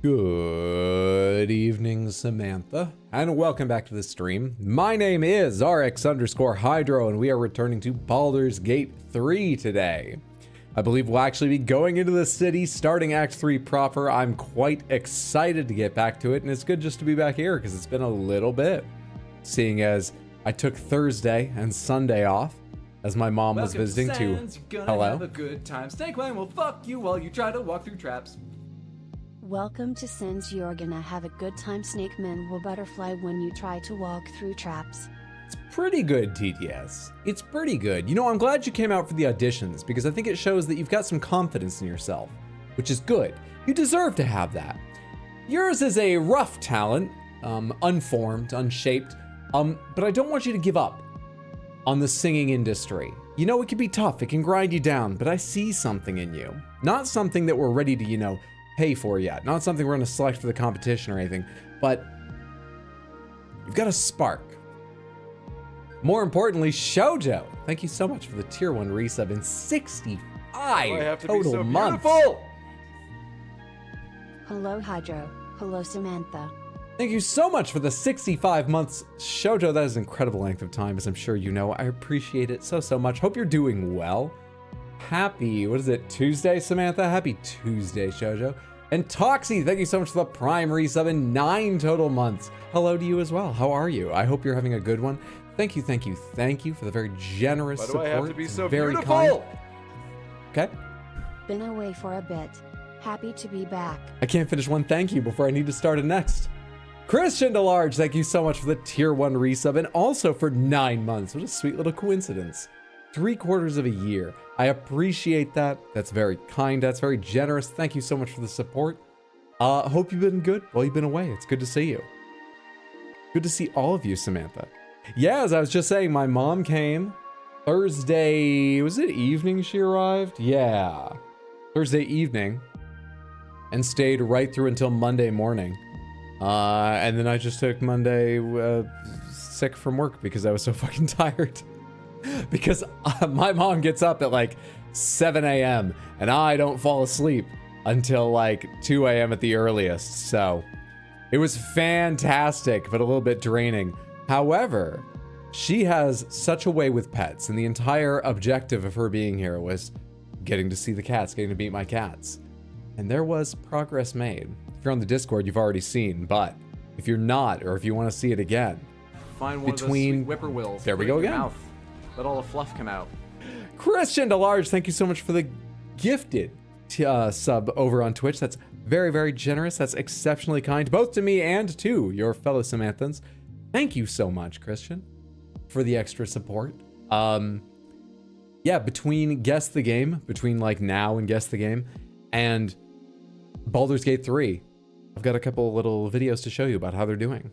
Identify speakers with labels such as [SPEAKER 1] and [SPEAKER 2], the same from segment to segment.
[SPEAKER 1] Good evening, Samantha, and welcome back to the stream. My name is RX_Hydro, and we are returning to Baldur's Gate 3 today. I believe we'll actually be going into the city, starting Act 3 proper. I'm quite excited to get back to it, and it's good just to be back here, because it's been a little bit. Seeing as I took Thursday and Sunday off, as my mom was visiting to hello.
[SPEAKER 2] Have a good time. Snake Lane will fuck you while you try to walk through traps.
[SPEAKER 3] Welcome to Sins. You're gonna have a good time. Snake Man will butterfly when you try to walk through traps.
[SPEAKER 1] It's pretty good, TTS. It's pretty good. You know, I'm glad you came out for the auditions because I think it shows that you've got some confidence in yourself, which is good. You deserve to have that. Yours is a rough talent, unformed, unshaped, but I don't want you to give up on the singing industry. You know, it can be tough, it can grind you down, but I see something in you. Not something that we're ready to, pay for yet. Not something we're gonna select for the competition or anything, but you've got a spark. More importantly, Shoujo, thank you so much for the tier 1 resub in 65 total months.
[SPEAKER 3] Hello Hydro. Hello Samantha.
[SPEAKER 1] Thank you so much for the 65 months, Shoujo. That is an incredible length of time, as I'm sure you know. I appreciate it so much. Hope you're doing well. Happy, what is it, Tuesday, Samantha? Happy Tuesday, Shoujo. And Toxie, thank you so much for the Prime resub in 9 total months. Hello to you as well. How are you? I hope you're having a good one. Thank you for the very generous support.
[SPEAKER 2] Why do I have to be so
[SPEAKER 1] very
[SPEAKER 2] beautiful?
[SPEAKER 1] Kind. Okay.
[SPEAKER 3] Been away for a bit. Happy to be back.
[SPEAKER 1] I can't finish one thank you before I need to start a next. Christian DeLarge, thank you so much for the tier 1 resub and also for 9 months. What a sweet little coincidence. 3/4 of a year. I appreciate that. That's very kind. That's very generous. Thank you so much for the support. Hope you've been good while you've been away. It's good to see you. Good to see all of you, Samantha. Yeah, as I was just saying, my mom came Thursday. Was it evening she arrived? Yeah. Thursday evening. And stayed right through until Monday morning. And then I just took Monday sick from work because I was so fucking tired. Because my mom gets up at like 7 a.m. and I don't fall asleep until like 2 a.m. at the earliest. So it was fantastic, but a little bit draining. However, she has such a way with pets, and the entire objective of her being here was getting to see the cats, getting to meet my cats. And there was progress made. If you're on the Discord, you've already seen, but if you're not, or if you want to see it again,
[SPEAKER 2] Find one between of those sweet whippoorwills.
[SPEAKER 1] There we go again.
[SPEAKER 2] Mouth. Let all the fluff come out.
[SPEAKER 1] Christian DeLarge, thank you so much for the gifted sub over on Twitch. That's very, very generous. That's exceptionally kind, both to me and to your fellow Samanthans. Thank you so much, Christian, for the extra support. Yeah, between Guess the Game, between like now and Guess the Game, and Baldur's Gate 3, I've got a couple little videos to show you about how they're doing.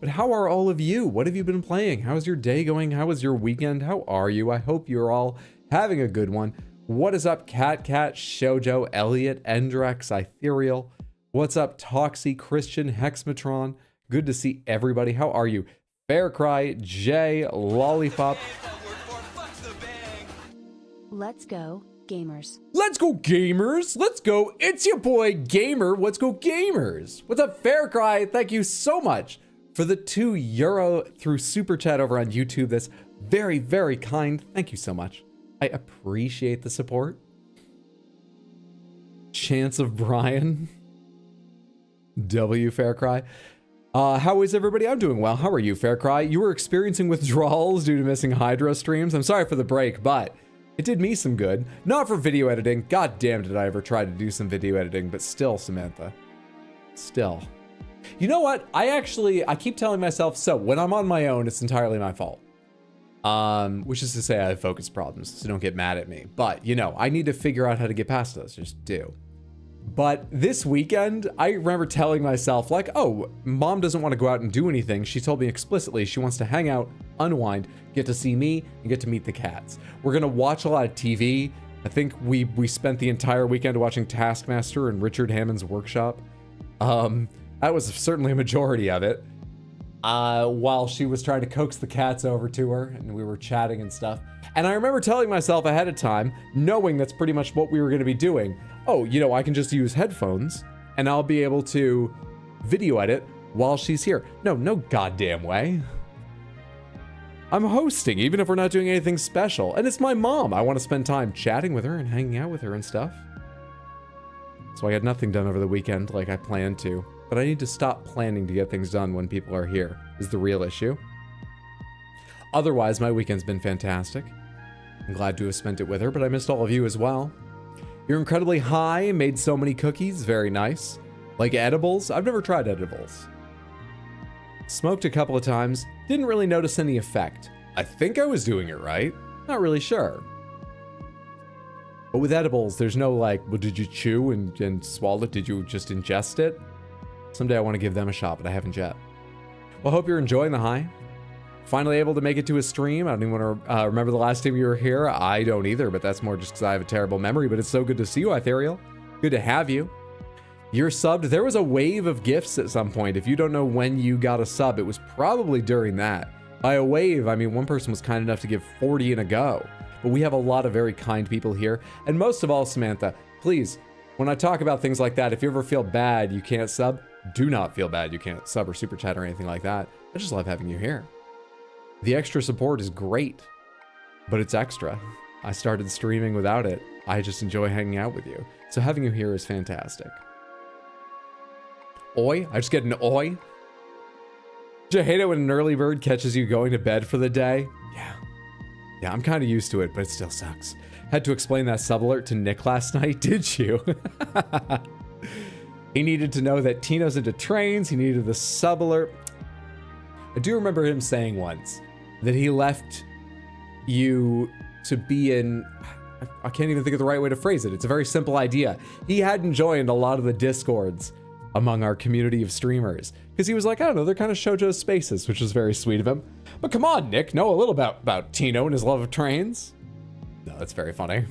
[SPEAKER 1] But how are all of you? What have you been playing? How's your day going? How was your weekend? How are you? I hope you're all having a good one. What is up, Cat, Shoujo, Elliot, Endrex, Ethereal? What's up, Toxie, Christian, Hexmatron? Good to see everybody. How are you? Faircry, Jay, Lollipop.
[SPEAKER 3] Let's go, gamers.
[SPEAKER 1] Let's go, gamers. Let's go. It's your boy, Gamer. Let's go, gamers. What's up, Faircry? Thank you so much for the €2 through Super Chat over on YouTube. That's very, very kind. Thank you so much. I appreciate the support. Chance of Brian. W Faircry. How is everybody? I'm doing well. How are you, Faircry? You were experiencing withdrawals due to missing Hydro streams. I'm sorry for the break, but it did me some good. Not for video editing. God damn, did I ever try to do some video editing, but still, Samantha. Still. You know what? I keep telling myself, so when I'm on my own, it's entirely my fault. Which is to say I have focus problems, so don't get mad at me. But, I need to figure out how to get past those, just do. But this weekend, I remember telling myself, like, oh, mom doesn't want to go out and do anything. She told me explicitly she wants to hang out, unwind, get to see me, and get to meet the cats. We're going to watch a lot of TV. I think we spent the entire weekend watching Taskmaster and Richard Hammond's Workshop. That was certainly a majority of it. While she was trying to coax the cats over to her and we were chatting and stuff. And I remember telling myself ahead of time, knowing that's pretty much what we were going to be doing. Oh, I can just use headphones and I'll be able to video edit while she's here. No goddamn way. I'm hosting, even if we're not doing anything special. And it's my mom. I want to spend time chatting with her and hanging out with her and stuff. So I got nothing done over the weekend like I planned to. But I need to stop planning to get things done when people are here, is the real issue. Otherwise, my weekend's been fantastic. I'm glad to have spent it with her, but I missed all of you as well. You're incredibly high, made so many cookies, very nice. Like edibles? I've never tried edibles. Smoked a couple of times, didn't really notice any effect. I think I was doing it right, not really sure. But with edibles, there's no like, well, did you chew and swallow it? Did you just ingest it? Someday I want to give them a shot, but I haven't yet. Well, hope you're enjoying the high. Finally able to make it to a stream. I don't even want to remember the last time you were here. I don't either, but that's more just because I have a terrible memory. But it's so good to see you, Ethereal. Good to have you. You're subbed. There was a wave of gifts at some point. If you don't know when you got a sub, it was probably during that. By a wave, I mean one person was kind enough to give 40 in a go. But we have a lot of very kind people here. And most of all, Samantha, please, when I talk about things like that, if you ever feel bad you can't sub, do not feel bad you can't sub or super chat or anything like that. I just love having you here. The extra support is great, but it's extra. I started streaming without it. I just enjoy hanging out with you. So having you here is fantastic. Oi? I just get an oi? Do you hate it when an early bird catches you going to bed for the day? Yeah, I'm kind of used to it, but it still sucks. Had to explain that sub alert to Nick last night, did you? He needed to know that Tino's into trains. He needed the sub alert. I do remember him saying once that he left you to be in, I can't even think of the right way to phrase it. It's a very simple idea. He hadn't joined a lot of the discords among our community of streamers because he was like, I don't know, they're kind of shoujo spaces, which was very sweet of him. But come on, Nick, know a little about Tino and his love of trains. No, that's very funny.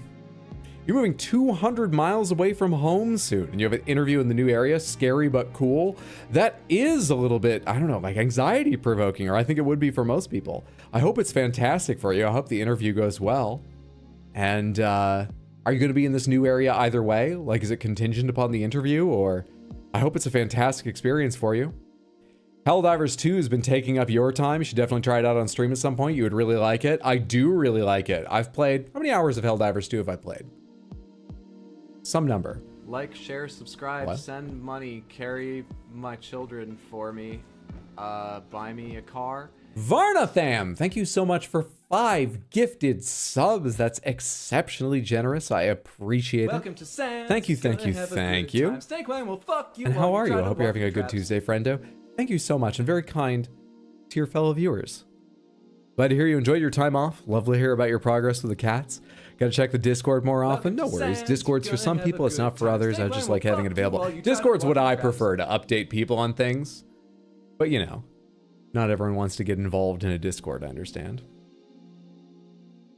[SPEAKER 1] You're moving 200 miles away from home soon, and you have an interview in the new area, scary but cool. That is a little bit, I don't know, like anxiety provoking, or I think it would be for most people. I hope it's fantastic for you. I hope the interview goes well. And are you going to be in this new area either way? Like, is it contingent upon the interview, or I hope it's a fantastic experience for you. Helldivers 2 has been taking up your time. You should definitely try it out on stream at some point. You would really like it. I do really like it. I've played, how many hours of Helldivers 2 have I played? Some number.
[SPEAKER 2] Like, share, subscribe,
[SPEAKER 1] What?
[SPEAKER 2] send money, carry my children for me, buy me a car.
[SPEAKER 1] Varnatham, thank you so much for 5 gifted subs. That's exceptionally generous. I appreciate
[SPEAKER 2] Welcome
[SPEAKER 1] it.
[SPEAKER 2] to Sans.
[SPEAKER 1] Thank you,
[SPEAKER 2] Gonna
[SPEAKER 1] thank you,
[SPEAKER 2] have a
[SPEAKER 1] thank
[SPEAKER 2] good
[SPEAKER 1] you.
[SPEAKER 2] time. Snake Lane will fuck you.
[SPEAKER 1] And
[SPEAKER 2] while
[SPEAKER 1] how are you?
[SPEAKER 2] try
[SPEAKER 1] I
[SPEAKER 2] to
[SPEAKER 1] hope you're
[SPEAKER 2] walk
[SPEAKER 1] having a
[SPEAKER 2] through
[SPEAKER 1] good
[SPEAKER 2] traps.
[SPEAKER 1] Tuesday, friendo. Thank you so much and very kind to your fellow viewers. Glad to hear you enjoyed your time off. Lovely to hear about your progress with the cats. Got to check the Discord more often. No worries. Discord's for some people, it's not for others. I just like having it available. Discord's what I prefer, to update people on things. But you know, not everyone wants to get involved in a Discord, I understand.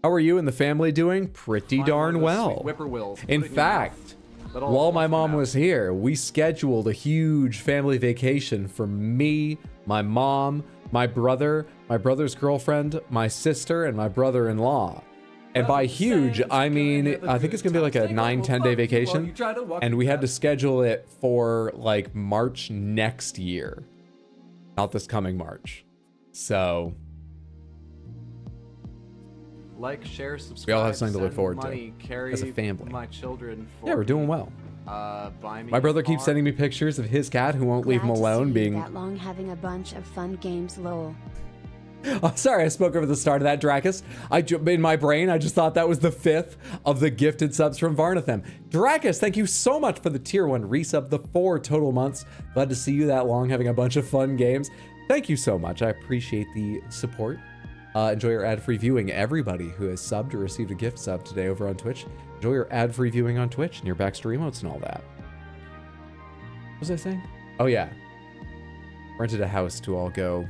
[SPEAKER 1] How are you and the family doing? Pretty
[SPEAKER 2] Find one
[SPEAKER 1] darn
[SPEAKER 2] of those
[SPEAKER 1] well.
[SPEAKER 2] sweet whippoorwills, put
[SPEAKER 1] In
[SPEAKER 2] it your
[SPEAKER 1] fact,
[SPEAKER 2] mouth. Let all
[SPEAKER 1] while
[SPEAKER 2] the
[SPEAKER 1] my
[SPEAKER 2] fluff
[SPEAKER 1] mom
[SPEAKER 2] come
[SPEAKER 1] was here, we scheduled a huge family vacation for me, my mom, my brother, my brother's girlfriend, my sister, and my brother-in-law. And by huge, I mean, I think it's gonna be like a 9-10 day vacation. And we had to schedule it for like March next year, not this coming March. So
[SPEAKER 2] Like, share, subscribe.
[SPEAKER 1] we all have something to look
[SPEAKER 2] send
[SPEAKER 1] forward
[SPEAKER 2] money,
[SPEAKER 1] to
[SPEAKER 2] carry
[SPEAKER 1] as a family.
[SPEAKER 2] My children for
[SPEAKER 1] Yeah, we're doing
[SPEAKER 2] me,
[SPEAKER 1] well.
[SPEAKER 2] Buy me
[SPEAKER 1] My
[SPEAKER 2] a
[SPEAKER 1] brother keeps
[SPEAKER 2] car.
[SPEAKER 1] sending me pictures of his cat who won't leave him
[SPEAKER 3] Glad to
[SPEAKER 1] alone,
[SPEAKER 3] see you
[SPEAKER 1] being
[SPEAKER 3] that long having a bunch of fun games, lol.
[SPEAKER 1] Oh, sorry, I spoke over the start of that, Dracus. In my brain, I just thought that was the 5th of the gifted subs from Varnatham. Dracus, thank you so much for the tier 1 resub, the 4 total months. Glad to see you that long, having a bunch of fun games. Thank you so much. I appreciate the support. Enjoy your ad-free viewing. Everybody who has subbed or received a gift sub today over on Twitch, enjoy your ad-free viewing on Twitch and your backstory emotes and all that. What was I saying? Oh, yeah. Rented a house to all go,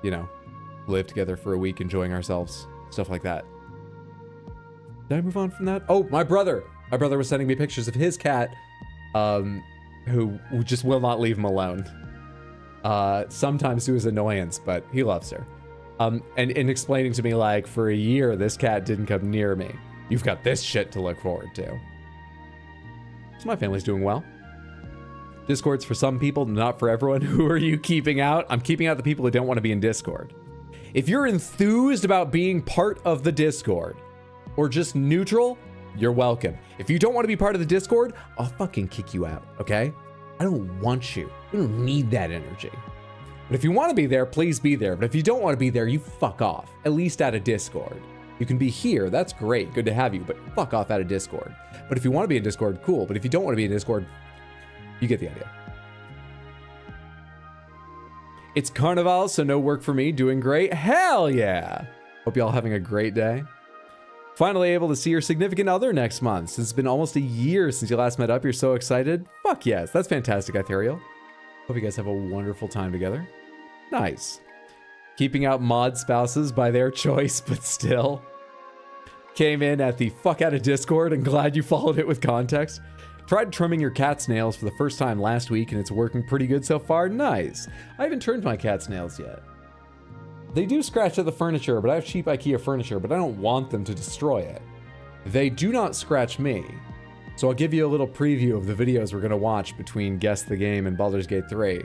[SPEAKER 1] you know, live together for a week, enjoying ourselves, stuff like that. Did I move on from that? Oh, my brother. My brother was sending me pictures of his cat, who just will not leave him alone. Sometimes to his annoyance, but he loves her. And explaining to me, like, for a year, this cat didn't come near me. You've got this shit to look forward to. So my family's doing well. Discord's for some people, not for everyone. Who are you keeping out? I'm keeping out the people who don't want to be in Discord. If you're enthused about being part of the Discord or just neutral, you're welcome. If you don't want to be part of the Discord, I'll fucking kick you out, okay? I don't want you. You don't need that energy. But if you want to be there, please be there. But if you don't want to be there, you fuck off. At least out of Discord. You can be here. That's great. Good to have you. But fuck off out of Discord. But if you want to be in Discord, cool. But if you don't want to be in Discord, you get the idea. It's Carnival, so no work for me. Doing great. Hell yeah. Hope y'all having a great day. Finally able to see your significant other next month. Since it's been almost a year since you last met up, you're so excited. Fuck yes. That's fantastic, Ethereal. Hope you guys have a wonderful time together. Nice. Keeping out mod spouses by their choice, but still. Came in at the fuck out of Discord and glad you followed it with context. Tried trimming your cat's nails for the first time last week and it's working pretty good so far. Nice. I haven't trimmed my cat's nails yet. They do scratch at the furniture, but I have cheap IKEA furniture, but I don't want them to destroy it. They do not scratch me. So I'll give you a little preview of the videos we're going to watch between Guess the Game and Baldur's Gate 3.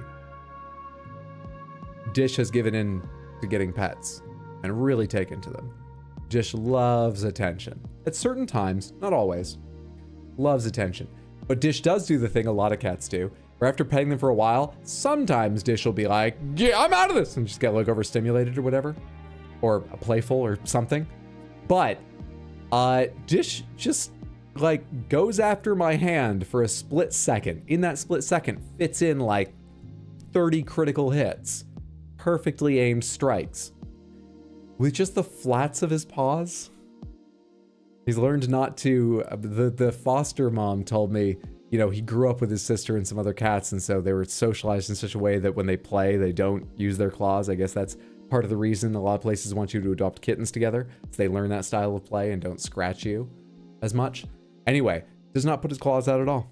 [SPEAKER 1] Dish has given in to getting pets and really taken to them. Dish loves attention. At certain times, not always, loves attention. But Dish does do the thing a lot of cats do, where after petting them for a while, sometimes Dish will be like, yeah, I'm out of this, and just get like overstimulated or whatever, or playful or something. But Dish just like goes after my hand for a split second. In that split second, fits in like 30 critical hits. Perfectly aimed strikes with just the flats of his paws. He's learned not to, the foster mom told me, you know, he grew up with his sister and some other cats, and so they were socialized in such a way that when they play, they don't use their claws. I guess that's part of the reason a lot of places want you to adopt kittens together, so they learn that style of play and don't scratch you as much. Anyway, does not put his claws out at all.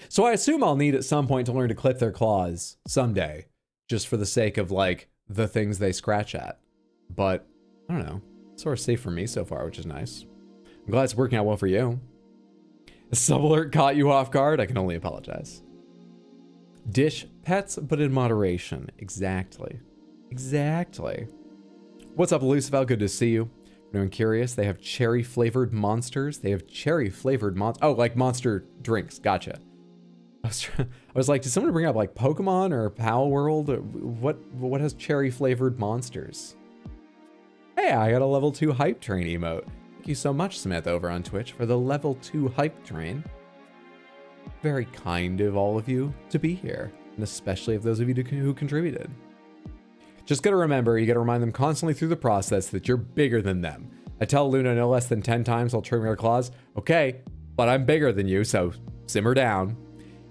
[SPEAKER 1] So I assume I'll need at some point to learn to clip their claws someday, just for the sake of like the things they scratch at. But I don't know, it's sort of safe for me so far, which is nice. I'm glad it's working out well for you. A sub alert caught you off guard. I can only apologize. Dish pets, but in moderation. Exactly. Exactly. What's up, Lucifer? Good to see you. For anyone curious, they have cherry flavored monsters. They have cherry flavored monsters. Oh, like monster drinks. Gotcha. I was like, did someone bring up like Pokemon or Pal World? What has cherry flavored monsters? Hey, I got a level 2 hype train emote. Thank you so much, Smith, over on Twitch for the level 2 hype train. Very kind of all of you to be here, and especially of those of you who contributed. Just gotta remember, you gotta remind them constantly through the process that you're bigger than them. I tell Luna no less than 10 times while trimming her claws, okay, but I'm bigger than you, so simmer down.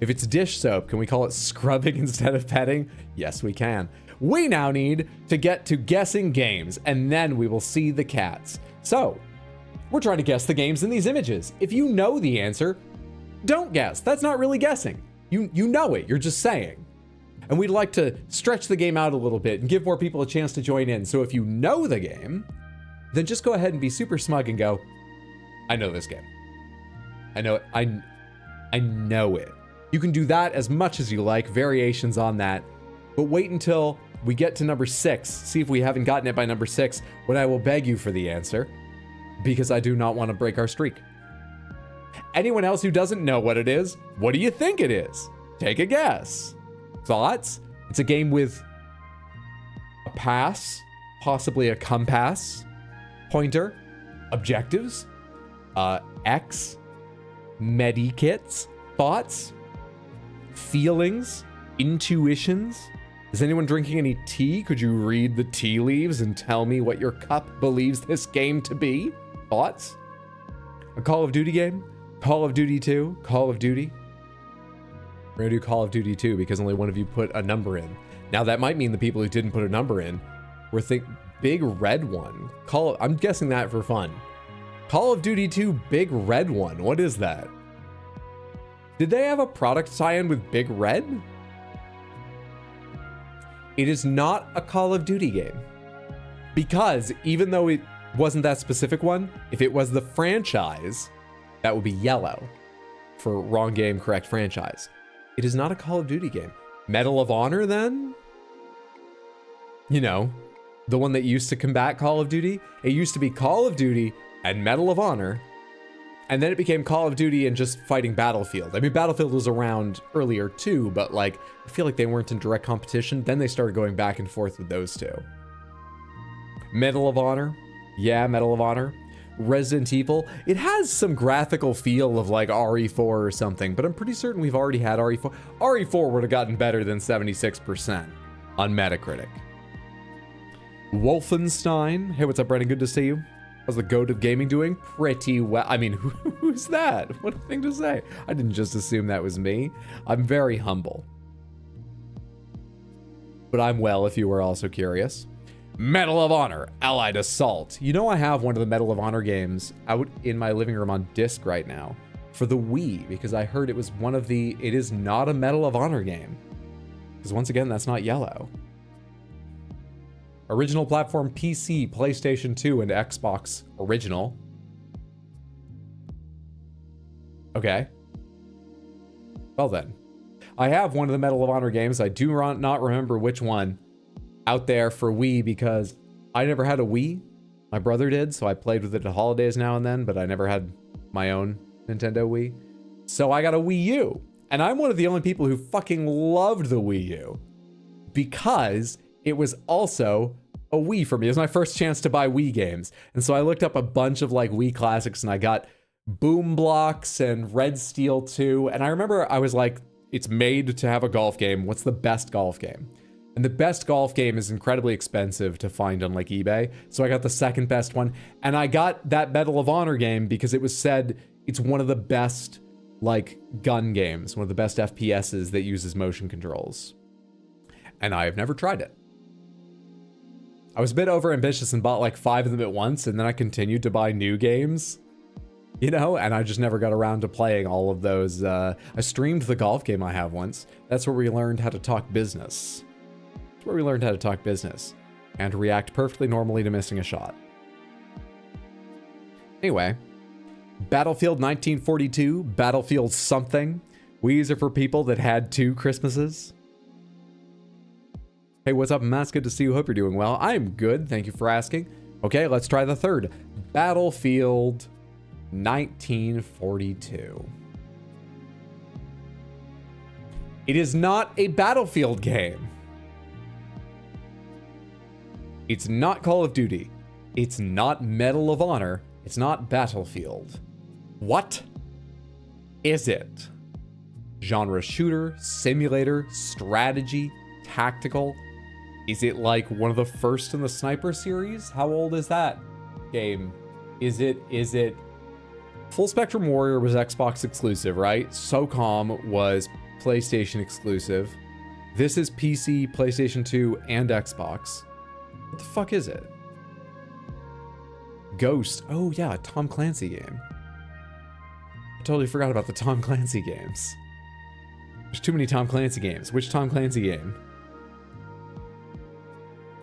[SPEAKER 1] If it's dish soap, can we call it scrubbing instead of petting? Yes, we can. We now need to get to guessing games, and then we will see the cats. So, we're trying to guess the games in these images. If you know the answer, don't guess. That's not really guessing. You know it, you're just saying. And we'd like to stretch the game out a little bit and give more people a chance to join in. So if you know the game, then just go ahead and be super smug and go, I know this game. I know it. I know it. You can do that as much as you like, variations on that, but wait until we get to number 6. See if we haven't gotten it by number 6, when I will beg you for the answer, because I do not want to break our streak. Anyone else who doesn't know what it is, what do you think it is? Take a guess. Thoughts? It's a game with a pass, possibly a compass, pointer, objectives, X, medikits, thoughts, feelings, intuitions. Is anyone drinking any tea? Could you read the tea leaves and tell me what your cup believes this game to be? Thoughts? A Call of Duty game? Call of Duty 2? Call of Duty? We're gonna do Call of Duty 2 because only one of you put a number in. Now that might mean the people who didn't put a number in were big red one. I'm guessing that for fun. Call of Duty 2 big red one. What is that? Did they have a product tie-in with Big Red? It is not a Call of Duty game. Because even though it wasn't that specific one, if it was the franchise, that would be yellow. for wrong game, correct franchise. It is not a Call of Duty game. Medal of Honor, then? You know, the one that used to combat Call of Duty. It used to be Call of Duty and Medal of Honor. And then it became Call of Duty and just fighting Battlefield. I mean, Battlefield was around earlier too, but like, I feel like they weren't in direct competition. Then they started going back and forth with those two. Medal of Honor. Yeah, Medal of Honor. Resident Evil. It has some graphical feel of like RE4 or something, but I'm pretty certain we've already had RE4. RE4 would have gotten better than 76% on Metacritic. Wolfenstein. Hey, what's up, Brandon? Good to see you. How's the goat of gaming doing? Pretty well. I mean, who's that? What a thing to say. I didn't just assume that was me. I'm very humble. But I'm well, if you were also curious. Medal of Honor, Allied Assault. You know, I have one of the Medal of Honor games out in my living room on disc right now for the Wii, because I heard it was one of the, it is not a Medal of Honor game. Because once again, that's not yellow. Original platform PC, PlayStation 2, and Xbox original. Okay. Well then. I have one of the Medal of Honor games. I do not remember which one out there for Wii because I never had a Wii. My brother did, so I played with it at holidays now and then, but I never had my own Nintendo Wii. So I got a Wii U. And I'm one of the only people who fucking loved the Wii U because it was also a Wii for me. It was my first chance to buy Wii games. And so I looked up a bunch of like Wii classics and I got Boom Blocks and Red Steel 2. And I remember I was like, it's made to have a golf game. What's the best golf game? And the best golf game is incredibly expensive to find on like eBay. So I got the second best one. And I got that Medal of Honor game because it was said it's one of the best like gun games, one of the best FPSs that uses motion controls. And I have never tried it. I was a bit overambitious and bought like 5 of them at once, and then I continued to buy new games, you know, and I just never got around to playing all of those. I streamed the golf game I have once. That's where we learned how to talk business. That's where we learned how to talk business and react perfectly normally to missing a shot. Anyway, Battlefield 1942, Battlefield something. Wii's are for people that had 2 Christmases. Hey, what's up, Mass? Good to see you. Hope you're doing well. I'm good. Thank you for asking. Okay, let's try the third. Battlefield 1942. It is not a Battlefield game. It's not Call of Duty. It's not Medal of Honor. It's not Battlefield. What is it? Genre shooter, simulator, strategy, tactical. Is it like one of the first in the Sniper series? How old is that game? Is it Full Spectrum Warrior was Xbox exclusive, right? SOCOM was PlayStation exclusive. This is PC, PlayStation 2, and Xbox. What the fuck is it? Ghost. Oh yeah, a Tom Clancy game. I totally forgot about the Tom Clancy games. There's too many Tom Clancy games. Which Tom Clancy game?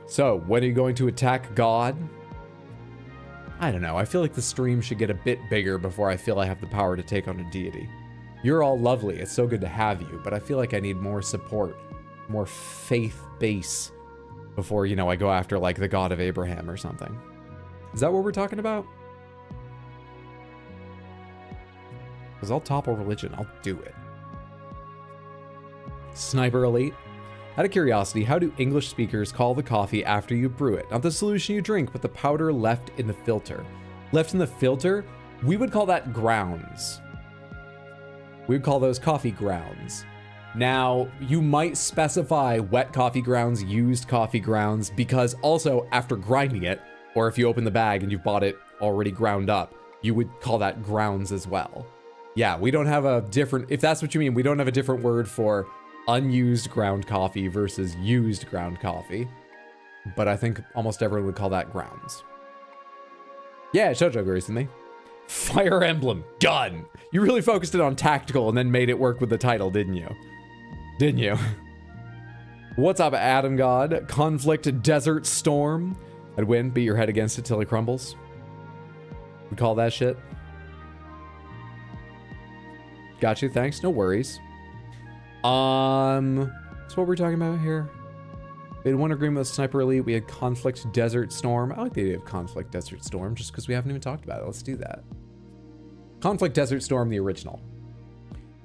[SPEAKER 1] So, when are you going to attack God? I don't know. I feel like the stream should get a bit bigger before I feel I have the power to take on a deity. You're all lovely. It's so good to have you, but I feel like I need more support, more faith base before, you know, I go after like the God of Abraham or something. Is that what we're talking about? Because I'll topple religion. I'll do it. Sniper Elite. Out of curiosity, how do English speakers call the coffee after you brew it? Not the solution you drink, but the powder left in the filter. Left in the filter? We would call that grounds. We would call those coffee grounds. Now, you might specify wet coffee grounds, used coffee grounds, because also after grinding it, or if you open the bag and you've bought it already ground up, you would call that grounds as well. Yeah, we don't have a different, if that's what you mean, we don't have a different word for unused ground coffee versus used ground coffee. But I think almost everyone would call that grounds. Yeah, Shoujo agrees with me. Fire Emblem, done. You really focused it on tactical and then made it work with the title, didn't you? Didn't you? What's up, Adam God? Conflict Desert Storm. I'd win, beat your head against it till it crumbles. We call that shit. Got you. Thanks. No worries. So what we're talking about here? We had one agreement with Sniper Elite. We had Conflict Desert Storm. I like the idea of Conflict Desert Storm just because we haven't even talked about it. Let's do that. Conflict Desert Storm, the original.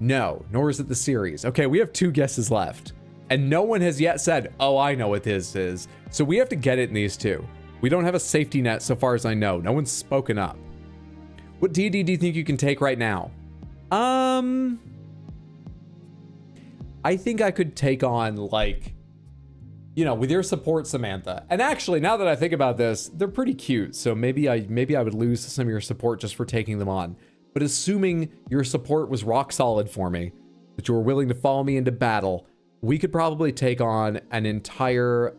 [SPEAKER 1] No, nor is it the series. Okay, we have 2 guesses left. And no one has yet said, oh, I know what this is. So we have to get it in these 2. We don't have a safety net so far as I know. No one's spoken up. What DD do you think you can take right now? I think I could take on, like, you know, with your support, Samantha. And actually, now that I think about this, they're pretty cute. So maybe I would lose some of your support just for taking them on. But assuming your support was rock solid for me, that you were willing to follow me into battle, we could probably take on an entire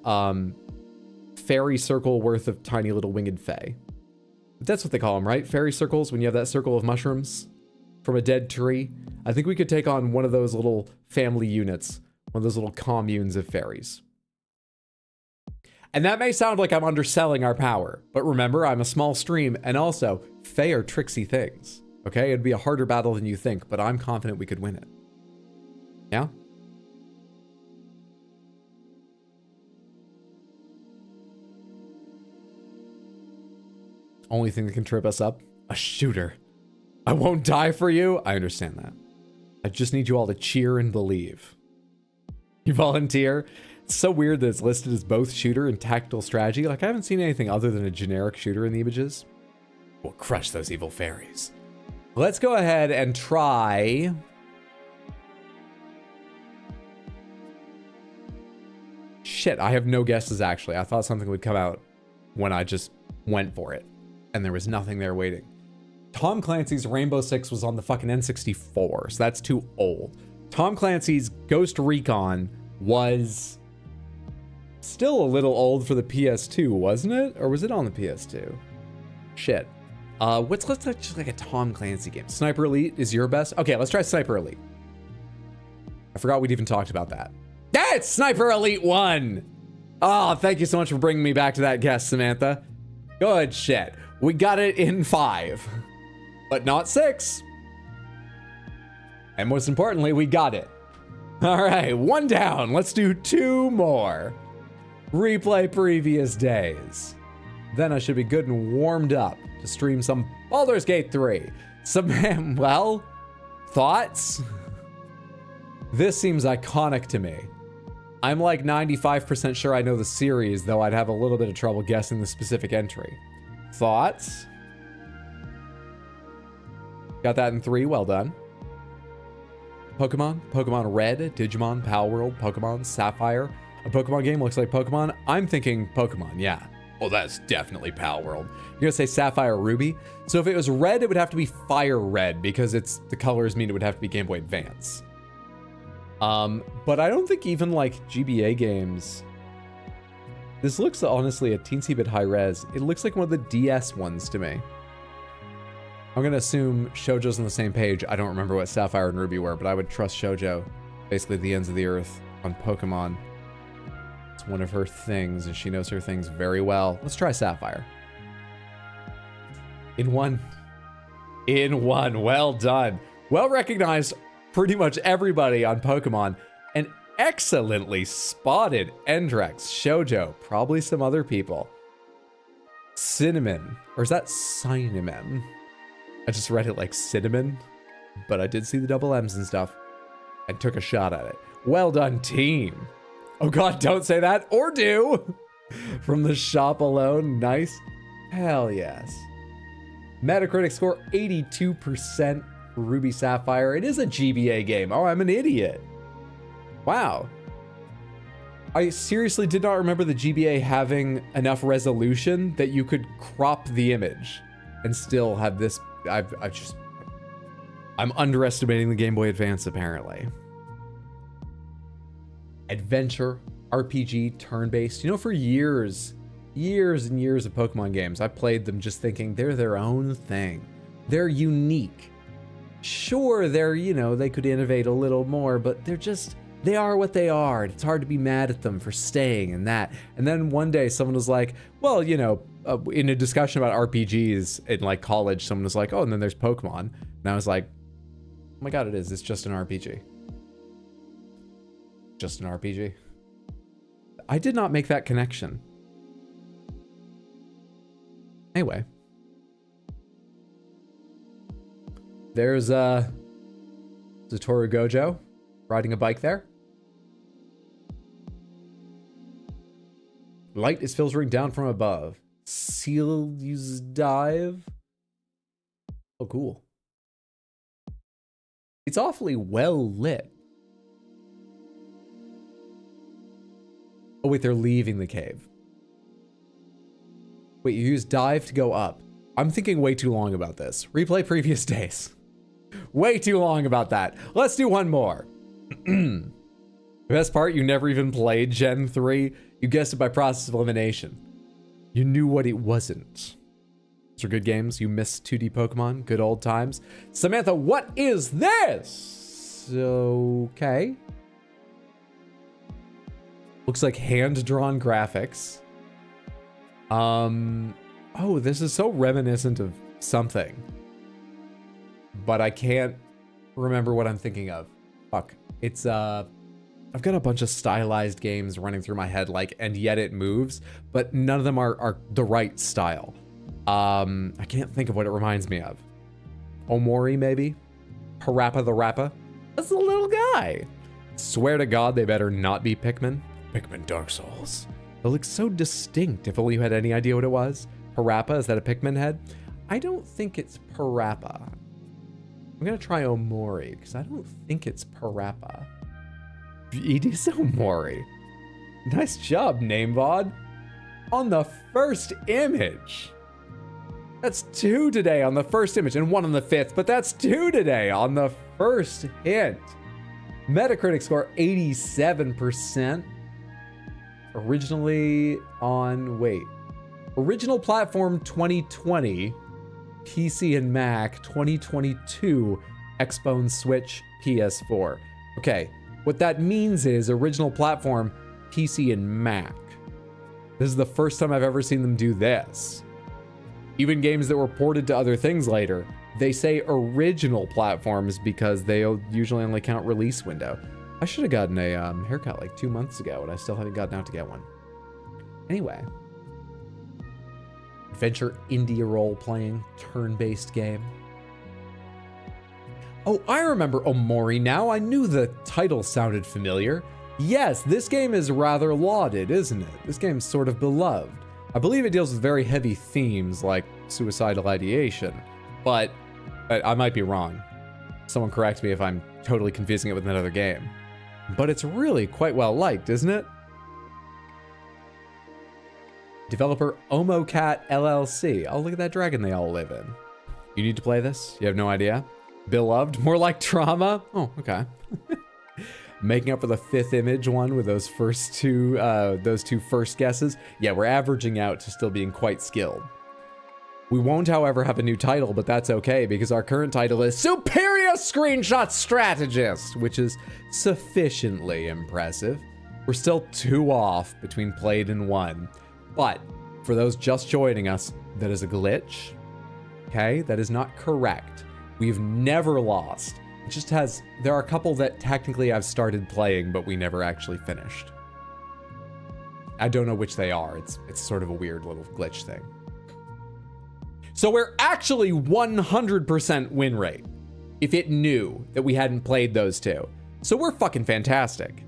[SPEAKER 1] fairy circle worth of tiny little winged fae. That's what they call them, right? Fairy circles, when you have that circle of mushrooms from a dead tree. I think we could take on one of those little family units, one of those little communes of fairies. And that may sound like I'm underselling our power, but remember, I'm a small stream, and also, fae are tricksy things. Okay, it'd be a harder battle than you think, but I'm confident we could win it. Yeah? Only thing that can trip us up? A shooter. I won't die for you? I understand that. I just need you all to cheer and believe. You volunteer? It's so weird that it's listed as both shooter and tactical strategy. Like, I haven't seen anything other than a generic shooter in the images. We'll crush those evil fairies. Let's go ahead and try... Shit, I have no guesses, actually. I thought something would come out when I just went for it. And there was nothing there waiting. Tom Clancy's Rainbow Six was on the fucking N64, so that's too old. Tom Clancy's Ghost Recon was still a little old for the PS2, wasn't it? Or was it on the PS2? Shit. Let's just like a Tom Clancy game. Sniper Elite is your best? Okay, let's try Sniper Elite. I forgot we'd even talked about that. That's Sniper Elite 1! Oh, thank you so much for bringing me back to that guess, Samantha. Good shit. We got it in 5, but not 6. And most importantly, we got it. All right, 1 down. Let's do 2 more. Replay previous days. Then I should be good and warmed up to stream some Baldur's Gate 3. Some, well, thoughts? This seems iconic to me. I'm like 95% sure I know the series, though I'd have a little bit of trouble guessing the specific entry. Thoughts? Got that in 3, well done. Pokemon, Pokemon Red, Digimon, Palworld, Pokemon Sapphire. A Pokemon game looks like Pokemon. I'm thinking Pokemon, yeah. Well, that's definitely Palworld. You're gonna say Sapphire Ruby? So if it was red, it would have to be Fire Red because it's the colors mean it would have to be Game Boy Advance. But I don't think even like GBA games. This looks honestly a teensy bit high res. It looks like one of the DS ones to me. I'm gonna assume Shoujo's on the same page. I don't remember what Sapphire and Ruby were, but I would trust Shoujo. Basically the ends of the earth on Pokemon. It's one of her things, and she knows her things very well. Let's try Sapphire. In 1. In 1, well done. Well recognized, pretty much everybody on Pokemon. And excellently spotted Endrex, Shoujo, probably some other people. Cinnamon, or is that Cinnamon? I just read it like cinnamon, but I did see the double M's and stuff and took a shot at it. Well done, team. Oh God, don't say that, or do. From the shop alone, nice. Hell yes. Metacritic score 82% for Ruby Sapphire. It is a GBA game. Oh, I'm an idiot. Wow. I seriously did not remember the GBA having enough resolution that you could crop the image and still have this. I'm underestimating the Game Boy Advance apparently. Adventure, RPG, turn-based. You know, for years and years of Pokemon games, I played them just thinking they're their own thing. They're unique. Sure, they're, you know, they could innovate a little more, but they are what they are. It's hard to be mad at them for staying in that. And then one day someone was like, well, you know, in a discussion about RPGs in like college, someone was like, oh, and then there's Pokemon. And I was like, Oh my god, it is. It's just an RPG. Just an RPG. I did not make that connection. Anyway. There's Satoru Gojo riding a bike there. Light is filtering down from above. Seal uses dive. Oh, cool. It's awfully well lit. Oh, wait, they're leaving the cave. Wait, you use dive to go up. I'm thinking way too long about this. Replay previous days. Way too long about that. Let's do one more. The best part, you never even played Gen 3. You guessed it by process of elimination. You knew what it wasn't. Those are good games. You missed 2D Pokemon. Good old times. Samantha, what is this? Okay. Looks like hand-drawn graphics. Oh, this is so reminiscent of something. But I can't remember what I'm thinking of. Fuck. It's, I've got a bunch of stylized games running through my head, like, and yet it moves, but none of them are the right style. I can't think of what it reminds me of. Omori, maybe? Parappa the Rappa? That's a little guy. Swear to God, they better not be Pikmin. Pikmin Dark Souls. It looks so distinct, if only you had any idea what it was. Parappa, is that a Pikmin head? I don't think it's Parappa. I'm gonna try Omori, because I don't think it's Parappa. It is Omori. Nice job, Namebod. On the first image. That's 2 today on the first image, and 1 on the 5th, but that's 2 today on the first hint. Metacritic score 87%. Originally on, wait. Original platform 2020, PC and Mac 2022, Xbox, Switch, PS4. Okay, what that means is original platform PC and Mac. This is the first time I've ever seen them do this. Even games that were ported to other things later, they say original platforms because they'll usually only count release window. I should have gotten a haircut like 2 months ago, and I still haven't gotten out to get one. Anyway. Adventure indie role-playing, turn-based game. Oh, I remember Omori now. I knew the title sounded familiar. Yes, this game is rather lauded, isn't it? This game's sort of beloved. I believe it deals with very heavy themes like suicidal ideation, but I might be wrong. Someone correct me if I'm totally confusing it with another game. But it's really quite well liked, isn't it? Developer OmoCat LLC. Oh, look at that dragon they all live in. You need to play this? You have no idea? Beloved? More like trauma? Oh, okay. Making up for the 5th image one with those two first guesses. Yeah, we're averaging out to still being quite skilled. We won't, however, have a new title, but that's okay because our current title is Superior Screenshot Strategist, which is sufficiently impressive. We're still 2 off between played and won. But for those just joining us, that is a glitch. Okay, that is not correct. We've never lost. It just has, there are a couple that technically I've started playing, but we never actually finished. I don't know which they are. It's sort of a weird little glitch thing. So we're actually 100% win rate if it knew that we hadn't played those 2. So we're fucking fantastic.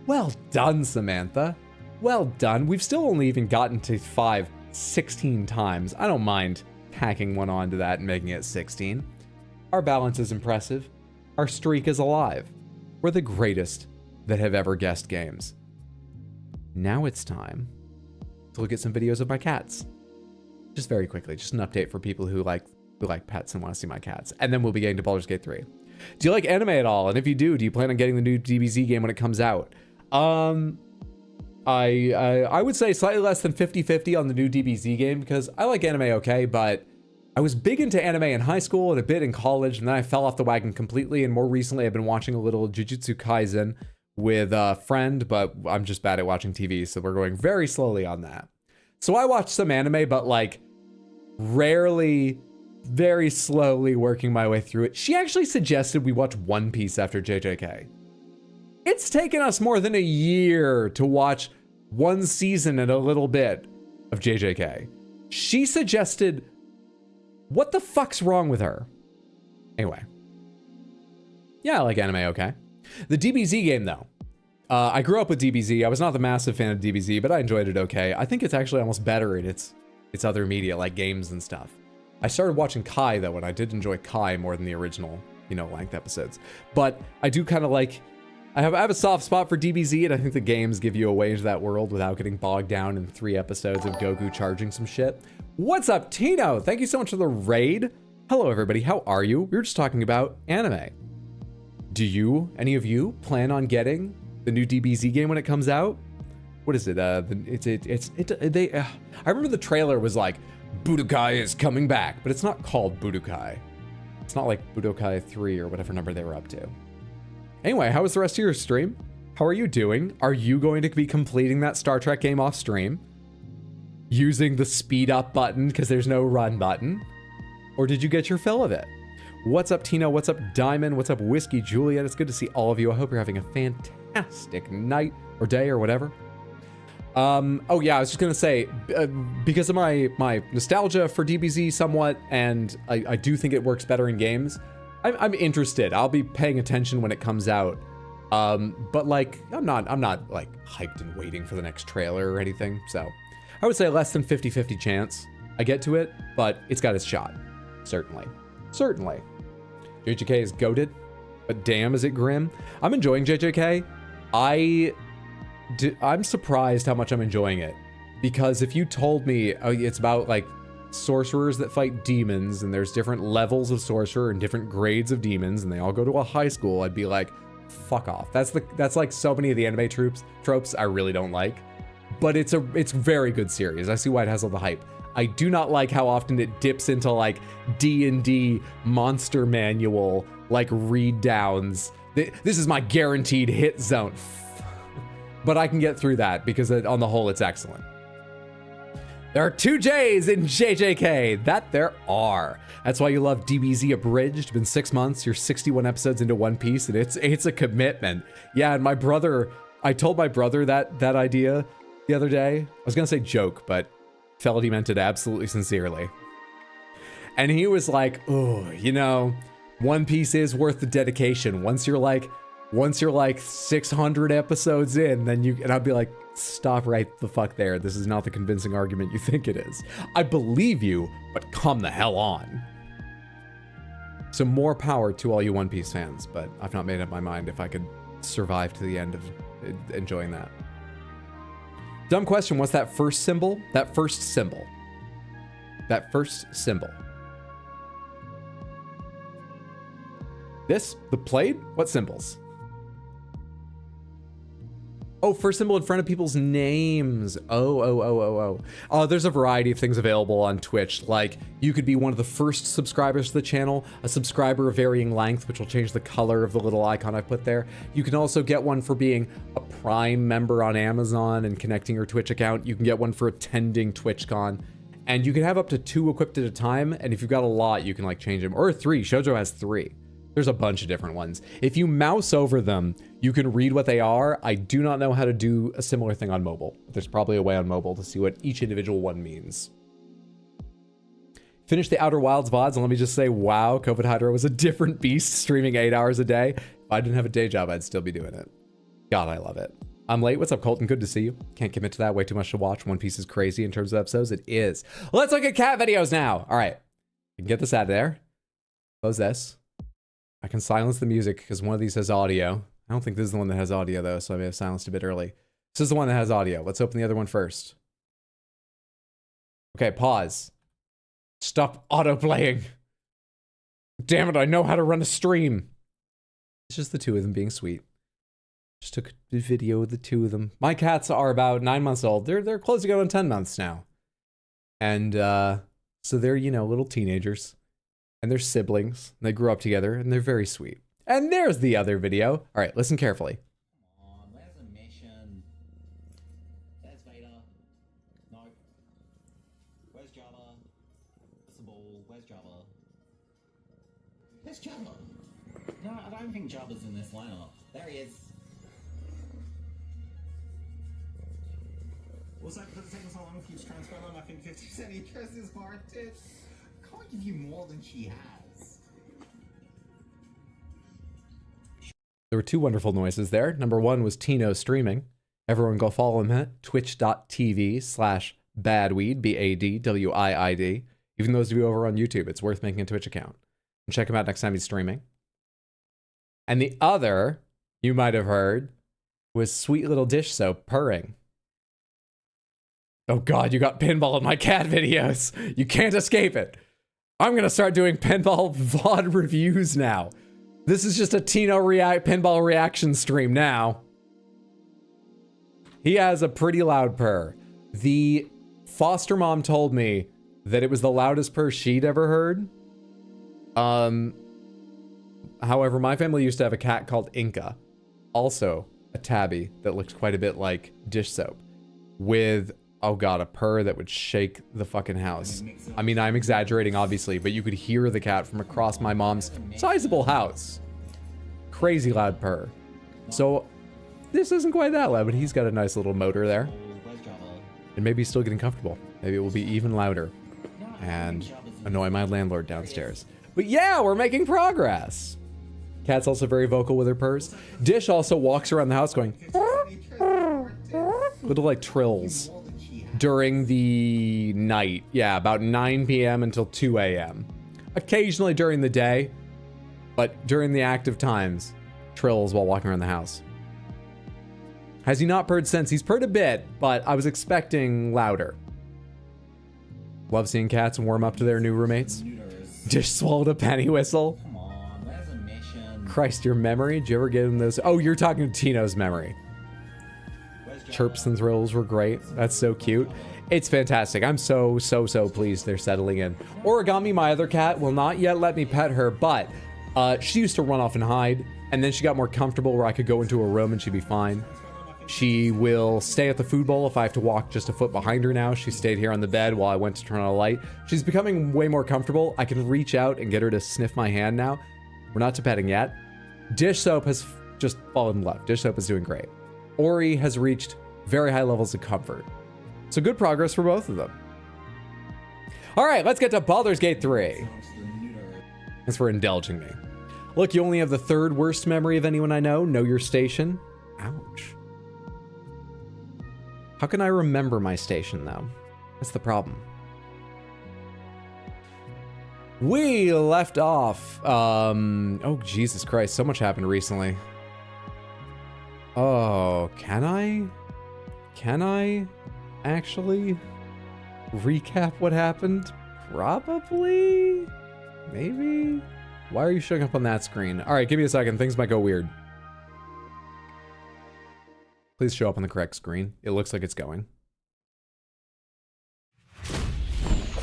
[SPEAKER 1] Well done, Samantha. Well done. We've still only even gotten to 5 16 times. I don't mind tacking one onto that and making it 16. Our balance is impressive. Our streak is alive. We're the greatest that have ever guessed games. Now it's time to look at some videos of my cats. Just very quickly, just an update for people who like pets and want to see my cats. And then we'll be getting to Baldur's Gate 3. Do you like anime at all? And if you do you plan on getting the new DBZ game when it comes out? I would say slightly less than 50-50 on the new DBZ game because I like anime okay, but I was big into anime in high school and a bit in college, and then I fell off the wagon completely, and more recently I've been watching a little Jujutsu Kaisen with a friend, but I'm just bad at watching TV, so we're going very slowly on that. So I watch some anime, but like rarely very slowly working my way through it. She actually suggested we watch One Piece after JJK. It's taken us more than a year to watch one season and a little bit of JJK. She suggested, what the fuck's wrong with her? Anyway. Yeah, I like anime, okay. The DBZ game, though. I grew up with DBZ. I was not the massive fan of DBZ, but I enjoyed it okay. I think it's actually almost better in its other media, like games and stuff. I started watching Kai, though, and I did enjoy Kai more than the original, length episodes. But I do kind of like... I have a soft spot for DBZ, and I think the games give you a way into that world without getting bogged down in 3 episodes of Goku charging some shit. What's up, Tino? Thank you so much for the raid. Hello, everybody. How are you? We were just talking about anime. Do any of you, plan on getting the new DBZ game when it comes out? What is it? I remember the trailer was like, Budokai is coming back, but it's not called Budokai. It's not like Budokai 3 or whatever number they were up to. Anyway, how was the rest of your stream? How are you doing? Are you going to be completing that Star Trek game off stream? Using the speed up button because there's no run button? Or did you get your fill of it? What's up, Tino? What's up, Diamond? What's up, Whiskey Juliet? It's good to see all of you. I hope you're having a fantastic night or day or whatever. Oh yeah, I was just gonna say, because of my nostalgia for DBZ somewhat, and I do think it works better in games, I'm interested. I'll be paying attention when it comes out. But like, I'm not like hyped and waiting for the next trailer or anything. So I would say less than 50-50 chance I get to it, but it's got its shot. Certainly. JJK is goated, but damn is it grim. I'm enjoying JJK. I'm surprised how much I'm enjoying it, because if you told me it's about like sorcerers that fight demons and there's different levels of sorcerer and different grades of demons and they all go to a high school, I'd be like, fuck off. That's like so many of the anime tropes I really don't like. But it's very good series. I see why it has all the hype. I do not like how often it dips into like D&D monster manual like read downs. This is my guaranteed hit zone. But I can get through that because on the whole it's excellent. There are 2 J's in JJK. That there are. That's why you love DBZ Abridged. Been 6 months. You're 61 episodes into One Piece, and it's a commitment. Yeah, and I told my brother that idea the other day. I was gonna say joke, but felt he meant it absolutely sincerely. And he was like, "Oh, One Piece is worth the dedication. Once you're like 600 episodes in, then and I'd be like, stop right the fuck there. This is not the convincing argument you think it is. I believe you, but come the hell on." So more power to all you One Piece fans, but I've not made up my mind if I could survive to the end of enjoying that. Dumb question, what's that first symbol? That first symbol. This? The plate? What symbols? Oh, first symbol in front of people's names. Oh. There's a variety of things available on Twitch. Like, you could be one of the first subscribers to the channel, a subscriber of varying length, which will change the color of the little icon I put there. You can also get one for being a Prime member on Amazon and connecting your Twitch account. You can get one for attending TwitchCon. And you can have up to 2 equipped at a time. And if you've got a lot, you can like change them. Or 3. Shoujo has 3. There's a bunch of different ones. If you mouse over them, you can read what they are. I do not know how to do a similar thing on mobile. There's probably a way on mobile to see what each individual one means. Finish the Outer Wilds VODs, and let me just say, wow, COVID Hydra was a different beast, streaming 8 hours a day. If I didn't have a day job, I'd still be doing it. God, I love it. I'm late. What's up, Colton? Good to see you. Can't commit to that. Way too much to watch. One Piece is crazy in terms of episodes. It is. Let's look at cat videos now. All right. We can get this out of there. Close this. I can silence the music because one of these has audio. I don't think this is the one that has audio though, so I may have silenced a bit early. This is the one that has audio. Let's open the other one first. Okay, pause. Stop auto-playing. Damn it, I know how to run a stream. It's just the 2 of them being sweet. Just took a video of the 2 of them. My cats are about 9 months old. They're close to going on 10 months now. And so they're, little teenagers. And they're siblings. And they grew up together, and they're very sweet. And there's the other video. All right, listen carefully.
[SPEAKER 4] Come on, where's the mission? There's Vader. No. Where's Java? Where's the ball? Where's Java? No, I don't think Jabba's in this lineup. There he is. Also, because it's taking so long for you to transfer them, I think 50% interest is warranted. I can't give you more than she has.
[SPEAKER 1] There were two wonderful noises there. Number one was Tino streaming. Everyone go follow him at twitch.tv/badweed, BADWIID. Even those of you over on YouTube, it's worth making a Twitch account. And check him out next time he's streaming. And the other, you might have heard, was sweet little dish soap purring. Oh God, you got pinball in my cat videos. You can't escape it. I'm going to start doing pinball VOD reviews now. This is just a Tino pinball reaction stream now. He has a pretty loud purr. The foster mom told me that it was the loudest purr she'd ever heard. However, my family used to have a cat called Inca. Also a tabby that looked quite a bit like dish soap. With, oh God, a purr that would shake the fucking house. I mean, I'm exaggerating obviously, but you could hear the cat from across my mom's sizable house. Crazy loud purr. So this isn't quite that loud, but he's got a nice little motor there. And maybe he's still getting comfortable. Maybe it will be even louder and annoy my landlord downstairs. But yeah, we're making progress. Cat's also very vocal with her purrs. Dish also walks around the house going little like trills during the night. Yeah, about 9 p.m. until 2 a.m. Occasionally during the day, but during the active times, trills while walking around the house. Has he not purred since? He's purred a bit, but I was expecting louder. Love seeing cats warm up to their new roommates. Dish swallowed a penny whistle.
[SPEAKER 4] Come on, where's a mission?
[SPEAKER 1] Christ, your memory? Did you ever get in those? Oh, you're talking to Tino's memory. Chirps and thrills were great. That's so cute. It's fantastic. I'm so pleased they're settling in. Origami, my other cat, will not yet let me pet her, but she used to run off and hide, and then she got more comfortable where I could go into a room and she'd be fine. She will stay at the food bowl if I have to walk just a foot behind her now. She stayed here on the bed while I went to turn on a light. She's becoming way more comfortable. I can reach out and get her to sniff my hand now. We're not to petting yet. Dish Soap has just fallen in love. Dish Soap is doing great. Ori has reached very high levels of comfort. So good progress for both of them. All right, let's get to Baldur's Gate 3. Thanks for indulging me. Look, you only have the third worst memory of anyone I know. Know your station. Ouch. How can I remember my station, though? That's the problem. We left off, oh, Jesus Christ, so much happened recently. Oh, can I actually recap what happened? Probably? Maybe? Why are you showing up on that screen? All right, give me a second. Things might go weird. Please show up on the correct screen. It looks like it's going.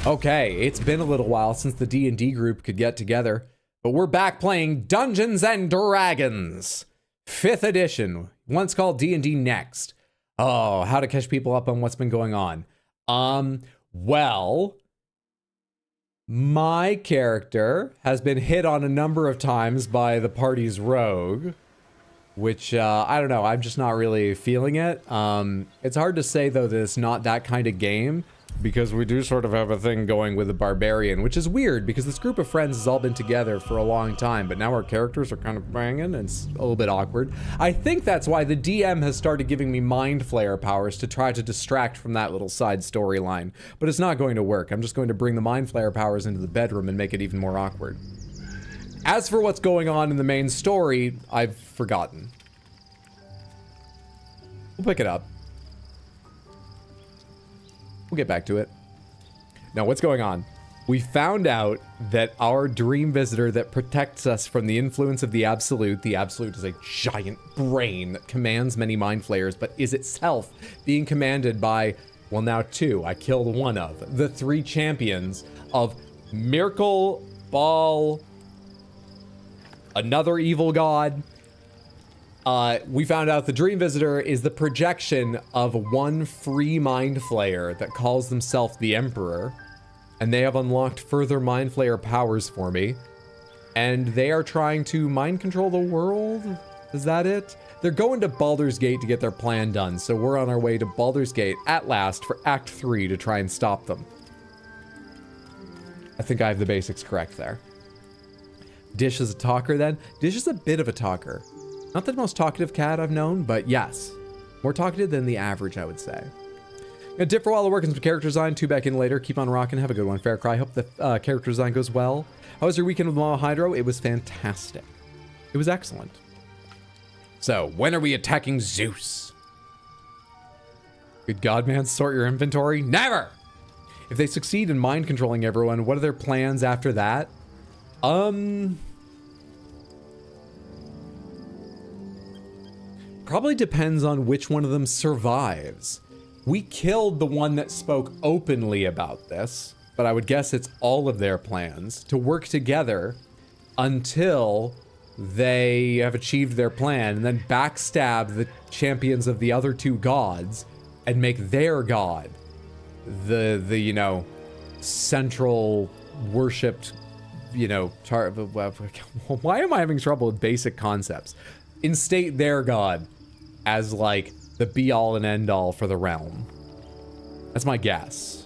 [SPEAKER 1] Okay, it's been a little while since the D&D group could get together, but we're back playing Dungeons and Dragons, 5th edition, once called D&D Next. Oh, how to catch people up on what's been going on. Well, my character has been hit on a number of times by the party's rogue, which, I don't know, I'm just not really feeling it. It's hard to say, though, that it's not that kind of game, because we do sort of have a thing going with the barbarian, which is weird, because this group of friends has all been together for a long time, but now our characters are kind of banging, and it's a little bit awkward. I think that's why the DM has started giving me mind flayer powers to try to distract from that little side storyline, but it's not going to work. I'm just going to bring the mind flayer powers into the bedroom and make it even more awkward. As for what's going on in the main story, I've forgotten. We'll pick it up. We'll get back to it. Now, what's going on? We found out that our dream visitor that protects us from the influence of the Absolute is a giant brain that commands many mind flayers, but is itself being commanded by, well, now two. I killed one of the 3 champions of Miracle Ball, another evil god. We found out the Dream Visitor is the projection of one free Mind Flayer that calls themselves the Emperor, and they have unlocked further Mind Flayer powers for me. And they are trying to mind control the world? Is that it? They're going to Baldur's Gate to get their plan done, so we're on our way to Baldur's Gate at last for Act 3 to try and stop them. I think I have the basics correct there. Dish is a talker then? Dish is a bit of a talker. Not the most talkative cat I've known, but yes. More talkative than the average, I would say. Gonna dip for a while to work on some character design. 2 back in later. Keep on rocking. Have a good one, Fair Cry. Hope the character design goes well. How was your weekend with Mama Hydro? It was fantastic. It was excellent. So, when are we attacking Zeus? Good God, man, sort your inventory? Never! If they succeed in mind controlling everyone, what are their plans after that? Probably depends on which one of them survives. We killed the one that spoke openly about this, but I would guess it's all of their plans to work together until they have achieved their plan and then backstab the champions of the other 2 gods and make their god the you know, central worshipped, you know, why am I having trouble with basic concepts? Instate their god as like the be all and end all for the realm. That's my guess.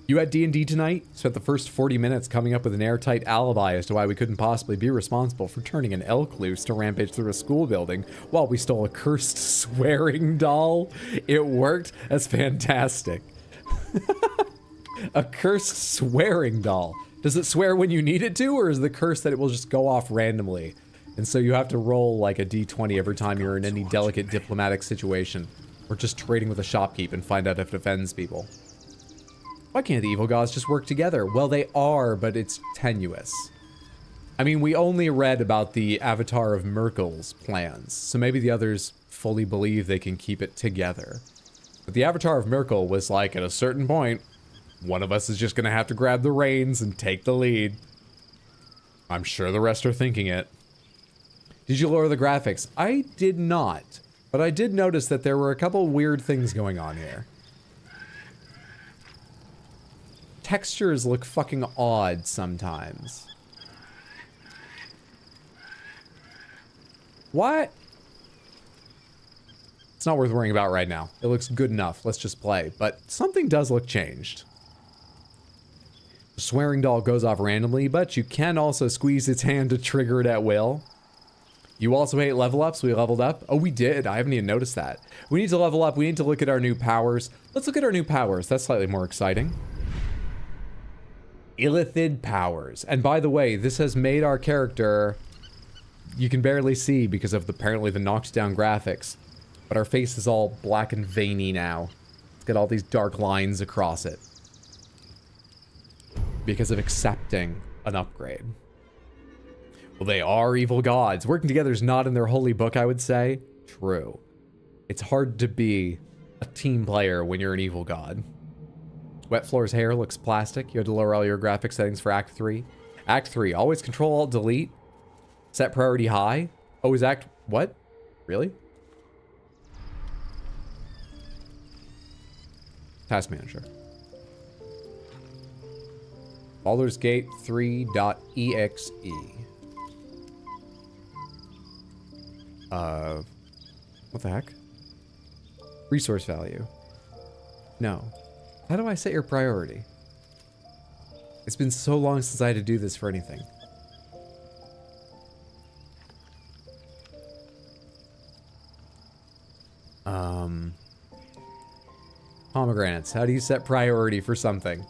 [SPEAKER 1] You had D&D tonight? Spent the first 40 minutes coming up with an airtight alibi as to why we couldn't possibly be responsible for turning an elk loose to rampage through a school building while we stole a cursed swearing doll. It worked? That's fantastic. A cursed swearing doll. Does it swear when you need it to, or is the curse that it will just go off randomly? And so you have to roll like a d20 every time you're in any delicate diplomatic situation, or just trading with a shopkeep and find out if it offends people. Why can't the evil gods just work together? Well, they are, but it's tenuous. I mean, we only read about the Avatar of Merkel's plans, so maybe the others fully believe they can keep it together. But the Avatar of Merkel was like, at a certain point, one of us is just gonna have to grab the reins and take the lead. I'm sure the rest are thinking it. Did you lower the graphics? I did not, but I did notice that there were a couple weird things going on here. Textures look fucking odd sometimes. What? It's not worth worrying about right now. It looks good enough. Let's just play. But something does look changed. The swearing doll goes off randomly, but you can also squeeze its hand to trigger it at will. You also hate level ups. We leveled up. Oh, we did. I haven't even noticed that. We need to level up. We need to look at our new powers. Let's look at our new powers. That's slightly more exciting. Illithid powers. And by the way, this has made our character, you can barely see because of apparently the knocked down graphics, but our face is all black and veiny now. It's got all these dark lines across it because of accepting an upgrade. Well, they are evil gods. Working together is not in their holy book, I would say. True. It's hard to be a team player when you're an evil god. Wet Floor's hair looks plastic. You had to lower all your graphic settings for Act 3. Act 3, always Control Alt Delete. Set priority high. Oh, is Act... what? Really? Task Manager. Baldur's Gate 3.exe. What the heck? Resource value. No. How do I set your priority? It's been so long since I had to do this for anything. Pomegranates. How do you set priority for something?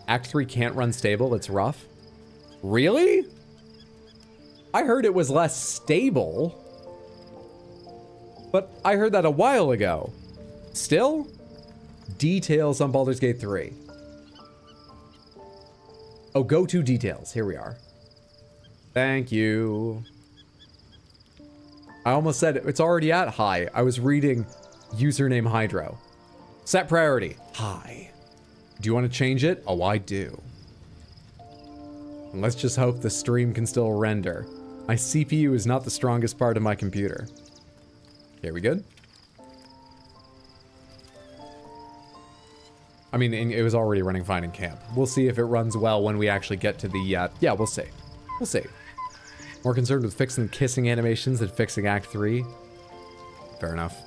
[SPEAKER 1] Act 3 can't run stable. It's rough. Really? I heard it was less stable. But I heard that a while ago. Still? Details on Baldur's Gate 3. Oh, go to details. Here we are. Thank you. I almost said it's already at high. I was reading username Hydro. Set priority. High. Do you want to change it? Oh, I do. And let's just hope the stream can still render. My CPU is not the strongest part of my computer. Okay, we good? I mean, it was already running fine in camp. We'll see if it runs well when we actually get to the, yeah, we'll see. We'll see. More concerned with fixing kissing animations than fixing Act 3. Fair enough.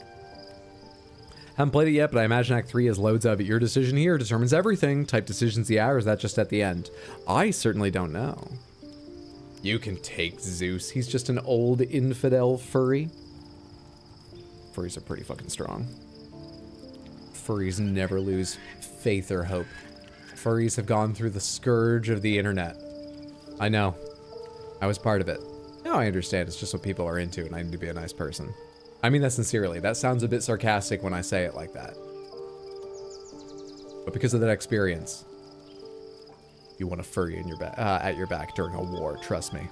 [SPEAKER 1] Haven't played it yet, but I imagine Act 3 has loads of it. Your decision here determines everything. Type decisions, yeah, or is that just at the end? I certainly don't know. You can take Zeus. He's just an old infidel furry. Furries are pretty fucking strong. Furries never lose faith or hope. Furries have gone through the scourge of the internet. I know. I was part of it. Now I understand it's just what people are into and I need to be a nice person. I mean that sincerely. That sounds a bit sarcastic when I say it like that. But because of that experience, you want a furry in your at your back during a war, trust me.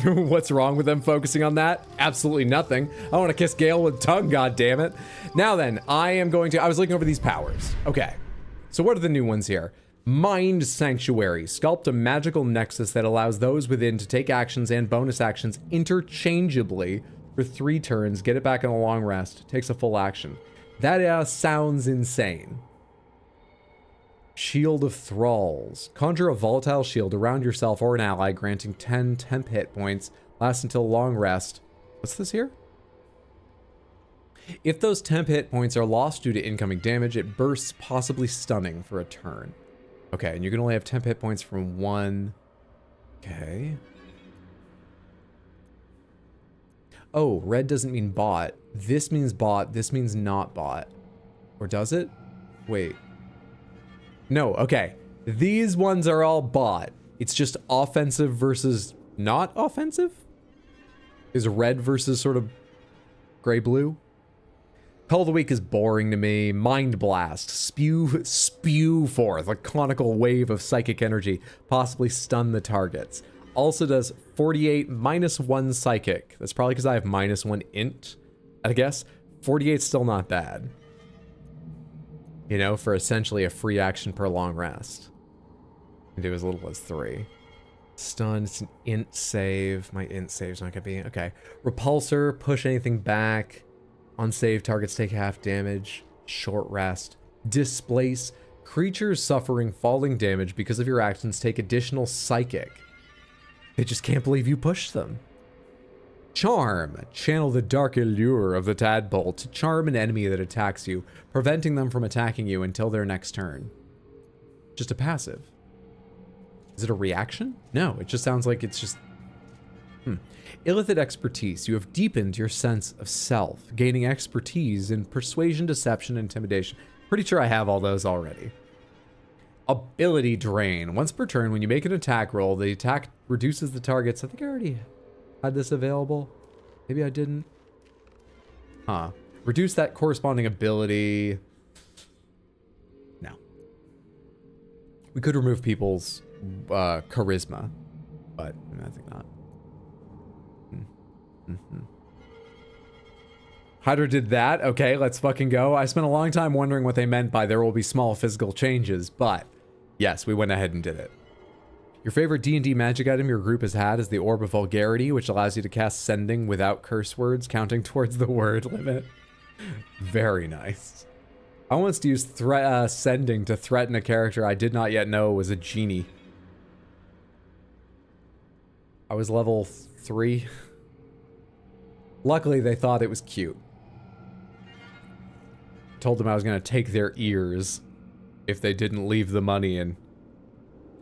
[SPEAKER 1] What's wrong with them focusing on that? Absolutely nothing. I want to kiss Gale with tongue, goddammit. Now then, I was looking over these powers. Okay. So what are the new ones here? Mind Sanctuary. Sculpt a magical nexus that allows those within to take actions and bonus actions interchangeably for 3 turns. Get it back in a long rest. Takes a full action. That sounds insane. Shield of Thralls. Conjure a volatile shield around yourself or an ally, granting 10 temp hit points. Lasts until long rest. What's this here? If those temp hit points are lost due to incoming damage, it bursts, possibly stunning for a turn. Okay, and you can only have temp hit points from 1. Okay. Oh, red doesn't mean bot. This means bot. This means not bot. Or does it? Wait. No, okay. These ones are all bot. It's just offensive versus not offensive? Is red versus sort of gray-blue? Call of the Week is boring to me. Mind Blast. Spew forth a conical wave of psychic energy. Possibly stun the targets. Also does 48 -1 psychic. That's probably because I have -1 int, I guess. 48's still not bad. You know, for essentially a free action per long rest. You can do as little as 3. Stun, it's an int save. My int save's not gonna be, okay. Repulsor, push anything back. Unsaved targets take half damage. Short rest. Displace, creatures suffering falling damage because of your actions take additional psychic. They just can't believe you pushed them. Charm. Channel the dark allure of the tadpole to charm an enemy that attacks you, preventing them from attacking you until their next turn. Just a passive. Is it a reaction? No, it just sounds like it's just... Illithid Expertise. You have deepened your sense of self, gaining expertise in persuasion, deception, and intimidation. Pretty sure I have all those already. Ability Drain. Once per turn, when you make an attack roll, the attack reduces the target's... I think I already had this available. Maybe I didn't. Huh. Reduce that corresponding ability. No. We could remove people's charisma, but I think not. Hydra did that. Okay, let's fucking go. I spent a long time wondering what they meant by there will be small physical changes, but yes, we went ahead and did it. Your favorite D&D magic item your group has had is the Orb of Vulgarity, which allows you to cast Sending without curse words, counting towards the word limit. Very nice. I once used Sending to threaten a character I did not yet know was a genie. I was level 3. Luckily, they thought it was cute. Told them I was going to take their ears if they didn't leave the money and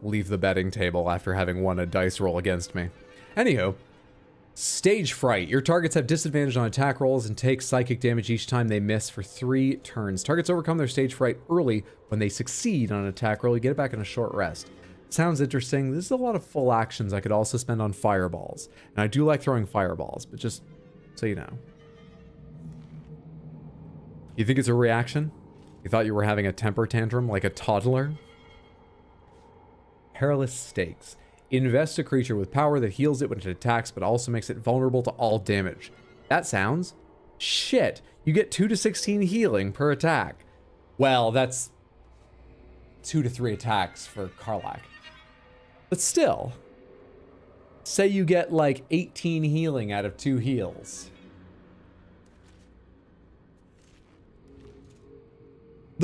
[SPEAKER 1] leave the betting table after having won a dice roll against me. Anywho, Stage Fright. Your targets have disadvantage on attack rolls and take psychic damage each time they miss for 3 turns. Targets overcome their Stage Fright early. When they succeed on an attack roll, you get it back in a short rest. Sounds interesting. This is a lot of full actions I could also spend on fireballs. And I do like throwing fireballs, but just so you know. You think it's a reaction? You thought you were having a temper tantrum like a toddler? Perilous Stakes. Invest a creature with power that heals it when it attacks, but also makes it vulnerable to all damage. That sounds... shit. You get 2 to 16 healing per attack. Well, that's 2 to 3 attacks for Karlach. But still, say you get like 18 healing out of 2 heals.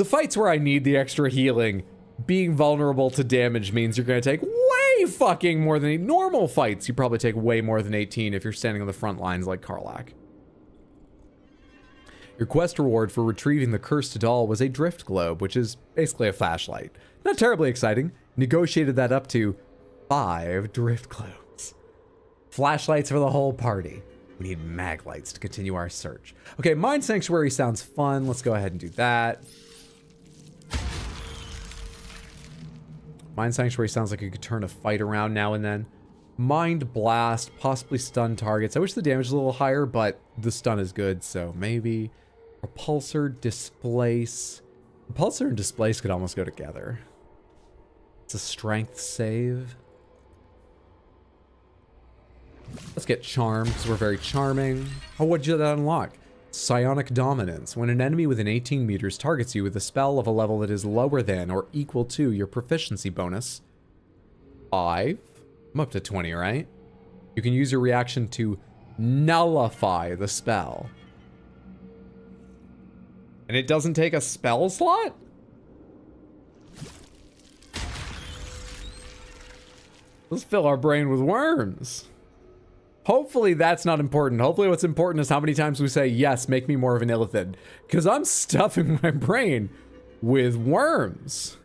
[SPEAKER 1] The fights where I need the extra healing, being vulnerable to damage means you're going to take way fucking more than normal fights. You probably take way more than 18 if you're standing on the front lines like Karlach. Your quest reward for retrieving the cursed doll was a drift globe, which is basically a flashlight. Not terribly exciting. Negotiated that up to 5 drift globes. Flashlights for the whole party. We need mag lights to continue our search. Okay, Mind Sanctuary sounds fun. Let's go ahead and do that. Mind Sanctuary sounds like you could turn a fight around now and then. Mind Blast, possibly stun targets. I wish the damage was a little higher, but the stun is good, so maybe. Repulsor, Displace. Repulsor and Displace could almost go together. It's a strength save. Let's get Charm, because we're very charming. Oh, what'd you unlock? Psionic Dominance. When an enemy within 18 meters targets you with a spell of a level that is lower than or equal to your proficiency bonus. 5. I'm up to 20, right? You can use your reaction to nullify the spell. And it doesn't take a spell slot? Let's fill our brain with worms. Hopefully that's not important. Hopefully what's important is how many times we say, yes, make me more of an illithid. Because I'm stuffing my brain with worms.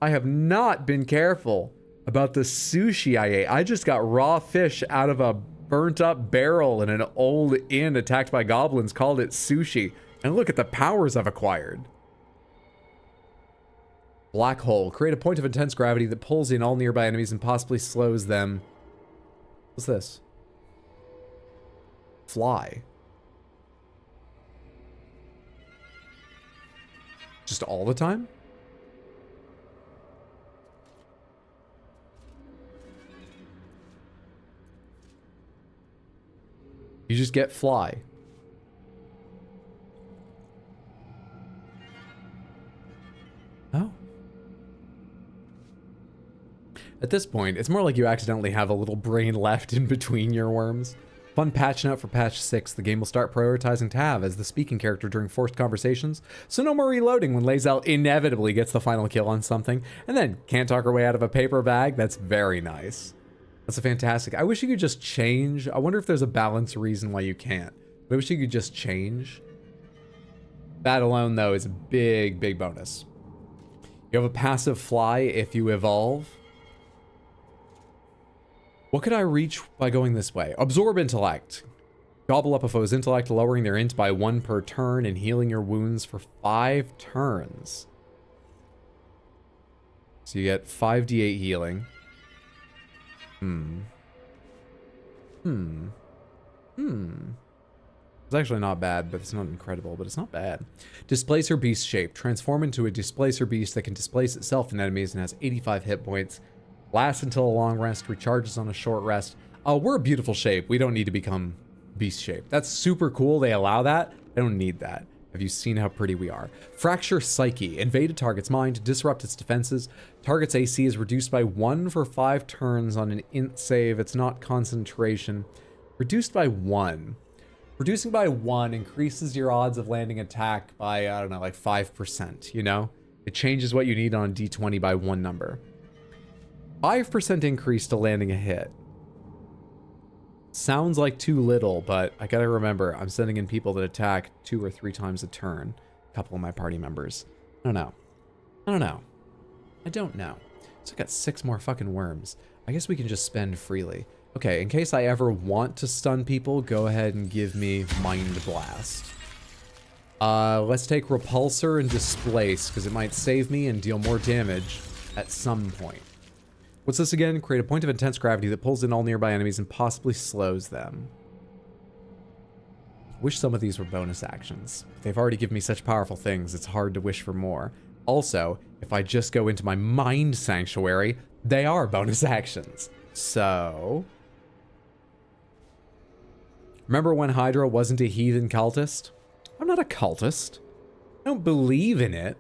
[SPEAKER 1] I have not been careful about the sushi I ate. I just got raw fish out of a burnt up barrel in an old inn attacked by goblins, called it sushi. And look at the powers I've acquired. Black hole. Create a point of intense gravity that pulls in all nearby enemies and possibly slows them. What's this? Fly. Just all the time? You just get fly. Oh. At this point, it's more like you accidentally have a little brain left in between your worms. Fun patch note for patch 6. The game will start prioritizing Tav as the speaking character during forced conversations, so no more reloading when Lae'zel inevitably gets the final kill on something, and then can't talk her way out of a paper bag. That's very nice. That's a fantastic. I wish you could just change. I wonder if there's a balance reason why you can't. But I wish you could just change. That alone, though, is a big, big bonus. You have a passive fly if you evolve. What could I reach by going this way? Absorb intellect. Gobble up a foe's intellect, lowering their int by 1 per turn and healing your wounds for 5 turns. So you get 5d8 healing. It's actually not bad, but it's not incredible, but it's not bad. Displacer beast shape. Transform into a displacer beast that can displace itself in enemies and has 85 hit points. Lasts until a long rest, recharges on a short rest. We're a beautiful shape. We don't need to become beast shape. That's super cool. They allow that. I don't need that. Have you seen how pretty we are? Fracture Psyche. Invade a target's mind, disrupt its defenses. Target's AC is reduced by 1 for 5 turns on an int save. It's not concentration. Reduced by 1. Reducing by 1 increases your odds of landing attack by, I don't know, like 5%, you know? It changes what you need on a d20 by 1 number. 5% increase to landing a hit. Sounds like too little, but I gotta remember, I'm sending in people that attack 2 or 3 times a turn. A couple of my party members. I don't know. I don't know. So I got 6 more fucking worms. I guess we can just spend freely. Okay, in case I ever want to stun people, go ahead and give me Mind Blast. Let's take Repulsor and Displace, because it might save me and deal more damage at some point. What's this again? Create a point of intense gravity that pulls in all nearby enemies and possibly slows them. Wish some of these were bonus actions. They've already given me such powerful things, it's hard to wish for more. Also, if I just go into my Mind Sanctuary, they are bonus actions. So... remember when Hydra wasn't a heathen cultist? I'm not a cultist. I don't believe in it.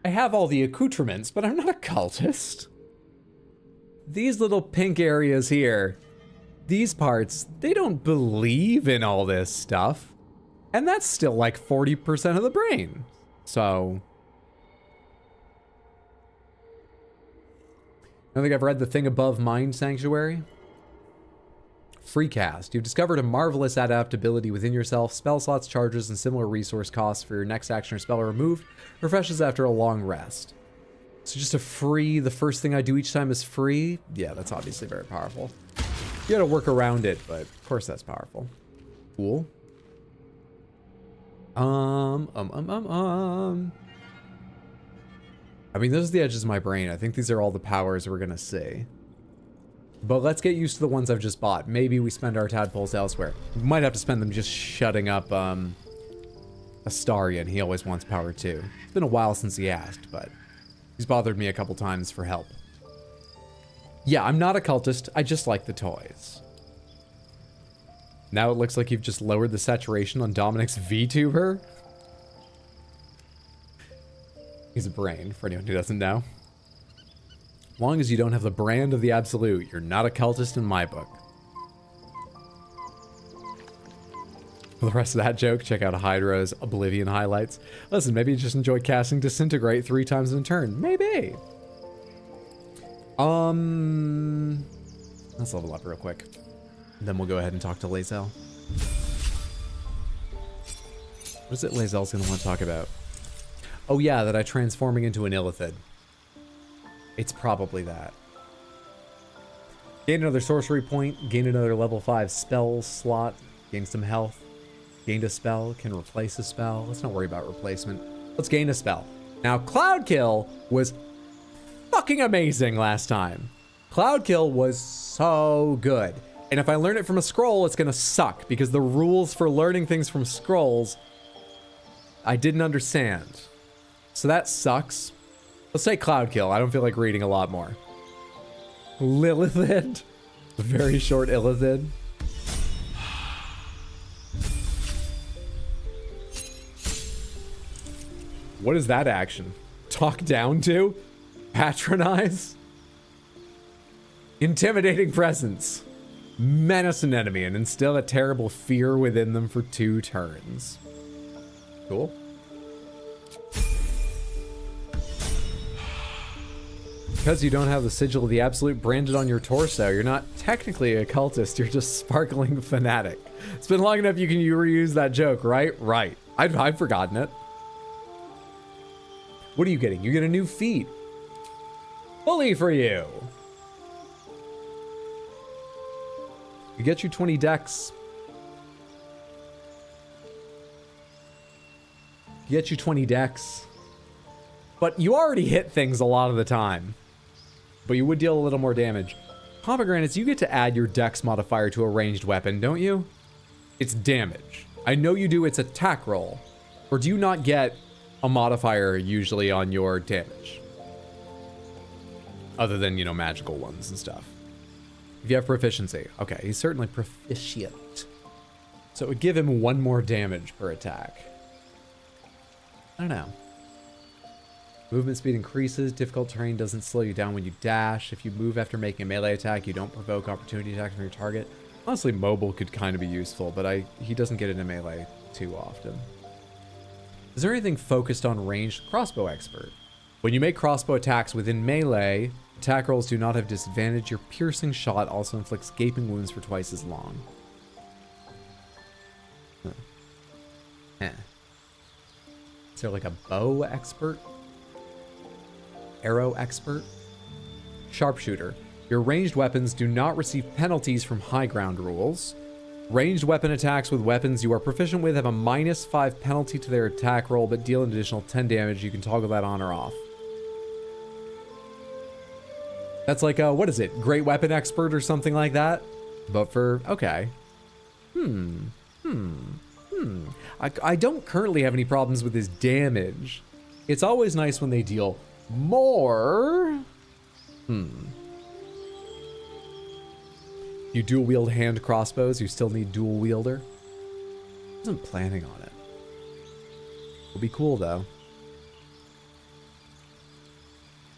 [SPEAKER 1] I have all the accoutrements, but I'm not a cultist. These little pink areas here, these parts, they don't believe in all this stuff. And that's still like 40% of the brain. So I don't think I've read the thing above Mind Sanctuary. Free cast. You've discovered a marvelous adaptability within yourself. Spell slots, charges, and similar resource costs for your next action or spell are removed. Refreshes after a long rest. So just a free, the first thing I do each time is free? Yeah, that's obviously very powerful. You gotta work around it, but of course that's powerful. Cool. I mean, those are the edges of my brain. I think these are all the powers we're gonna see. But let's get used to the ones I've just bought. Maybe we spend our tadpoles elsewhere. We might have to spend them just shutting up, Astarion. He always wants power too. It's been a while since he asked, but he's bothered me a couple times for help. Yeah, I'm not a cultist. I just like the toys. Now it looks like you've just lowered the saturation on Dominic's VTuber. He's a brain, for anyone who doesn't know. As long as you don't have the brand of the absolute, you're not a cultist in my book. For the rest of that joke, check out Hydra's Oblivion highlights. Listen, maybe you just enjoy casting Disintegrate 3 times in a turn. Maybe. Let's level up real quick. Then we'll go ahead and talk to Lae'zel. What is it Lae'zel's gonna want to talk about? Oh yeah, that I'm transforming into an Illithid. It's probably that. Gain another sorcery point, gain another level 5 spell slot, gain some health, gained a spell, can replace a spell. Let's not worry about replacement. Let's gain a spell. Now, Cloud Kill was fucking amazing last time. Cloud Kill was so good. And if I learn it from a scroll, it's gonna suck because the rules for learning things from scrolls, I didn't understand. So that sucks. Let's say Cloud Kill. I don't feel like reading a lot more. Lillithid. Very short Illithid. What is that action? Talk down to? Patronize? Intimidating presence. Menace an enemy and instill a terrible fear within them for 2 turns. Cool. Because you don't have the sigil of the absolute branded on your torso, you're not technically a cultist, you're just sparkling fanatic. It's been long enough you can reuse that joke, right? Right. I've forgotten it. What are you getting? You get a new feat. Bully for you. You get you 20 dex. Get you 20 dex. But you already hit things a lot of the time. But you would deal a little more damage. Pomegranates, you get to add your dex modifier to a ranged weapon, don't you? It's damage. I know you do, it's attack roll. Or do you not get a modifier usually on your damage? Other than, you know, magical ones and stuff. If you have proficiency. Okay, he's certainly proficient. So it would give him 1 more damage per attack. I don't know. Movement speed increases. Difficult terrain doesn't slow you down when you dash. If you move after making a melee attack, you don't provoke opportunity attacks from your target. Honestly, mobile could kind of be useful, but he doesn't get into melee too often. Is there anything focused on ranged? Crossbow expert. When you make crossbow attacks within melee, attack rolls do not have disadvantage. Your piercing shot also inflicts gaping wounds for twice as long. Huh. Eh. Is there like a bow expert? Arrow expert? Sharpshooter. Your ranged weapons do not receive penalties from high ground rules. Ranged weapon attacks with weapons you are proficient with have a -5 penalty to their attack roll, but deal an additional 10 damage. You can toggle that on or off. That's like a, what is it? Great weapon expert or something like that? But for, okay. I don't currently have any problems with his damage. It's always nice when they deal more. You dual wield hand crossbows, you still need dual wielder. I wasn't planning on it. It'll be cool though.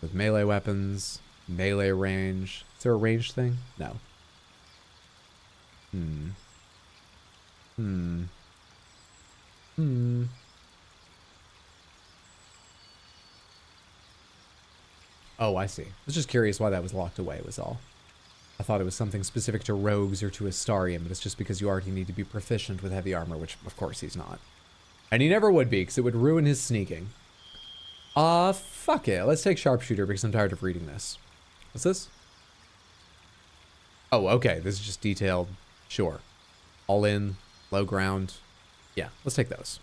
[SPEAKER 1] With melee weapons, melee range. Is there a range thing? No. Oh, I see. I was just curious why that was locked away, was all. I thought it was something specific to rogues or to Astarion, but it's just because you already need to be proficient with heavy armor, which of course he's not. And he never would be, because it would ruin his sneaking. Fuck it. Let's take Sharpshooter, because I'm tired of reading this. What's this? Oh, okay. This is just detailed. Sure. All in, low ground. Yeah, let's take those.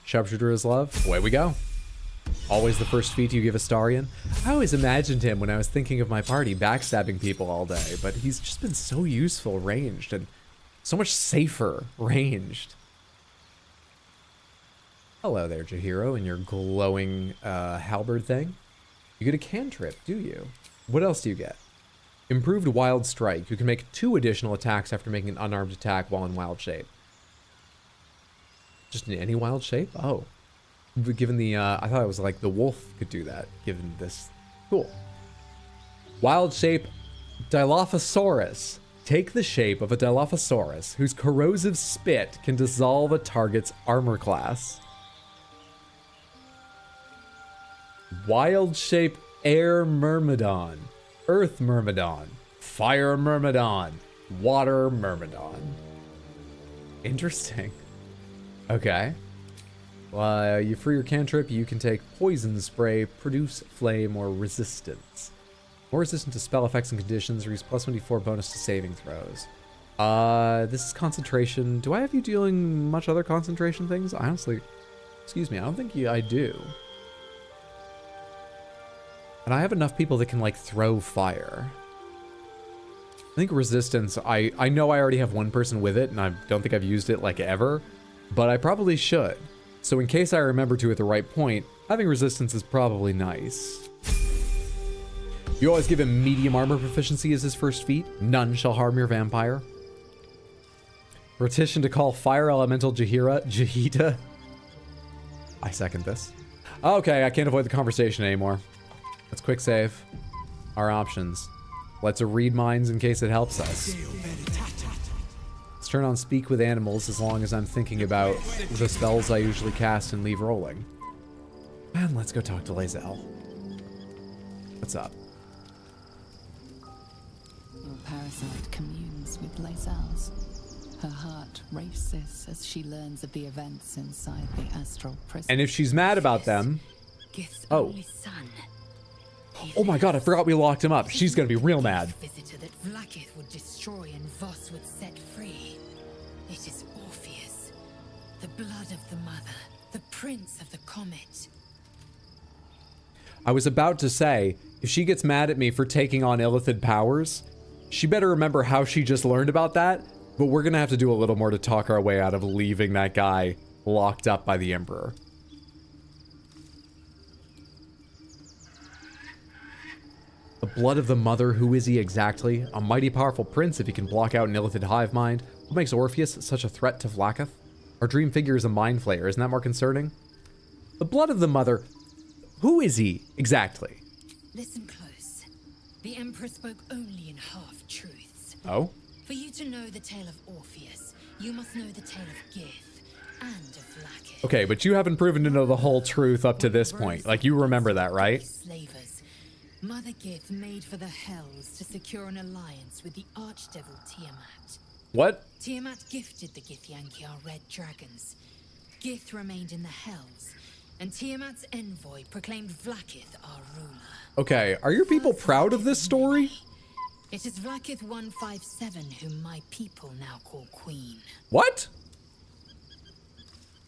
[SPEAKER 1] Sharpshooter is love. Away we go. Always the first feat you give Astarion. I always imagined him when I was thinking of my party backstabbing people all day, but he's just been so useful ranged and so much safer ranged. Hello there, Jahiro, and your glowing halberd thing. You get a cantrip, do you? What else do you get? Improved Wild Strike. You can make 2 additional attacks after making an unarmed attack while in wild shape. Just in any wild shape? Oh. Given the, I thought it was like the wolf could do that, given this. Cool. Wild shape, Dilophosaurus. Take the shape of a Dilophosaurus whose corrosive spit can dissolve a target's armor class. Wild shape, Air Myrmidon. Earth Myrmidon. Fire Myrmidon. Water Myrmidon. Interesting. Okay. You free your cantrip, you can take Poison Spray, Produce Flame, or Resistance. More resistant to spell effects and conditions, receives plus 24 bonus to saving throws. This is concentration. Do I have you dealing much other concentration things? I honestly, excuse me, I don't think I do. And I have enough people that can, like, throw fire. I think Resistance, I know I already have one person with it, and I don't think I've used it, like, ever. But I probably should. So in case I remember to at the right point, having Resistance is probably nice. You always give him medium armor proficiency as his first feat. None shall harm your vampire. Petition to call Fire Elemental Jahita. I second this. Okay, I can't avoid the conversation anymore. Let's quick save. Our options. Let's read minds in case it helps us. Let's turn on Speak with Animals as long as I'm thinking about the spells I usually cast and leave rolling. And let's go talk to Lae'zel. What's up?
[SPEAKER 5] Your parasite communes with Lae'zel's. Her heart races as she learns of the events inside the astral prison.
[SPEAKER 1] And if she's mad about them... Oh. Oh my god, I forgot we locked him up. She's gonna be real mad.
[SPEAKER 6] Visitor that Vlaakith would destroy and Voss would set free. It is Orpheus, the blood of the mother, the prince of the comet.
[SPEAKER 1] I was about to say, if she gets mad at me for taking on illithid powers, she better remember how she just learned about that, but we're gonna have to do a little more to talk our way out of leaving that guy locked up by the Emperor. The blood of the mother, who is he exactly? A mighty powerful prince if he can block out an illithid hive mind. What makes Orpheus such a threat to Vlaakith? Our dream figure is a mind flayer, isn't that more concerning? The blood of the mother, who is he exactly?
[SPEAKER 6] Listen close. The Emperor spoke only in half-truths.
[SPEAKER 1] Oh?
[SPEAKER 6] For you to know the tale of Orpheus, you must know the tale of Gith and of Vlaakith.
[SPEAKER 1] Okay, but you haven't proven to know the whole truth up to this point. Like, you remember that, right?
[SPEAKER 6] Slavers. Mother Gith made for the Hells to secure an alliance with the archdevil Tiamat.
[SPEAKER 1] What?
[SPEAKER 6] Tiamat gifted the Githyanki our red dragons. Gith remained in the Hells, and Tiamat's envoy proclaimed Vlaakith our ruler.
[SPEAKER 1] Okay, are your people proud of this story?
[SPEAKER 6] It is Vlaakith 157 whom my people now call Queen.
[SPEAKER 1] What?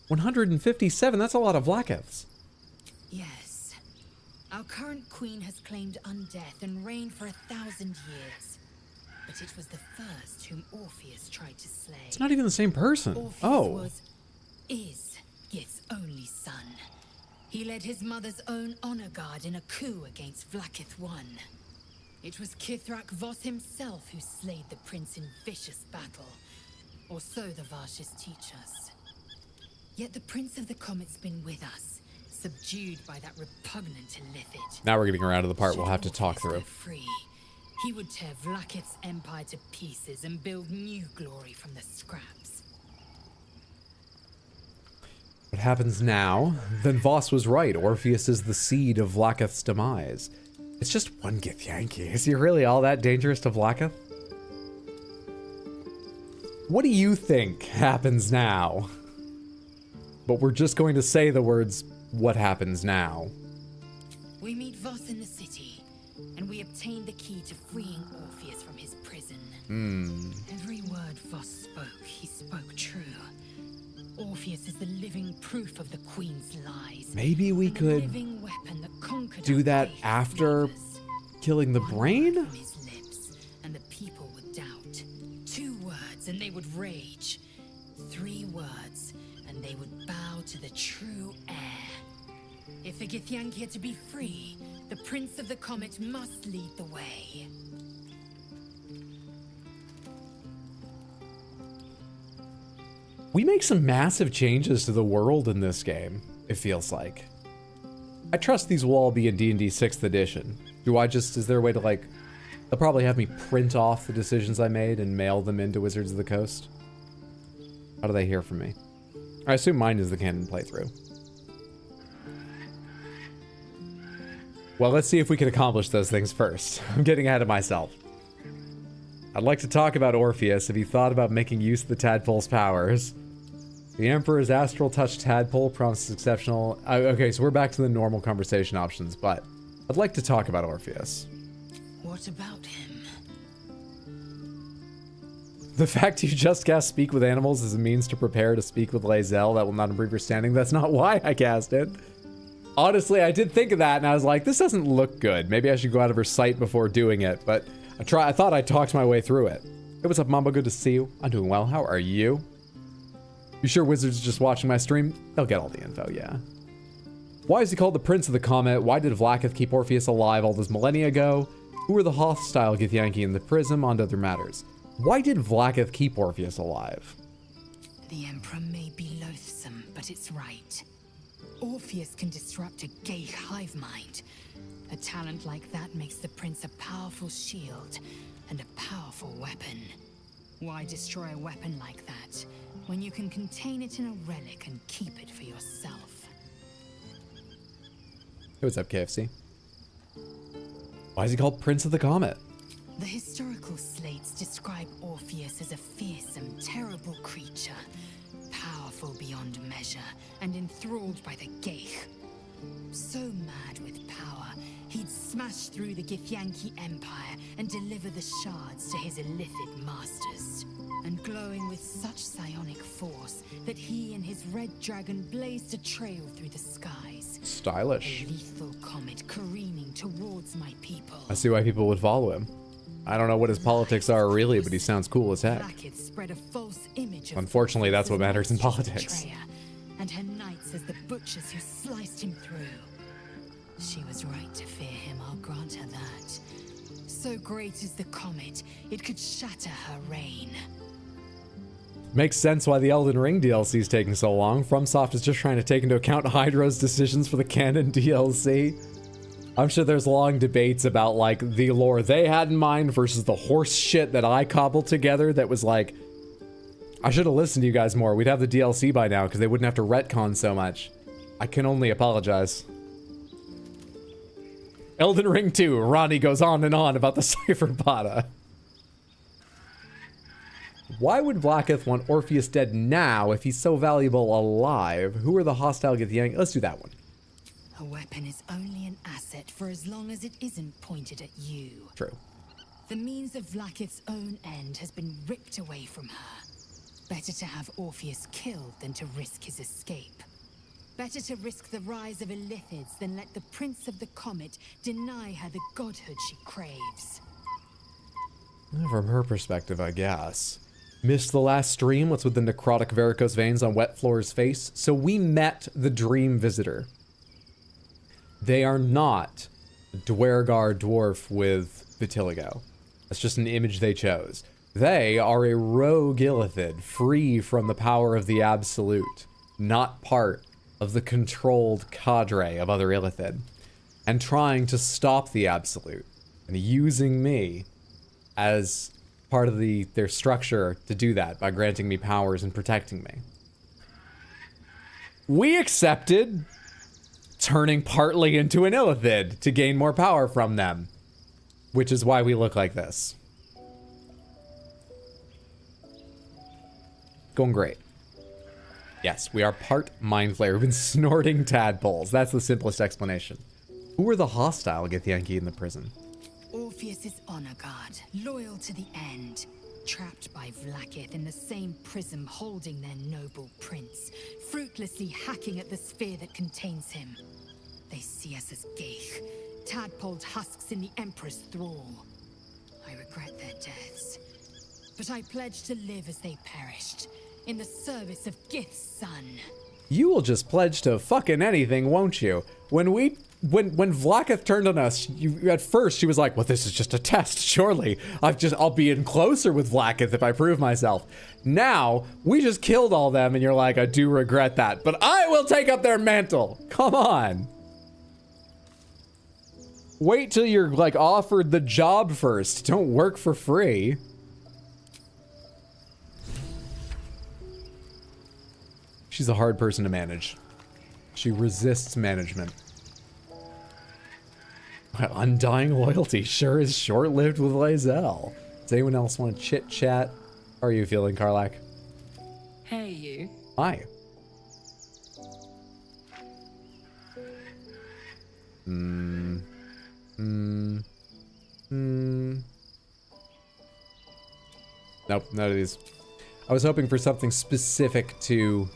[SPEAKER 1] 157? That's a lot of Vlaakiths.
[SPEAKER 6] Yes. Our current queen has claimed undeath and reigned for 1,000 years. But it was the first whom Orpheus tried to slay.
[SPEAKER 1] It's not even the same person.
[SPEAKER 6] Orpheus is Gith's only son. He led his mother's own honor guard in a coup against Vlaakith I. It was Kithrak Voss himself who slayed the prince in vicious battle. Or so the Varshis teach us. Yet the Prince of the Comet's been with us, subdued by that repugnant illithid.
[SPEAKER 1] Now we're getting around to the part we'll have to talk through.
[SPEAKER 6] Free, he would tear Vlaakith's empire to pieces and build new glory from the scraps.
[SPEAKER 1] What happens now? Then Voss was right. Orpheus is the seed of Vlaakith's demise. It's just one Githyanki. Is he really all that dangerous to Vlaakith? What do you think happens now? But we're just going to say the words, what happens now?
[SPEAKER 6] We meet Voss in the city, and we obtain the key to freeing Orpheus from his prison. Every word Voss spoke, he spoke true. Orpheus is the living proof of the Queen's lies.
[SPEAKER 1] Maybe we
[SPEAKER 6] and the
[SPEAKER 1] could
[SPEAKER 6] living weapon that conquered
[SPEAKER 1] do
[SPEAKER 6] our
[SPEAKER 1] that
[SPEAKER 6] faith
[SPEAKER 1] after
[SPEAKER 6] forever.
[SPEAKER 1] killing the
[SPEAKER 6] One
[SPEAKER 1] brain?
[SPEAKER 6] word from his lips, and the people would doubt. 2 words, and they would rage. 3 words, and they would bow to the true heir. If the Githyanki are to be free, the Prince of the Comet must lead the way.
[SPEAKER 1] We make some massive changes to the world in this game, it feels like. I trust these will all be in D&D 6th edition. Is there a way to like, they'll probably have me print off the decisions I made and mail them into Wizards of the Coast? How do they hear from me? I assume mine is the canon playthrough. Well, let's see if we can accomplish those things first. I'm getting ahead of myself. I'd like to talk about Orpheus if he thought about making use of the tadpole's powers. The Emperor's astral touch tadpole promises exceptional... okay, so we're back to the normal conversation options, but I'd like to talk about Orpheus.
[SPEAKER 6] What about him?
[SPEAKER 1] The fact you just cast Speak with Animals is a means to prepare to speak with Lae'zel that will not improve your standing. That's not why I cast it. Honestly, I did think of that, and I was like, this doesn't look good. Maybe I should go out of her sight before doing it, but I thought I talked my way through it. Hey, what's up, Mamba? Good to see you. I'm doing well. How are you? You sure Wizards is just watching my stream? They'll get all the info, yeah. Why is he called the Prince of the Comet? Why did Vlaakith keep Orpheus alive all those millennia ago? Who were the hostile Githyanki in the prism? On to other matters. Why did Vlaakith keep Orpheus alive?
[SPEAKER 6] The Emperor may be loathsome, but it's right. Orpheus can disrupt a gay hive mind. A talent like that makes the Prince a powerful shield and a powerful weapon. Why destroy a weapon like that when you can contain it in a relic and keep it for yourself?
[SPEAKER 1] Hey, what's up, KFC? Why is he called Prince of the Comet?
[SPEAKER 6] The historical slates describe Orpheus as a fearsome, terrible creature, powerful beyond measure and enthralled by the Geich. So mad with power, he'd smash through the Githyanki Empire and deliver the shards to his illithid masters. And glowing with such psionic force that he and his red dragon blazed a trail through the skies.
[SPEAKER 1] Stylish.
[SPEAKER 6] A lethal comet careening towards my people.
[SPEAKER 1] I see why people would follow him. I don't know what his politics are really, but he sounds cool as heck.
[SPEAKER 6] Blackett spread a false image of
[SPEAKER 1] Unfortunately, that's what matters in
[SPEAKER 6] Orpheus'
[SPEAKER 1] politics.
[SPEAKER 6] betrayer, and her knights as the butchers who sliced him through. She was right to fear him, I'll grant her that. So great is the comet, it could shatter her reign.
[SPEAKER 1] Makes sense why the Elden Ring DLC is taking so long. FromSoft is just trying to take into account Hydra's decisions for the canon DLC. I'm sure there's long debates about, like, the lore they had in mind versus the horse shit that I cobbled together that was like, I should have listened to you guys more. We'd have the DLC by now because they wouldn't have to retcon so much. I can only apologize. Elden Ring 2, Ronnie goes on and on about the Cypherpata. Why would Vlaakith want Orpheus dead now if he's so valuable alive? Who are the hostile Githyanki? Let's do that one.
[SPEAKER 6] A weapon is only an asset for as long as it isn't pointed at you.
[SPEAKER 1] True.
[SPEAKER 6] The means of Vlaakith's own end has been ripped away from her. Better to have Orpheus killed than to risk his escape. Better to risk the rise of illithids than let the Prince of the Comet deny her the godhood she craves.
[SPEAKER 1] From her perspective, I guess. Missed the last stream? What's with the necrotic varicose veins on Wet Floor's face? So we met the Dream Visitor. They are not a Dwergar dwarf with vitiligo. That's just an image they chose. They are a rogue illithid, free from the power of the Absolute, not part of the controlled cadre of other illithid, and trying to stop the Absolute, and using me as part of their structure to do that by granting me powers and protecting me. We accepted. turning partly into an illithid to gain more power from them. Which is why we look like this. Going great. Yes, we are part mind flayer. We've been snorting tadpoles. That's the simplest explanation. Who were the hostile Githyanki in the prison?
[SPEAKER 6] Orpheus's honor guard, loyal to the end. Trapped by Vlaakith in the same prism holding their noble prince, fruitlessly hacking at the sphere that contains him. They see us as Geich, tadpoled husks in the Emperor's thrall. I regret their deaths, but I pledge to live as they perished, in the service of Gith's son.
[SPEAKER 1] You will just pledge to fucking anything, won't you? When Vlaakith turned on us, at first she was like, well, this is just a test, surely. I'll be in closer with Vlaakith if I prove myself. Now, we just killed all them and you're like, I do regret that, but I will take up their mantle. Come on. Wait till you're like offered the job first. Don't work for free. She's a hard person to manage. She resists management. Undying loyalty sure is short-lived with Lae'zel. Does anyone else want to chit-chat? How are you feeling, Karlak?
[SPEAKER 5] Hey, you.
[SPEAKER 1] Hi. Nope, none of these. I was hoping for something specific to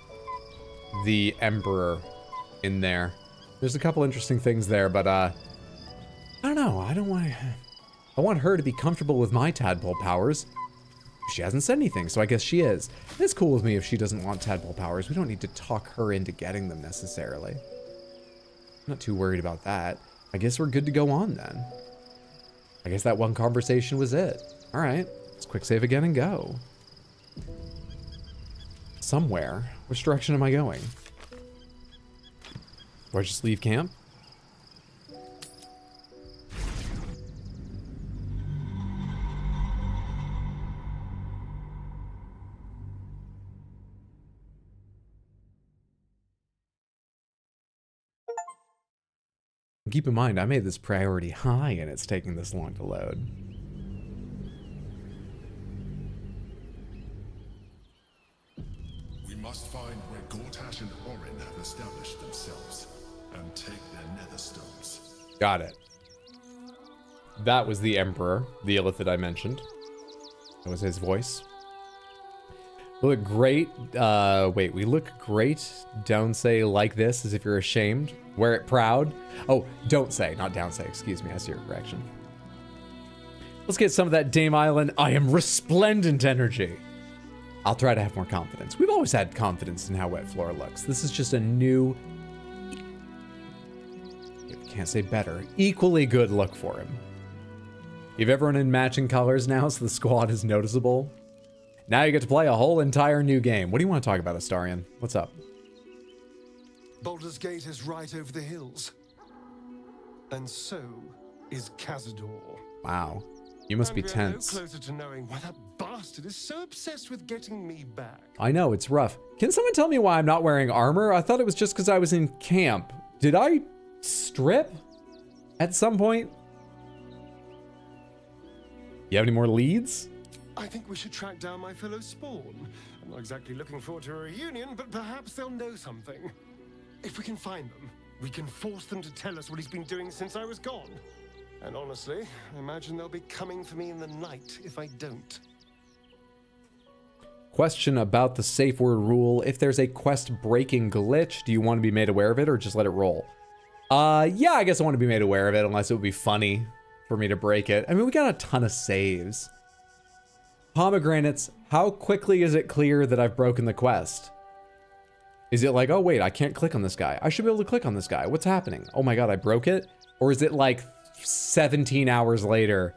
[SPEAKER 1] the Emperor in there. There's a couple interesting things there, but I don't know. I want her to be comfortable with my tadpole powers. She hasn't said anything, so I guess she is. It's cool with me if she doesn't want tadpole powers. We don't need to talk her into getting them necessarily. I'm not too worried about that. I guess we're good to go on then. I guess that one conversation was it. All right, let's quick save again and go. Somewhere. Which direction am I going? Do I just leave camp? Keep in mind, I made this priority high and it's taking this long to load.
[SPEAKER 7] We must find where Gortash and Orin have established themselves and take their nether stones.
[SPEAKER 1] Got it. That was the Emperor, the illithid I mentioned. That was his voice. We look great. Wait, we look great. Don't say like this as if you're ashamed. Wear it proud. Oh, don't say, not down say. Excuse me, I see your correction. Let's get some of that Dame Island I am resplendent energy. I'll try to have more confidence. We've always had confidence in how Wet Floor looks. This is just a new, can't say better, equally good look for him. You have everyone in matching colors now, so the squad is noticeable. Now you get to play a whole entire new game. What do you want to talk about, Astarion? What's up?
[SPEAKER 8] Baldur's Gate is right over the hills. And so is Cazador.
[SPEAKER 1] Wow. You must be tense.
[SPEAKER 8] No closer to knowing why that bastard is so obsessed with getting me back.
[SPEAKER 1] I know, it's rough. Can someone tell me why I'm not wearing armor? I thought it was just because I was in camp. Did I strip at some point? You have any more leads?
[SPEAKER 8] I think we should track down my fellow Spawn. I'm not exactly looking forward to a reunion, but perhaps they'll know something. If we can find them, we can force them to tell us what he's been doing since I was gone. And honestly, I imagine they'll be coming for me in the night if I don't.
[SPEAKER 1] Question about the safe word rule. If there's a quest breaking glitch, do you want to be made aware of it or just let it roll? Yeah, I guess I want to be made aware of it unless it would be funny for me to break it. I mean, we got a ton of saves. Pomegranates, how quickly is it clear that I've broken the quest? Is it like, oh wait, I can't click on this guy. I should be able to click on this guy. What's happening? Oh my God, I broke it? Or is it like 17 hours later,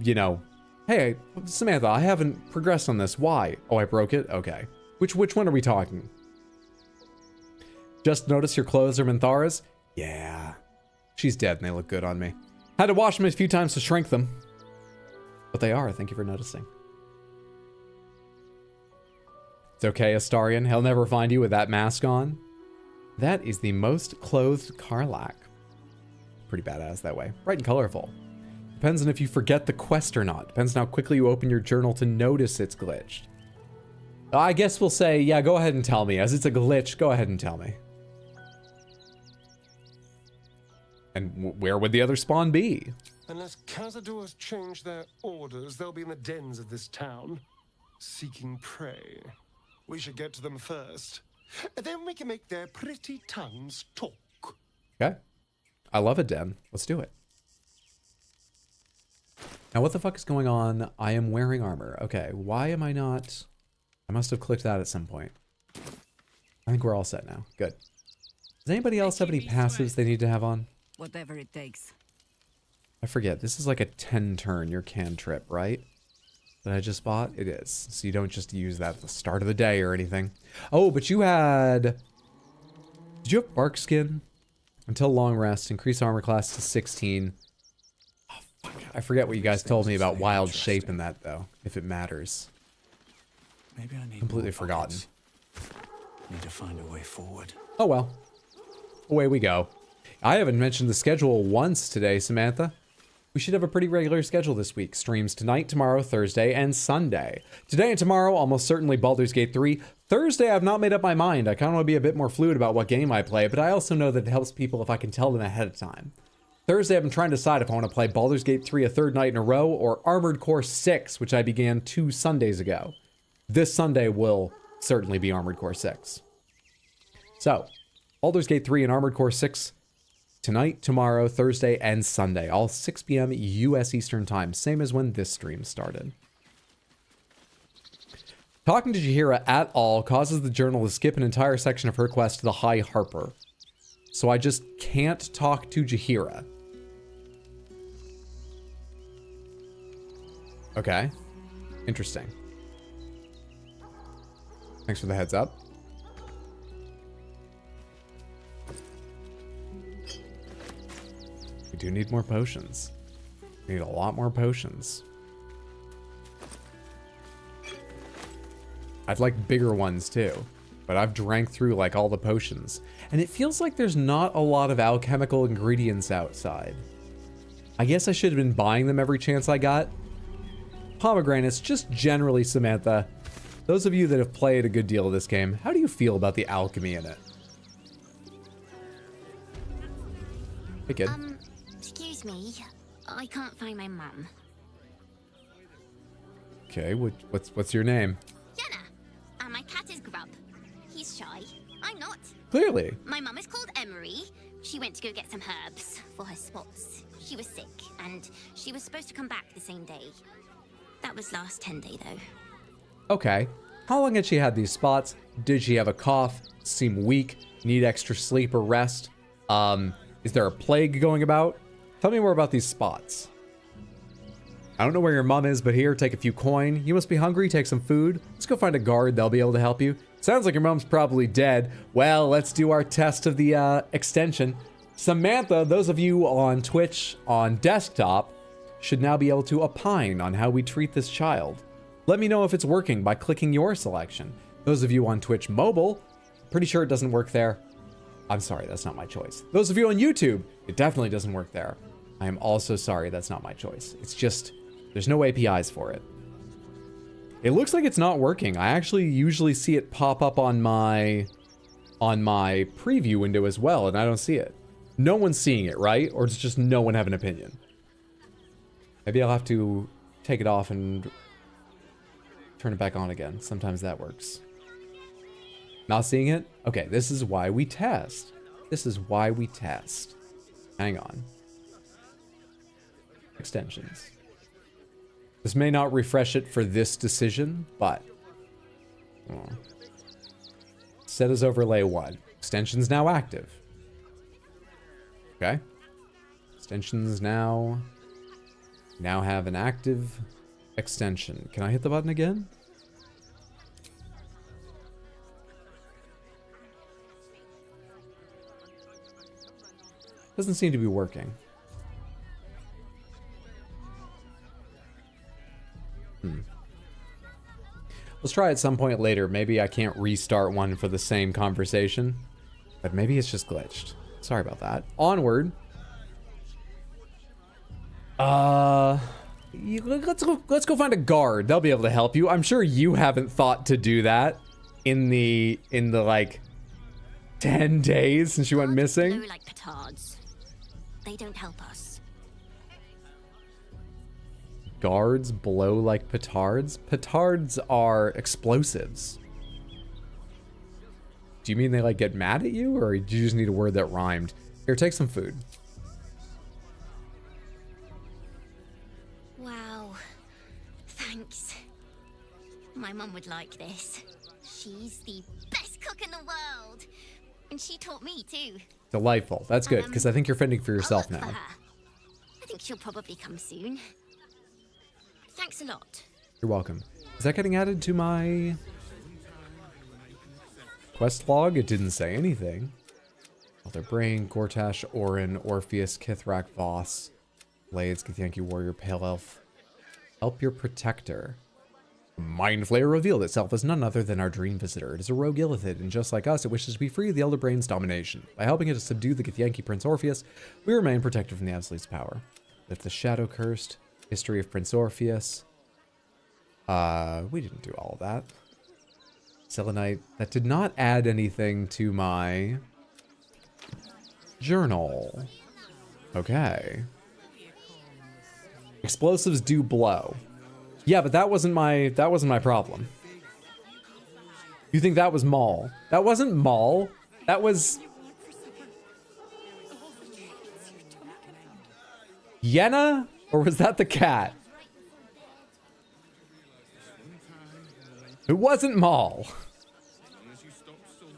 [SPEAKER 1] you know, hey, Samantha, I haven't progressed on this. Why? Oh, I broke it? Okay. Which one are we talking? Just notice your clothes are Minthara's? Yeah. She's dead and they look good on me. Had to wash them a few times to shrink them. But they are, thank you for noticing. It's okay, Astarion. He'll never find you with that mask on. That is the most clothed Karlach. Pretty badass that way. Bright and colorful. Depends on if you forget the quest or not. Depends on how quickly you open your journal to notice it's glitched. I guess we'll say, yeah, go ahead and tell me. As it's a glitch, go ahead and tell me. And where would the other spawn be?
[SPEAKER 8] Unless Cazadors change their orders, they'll be in the dens of this town, seeking prey. We should get to them first. Then we can make their pretty tongues talk.
[SPEAKER 1] Okay. I love a den. Let's do it. Now, what the fuck is going on? I am wearing armor. Okay, why am I not... I must have clicked that at some point. I think we're all set now. Good. Does anybody else have any passives they need to have on?
[SPEAKER 6] Whatever it takes.
[SPEAKER 1] I forget. This is like a 10 turn, your cantrip, right? That I just bought? It is. So you don't just use that at the start of the day or anything. Oh, but you had... Did you have bark skin? Until long rest, increase armor class to 16. Oh, fuck. I forget what you guys told me about wild shape in that, though, if it matters.
[SPEAKER 9] Maybe I need
[SPEAKER 1] completely forgotten.
[SPEAKER 9] Need to find a way forward.
[SPEAKER 1] Oh well. Away we go. I haven't mentioned the schedule once today, Samantha. We should have a pretty regular schedule this week. Streams tonight, tomorrow, Thursday, and Sunday. Today and tomorrow, almost certainly Baldur's Gate 3. Thursday, I've not made up my mind. I kind of want to be a bit more fluid about what game I play, but I also know that it helps people if I can tell them ahead of time. Thursday, I've been trying to decide if I want to play Baldur's Gate 3 a third night in a row, or Armored Core 6, which I began 2 Sundays ago. This Sunday will certainly be Armored Core 6. So, Baldur's Gate 3 and Armored Core 6 tonight, tomorrow, Thursday, and Sunday. All 6 p.m. U.S. Eastern Time. Same as when this stream started. Talking to Jaheira at all causes the journal to skip an entire section of her quest to the High Harper. So I just can't talk to Jaheira. Okay. Interesting. Thanks for the heads up. We do need more potions. We need a lot more potions. I'd like bigger ones too, but I've drank through like all the potions. And it feels like there's not a lot of alchemical ingredients outside. I guess I should have been buying them every chance I got. Pomegranates, just generally, Samantha. Those of you that have played a good deal of this game, how do you feel about the alchemy in it? Hey, kid.
[SPEAKER 10] Excuse me. I can't find my mum.
[SPEAKER 1] Okay, what's your name?
[SPEAKER 10] Jenna. And my cat is Grub. He's shy. I'm not.
[SPEAKER 1] Clearly.
[SPEAKER 10] My mum is called Emery. She went to go get some herbs for her spots. She was sick, and she was supposed to come back the same day. That was last 10 day, though.
[SPEAKER 1] Okay. How long had she had these spots? Did she have a cough? Seem weak? Need extra sleep or rest? Is there a plague going about? Tell me more about these spots. I don't know where your mom is, but here, take a few coin. You must be hungry, take some food. Let's go find a guard, they'll be able to help you. Sounds like your mom's probably dead. Well, let's do our test of the extension. Samantha, those of you on Twitch on desktop should now be able to opine on how we treat this child. Let me know if it's working by clicking your selection. Those of you on Twitch mobile, pretty sure it doesn't work there. I'm sorry, that's not my choice. Those of you on YouTube, it definitely doesn't work there. I am also sorry, that's not my choice. It's just, there's no APIs for it. It looks like it's not working. I actually usually see it pop up on my preview window as well, and I don't see it. No one's seeing it, right? Or does just no one have an opinion? Maybe I'll have to take it off and turn it back on again. Sometimes that works. Not seeing it? Okay, this is why we test. This is why we test. Hang on. Extensions. This may not refresh it for this decision, but... Set as overlay 1. Extensions now active. Okay. Extensions now have an active extension. Can I hit the button again? Doesn't seem to be working. Let's try at some point later. Maybe I can't restart one for the same conversation. But maybe it's just glitched. Sorry about that. Onward. Let's go find a guard. They'll be able to help you. I'm sure you haven't thought to do that in the like 10 days since you went missing.
[SPEAKER 10] Blow like petards. They don't help us.
[SPEAKER 1] Guards blow like petards? Petards are explosives. Do you mean they like get mad at you, or do you just need a word that rhymed? Here, take some food.
[SPEAKER 10] Wow. Thanks. My mum would like this. She's the best cook in the world. And she taught me too.
[SPEAKER 1] Delightful. That's good, because I think you're fending for yourself
[SPEAKER 10] I'll look
[SPEAKER 1] now.
[SPEAKER 10] for her. I think she'll probably come soon. Thanks a lot.
[SPEAKER 1] You're welcome. Is that getting added to my quest log? It didn't say anything. Elder Brain, Gortash, Orin, Orpheus, Kithrak, Voss, Blades, Githyanki Warrior, Pale Elf. Help your protector. Mind Flayer revealed itself as none other than our dream visitor. It is a rogue illithid, and just like us, it wishes to be free of the Elder Brain's domination. By helping it to subdue the Githyanki Prince Orpheus, we remain protected from the Absolute's power. Lift the Shadow Cursed, History of Prince Orpheus. We didn't do all of that. Selenite. That did not add anything to my journal. Okay. Explosives do blow. Yeah, but that wasn't my problem. You think that was Maul? That wasn't Maul. That was Yenna? Or was that the cat? It wasn't Maul.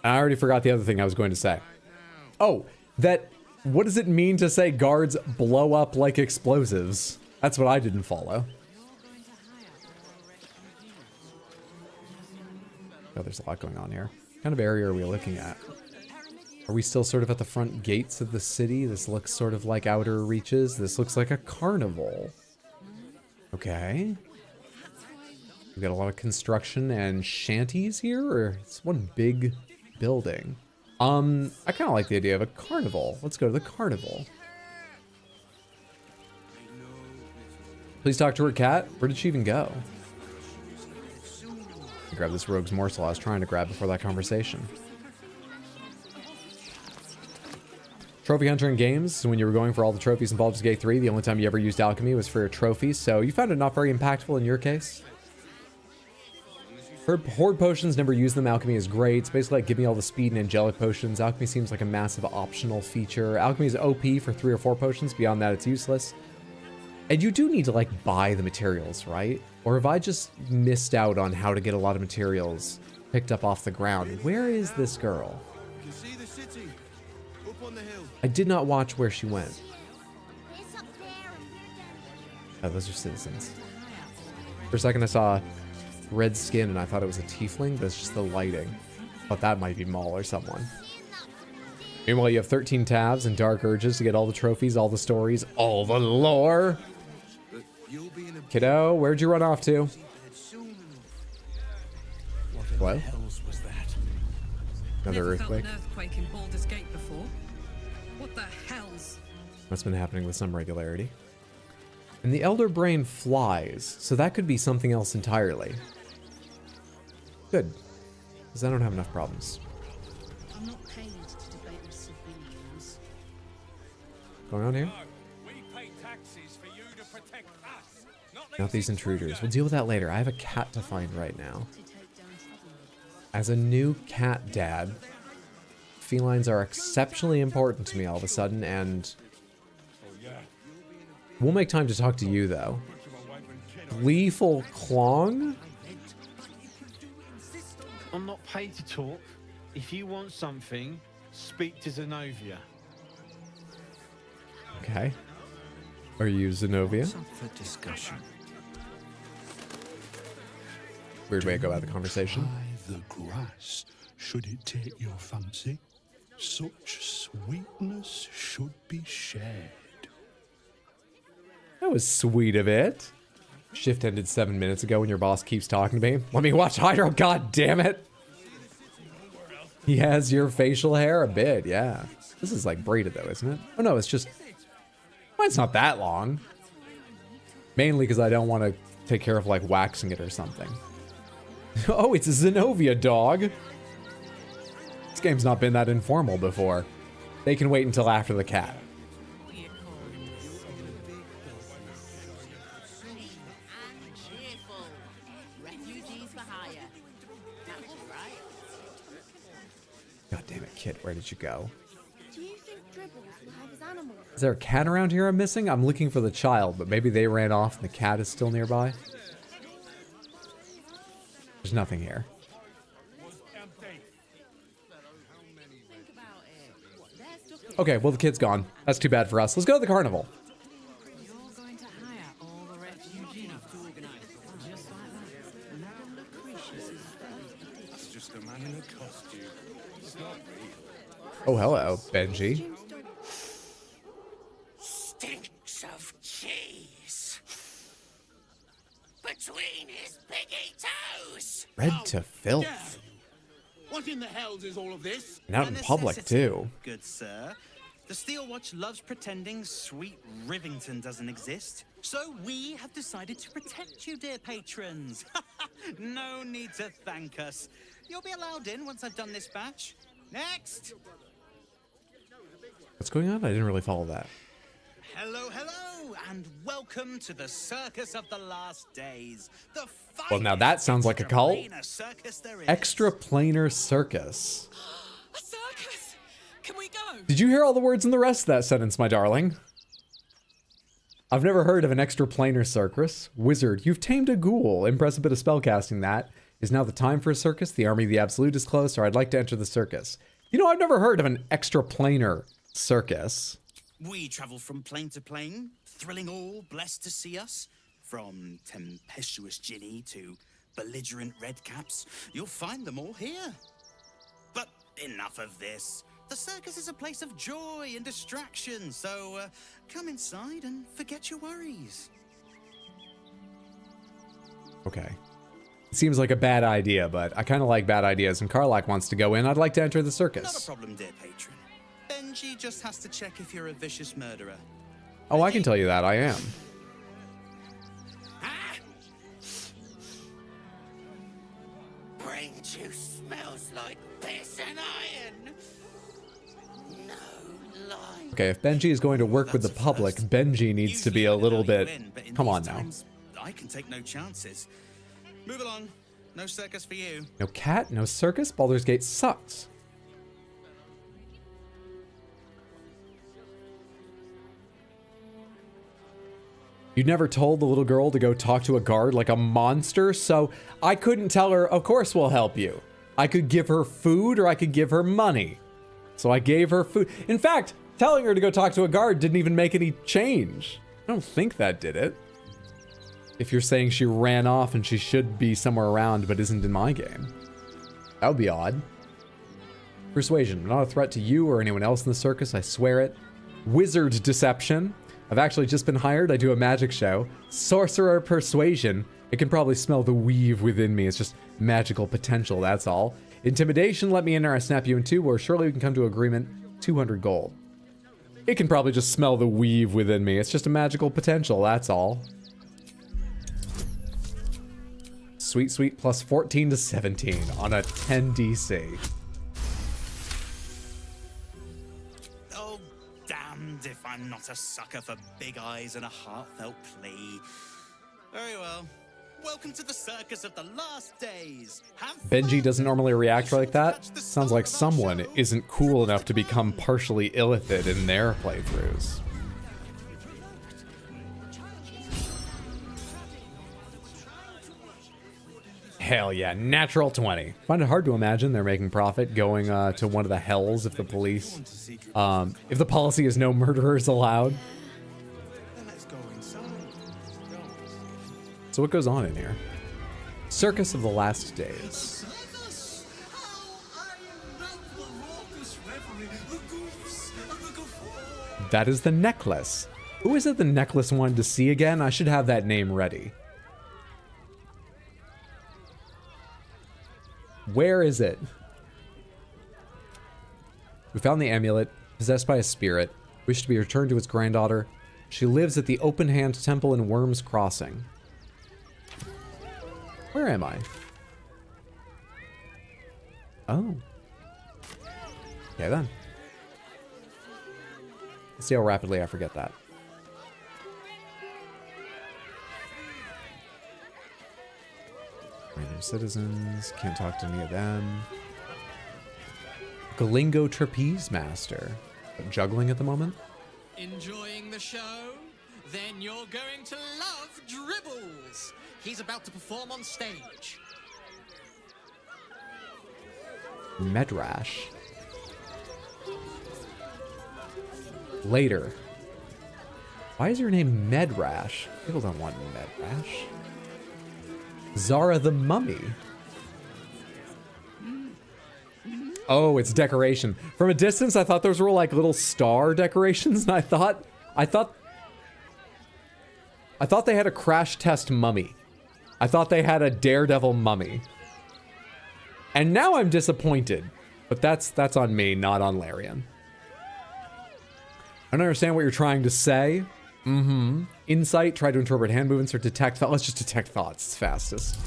[SPEAKER 1] I already forgot the other thing I was going to say. Oh, what does it mean to say guards blow up like explosives? That's what I didn't follow. Oh, there's a lot going on here. What kind of area are we looking at? Are we still sort of at the front gates of the city? This looks sort of like outer reaches. This looks like a carnival. Okay. We've got a lot of construction and shanties here, or it's one big building. I kind of like the idea of a carnival. Let's go to the carnival. Please talk to her cat. Where did she even go? Grab this rogue's morsel I was trying to grab before that conversation. Trophy hunter in games. So when you were going for all the trophies in Baldur's Gate 3, the only time you ever used alchemy was for your trophies. So you found it not very impactful in your case. Horde potions, never use them. Alchemy is great. It's basically like give me all the speed and angelic potions. Alchemy seems like a massive optional feature. Alchemy is OP for 3 or 4 potions. Beyond that, it's useless. And you do need to like buy the materials, right? Or have I just missed out on how to get a lot of materials picked up off the ground? Where is this girl?
[SPEAKER 11] You can see the city up on the hill.
[SPEAKER 1] I did not watch where she went. Oh, those are citizens. For a second I saw red skin and I thought it was a tiefling, but it's just the lighting. Thought that might be Maul or someone. Meanwhile, you have 13 tabs and dark urges to get all the trophies, all the stories, all the lore. Kiddo, where'd you run off to? What?
[SPEAKER 9] The hells was that?
[SPEAKER 1] Another
[SPEAKER 6] Never
[SPEAKER 1] earthquake?
[SPEAKER 6] felt an earthquake in Baldur's Gate before. What the hell's?
[SPEAKER 1] That's been happening with some regularity. And the Elder Brain flies, so that could be something else entirely. Good, because I don't have enough problems.
[SPEAKER 5] I'm not paid to debate with civilians.
[SPEAKER 1] Going on here? Not these intruders. We'll deal with that later. I have a cat to find right now. As a new cat dad, felines are exceptionally important to me all of a sudden, and we'll make time to talk to you, though. Gleeful Klong?
[SPEAKER 12] I'm not paid to talk. If you want something, speak to Zenobia.
[SPEAKER 1] Okay. Are you Zenobia?
[SPEAKER 9] What's up for discussion?
[SPEAKER 1] Weird way to go about the conversation.
[SPEAKER 13] By the grass, should it take your fancy? Such sweetness should be shared.
[SPEAKER 1] That was sweet of it. Shift ended 7 minutes ago when your boss keeps talking to me. Let me watch Hydro, god damn it. He has your facial hair a bit, yeah. This is like braided though, isn't it? Oh no, it's just... Mine's not that long. Mainly because I don't want to take care of like waxing it or something. Oh, it's a Zenobia dog. This game's not been that informal before. They can wait until after the cat. God damn it, Kit, where did you go?
[SPEAKER 14] Do you think Dribbles will have his animals?
[SPEAKER 1] Is there a cat around here I'm missing? I'm looking for the child, but maybe they ran off and the cat is still nearby. There's nothing here. Okay, well the kid's gone. That's too bad for us. Let's go to the carnival.
[SPEAKER 11] That's just a man in a costume. It's not real.
[SPEAKER 1] Oh, hello, Benji.
[SPEAKER 15] Stinks of cheese between his piggy toes.
[SPEAKER 1] Red to filth.
[SPEAKER 11] What in the hells is all of this?
[SPEAKER 1] And out in public, too.
[SPEAKER 9] Good sir. The Steel Watch loves pretending sweet Rivington doesn't exist. So we have decided to protect you, dear patrons. No need to thank us. You'll be allowed in once I've done this batch. Next!
[SPEAKER 1] What's going on? I didn't really follow that.
[SPEAKER 9] Hello, hello, and welcome to the Circus of the Last Days. The
[SPEAKER 1] Well, now that sounds like a cult.
[SPEAKER 9] circus there is.
[SPEAKER 1] Extra planar circus.
[SPEAKER 6] A circus! Can we go?
[SPEAKER 1] Did you hear all the words in the rest of that sentence, my darling? I've never heard of an extra planar circus. Wizard, you've tamed a ghoul. Impress a bit of spellcasting that. Is now the time for a circus? The army of the absolute is close, or I'd like to enter the circus. You know, I've never heard of an extra planar circus.
[SPEAKER 9] We travel from plane to plane, thrilling all blessed to see us. From tempestuous Ginny to belligerent redcaps, you'll find them all here. But enough of this. The circus is a place of joy and distraction, so come inside and forget your worries.
[SPEAKER 1] Okay. It seems like a bad idea, but I kind of like bad ideas, and Karlak wants to go in. I'd like to enter the circus.
[SPEAKER 9] Not a problem, dear patron. Benji just has to check if you're a vicious murderer.
[SPEAKER 1] Oh, I can tell you that. I am.
[SPEAKER 15] Brain juice smells like piss and iron. No lie.
[SPEAKER 1] Okay, if Benji is going to work with the public, Benji needs to be a little bit... Come on now.
[SPEAKER 9] I can take no chances. Move along. No circus for you.
[SPEAKER 1] No cat, no circus. Baldur's Gate sucks. You never told the little girl to go talk to a guard like a monster, so I couldn't tell her, of course we'll help you. I could give her food or I could give her money. So I gave her food. In fact, telling her to go talk to a guard didn't even make any change. I don't think that did it. If you're saying she ran off and she should be somewhere around but isn't in my game. That would be odd. Persuasion. I'm not a threat to you or anyone else in the circus, I swear it. Wizard deception. I've actually just been hired. I do a magic show. Sorcerer persuasion. It can probably smell the weave within me. It's just magical potential, that's all. Intimidation. Let me in or I snap you in two, or surely we can come to agreement. 200 gold. It can probably just smell the weave within me. It's just a magical potential, that's all. Sweet, sweet, plus 14 to 17 on a 10 DC.
[SPEAKER 9] Oh, damned if I'm not a sucker for big eyes and a heartfelt plea. Very well. Welcome to the circus of the last days.
[SPEAKER 1] Benji doesn't normally react like that. Sounds like someone isn't cool enough to become partially illithid in their playthroughs. Hell yeah, natural 20. Find it hard to imagine they're making profit going to one of the hells if the police, if the policy is no murderers allowed. So what goes on in here? Circus of the Last Days. That is the necklace. Who is it the necklace wanted to see again? I should have that name ready. Where is it? We found the amulet, possessed by a spirit, wished to be returned to its granddaughter. She lives at the Open Hand Temple in Worms Crossing. Where am I? Oh. Okay then. Let's see how rapidly I forget that. Random citizens, can't talk to any of them. Galingo Trapeze Master. Juggling at the moment?
[SPEAKER 16] Enjoying the show? Then you're going to love Dribbles. He's about to perform on stage.
[SPEAKER 1] Medrash. Later. Why is your name Medrash? People don't want Medrash. Zara the Mummy. Oh, it's decoration. From a distance, I thought those were like little star decorations, and I thought they had a crash test mummy. I thought they had a daredevil mummy. And now I'm disappointed. But that's on me, not on Larian. I don't understand what you're trying to say. Insight, try to interpret hand movements or detect thoughts. Let's just detect thoughts. It's fastest.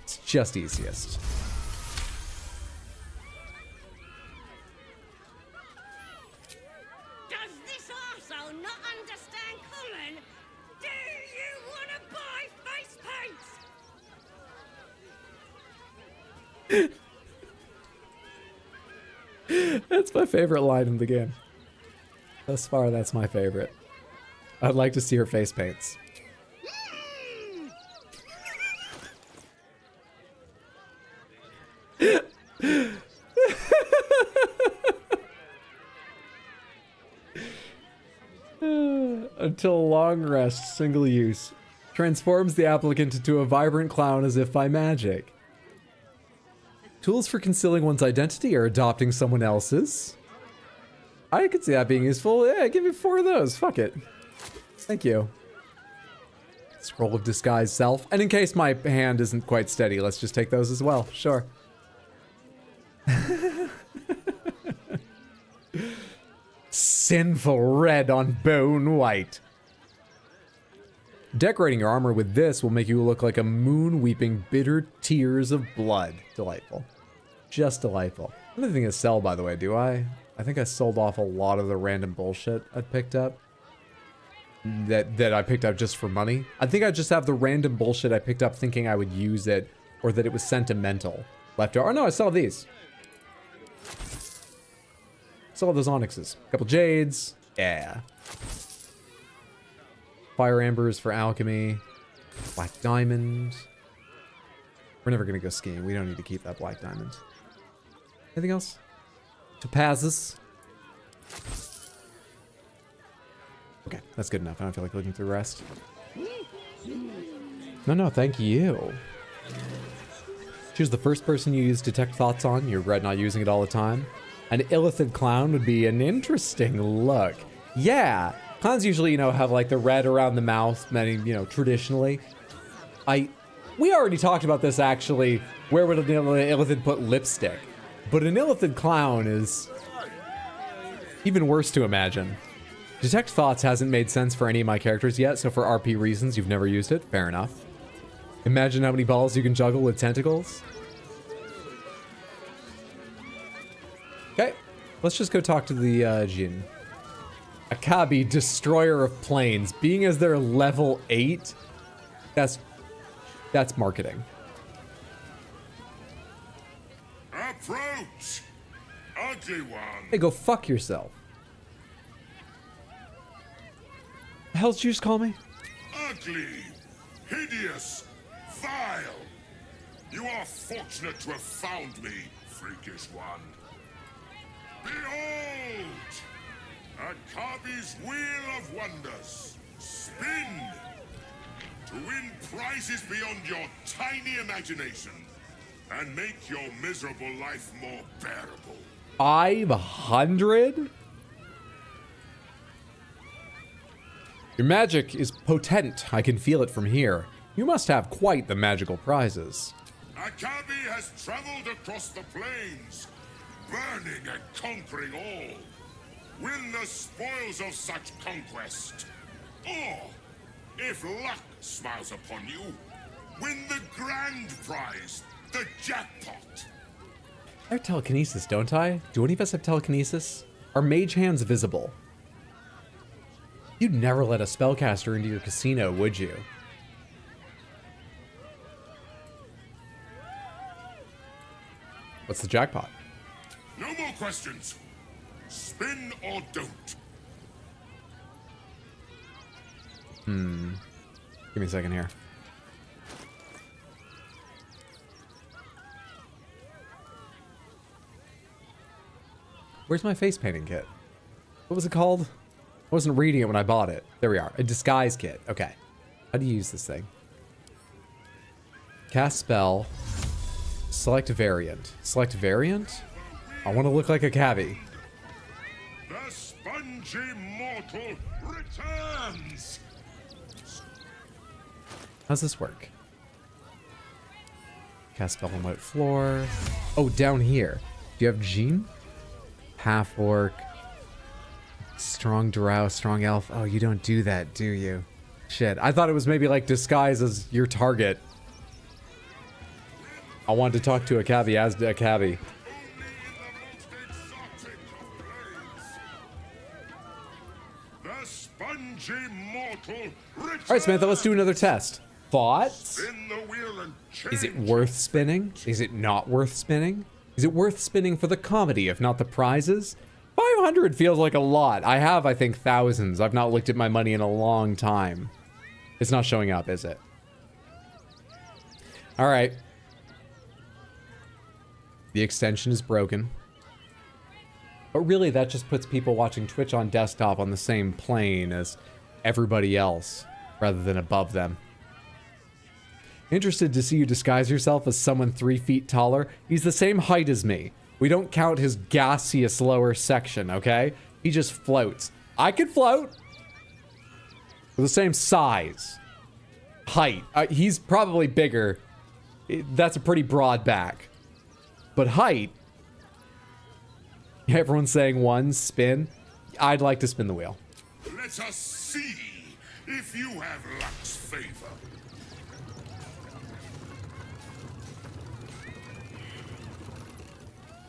[SPEAKER 1] It's just easiest.
[SPEAKER 15] Does this arsehole not understand common? Do you want to buy face paint?
[SPEAKER 1] That's my favorite line in the game. Thus far, that's my favorite. I'd like to see her face paints. Until long rest, single use. Transforms the applicant into a vibrant clown as if by magic. Tools for concealing one's identity or adopting someone else's. I could see that being useful. Yeah, give me 4 of those. Fuck it. Thank you. Scroll of disguise self. And in case my hand isn't quite steady, let's just take those as well. Sure. Sinful red on bone white. Decorating your armor with this will make you look like a moon weeping bitter tears of blood. Delightful. Just delightful. I don't think I sell, by the way, do I? I think I sold off a lot of the random bullshit I'd picked up. That I picked up just for money. I think I just have the random bullshit I picked up thinking I would use it, or that it was sentimental. Left over. Oh no, I saw these. Saw those onyxes. A couple jades. Yeah. Fire ambers for alchemy. Black diamond. We're never gonna go skiing. We don't need to keep that black diamond. Anything else? Topazes. Okay, that's good enough. I don't feel like looking through the rest. No, thank you. Choose the first person you use detect thoughts on. You regret not using it all the time. An illithid clown would be an interesting look. Yeah, clowns usually, have like the red around the mouth, traditionally. We already talked about this actually. Where would an illithid put lipstick? But an illithid clown is even worse to imagine. Detect thoughts hasn't made sense for any of my characters yet, so for RP reasons, you've never used it. Fair enough. Imagine how many balls you can juggle with tentacles. Okay, let's just go talk to the Jin. Akabi, Destroyer of Planes. Being as they're level 8, that's marketing.
[SPEAKER 7] Approach! Ugly one!
[SPEAKER 1] Hey, go fuck yourself. The hell did you just call me?
[SPEAKER 7] Ugly! Hideous! Vile! You are fortunate to have found me, freakish one. Behold! Akabi's Wheel of Wonders. Spin! To win prizes beyond your tiny imagination. And make your miserable life more bearable.
[SPEAKER 1] 500? Your magic is potent. I can feel it from here. You must have quite the magical prizes.
[SPEAKER 7] Akabi has traveled across the plains, burnt burning and conquering all. Win the spoils of such conquest. Or, if luck smiles upon you, win the grand prize, the jackpot.
[SPEAKER 1] I have telekinesis, don't I? Do any of us have telekinesis? Are mage hands visible? You'd never let a spellcaster into your casino, would you? What's the jackpot?
[SPEAKER 7] No more questions. Spin or don't.
[SPEAKER 1] Give me a second here. Where's my face painting kit? What was it called? I wasn't reading it when I bought it. There we are. A disguise kit. Okay. How do you use this thing? Cast spell. Select variant. Select variant? I want to look like a cabbie.
[SPEAKER 7] The spongy mortal returns.
[SPEAKER 1] How's this work? Cast spell on white floor. Oh, down here. Do you have Jean? Half orc. Strong drow, strong elf. Oh, you don't do that, do you? Shit. I thought it was maybe like disguise as your target. I wanted to talk to a cabbie as a cabbie.
[SPEAKER 7] The spongy mortal returns.
[SPEAKER 1] All right, Samantha, let's do another test. Thoughts?
[SPEAKER 7] Spin the wheel and change.
[SPEAKER 1] Is it worth spinning? Is it not worth spinning? Is it worth spinning for the comedy, if not the prizes? 500 feels like a lot. I have, I think, thousands. I've not looked at my money in a long time. It's not showing up, is it? All right. The extension is broken. But really, that just puts people watching Twitch on desktop on the same plane as everybody else, rather than above them. Interested to see you disguise yourself as someone 3 feet taller. He's the same height as me. We don't count his gaseous lower section, okay? He just floats. I could float. We're the same size. Height. He's probably bigger. That's a pretty broad back. But height. Everyone's saying one, spin. I'd like to spin the wheel.
[SPEAKER 7] Let us see if you have luck's favor.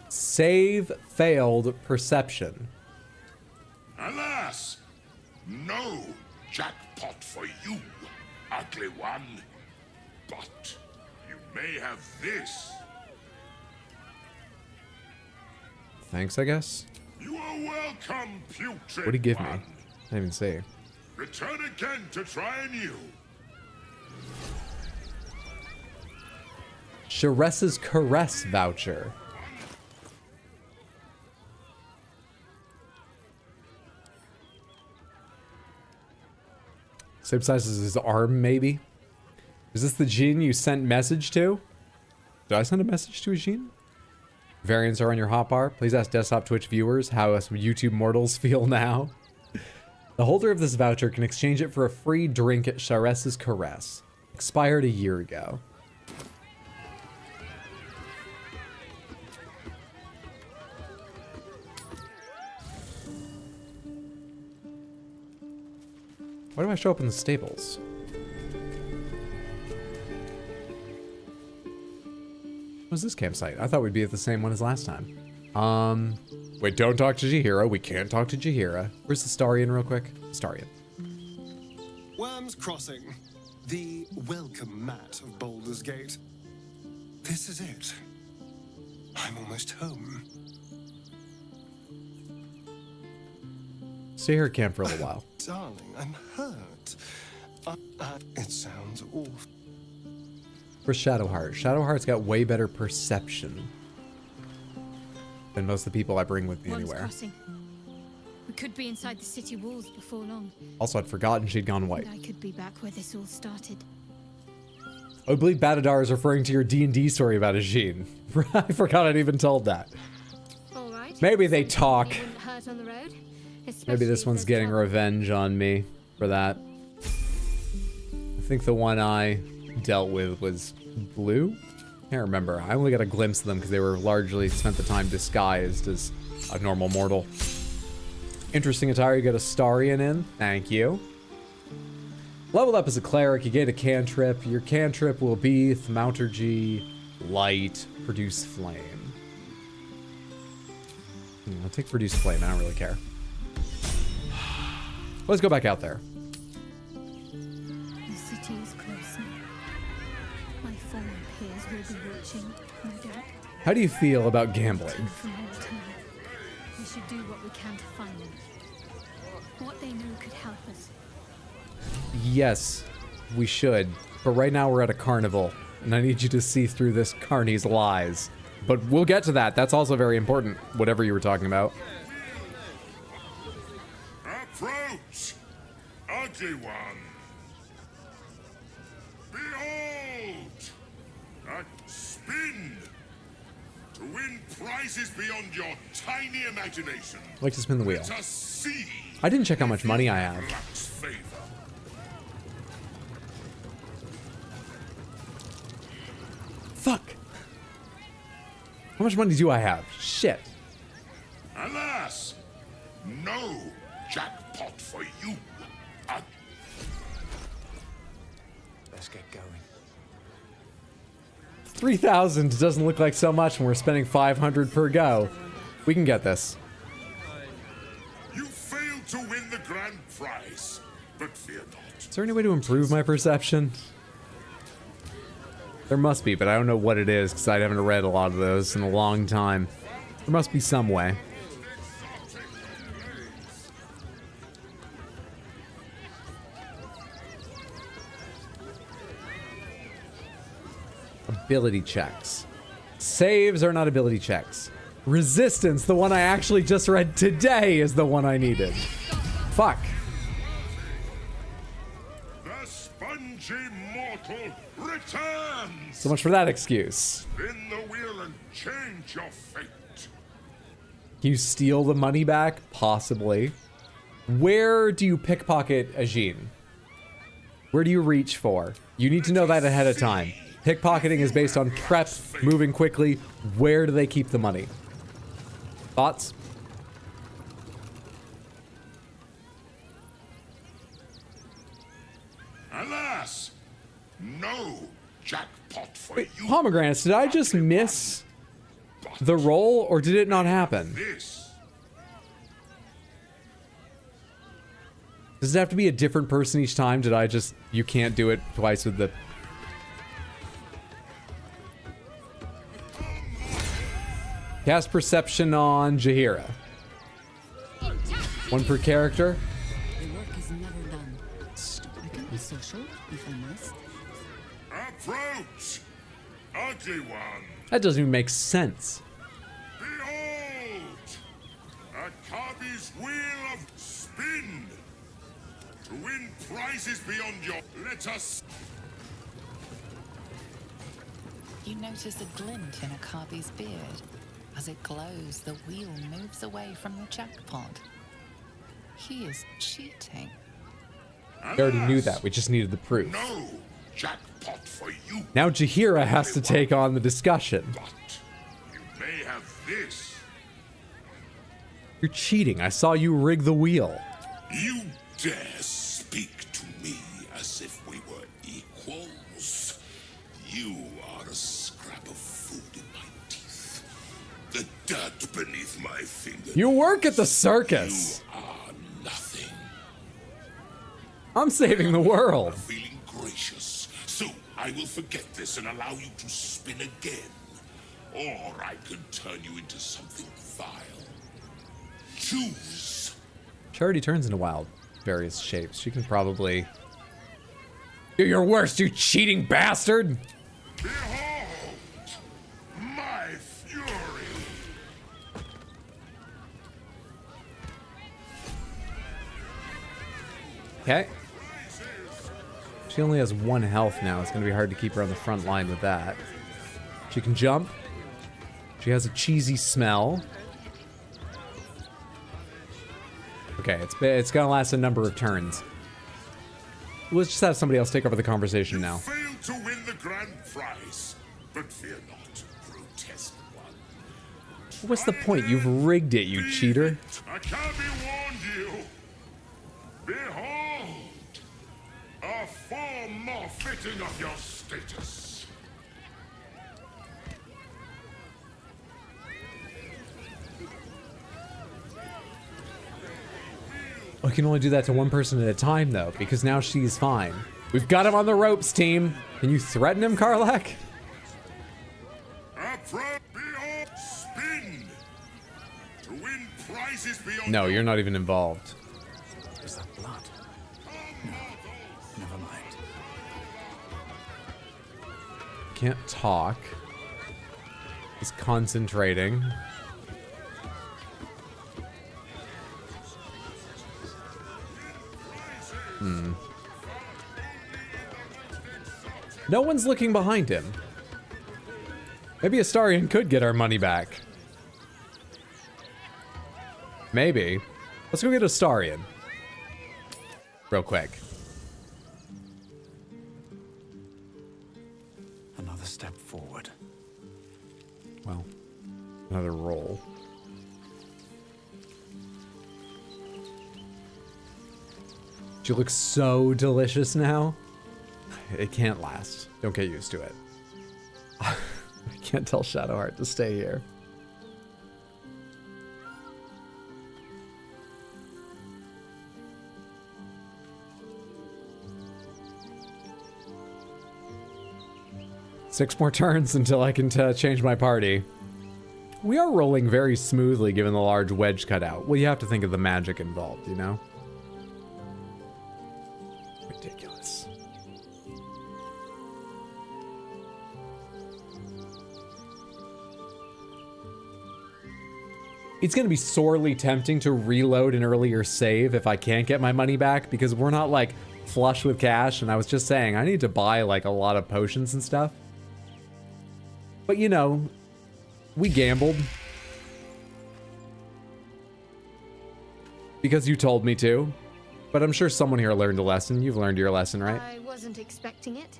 [SPEAKER 1] Save failed perception.
[SPEAKER 7] Alas, no jackpot for you, ugly one. But you may have this.
[SPEAKER 1] Thanks, I guess.
[SPEAKER 7] You are welcome, putrid.
[SPEAKER 1] What'd he give me?
[SPEAKER 7] one.
[SPEAKER 1] I didn't even see.
[SPEAKER 7] Return again to try anew.
[SPEAKER 1] Sharessa's Caress voucher. Same size as his arm, maybe? Is this the Jean you sent message to? Did I send a message to a Jean? Variants are on your hotbar. Please ask desktop Twitch viewers how us YouTube mortals feel now. The holder of this voucher can exchange it for a free drink at Sharessa's Caress. Expired a year ago. Why do I show up in the stables? What's this campsite? I thought we'd be at the same one as last time. Wait, don't talk to Jaheira. We can't talk to Jaheira. Where's the Starian real quick? Starian.
[SPEAKER 8] Worm's Crossing, the welcome mat of Baldur's Gate. This is it. I'm almost home.
[SPEAKER 1] Stay here at camp for a little while.
[SPEAKER 8] Darling, I'm hurt. It sounds awful.
[SPEAKER 1] Where's Shadowheart? Shadowheart's got way better perception than most of the people I bring with me
[SPEAKER 17] Worm's
[SPEAKER 1] anywhere.
[SPEAKER 17] Crossing. We could be inside the city walls before long.
[SPEAKER 1] Also, I'd forgotten she'd gone white.
[SPEAKER 17] And I could be back where this all started.
[SPEAKER 1] I believe Badadar is referring to your D&D story about Ajin. I forgot I'd even told that.
[SPEAKER 17] All right.
[SPEAKER 1] Maybe they talk.
[SPEAKER 17] Wouldn't hurt on the road,
[SPEAKER 1] Maybe this one's getting revenge on me for that. I think the one I dealt with was blue. Can't remember. I only got a glimpse of them because they were largely spent the time disguised as a normal mortal. Interesting attire. You got Astarion in. Thank you. Leveled up as a cleric. You get a cantrip. Your cantrip will be Thaumaturgy, Light, Produce Flame. I'll take Produce Flame. I don't really care. Let's go back out there.
[SPEAKER 17] The city is closer. My fallen peers will be watching, no doubt.
[SPEAKER 1] How do you feel about gambling?
[SPEAKER 17] From all time. We should do what we can to find them. What they know could help us.
[SPEAKER 1] Yes, we should. But right now we're at a carnival, and I need you to see through this carney's lies. But we'll get to that. That's also very important, whatever you were talking about.
[SPEAKER 7] Approach, ugly one. Behold, a spin to win prizes beyond your tiny imagination.
[SPEAKER 1] I'd like to spin the wheel.
[SPEAKER 7] Let us see.
[SPEAKER 1] I didn't check how much money I have.
[SPEAKER 7] Luck's favor.
[SPEAKER 1] Fuck. How much money do I have? Shit.
[SPEAKER 7] Alas, no jackpot for you.
[SPEAKER 11] Let's get going.
[SPEAKER 1] 3,000 doesn't look like so much when we're spending 500 per go. We can get this.
[SPEAKER 7] You failed to win the grand prize, but fear not.
[SPEAKER 1] Is there any way to improve my perception? There must be, but I don't know what it is because I haven't read a lot of those in a long time. There must be some way. Ability checks. Saves are not ability checks. Resistance, the one I actually just read today, is the one I needed. Fuck.
[SPEAKER 7] The spongy mortal returns.
[SPEAKER 1] So much for that excuse.
[SPEAKER 7] Spin the wheel and change your fate.
[SPEAKER 1] Can you steal the money back? Possibly. Where do you pickpocket a Jean? Where do you reach for? You need to know that ahead of time. Pickpocketing is based on prep, moving quickly. Where do they keep the money? Thoughts?
[SPEAKER 7] Alas, no jackpot for
[SPEAKER 1] Wait,
[SPEAKER 7] you.
[SPEAKER 1] Pomegranates, did I just miss the roll, or did it not happen?
[SPEAKER 7] This.
[SPEAKER 1] Does it have to be a different person each time? Did I just... You can't do it twice with the... Cast Perception on Jaheira. One per character.
[SPEAKER 5] The work is never done. I can be social if I must.
[SPEAKER 7] Approach, ugly one.
[SPEAKER 1] That doesn't even make sense.
[SPEAKER 7] Behold, Akabi's wheel of spin. To win prizes beyond your... Let us...
[SPEAKER 5] You notice a glint in Akabi's beard. As it glows, the wheel moves away from the jackpot. He is cheating.
[SPEAKER 1] We already knew that. We just needed the proof.
[SPEAKER 7] No jackpot for you.
[SPEAKER 1] Now Jaheira has to take on the discussion.
[SPEAKER 7] But you may have this.
[SPEAKER 1] You're cheating. I saw you rig the wheel.
[SPEAKER 7] You dare speak to me as if we were equals. You are a scrap of food in my teeth. The dirt beneath my fingers.
[SPEAKER 1] You work at the circus.
[SPEAKER 7] You are nothing.
[SPEAKER 1] I'm saving the world.
[SPEAKER 7] Feeling gracious. So I will forget this and allow you to spin again. Or I could turn you into something vile. Choose.
[SPEAKER 1] She already turns into wild various shapes. She can probably do your worst, you cheating bastard.
[SPEAKER 7] Behold my fury.
[SPEAKER 1] Okay. She only has 1 health now. It's going to be hard to keep her on the front line with that. She can jump. She has a cheesy smell. Okay, it's going to last a number of turns. Let's just have somebody else take over the conversation now.
[SPEAKER 7] Failed to win the grand prize, But fear not, grotesque one.
[SPEAKER 1] What's the point? You've rigged it, you cheater.
[SPEAKER 7] I can't be warned you. Behold, a form more fitting of your status.
[SPEAKER 1] We can only do that to one person at a time, though, because now she's fine. We've got him on the ropes, team. Can you threaten him, Karlak?
[SPEAKER 7] Spin to win prizes beyond.
[SPEAKER 1] No, you're not even involved.
[SPEAKER 9] Is that blood? No. Never mind.
[SPEAKER 1] Can't talk. He's concentrating. No one's looking behind him. Maybe Astarion could get our money back. Maybe. Let's go get Astarion. Real quick.
[SPEAKER 9] Another step forward.
[SPEAKER 1] Well, another roll. She looks so delicious now. It can't last. Don't get used to it. I can't tell Shadowheart to stay here. Six more turns until I can change my party. We are rolling very smoothly given the large wedge cutout. Well, you have to think of the magic involved, you know? Ridiculous. It's going to be sorely tempting to reload an earlier save if I can't get my money back, because we're not like flush with cash, and I was just saying I need to buy like a lot of potions and stuff. But you know, we gambled. Because you told me to. But I'm sure someone here learned a lesson. You've learned your lesson, right?
[SPEAKER 14] I wasn't expecting it,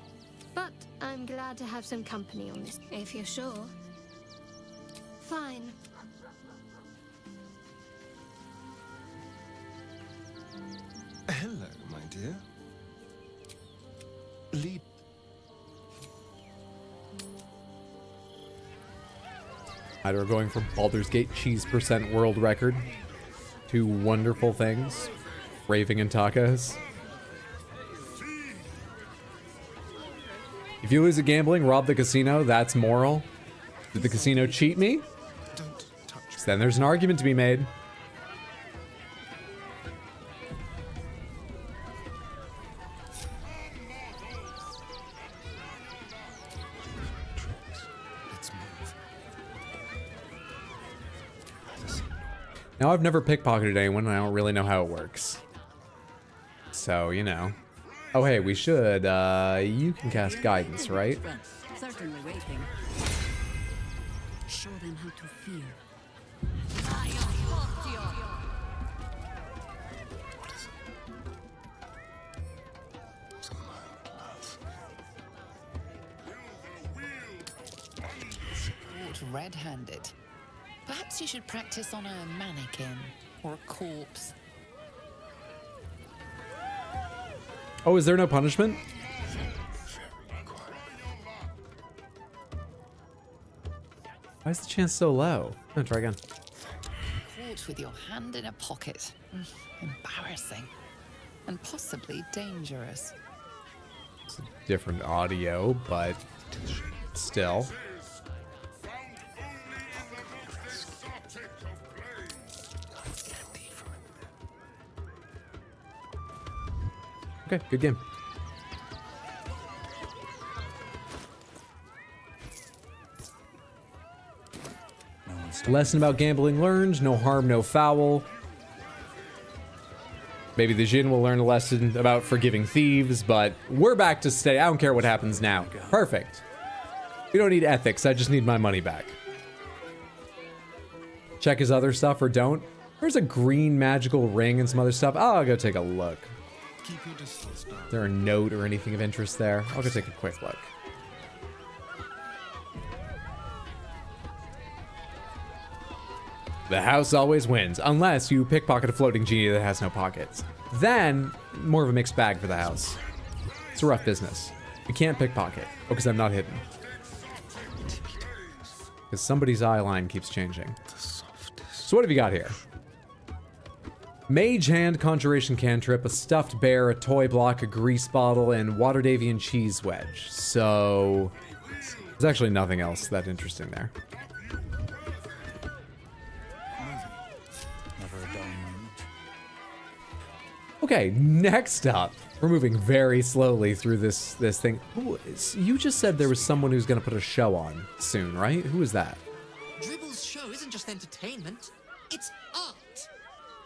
[SPEAKER 14] but I'm glad to have some company on this. If you're sure. Fine.
[SPEAKER 8] Hello, my dear. Lead.
[SPEAKER 1] Either going from Baldur's Gate cheese % world record to wonderful things, raving and tacos. If you lose at gambling, rob the casino, that's moral. Did the casino cheat me? Then there's an argument to be made. Now, I've never pickpocketed anyone, and I don't really know how it works. So, you know. Oh, hey, we should, you can cast guidance, right?
[SPEAKER 18] Certainly waiting. Show them how to fear.
[SPEAKER 5] Caught red-handed. Perhaps you should practice on a mannequin or a corpse.
[SPEAKER 1] Oh, is there no punishment? Why is the chance so low? I'm gonna try again.
[SPEAKER 5] Caught with your hand in a pocket. Embarrassing. And possibly dangerous.
[SPEAKER 1] It's a different audio, but still. Okay, good game. Lesson about gambling learned. No harm, no foul. Maybe the Jinn will learn a lesson about forgiving thieves, but we're back to stay. I don't care what happens now. Perfect. We don't need ethics. I just need my money back. Check his other stuff or don't. There's a green magical ring and some other stuff. Oh, I'll go take a look.
[SPEAKER 11] Keep your distance now.
[SPEAKER 1] Is there a note or anything of interest there? I'll go take a quick look. The house always wins, unless you pickpocket a floating genie that has no pockets. Then, more of a mixed bag for the house. It's a rough business. You can't pickpocket. Oh, because I'm not hidden. Because somebody's eye line keeps changing. So what have you got here? Mage Hand, Conjuration Cantrip, a stuffed bear, a toy block, a grease bottle, and Waterdavian cheese wedge. So there's actually nothing else that interesting there. Okay, next up, we're moving very slowly through this thing. Ooh, you just said there was someone who's going to put a show on soon, right? Who is that?
[SPEAKER 16] Dribble's show isn't just entertainment, it's art.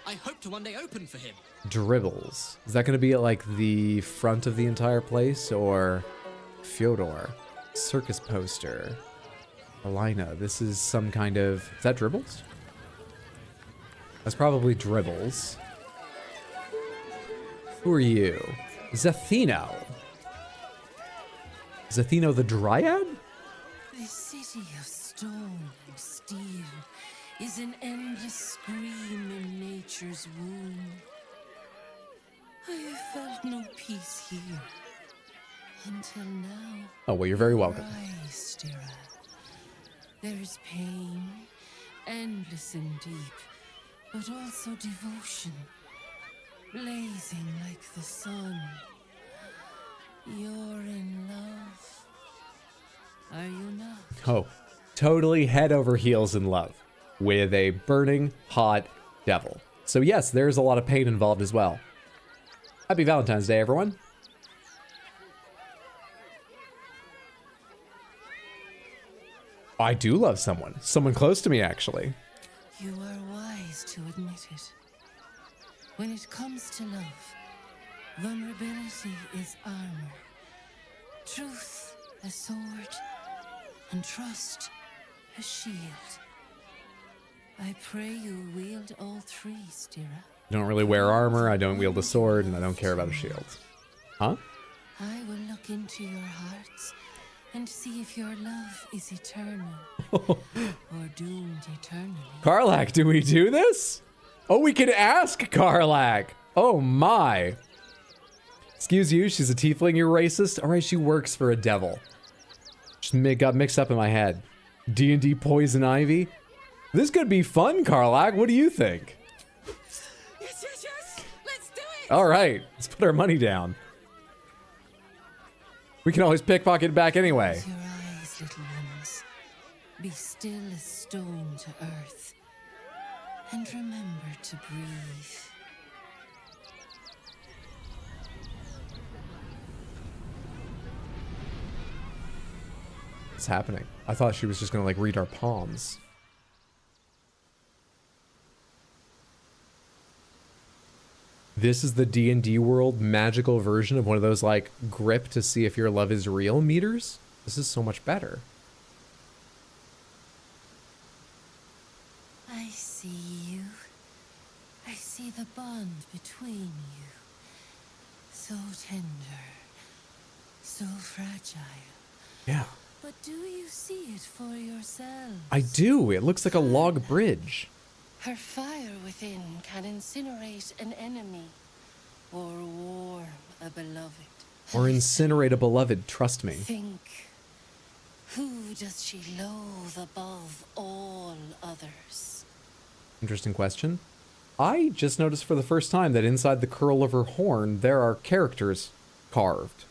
[SPEAKER 16] I hope to one day open for him.
[SPEAKER 1] Dribbles. Is that going to be at like the front of the entire place, or Fyodor? Circus poster. Alina. This is some kind of... Is that Dribbles? That's probably Dribbles. Who are you? Zethino. Zethino the Dryad?
[SPEAKER 19] The city of stone and steel is an endless scream in nature's womb. I have felt no peace here until now.
[SPEAKER 1] Oh, well, you're very welcome.
[SPEAKER 19] Rise, Stira. There is pain, endless and deep, but also devotion, blazing like the sun. You're in love. Are you not?
[SPEAKER 1] Oh, totally head over heels in love with a burning hot devil. So yes, there's a lot of pain involved as well. Happy Valentine's Day, everyone. I do love someone close to me, actually.
[SPEAKER 19] You are wise to admit it. When it comes to love, vulnerability is armor, truth a sword, and trust a shield. I pray you wield all three, Stira.
[SPEAKER 1] I don't really wear armor, I don't wield a sword, and I don't care about a shield. Huh?
[SPEAKER 19] I will look into your hearts and see if your love is eternal or doomed eternally.
[SPEAKER 1] Karlak, do we do this? Oh, we can ask Karlak. Oh my. Excuse you, she's a tiefling, you're racist? Alright, she works for a devil. Just got mixed up in my head. D&D Poison Ivy? This could be fun, Karlak. What do you think?
[SPEAKER 19] Yes, yes, yes! Let's do it!
[SPEAKER 1] Alright, let's put our money down. We can always pickpocket back anyway.
[SPEAKER 19] Close your eyes, little ones. Be still as stone to earth. And remember to breathe.
[SPEAKER 1] What's happening? I thought she was just gonna like read our palms. This is the D&D world magical version of one of those like grip to see if your love is real meters. This is so much better.
[SPEAKER 19] I see you. I see the bond between you. So tender. So fragile.
[SPEAKER 1] Yeah.
[SPEAKER 19] But do you see it for yourself?
[SPEAKER 1] I do. It looks like a log bridge.
[SPEAKER 19] Her fire within can incinerate an enemy or warm a beloved.
[SPEAKER 1] Or incinerate a beloved, trust me.
[SPEAKER 19] Think, who does she loathe above all others?
[SPEAKER 1] Interesting question. I just noticed for the first time that inside the curl of her horn, there are characters carved.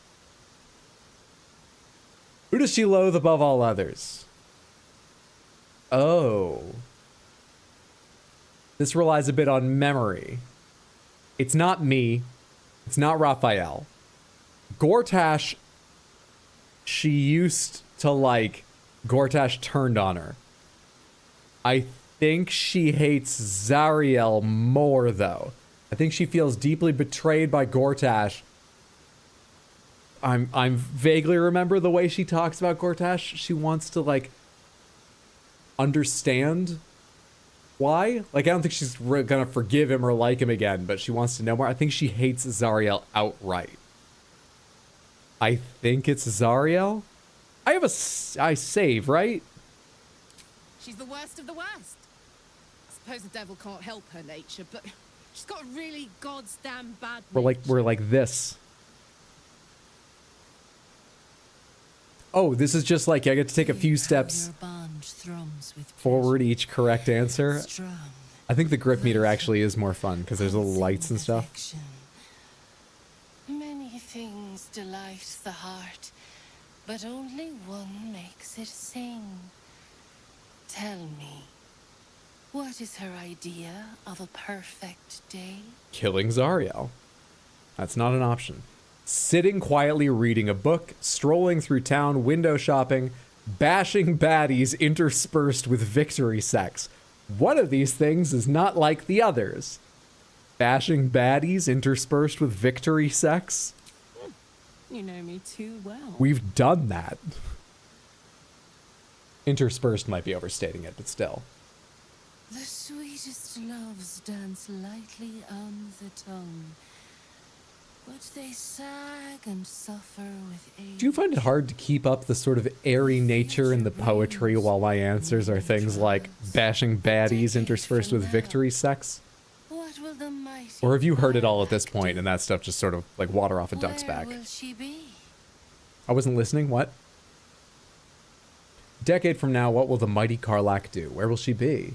[SPEAKER 1] Who does she loathe above all others? Oh. This relies a bit on memory. It's not me. It's not Raphael. Gortash, she used to like, Gortash turned on her. I think she hates Zariel more, though. I think she feels deeply betrayed by Gortash. I'm vaguely remember the way she talks about Gortash. She wants to, like, understand why. Like, I don't think she's gonna forgive him or like him again, but she wants to know more. I think she hates Zariel outright. I think it's Zariel. I save, right?
[SPEAKER 6] She's the worst of the worst.
[SPEAKER 20] suppose the devil can't help her nature, but she's got a really goddamn bad
[SPEAKER 1] We're like this. Oh, this is just like I get to take a few steps forward each correct answer. I think the grip meter actually is more fun because there's little lights and stuff.
[SPEAKER 19] Many things delight the heart, but only one makes it sing. Tell me, what is her idea of a perfect day?
[SPEAKER 1] Killing Zariel. That's not an option. Sitting quietly reading a book, strolling through town, window shopping, bashing baddies interspersed with victory sex. One of these things is not like the others. Bashing baddies interspersed with victory sex?
[SPEAKER 20] You know me too well.
[SPEAKER 1] We've done that. Interspersed might be overstating it, but still.
[SPEAKER 19] The sweetest loves dance lightly on the tongue, but they sag and suffer with age.
[SPEAKER 1] Do you find it hard to keep up the sort of airy nature in the poetry while my answers are things like bashing baddies interspersed with victory sex?
[SPEAKER 19] What will the mighty
[SPEAKER 1] Or have you heard it all at this point and that stuff just sort of like water off a duck's back?
[SPEAKER 19] Where will she be?
[SPEAKER 1] I wasn't listening, what? Decade from now, what will the mighty Karlach do? Where will she be?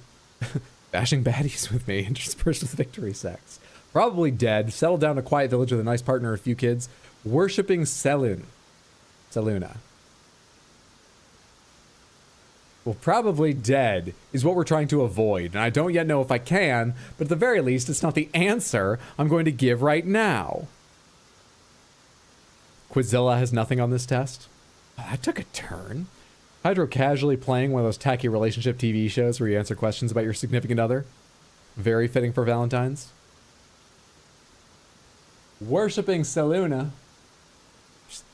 [SPEAKER 1] Bashing baddies with me, interspersed with victory sex. Probably dead, settled down in a quiet village with a nice partner and a few kids, worshipping Seluna. Well, probably dead is what we're trying to avoid, and I don't yet know if I can, but at the very least, it's not the answer I'm going to give right now. Quizilla has nothing on this test. Oh, that took a turn. Hydro casually playing one of those tacky relationship TV shows where you answer questions about your significant other. Very fitting for Valentine's. Worshipping Seluna.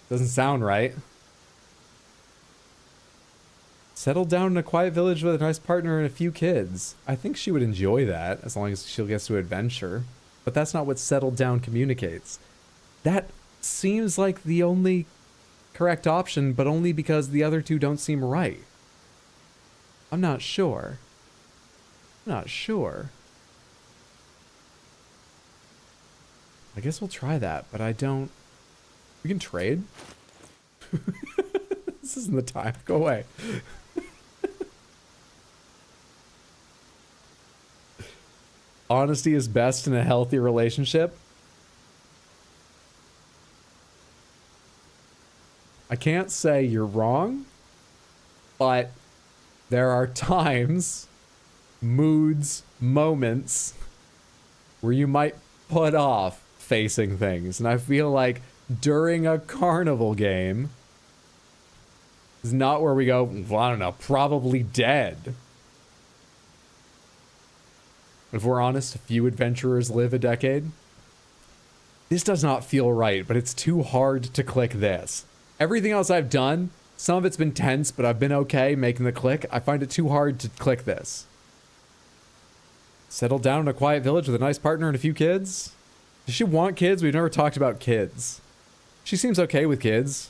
[SPEAKER 1] Doesn't sound right. Settled down in a quiet village with a nice partner and a few kids. I think she would enjoy that as long as she gets to adventure. But that's not what settled down communicates. That seems like the only correct option, but only because the other two don't seem right. I'm not sure. Not sure. I guess we'll try that, but I don't... We can trade? This isn't the time. Go away. Honesty is best in a healthy relationship. I can't say you're wrong, but there are times, moods, moments where you might put off facing things. And I feel like during a carnival game is not where we go, well, I don't know, probably dead. If we're honest, a few adventurers live a decade. This does not feel right, but it's too hard to click this. Everything else I've done, some of it's been tense, but I've been okay making the click. I find it too hard to click this. Settled down in a quiet village with a nice partner and a few kids? Does she want kids? We've never talked about kids. She seems okay with kids,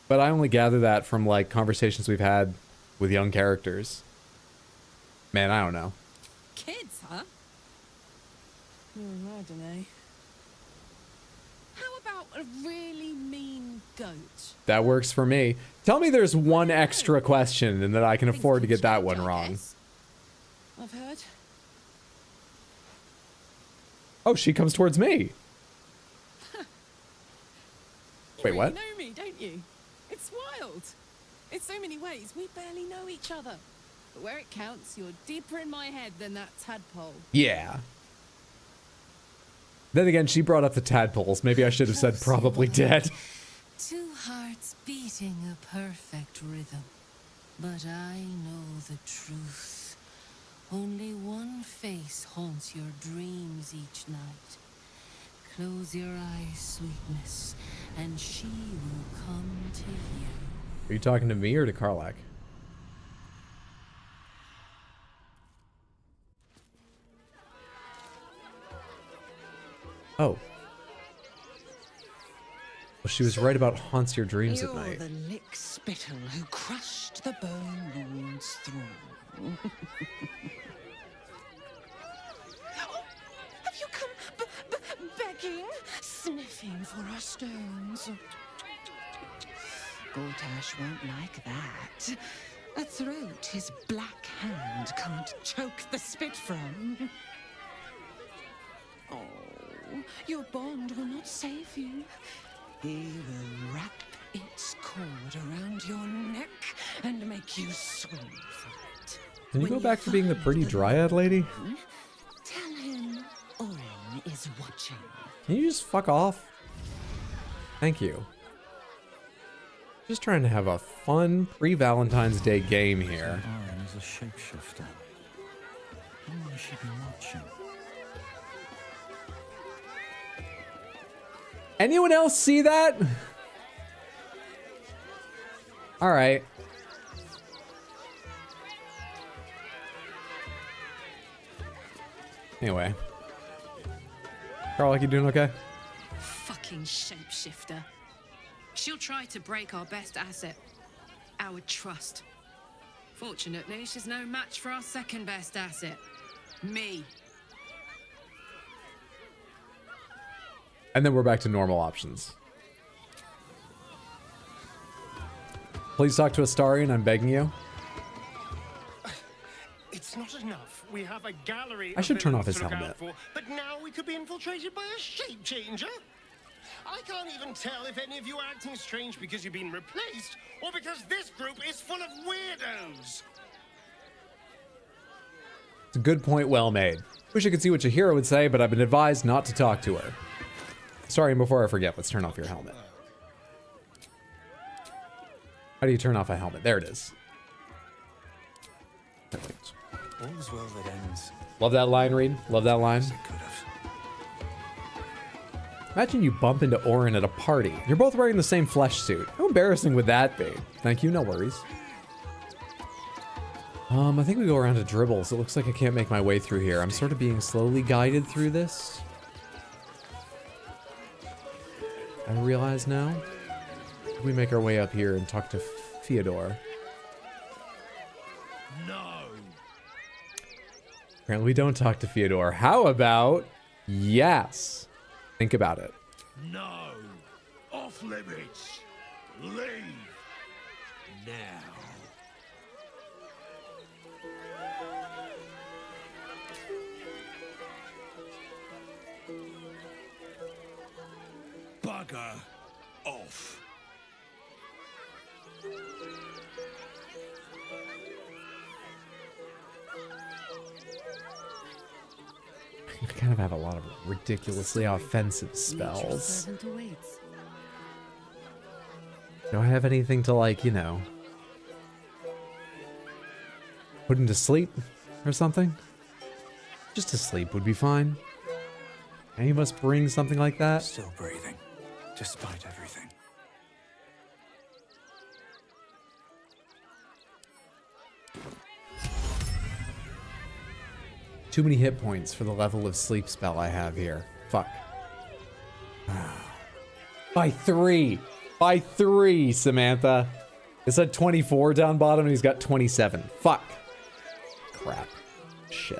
[SPEAKER 1] but I only gather that from like conversations we've had with young characters. Man, I don't know.
[SPEAKER 20] Kids, huh? I don't know. How about a really mean goat?
[SPEAKER 1] That works for me. Tell me there's one extra question and that I can afford to get that one wrong.
[SPEAKER 20] I've heard.
[SPEAKER 1] Oh, she comes towards me. Wait, what?
[SPEAKER 20] You know me, don't you? It's wild. In so many ways, we barely know each other. But where it counts, you're deeper in my head than that tadpole.
[SPEAKER 1] Yeah. Then again, she brought up the tadpoles. Maybe I should have said probably dead.
[SPEAKER 19] Two hearts beating a perfect rhythm. But I know the truth. Only one face haunts your dreams each night. Close your eyes, sweetness, and she will come to you.
[SPEAKER 1] Are you talking to me or to Karlach? Oh. Well, she was right about haunts your dreams at night.
[SPEAKER 18] You're the lick spittle who crushed the Bone Lord's throne. for our stones. Gortash won't like that. A throat his black hand can't choke the spit from. Oh, your bond will not save you. He will wrap its cord around your neck and make you swim for it.
[SPEAKER 1] Can you go back to being the pretty dryad lady?
[SPEAKER 18] Tell him Orin is watching.
[SPEAKER 1] Can you just fuck off? Thank you. Just trying to have a fun pre-Valentine's Day game here.
[SPEAKER 11] Orin is a shapeshifter. Someone should be watching.
[SPEAKER 1] Anyone else see that? All right. Anyway. Carl, like you doing okay?
[SPEAKER 20] Fucking shapeshifter. She'll try to break our best asset, our trust. Fortunately, she's no match for our second best asset, me.
[SPEAKER 1] And then we're back to normal options. Please talk to Astarion, I'm begging you.
[SPEAKER 8] It's not enough. We have a gallery.
[SPEAKER 1] I should turn off
[SPEAKER 8] villains
[SPEAKER 1] his
[SPEAKER 8] to look
[SPEAKER 1] helmet.
[SPEAKER 8] out for, but now we could be infiltrated by a shape changer. I can't even tell if any of you are acting strange because you've been replaced or because this group is full of weirdos.
[SPEAKER 1] It's a good point, well made. Wish I could see what Chihiro would say, but I've been advised not to talk to her. Sorry, and before I forget, let's turn off your helmet. How do you turn off a helmet? There it is. Perfect.
[SPEAKER 11] All's well that ends.
[SPEAKER 1] Love that line, Reed. Love that line. Imagine you bump into Orin at a party. You're both wearing the same flesh suit. How embarrassing would that be? Thank you, no worries. I think we go around to Dribbles. It looks like I can't make my way through here. I'm sort of being slowly guided through this. I realize now. We make our way up here and talk to Fyodor.
[SPEAKER 11] No.
[SPEAKER 1] Apparently we don't talk to Fyodor. How about yes? Think about it.
[SPEAKER 11] No. Off limits. Leave. Now. Bugger off.
[SPEAKER 1] I kind of have a lot of ridiculously offensive spells. Do I have anything to, like, you know, put him to sleep or something? Just to sleep would be fine. Any of us bring something like that?
[SPEAKER 11] Still breathing, despite everything.
[SPEAKER 1] Too many hit points for the level of sleep spell I have here. Fuck. By 3. By 3, Samantha. It said 24 down bottom and he's got 27. Fuck. Crap. Shit.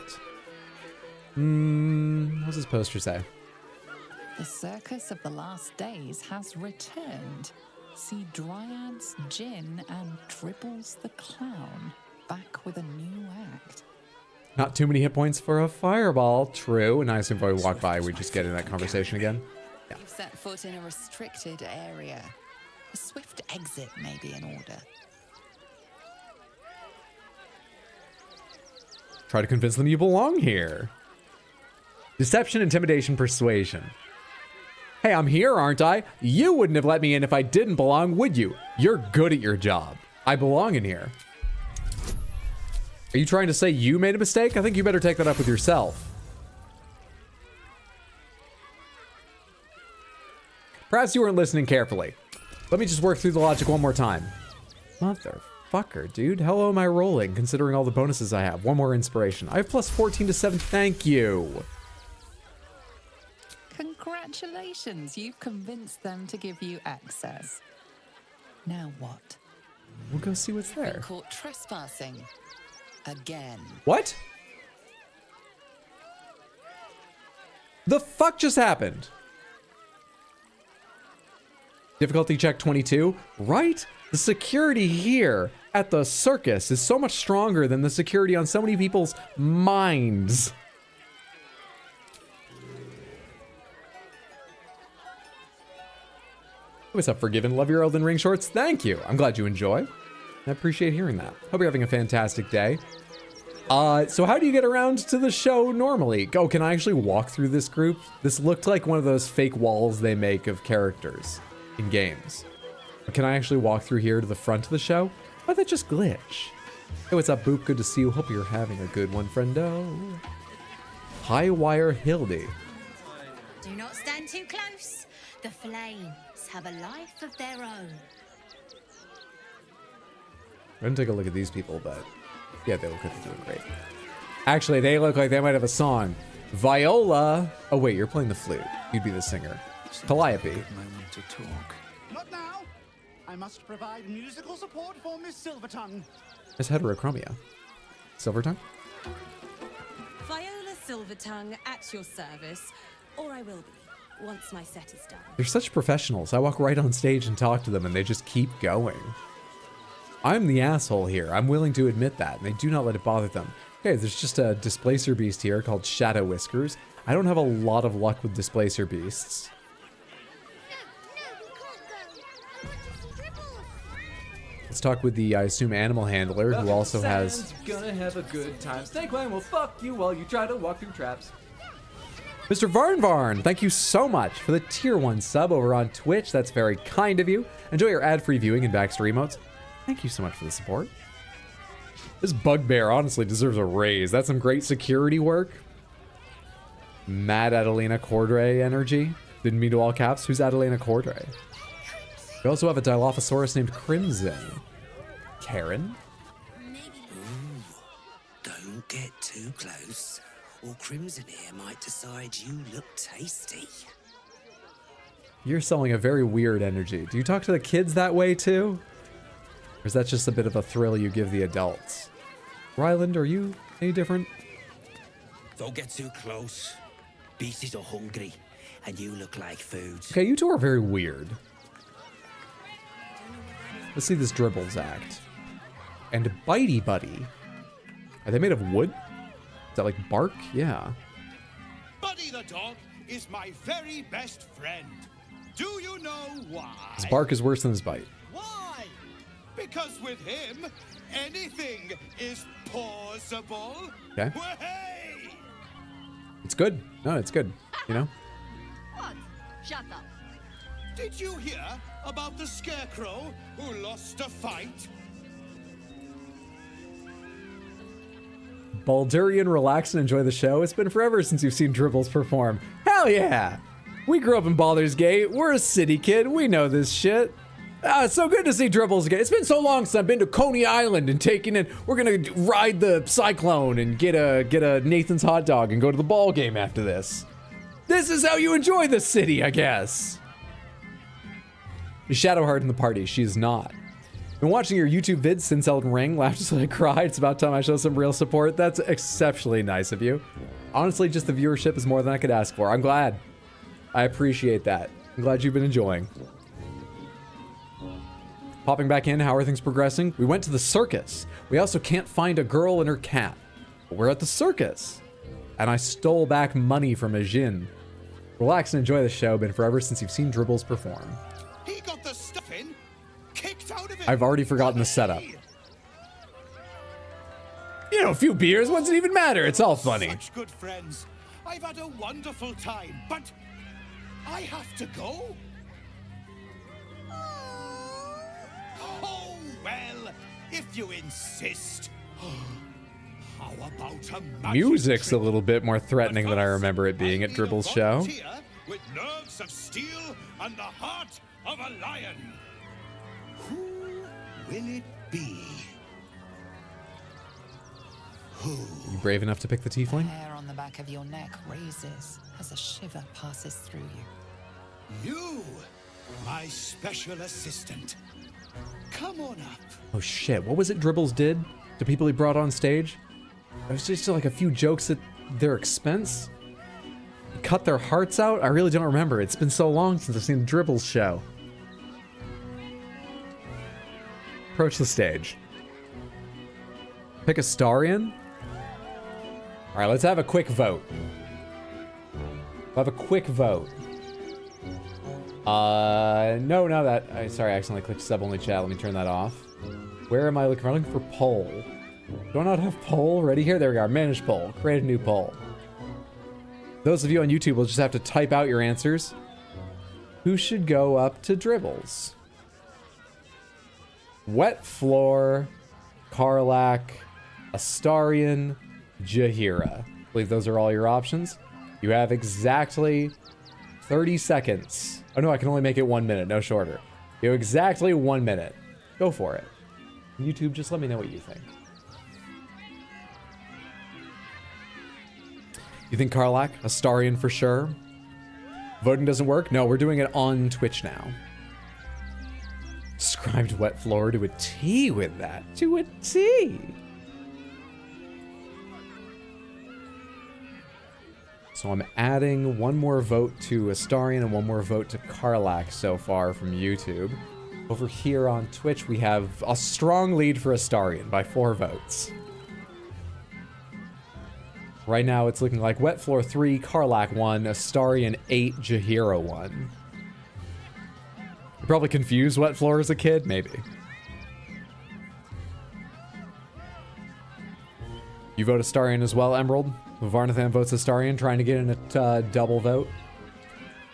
[SPEAKER 1] What's his poster say?
[SPEAKER 5] The circus of the last days has returned. See Dryads, Jin, and Dribbles the Clown back with a new act.
[SPEAKER 1] Not too many hit points for a fireball. True. And I assume if I walk by, we just get in that conversation again. Yeah.
[SPEAKER 5] You've set foot in a restricted area. A swift exit may be in order.
[SPEAKER 1] Try to convince them you belong here. Deception, intimidation, persuasion. Hey, I'm here, aren't I? You wouldn't have let me in if I didn't belong, would you? You're good at your job. I belong in here. Are you trying to say you made a mistake? I think you better take that up with yourself. Perhaps you weren't listening carefully. Let me just work through the logic one more time. Motherfucker, dude. How low am I rolling, considering all the bonuses I have? One more inspiration. I have plus 14 to 7. Thank you.
[SPEAKER 5] Congratulations, you've convinced them to give you access. Now what?
[SPEAKER 1] We'll go see what's there.
[SPEAKER 5] Been caught trespassing. Again.
[SPEAKER 1] What? The fuck just happened? Difficulty check 22, right? The security here at the circus is so much stronger than the security on so many people's minds. What's up, Forgiven? Love your Elden Ring shorts. Thank you. I'm glad you enjoy. I appreciate hearing that. Hope you're having a fantastic day. So how do you get around to the show normally? Oh, can I actually walk through this group? This looked like one of those fake walls they make of characters in games. But can I actually walk through here to the front of the show? Or that just glitch? Hey, what's up, Boop? Good to see you. Hope you're having a good one, friendo. Highwire Hildy.
[SPEAKER 15] Do not stand too close. The flames have a life of their own.
[SPEAKER 1] I'm gonna take a look at these people, but yeah, they look like they're doing great. Actually, they look like they might have a song. Viola. Oh wait, you're playing the flute. You'd be the singer. Calliope.
[SPEAKER 11] Moment to talk.
[SPEAKER 21] Not now. I must provide musical support for Miss Silvertongue.
[SPEAKER 1] It's heterochromia. Silvertongue?
[SPEAKER 22] Viola Silvertongue at your service, or I will be, once my set is done.
[SPEAKER 1] They're such professionals. I walk right on stage and talk to them and they just keep going. I'm the asshole here. I'm willing to admit that, and they do not let it bother them. Okay, there's just a displacer beast here called Shadow Whiskers. I don't have a lot of luck with displacer beasts. Let's talk with the, I assume, animal handler, who also has...
[SPEAKER 2] Gonna have a good time. Snake Lane will fuck you while you try to walk through traps.
[SPEAKER 1] Mr. Varn, thank you so much for the tier 1 sub over on Twitch. That's very kind of you. Enjoy your ad-free viewing and backstory emotes. Thank you so much for the support. This bugbear honestly deserves a raise. That's some great security work. Mad Adelina Cordray energy. Didn't mean to all caps. Who's Adelina Cordray? We also have a Dilophosaurus named Crimson. Karen?
[SPEAKER 23] Ooh, don't get too close, or Crimson here might decide you look tasty.
[SPEAKER 1] You're selling a very weird energy. Do you talk to the kids that way too? Or is that just a bit of a thrill you give the adults? Ryland, are you any different?
[SPEAKER 23] Don't get too close. Beasties are hungry, and you look like food.
[SPEAKER 1] Okay, you two are very weird. Let's see this Dribbles act. And Bitey Buddy. Are they made of wood? Is that like bark? Yeah.
[SPEAKER 24] Buddy the dog is my very best friend. Do you know why?
[SPEAKER 1] His bark is worse than his bite.
[SPEAKER 24] Why? Because with him, anything is possible.
[SPEAKER 1] Okay.
[SPEAKER 24] Hey!
[SPEAKER 1] It's good. No, it's good. You know?
[SPEAKER 15] What? Shut up.
[SPEAKER 24] Did you hear about the scarecrow who lost a fight?
[SPEAKER 1] Baldurian, relax and enjoy the show. It's been forever since you've seen Dribbles perform. Hell yeah! We grew up in Baldur's Gate. We're a city kid. We know this shit. It's so good to see Dribbles again. It's been so long since I've been to Coney Island and taken in. We're gonna ride the Cyclone and get a Nathan's hot dog and go to the ball game after this. This is how you enjoy the city, I guess. Shadowheart in the party. She is not. Been watching your YouTube vids since Elden Ring. Laughed until I cried. It's about time I show some real support. That's exceptionally nice of you. Honestly, just the viewership is more than I could ask for. I'm glad. I appreciate that. I'm glad you've been enjoying. Popping back in, how are things progressing? We went to the circus. We also can't find a girl and her cat. But we're at the circus. And I stole back money from a Jin. Relax and enjoy the show. Been forever since you've seen Dribbles perform.
[SPEAKER 24] He got the stuff in, kicked out of it.
[SPEAKER 1] I've already forgotten the setup. You know, a few beers, what's it even matter? It's all funny.
[SPEAKER 24] Such good friends. I've had a wonderful time, but I have to go. Oh, well, if you insist. How about a magic
[SPEAKER 1] Music's a
[SPEAKER 24] trick
[SPEAKER 1] little bit more threatening than I remember it being at Dribble's show.
[SPEAKER 24] with nerves of steel and the heart of a lion? Who will it be? Who?
[SPEAKER 1] You brave enough to pick the
[SPEAKER 5] The
[SPEAKER 1] tiefling?
[SPEAKER 5] hair on the back of your neck raises as a shiver passes through you.
[SPEAKER 24] You, my special assistant. Come on up.
[SPEAKER 1] Oh shit, what was it Dribbles did to people he brought on stage? It was just like a few jokes at their expense. He cut their hearts out? I really don't remember. It's been so long since I've seen Dribbles show. approach the stage. Pick Astarion. All right, let's have a quick vote. We'll have a quick vote. No, sorry, I accidentally clicked sub only chat. Let me turn that off. Where am I looking for? I'm looking for poll. Do I not have poll ready here? There we are. Manage poll. Create a new poll. Those of you on YouTube will just have to type out your answers. Who should go up to Dribbles? Wet Floor, Karlach, Astarion, Jaheira. I believe those are all your options. You have exactly 30 seconds. Oh no, I can only make it 1 minute, no shorter. You have exactly 1 minute. Go for it. YouTube, just let me know what you think. You think Karlach, Astarion for sure? Voting doesn't work? No, we're doing it on Twitch now. Described Wet Floor to a T with that. To a T. So I'm adding one more vote to Astarion and one more vote to Karlach so far from YouTube. Over here on Twitch, we have a strong lead for Astarion by 4 votes. Right now, it's looking like Wet Floor 3, Karlach 1, Astarion 8, Jaheira 1. You probably confused Wet Floor as a kid? Maybe. You vote Astarion as well, Emerald? Varnathan votes Astarion, trying to get in a double vote.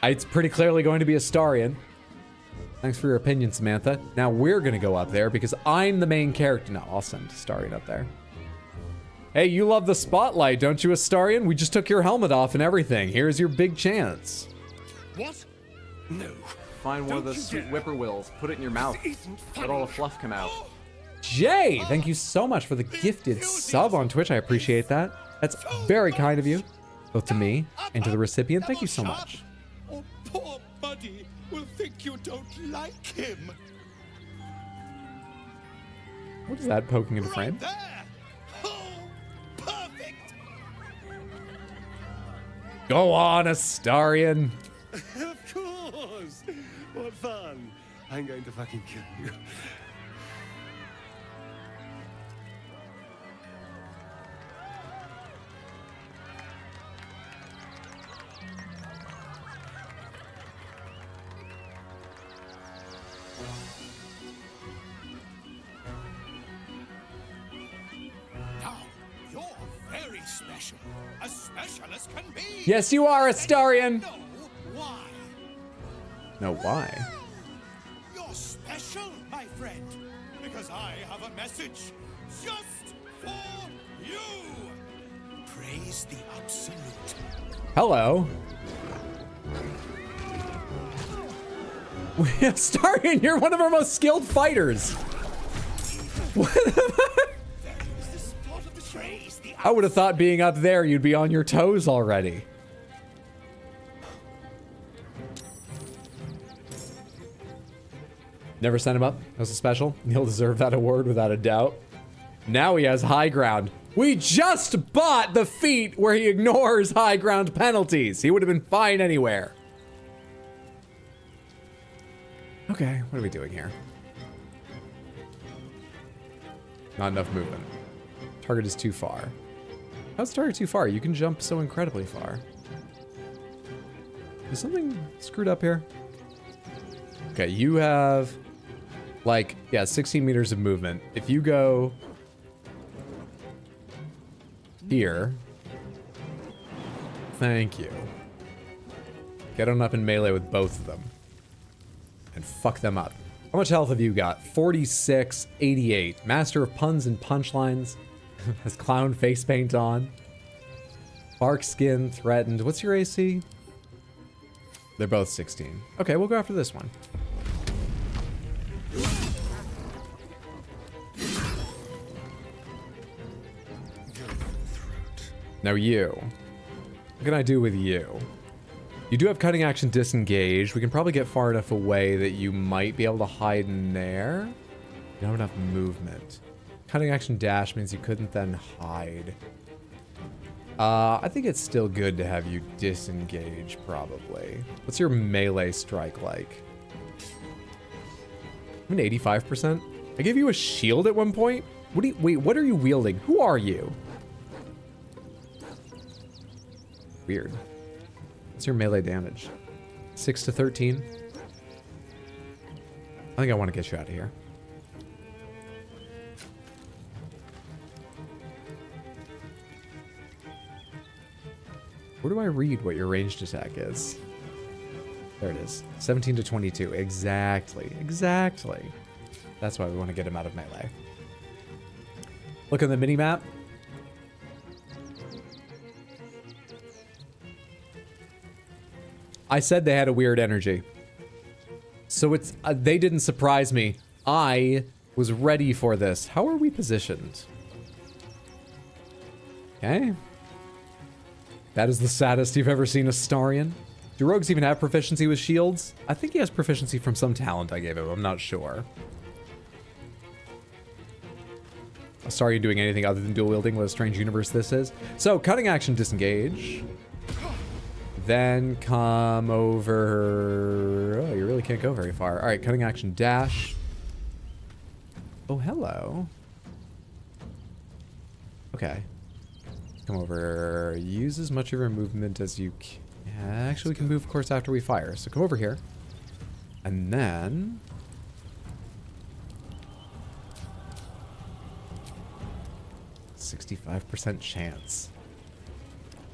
[SPEAKER 1] It's pretty clearly going to be Astarion. Thanks for your opinion, Samantha. Now we're going to go up there because I'm the main character. No, I'll send Astarion up there. Hey, you love the spotlight, don't you, Astarion? We just took your helmet off and everything. Here's your big chance.
[SPEAKER 24] What? No.
[SPEAKER 2] Find one of those sweet whippoorwills, put it in your mouth, let all the fluff come out.
[SPEAKER 1] Jay, thank you so much for the gifted sub on Twitch. I appreciate that. That's very kind of you, both to me and to the recipient. Thank you so much.
[SPEAKER 24] Or poor Buddy will think you don't like him.
[SPEAKER 1] What is that poking in the frame? Go on, Astarion.
[SPEAKER 8] Of course. What fun. I'm going to fucking kill you.
[SPEAKER 24] Now, you're very special. As special as can be.
[SPEAKER 1] Yes, you are, Astarion.
[SPEAKER 24] Why?
[SPEAKER 1] No, why?
[SPEAKER 24] You're special, my friend. Because I have a message just for you. Praise the Absolute.
[SPEAKER 1] Hello. Astarion, you're one of our most skilled fighters. What the I would have thought being up there, you'd be on your toes already. Never sent him up. That was a special. He'll deserve that award without a doubt. Now he has high ground. We just bought the feat where he ignores high ground penalties. He would have been fine anywhere. Okay, what are we doing here? Not enough movement. Target is too far. How's target too far? You can jump so incredibly far. Is something screwed up here? Okay, you have like, yeah, 16 meters of movement. If you go here, thank you. Get on up in melee with both of them and fuck them up. How much health have you got? 46, 88. Master of puns and punchlines. Has clown face paint on. Bark skin threatened. What's your AC? They're both 16. Okay, we'll go after this one. Now you. What can I do with you? You do have cutting action disengage. We can probably get far enough away that you might be able to hide in there. You don't have enough movement. Cutting action dash means you couldn't then hide. I think it's still good to have you disengage, probably. What's your melee strike like? I'm an 85%. I gave you a shield at one point? What do you, wait, what are you wielding? Who are you? Weird. What's your melee damage? 6 to 13? I think I want to get you out of here. Where do I read what your ranged attack is? There it is. 17 to 22. Exactly. Exactly. That's why we want to get him out of melee. Look on the mini-map. I said they had a weird energy. So it's they didn't surprise me. I was ready for this. How are we positioned? Okay. That is the saddest you've ever seen a Starian. Do rogues even have proficiency with shields? I think he has proficiency from some talent I gave him. I'm not sure. A Starian doing anything other than dual wielding? What a strange universe this is. So, cutting action, disengage. Then come over... Oh, you really can't go very far. All right, cutting action, dash. Oh, hello. Okay. Come over. Use as much of your movement as you can. Actually, we can move, of course, after we fire. So come over here. And then... 65% chance.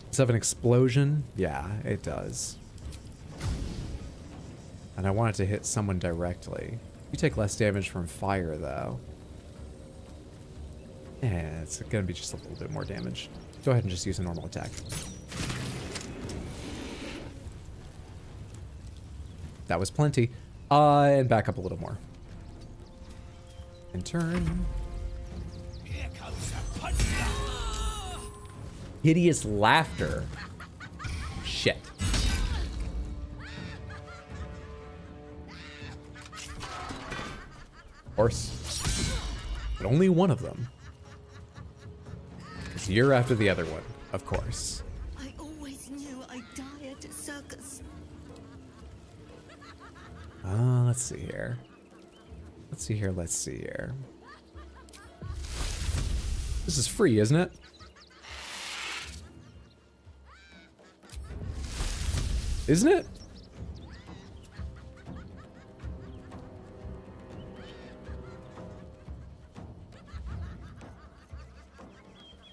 [SPEAKER 1] Does it have an explosion? Yeah, it does. And I want it to hit someone directly. You take less damage from fire, though. Yeah, it's gonna be just a little bit more damage. Go ahead and just use a normal attack. That was plenty. And back up a little more. And turn.
[SPEAKER 24] Here comes a punch.
[SPEAKER 1] Hideous laughter. Shit. Of course. But only one of them. It's year after the other one, of course.
[SPEAKER 15] I always knew I'd die at a circus.
[SPEAKER 1] Let's see here. Let's see here, let's see here. This is free, isn't it? Isn't it?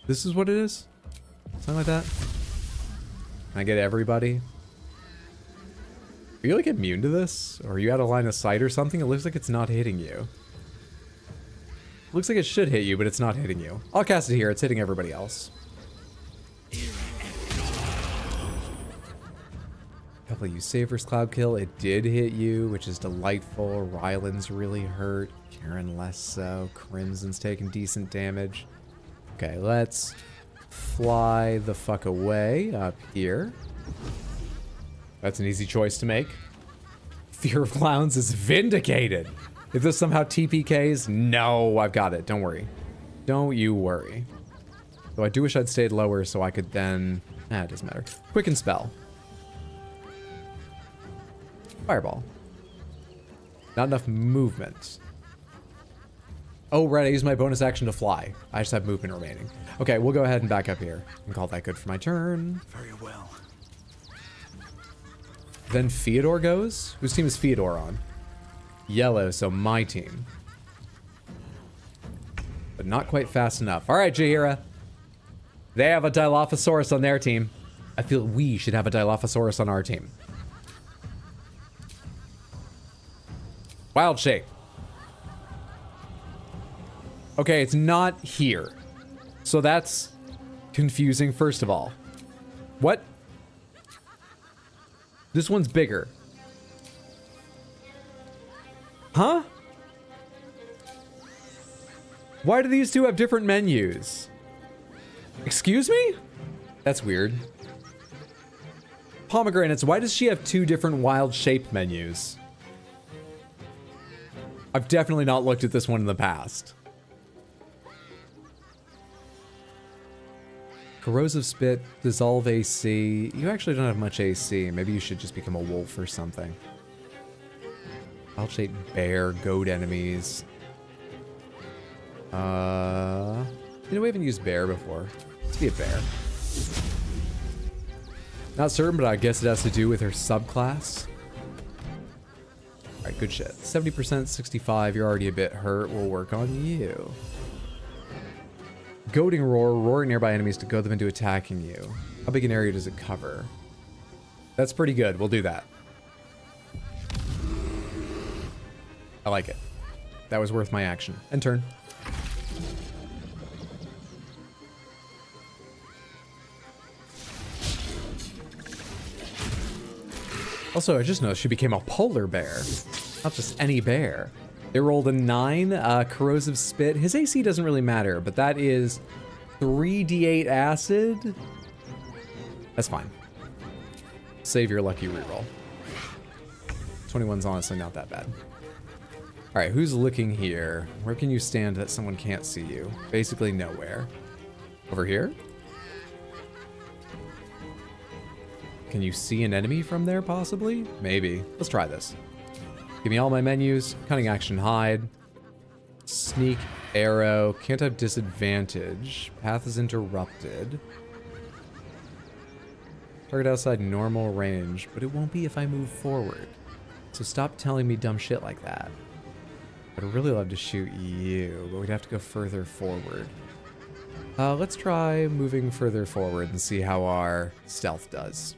[SPEAKER 1] This is what it is? Something like that? Can I get everybody? Are you like immune to this? Or are you out of line of sight or something? It looks like it's not hitting you. Looks like it should hit you, but it's not hitting you. I'll cast it here. It's hitting everybody else. Couple of you savers, Cloud Kill. It did hit you, which is delightful. Ryland's really hurt. Karen less so. Crimson's taking decent damage. Okay, let's fly the fuck away up here. That's an easy choice to make. Fear of clowns is vindicated. If this somehow TPKs, no, I've got it. Don't worry. Don't you worry. Though I do wish I'd stayed lower so I could then... it doesn't matter. Quicken spell. Fireball. Not enough movement. Oh, right, I used my bonus action to fly. I just have movement remaining. Okay, we'll go ahead and back up here and call that good for my turn.
[SPEAKER 24] Very well.
[SPEAKER 1] Then Theodore goes. Whose team is Theodore on? Yellow, so my team. But not quite fast enough. All right, Jaheira. They have a Dilophosaurus on their team. I feel we should have a Dilophosaurus on our team. Wild Shape. Okay, it's not here. So that's confusing, first of all. What? This one's bigger. Huh? Why do these two have different menus? Excuse me? That's weird. Pomegranates, why does she have two different wild shape menus? I've definitely not looked at this one in the past. Corrosive Spit, Dissolve AC. You actually don't have much AC. Maybe you should just become a wolf or something. Wild Shape Bear, Goat enemies. You know, we haven't used bear before. Let's be a bear. Not certain, but I guess it has to do with her subclass. All right, good shit. 70%, 65. You're already a bit hurt. We'll work on you. Goading roar, roaring nearby enemies to goad them into attacking you. How big an area does it cover? That's pretty good. We'll do that. I like it. That was worth my action. And turn. Also, I just noticed she became a polar bear. Not just any bear. They rolled a 9, corrosive spit. His AC doesn't really matter, but that is 3d8 acid. That's fine. Save your lucky reroll. 21's honestly not that bad. All right, who's looking here? Where can you stand that someone can't see you? Basically nowhere. Over here? Can you see an enemy from there, possibly? Maybe. Let's try this. Give me all my menus. Cunning action, hide. Sneak, arrow. Can't have disadvantage. Path is interrupted. Target outside normal range, but it won't be if I move forward. So stop telling me dumb shit like that. I'd really love to shoot you, but we'd have to go further forward. Let's try moving further forward and see how our stealth does.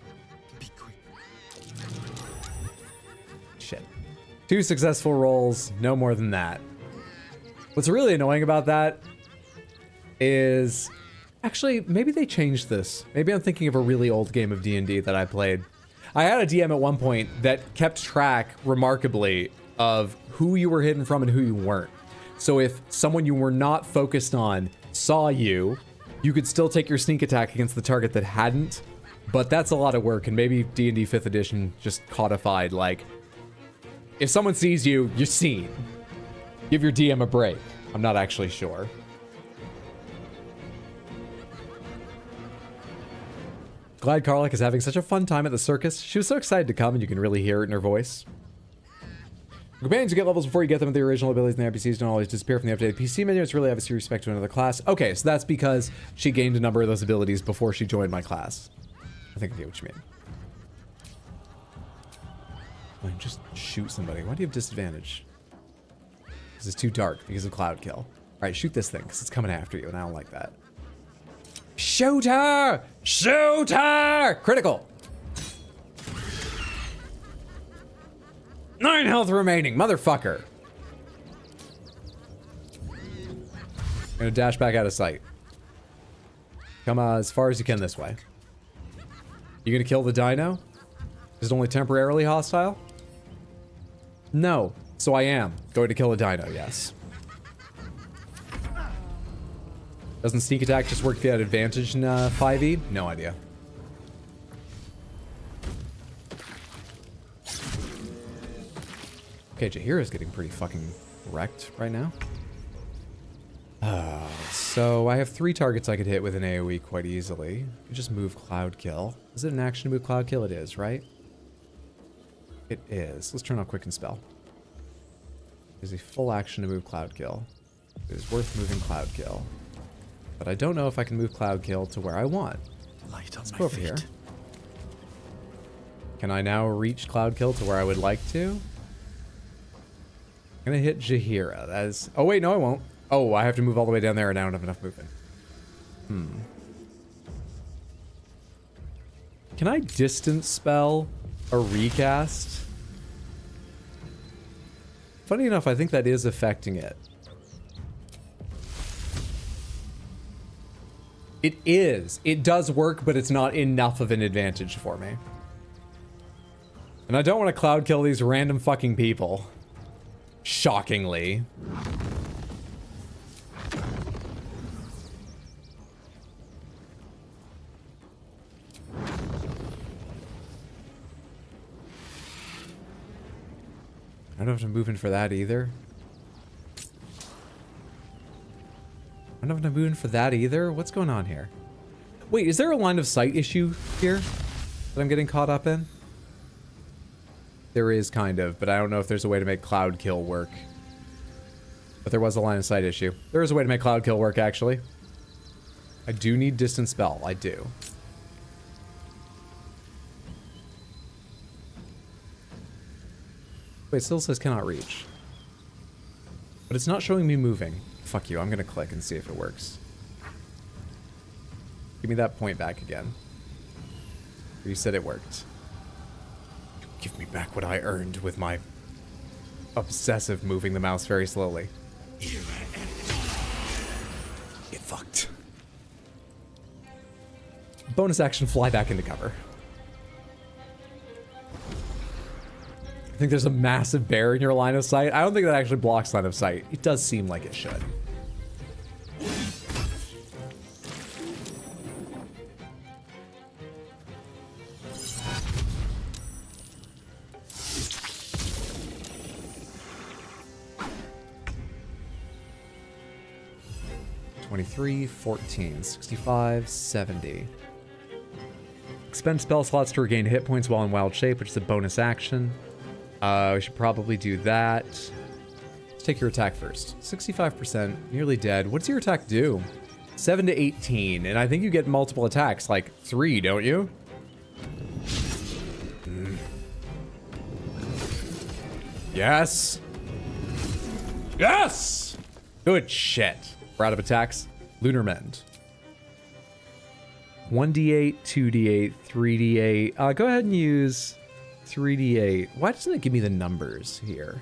[SPEAKER 1] Shit. 2 successful rolls, no more than that. What's really annoying about that is... Actually, maybe they changed this. Maybe I'm thinking of a really old game of D&D that I played. I had a DM at one point that kept track, remarkably, of who you were hidden from and who you weren't. So if someone you were not focused on saw you, you could still take your sneak attack against the target that hadn't. But that's a lot of work, and maybe D&D 5th edition just codified, like, if someone sees you, you're seen. Give your DM a break. I'm not actually sure. Glad Karlach is having such a fun time at the circus. She was so excited to come, and you can really hear it in her voice. Companions, you get levels before you get them, with the original abilities and the NPCs don't always disappear from the updated PC menu. It's really obviously respect to another class. Okay, so that's because she gained a number of those abilities before she joined my class. I think I get what you mean. Fine, just shoot somebody. Why do you have disadvantage? Because it's too dark because of cloud kill. All right, shoot this thing because it's coming after you, and I don't like that. Shoot her! Shoot her! Critical. 9 health remaining, motherfucker. I'm gonna dash back out of sight. Come as far as you can this way. You gonna kill the dino? Is it only temporarily hostile? No. So I am going to kill a dino, yes. Doesn't sneak attack just work if you had advantage in 5e? No idea. Okay, Jaheira's getting pretty fucking wrecked right now. So I have 3 targets I could hit with an AoE quite easily. I could just move Cloud Kill. Is it an action to move Cloud Kill? It is, right? It is. Let's turn off Quicken Spell. It is a full action to move Cloud Kill. It is worth moving Cloud Kill. But I don't know if I can move Cloud Kill to where I want. Let's go over here. Can I now reach Cloud Kill to where I would like to? I'm gonna hit Jaheira. That is... Oh wait, no I won't. Oh, I have to move all the way down there and I don't have enough movement. Can I distance spell a recast? Funny enough, I think that is affecting it. It is. It does work, but it's not enough of an advantage for me. And I don't want to cloud kill these random fucking people. Shockingly. I don't have to move in for that either. I don't have to move in for that either. What's going on here? Wait, is there a line of sight issue here that I'm getting caught up in? There is kind of, but I don't know if there's a way to make cloud kill work. But there was a line of sight issue. There is a way to make Cloud Kill work, actually. I do need Distant Spell. I do. Wait, it still says cannot reach. But it's not showing me moving. Fuck you, I'm gonna click and see if it works. Give me that point back again. You said it worked. Give me back what I earned with my obsessive moving the mouse very slowly. Get fucked. Bonus action, fly back into cover. I think there's a massive bear in your line of sight. I don't think that actually blocks line of sight. It does seem like it should. $23, $14, $65, $70. Expend spell slots to regain hit points while in wild shape, which is a bonus action. We should probably do that. Let's take your attack first. 65%, nearly dead. What does your attack do? 7 to 18, and I think you get multiple attacks, like 3, don't you? Yes! Yes! Good shit. We're out of attacks. Lunar Mend. 1d8, 2d8, 3d8. Go ahead and use 3d8. Why doesn't it give me the numbers here?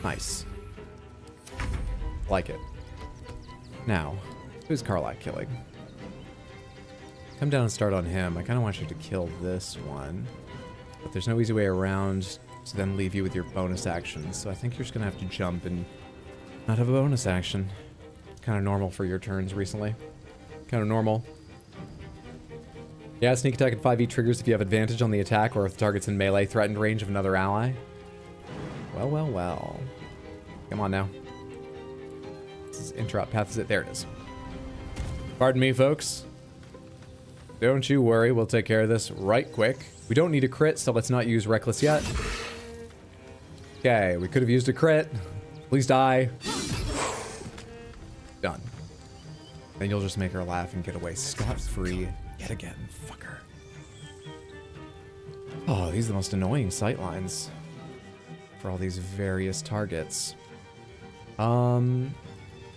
[SPEAKER 1] Nice. Like it. Now, who's Karlach killing? Come down and start on him. I kind of want you to kill this one. But there's no easy way around to then leave you with your bonus actions. So I think you're just going to have to jump and not have a bonus action. Kind of normal for your turns recently. Kind of normal. Yeah, sneak attack at 5e triggers if you have advantage on the attack or if the target's in melee threatened range of another ally. Well, well, well. Come on now. This is interrupt path, is it? There it is. Pardon me, folks. Don't you worry, we'll take care of this right quick. We don't need a crit, so let's not use Reckless yet. Okay, we could have used a crit. Please die. Done. Then you'll just make her laugh and get away scot-free yet again. Fucker. Oh, these are the most annoying sightlines for all these various targets. And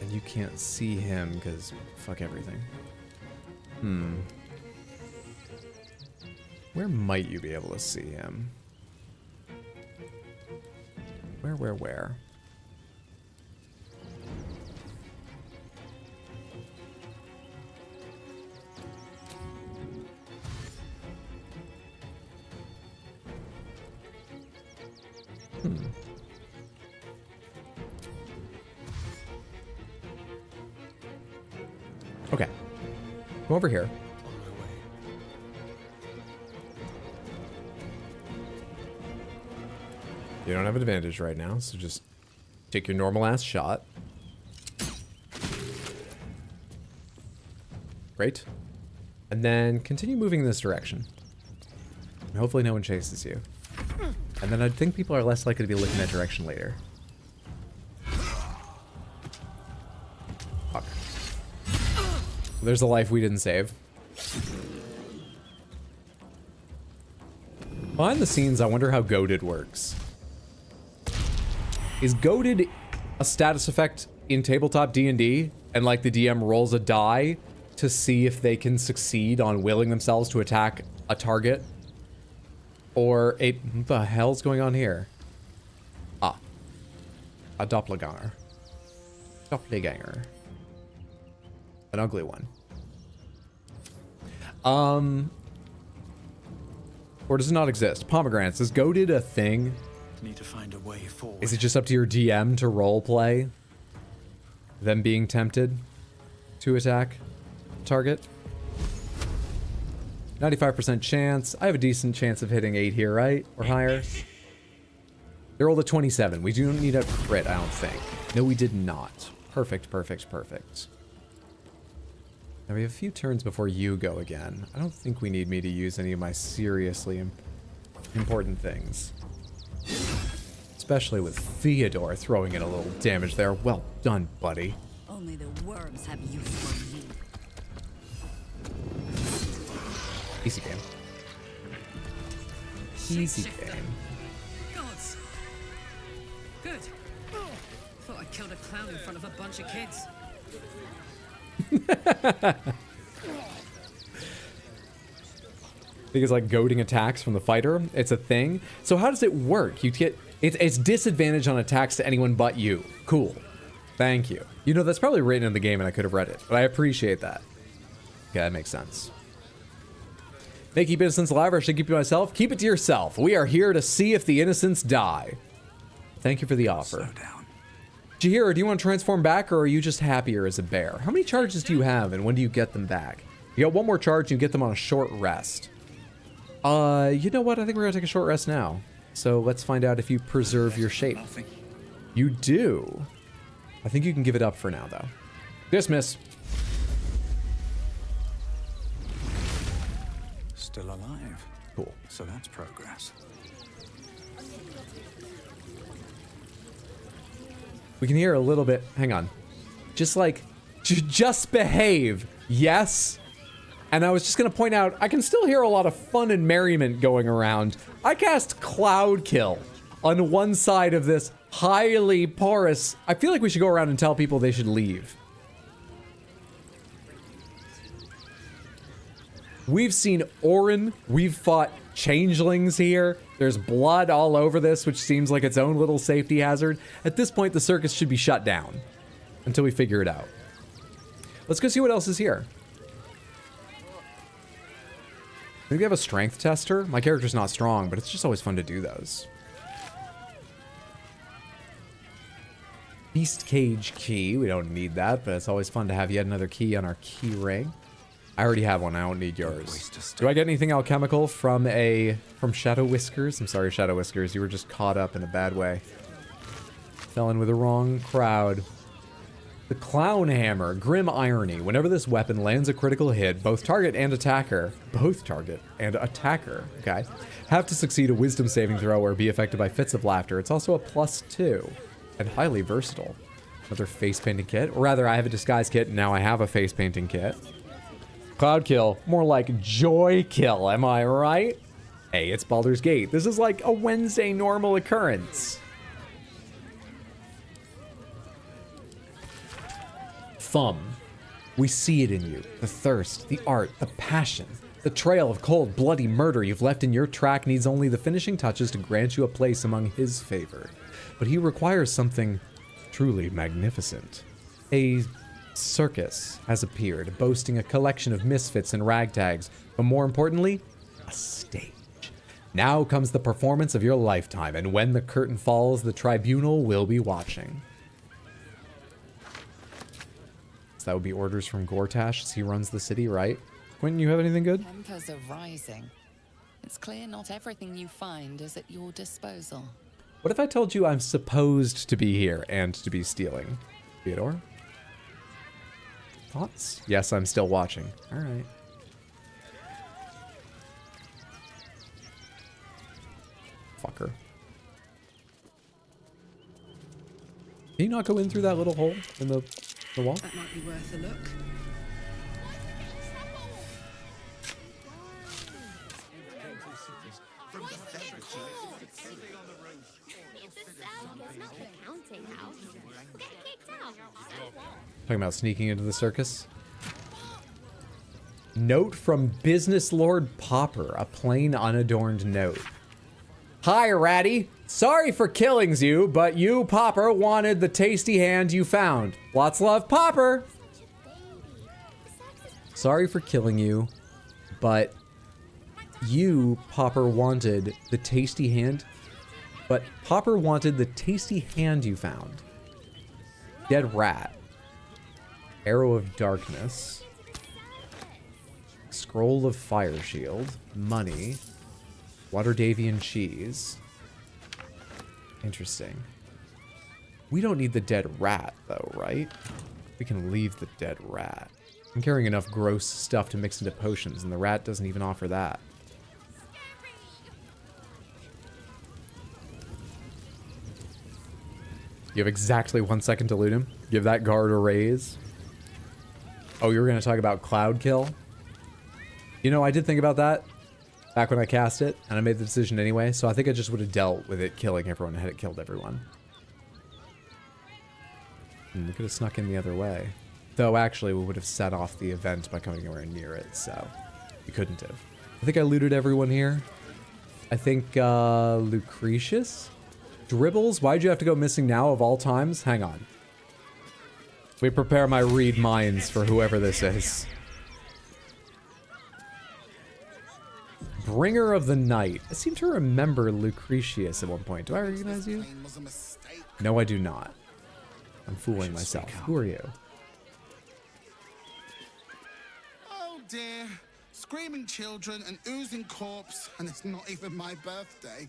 [SPEAKER 1] you can't see him because fuck everything. Where might you be able to see him? Where? Okay. Come over here. You don't have an advantage right now, so just take your normal ass shot. Great. And then continue moving in this direction. And hopefully no one chases you. And then I think people are less likely to be looking that direction later. Fuck. There's a life we didn't save. Behind the scenes, I wonder how Goaded works. Is Goaded a status effect in tabletop D&D? And like the DM rolls a die to see if they can succeed on willing themselves to attack a target? Or a... What the hell's going on here? Ah. A doppelganger. Doppelganger. An ugly one. Or does it not exist? Pomegranates. Is Goaded a thing?
[SPEAKER 11] Need to find a way forward.
[SPEAKER 1] Is it just up to your DM to roleplay them being tempted to attack target? 95% chance. I have a decent chance of hitting 8 here, right? Or higher. They rolled a 27. We don't need a crit, I don't think. No, we did not. Perfect, perfect, perfect. Now we have a few turns before you go again. I don't think we need me to use any of my seriously important things. Especially with Theodore throwing in a little damage there. Well done, buddy.
[SPEAKER 15] Only the worms have use for me.
[SPEAKER 1] Easy game. Easy game.
[SPEAKER 20] Gods. Good. Thought I killed a clown in front of a bunch of kids.
[SPEAKER 1] Because like goading attacks from the fighter, it's a thing. So how does it work? You get it's disadvantage on attacks to anyone but you. Cool. Thank you. You know, that's probably written in the game and I could have read it, but I appreciate that. Okay, that makes sense. May keep innocents alive, or I should keep it to myself? Keep it to yourself. We are here to see if the innocents die. Thank you for the offer. Jahira, do you want to transform back, or are you just happier as a bear? How many charges do you have, and when do you get them back? You got one more charge, and you get them on a short rest. You know what? I think we're gonna take a short rest now. So let's find out if you preserve your shape. You do. I think you can give it up for now, though. Dismiss.
[SPEAKER 11] Still alive.
[SPEAKER 1] Cool.
[SPEAKER 11] So that's progress.
[SPEAKER 1] We can hear a little bit. Hang on. Just like, just behave. Yes. And I was just going to point out, I can still hear a lot of fun and merriment going around. I cast Cloud Kill on one side of this highly porous. I feel like we should go around and tell people they should leave. We've seen Orin. We've fought changelings here. There's blood all over this, which seems like its own little safety hazard. At this point, the circus should be shut down until we figure it out. Let's go see what else is here. I think we have a strength tester. My character's not strong, but it's just always fun to do those. Beast Cage key. We don't need that, but it's always fun to have yet another key on our key ring. I already have one. I don't need yours. Do I get anything alchemical from Shadow Whiskers? I'm sorry, Shadow Whiskers. You were just caught up in a bad way. Fell in with the wrong crowd. The Clown Hammer. Grim Irony. Whenever this weapon lands a critical hit, both target and attacker, okay, have to succeed a wisdom saving throw or be affected by fits of laughter. It's also a +2 and highly versatile. Another face painting kit. Or rather, I have a disguise kit and now I have a face painting kit. Cloud Kill, more like Joy Kill, am I right? Hey, it's Baldur's Gate. This is like a Wednesday normal occurrence. Thumb. We see it in you. The thirst, the art, the passion. The trail of cold, bloody murder you've left in your track needs only the finishing touches to grant you a place among his favor. But he requires something truly magnificent. A circus has appeared, boasting a collection of misfits and ragtags, but more importantly, a stage. Now comes the performance of your lifetime, and when the curtain falls, the tribunal will be watching. So that would be orders from Gortash as he runs the city, right? Quentin, you have anything good?
[SPEAKER 5] Tempers are rising. It's clear not everything you find is at your disposal.
[SPEAKER 1] What if I told you I'm supposed to be here and to be stealing? Theodore? Thoughts? Yes, I'm still watching. All right. Fucker. Can you not go in through that little hole in the wall?
[SPEAKER 20] That might be worth a look.
[SPEAKER 1] Talking about sneaking into the circus. Note from Business Lord Popper, a plain unadorned note. Hi, Ratty. Sorry for killings you, but you, Popper, wanted the tasty hand you found. Lots of love, Popper. Sorry for killing you, but you, Popper, wanted the tasty hand. But Popper wanted the tasty hand you found. Dead rat. Arrow of Darkness. Scroll of Fire Shield. Money. Waterdavian cheese. Interesting. We don't need the dead rat, though, right? We can leave the dead rat. I'm carrying enough gross stuff to mix into potions, and the rat doesn't even offer that. You have exactly 1 second to loot him. Give that guard a raise. Oh, you were going to talk about Cloud Kill? You know, I did think about that back when I cast it, and I made the decision anyway, so I think I just would have dealt with it killing everyone had it killed everyone. We could have snuck in the other way. Though, actually, we would have set off the event by coming anywhere near it, so we couldn't have. I think I looted everyone here. I think, Lucretius? Dribbles? Why'd you have to go missing now of all times? Hang on. We prepare my read minds for whoever this is. Bringer of the Night. I seem to remember Lucretius at one point. Do I recognize you? No, I do not. I'm fooling myself. Who are you?
[SPEAKER 21] Oh dear. Screaming children, an oozing corpse, and it's not even my birthday.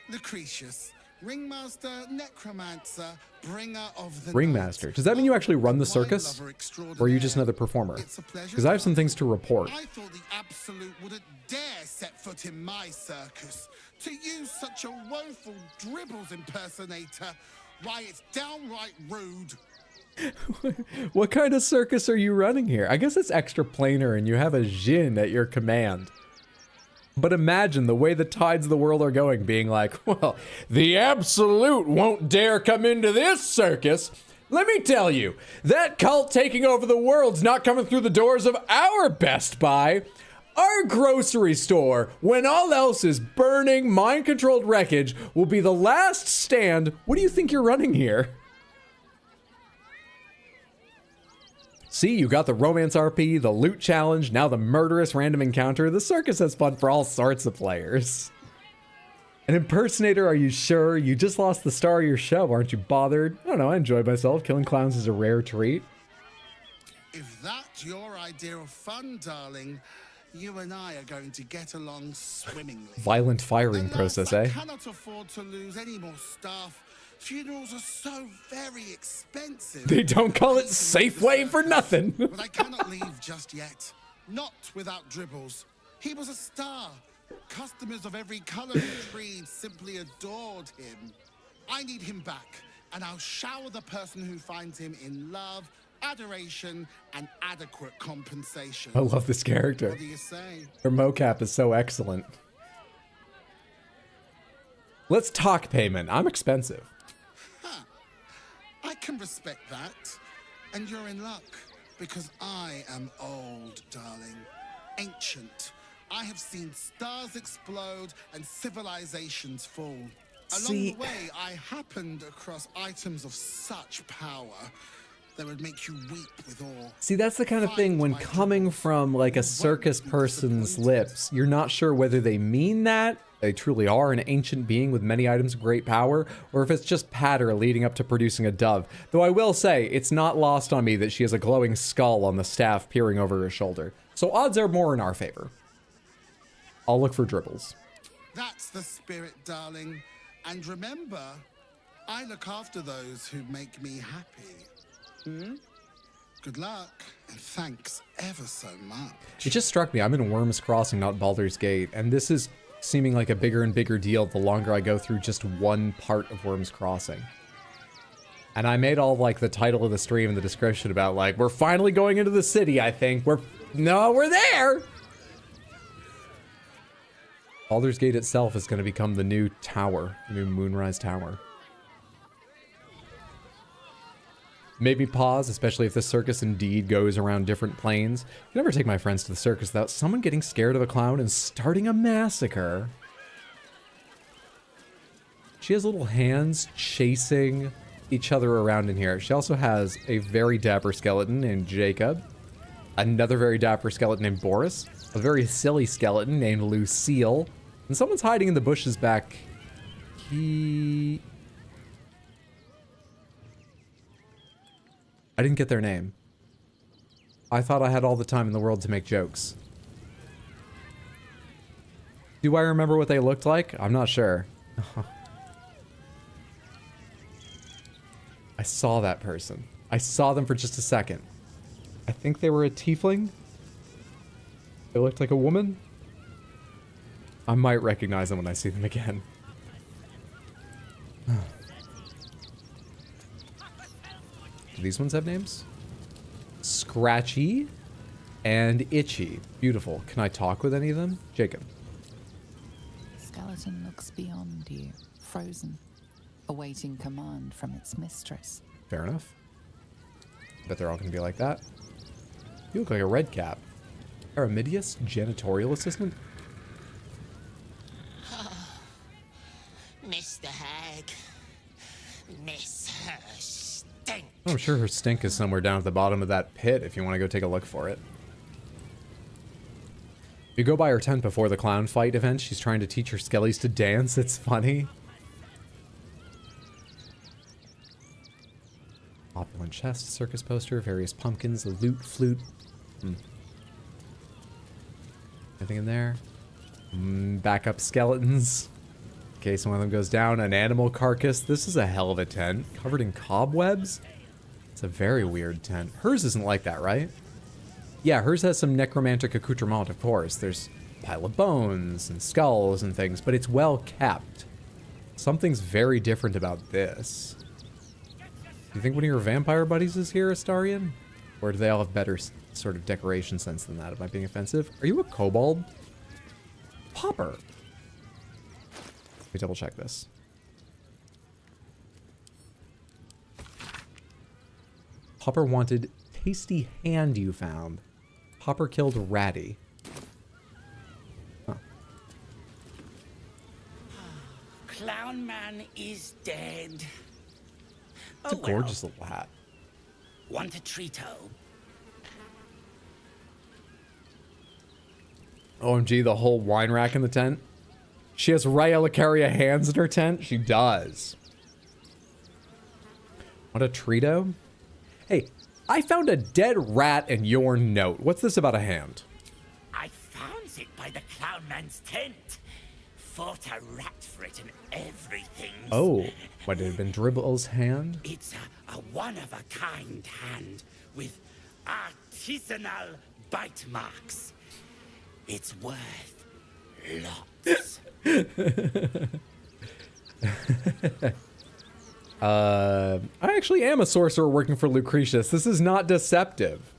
[SPEAKER 21] Lucretius, ringmaster, necromancer, bringer of the
[SPEAKER 1] Ringmaster. Does that mean you actually run the circus? Or are you just another performer? Because I have some things to report.
[SPEAKER 21] I thought the Absolute wouldn't dare set foot in my circus. To use such a woeful Dribbles impersonator, why, it's downright rude.
[SPEAKER 1] What kind of circus are you running here? I guess it's extra planar and you have a Jin at your command. But imagine the way the tides of the world are going, being like, well, the Absolute won't dare come into this circus. Let me tell you, that cult taking over the world's not coming through the doors of our Best Buy. Our grocery store, when all else is burning, mind-controlled wreckage, will be the last stand. What do you think you're running here? See, you got the romance RP, the loot challenge, now the murderous random encounter. The circus has fun for all sorts of players. An impersonator, are you sure? You just lost the star of your show, aren't you bothered? I don't know, I enjoy myself. Killing clowns is a rare treat.
[SPEAKER 21] If that's your idea of fun, darling, you and I are going to get along swimmingly.
[SPEAKER 1] Violent firing process, eh?
[SPEAKER 21] I cannot afford to lose any more staff. Funerals are so very expensive.
[SPEAKER 1] They don't call it Safeway for nothing.
[SPEAKER 21] But I cannot leave just yet. Not without Dribbles. He was a star. Customers of every color and creed simply adored him. I need him back, and I'll shower the person who finds him in love, adoration, and adequate compensation.
[SPEAKER 1] I love this character.
[SPEAKER 21] What do you say?
[SPEAKER 1] Her mocap is so excellent. Let's talk payment. I'm expensive.
[SPEAKER 21] I can respect that. And you're in luck, because I am old, darling. Ancient. I have seen stars explode and civilizations fall. Along the way, I happened across items of such power that would make you weep with awe.
[SPEAKER 1] See, that's the kind of thing when coming from like a circus person's lips, you're not sure whether they mean that, they truly are an ancient being with many items of great power, or if it's just patter leading up to producing a dove. Though I will say, it's not lost on me that she has a glowing skull on the staff peering over her shoulder. So odds are more in our favor. I'll look for Dribbles.
[SPEAKER 21] That's the spirit, darling. And remember, I look after those who make me happy. Good luck, and thanks ever so much.
[SPEAKER 1] It just struck me, I'm in Worm's Crossing, not Baldur's Gate, and this is seeming like a bigger and bigger deal the longer I go through just one part of Worm's Crossing. And I made all like the title of the stream and the description about like, we're finally going into the city, I think. We're there! Baldur's Gate itself is going to become the new tower, the new Moonrise Tower. Maybe pause, especially if the circus indeed goes around different planes. I can never take my friends to the circus without someone getting scared of a clown and starting a massacre. She has little hands chasing each other around in here. She also has a very dapper skeleton named Jacob, another very dapper skeleton named Boris, a very silly skeleton named Lucille, and someone's hiding in the bushes back. I didn't get their name. I thought I had all the time in the world to make jokes. Do I remember what they looked like? I'm not sure. I saw that person. I saw them for just a second. I think they were a tiefling. They looked like a woman. I might recognize them when I see them again. Do these ones have names? Scratchy and Itchy. Beautiful. Can I talk with any of them? Jacob.
[SPEAKER 5] Skeleton looks beyond you, frozen, awaiting command from its mistress.
[SPEAKER 1] Fair enough. Bet they're all going to be like that. You look like a red cap. Aramidius, janitorial assistant?
[SPEAKER 3] Mr. Hag. Miss her stink.
[SPEAKER 1] Oh, I'm sure her stink is somewhere down at the bottom of that pit if you want to go take a look for it. You go by her tent before the clown fight event. She's trying to teach her skellies to dance. It's funny. Opulent chest, circus poster, various pumpkins, a lute, flute. Anything in there? Backup skeletons. In case one of them goes down. An animal carcass. This is a hell of a tent. Covered in cobwebs? It's a very weird tent. Hers isn't like that, right? Yeah, hers has some necromantic accoutrement, of course. There's a pile of bones and skulls and things, but it's well kept. Something's very different about this. Do you think one of your vampire buddies is here, Astarion? Or do they all have better sort of decoration sense than that? Am I being offensive? Are you a kobold? Popper. Let me double check this. Popper wanted tasty hand you found. Popper killed Ratty. Huh.
[SPEAKER 3] Clown Man is dead.
[SPEAKER 1] It's a gorgeous little hat.
[SPEAKER 3] Want a treato?
[SPEAKER 1] OMG, the whole wine rack in the tent. She has Rhyelicaria hands in her tent? She does. What a treato. Hey, I found a dead rat in your note. What's this about a hand?
[SPEAKER 3] I found it by the Clown Man's tent. Fought a rat for it and everything.
[SPEAKER 1] Oh, what, it had been Dribble's hand?
[SPEAKER 3] It's a one-of-a-kind hand with artisanal bite marks. It's worth lots.
[SPEAKER 1] I actually am a sorcerer working for Lucretius. This is not deceptive.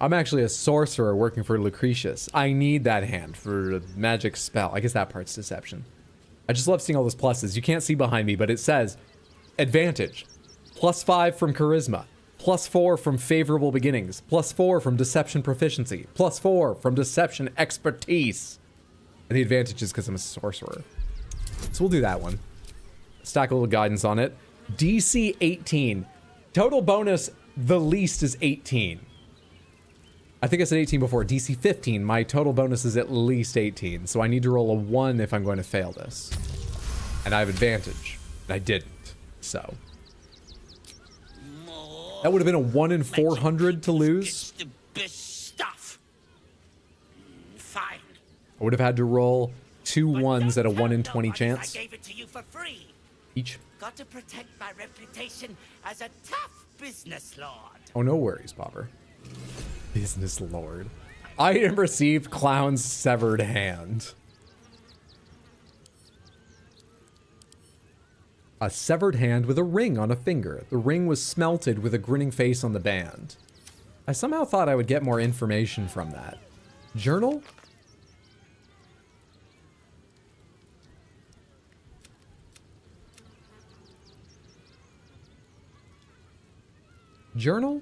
[SPEAKER 1] I'm actually a sorcerer working for Lucretius. I need that hand for a magic spell. I guess that part's deception. I just love seeing all those pluses. You can't see behind me, but it says advantage. +5 from charisma. +4 from favorable beginnings. +4 from deception proficiency. +4 from deception expertise. And the advantage is because I'm a sorcerer. So we'll do that one. Stack a little guidance on it. DC 18. Total bonus, the least is 18. I think I said 18 before. DC 15. My total bonus is at least 18. So I need to roll a 1 if I'm going to fail this. And I have advantage. And I didn't. So. That would have been a 1 in 400 to lose.
[SPEAKER 3] The best stuff. Fine.
[SPEAKER 1] I would have had to roll 2 1s at a 1 in 20 chance.
[SPEAKER 3] I gave it to you for free.
[SPEAKER 1] Each.
[SPEAKER 3] Got to protect my reputation as a tough business lord.
[SPEAKER 1] Oh, no worries, Popper. Business lord. Item received, Clown's severed hand. A severed hand with a ring on a finger. The ring was smelted with a grinning face on the band. I somehow thought I would get more information from that. Journal? Journal?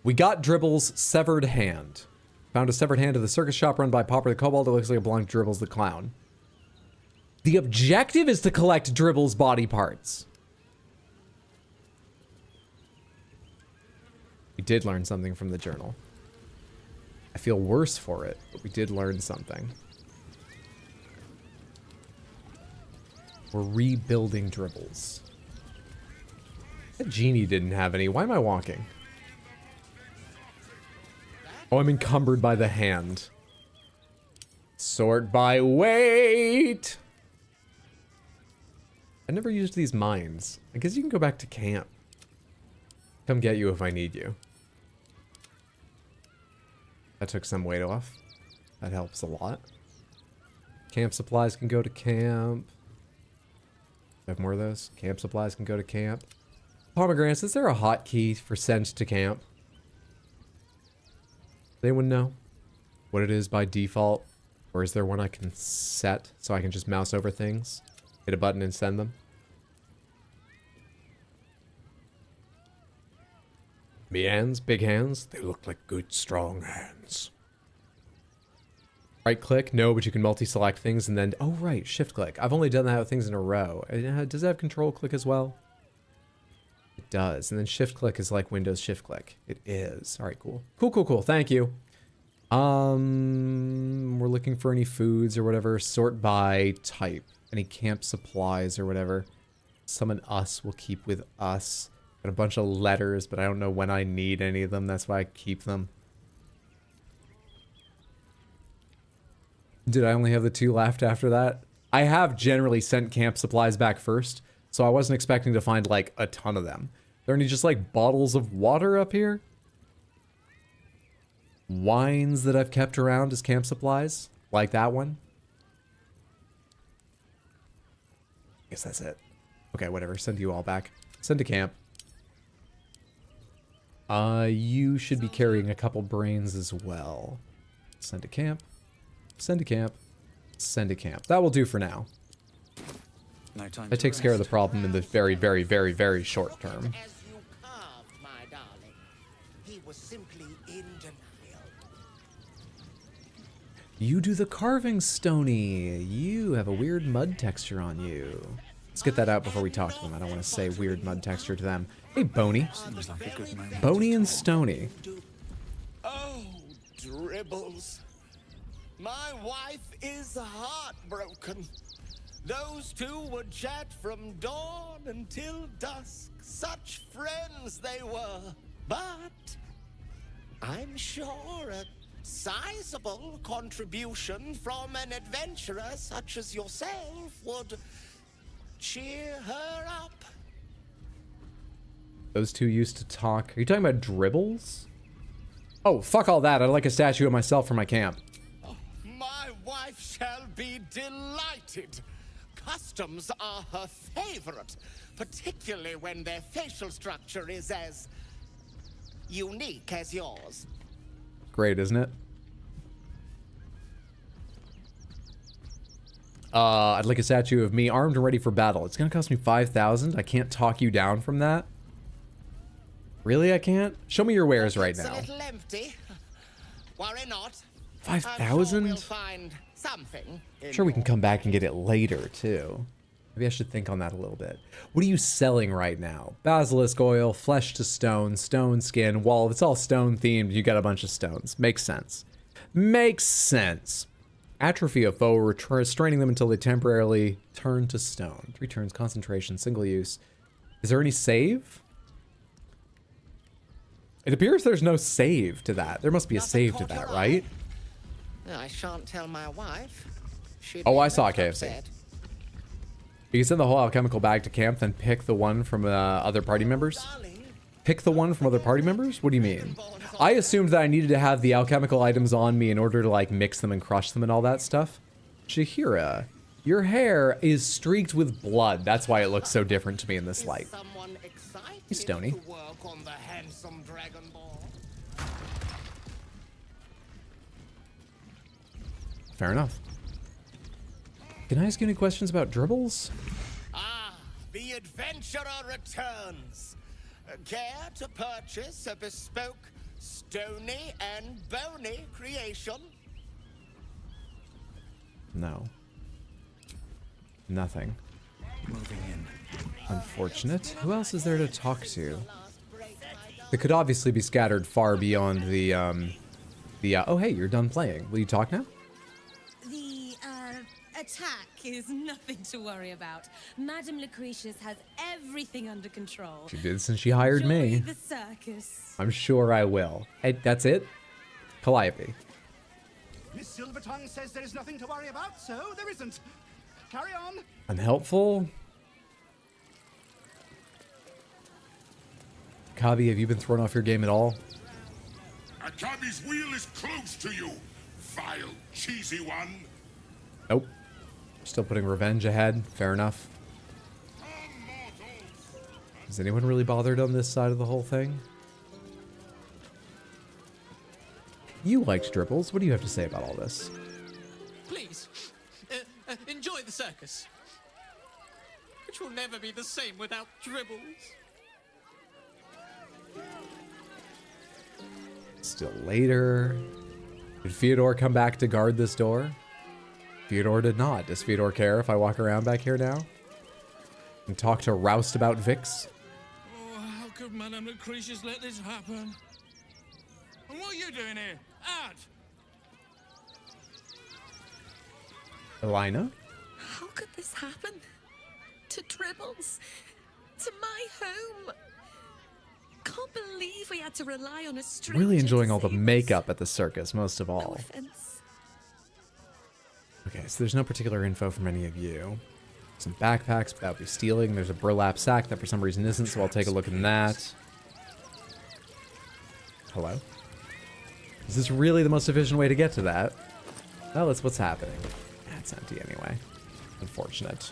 [SPEAKER 1] We got Dribble's severed hand. Found a severed hand at the circus shop run by Popper the Kobold that looks like it belonged to Dribbles the Clown. The objective is to collect Dribble's body parts. We did learn something from the journal. I feel worse for it, but we did learn something. We're rebuilding Dribbles. That genie didn't have any. Why am I walking? Oh, I'm encumbered by the hand. Sort by weight. I never used these mines. I guess you can go back to camp. Come get you if I need you. That took some weight off. That helps a lot. Camp supplies can go to camp. I have more of those. Camp supplies can go to camp. Pomegranates, is there a hotkey for send to camp? Does anyone know what it is by default? Or is there one I can set so I can just mouse over things, hit a button and send them? Me hands, big hands, they look like good strong hands. Right click? No, but you can multi-select things and then, oh right, shift click. I've only done that with things in a row. Does it have control click as well? It does. And then shift click is like Windows shift click. It is. All right, cool. Cool. Thank you. We're looking for any foods or whatever. Sort by type. Any camp supplies or whatever. Summon us will keep with us. Got a bunch of letters, but I don't know when I need any of them. That's why I keep them. Did I only have the 2 left after that? I have generally sent camp supplies back first, so I wasn't expecting to find like a ton of them. Are there any just like bottles of water up here? Wines that I've kept around as camp supplies? Like that one? I guess that's it. Okay, whatever. Send you all back. Send to camp. You should be carrying a couple brains as well. Send to camp. Send to camp. Send to camp. That will do for now.
[SPEAKER 9] No time
[SPEAKER 1] That takes care of the problem in the very, very, very, very short term.
[SPEAKER 3] As you carved, my darling. He was simply in denial.
[SPEAKER 1] You do the carving, Stony. You have a weird mud texture on you. Let's get that out before we talk to them. I don't want to say weird mud texture to them. Hey, Boney.
[SPEAKER 9] Seems like a good moment.
[SPEAKER 1] Boney and Stony.
[SPEAKER 3] Oh, dribbles. My wife is heartbroken. Those two would chat from dawn until dusk. Such friends they were. But I'm sure a sizable contribution from an adventurer such as yourself would cheer her up.
[SPEAKER 1] Those two used to talk. Are you talking about dribbles? Oh, fuck all that. I'd like a statue of myself for my camp.
[SPEAKER 3] My wife shall be delighted. Customs are her favorite, particularly when their facial structure is as unique as yours.
[SPEAKER 1] Great, isn't it? I'd like a statue of me armed and ready for battle. It's gonna cost me 5,000. I can't talk you down from that. Really, I can't? Show me your wares right now.
[SPEAKER 3] It's a little empty. Worry not.
[SPEAKER 1] 5,000?
[SPEAKER 3] We'll find something.
[SPEAKER 1] Sure, we can come back and get it later, too. Maybe I should think on that a little bit. What are you selling right now? Basilisk oil, flesh to stone, stone skin. Well, if it's all stone themed, you got a bunch of stones. Makes sense. Makes sense. Atrophy a foe, restraining them until they temporarily turn to stone. 3 turns, concentration, single use. Is there any save? It appears there's no save to that. There must be a save to that, right?
[SPEAKER 3] I shan't tell my wife.
[SPEAKER 1] Oh, I saw KFC. You can send the whole alchemical bag to camp, then pick the one from other party members? Pick the one from other party members? What do you mean? I assumed that I needed to have the alchemical items on me in order to, like, mix them and crush them and all that stuff. Shahira, your hair is streaked with blood. That's why it looks so different to me in this light. Hey, Stony. Fair enough. Can I ask you any questions about dribbles?
[SPEAKER 3] Ah, the adventurer returns. Care to purchase a bespoke, stony and bony creation?
[SPEAKER 1] No. Nothing.
[SPEAKER 9] Moving in.
[SPEAKER 1] Unfortunate. Who else is there to talk to? It could obviously be scattered far beyond the, oh hey, you're done playing. Will you talk now?
[SPEAKER 22] The attack is nothing to worry about. Madame Lucretius has everything under control.
[SPEAKER 1] She did since she hired me.
[SPEAKER 22] Enjoy the circus.
[SPEAKER 1] I'm sure I will. Hey, that's it? Calliope.
[SPEAKER 4] Miss Silvertongue says there is nothing to worry about, so there isn't. Carry on.
[SPEAKER 1] Unhelpful? Kabi, have you been thrown off your game at all?
[SPEAKER 7] Akabi's wheel is close to you, vile, cheesy one.
[SPEAKER 1] Nope. Still putting revenge ahead. Fair enough. Is anyone really bothered on this side of the whole thing? You liked Dribbles. What do you have to say about all this?
[SPEAKER 16] Please, enjoy the circus. Which will never be the same without Dribbles.
[SPEAKER 1] Still later. Did Fyodor come back to guard this door? Fyodor did not. Does Fyodor care if I walk around back here now? And talk to Roust about Vix?
[SPEAKER 24] Oh, how could Madame Lucretius let this happen? And what are you doing here? Out!
[SPEAKER 1] Elena?
[SPEAKER 10] How could this happen? To Dribbles? To my home? Can't believe we had to rely on a stranger.
[SPEAKER 1] Really enjoying all the makeup at the circus, most of all. Okay, so there's no particular info from any of you. Some backpacks, but that would be stealing. There's a burlap sack that for some reason isn't, so I'll take a look at that. Hello? Is this really the most efficient way to get to that? Well, that's what's happening. That's empty anyway. Unfortunate.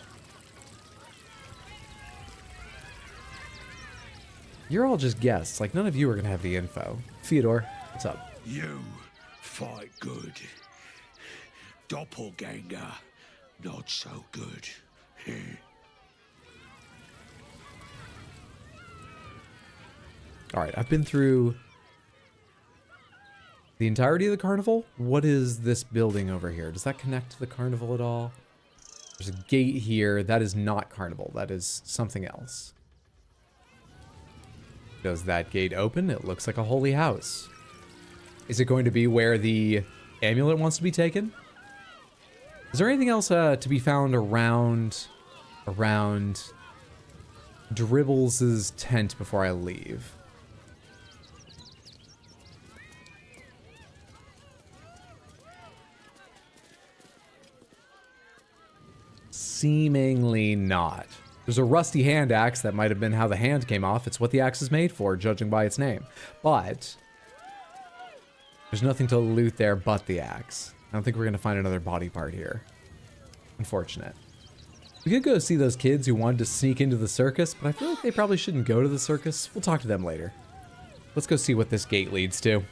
[SPEAKER 1] You're all just guests. Like, none of you are going to have the info. Fyodor, what's up?
[SPEAKER 24] You fight good. Doppelganger, not so good.
[SPEAKER 1] Alright, I've been through the entirety of the carnival. What is this building over here? Does that connect to the carnival at all? There's a gate here. That is not carnival. That is something else. Does that gate open? It looks like a holy house. Is it going to be where the amulet wants to be taken? Is there anything else to be found around Dribbles' tent before I leave? Seemingly not. There's a rusty hand axe that might have been how the hand came off. It's what the axe is made for, judging by its name. But there's nothing to loot there but the axe. I don't think we're going to find another body part here. Unfortunate. We could go see those kids who wanted to sneak into the circus, but I feel like they probably shouldn't go to the circus. We'll talk to them later. Let's go see what this gate leads to.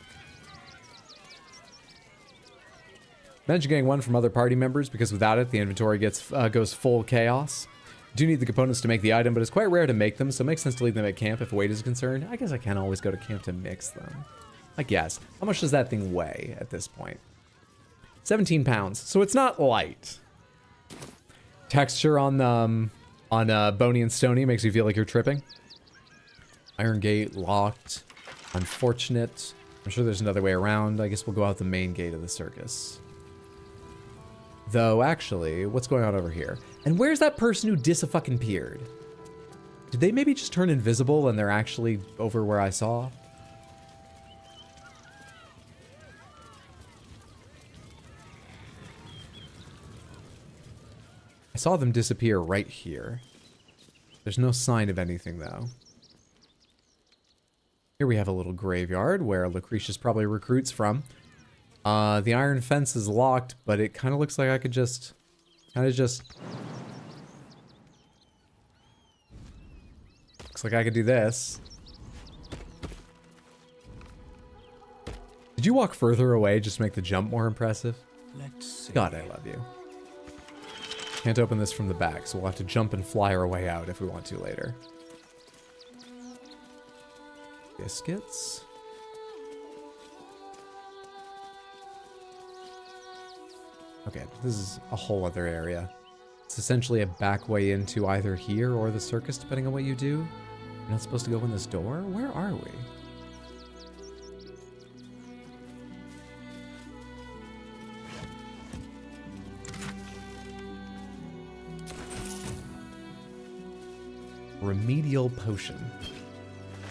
[SPEAKER 1] Mention getting one from other party members, because without it, the inventory goes full chaos. Do need the components to make the item, but it's quite rare to make them, so it makes sense to leave them at camp if weight is concerned. I guess I can't always go to camp to mix them. I guess. How much does that thing weigh at this point? 17 pounds, so it's not light. Texture on Bony and Stony makes you feel like you're tripping. Iron gate locked. Unfortunate. I'm sure there's another way around. I guess we'll go out the main gate of the circus. Though, actually, what's going on over here? And where's that person who dis-a-fucking-peered? Did they maybe just turn invisible and they're actually over where I saw? I saw them disappear right here. There's no sign of anything, though. Here we have a little graveyard where Lucretius probably recruits from. The iron fence is locked, but it kind of looks like I could just... Looks like I could do this. Did you walk further away just to make the jump more impressive?
[SPEAKER 24] Let's see.
[SPEAKER 1] God, I love you. Can't open this from the back, so we'll have to jump and fly our way out if we want to later. Biscuits. Okay, this is a whole other area. It's essentially a back way into either here or the circus, depending on what you do. You're not supposed to go in this door? Where are we? Remedial potion.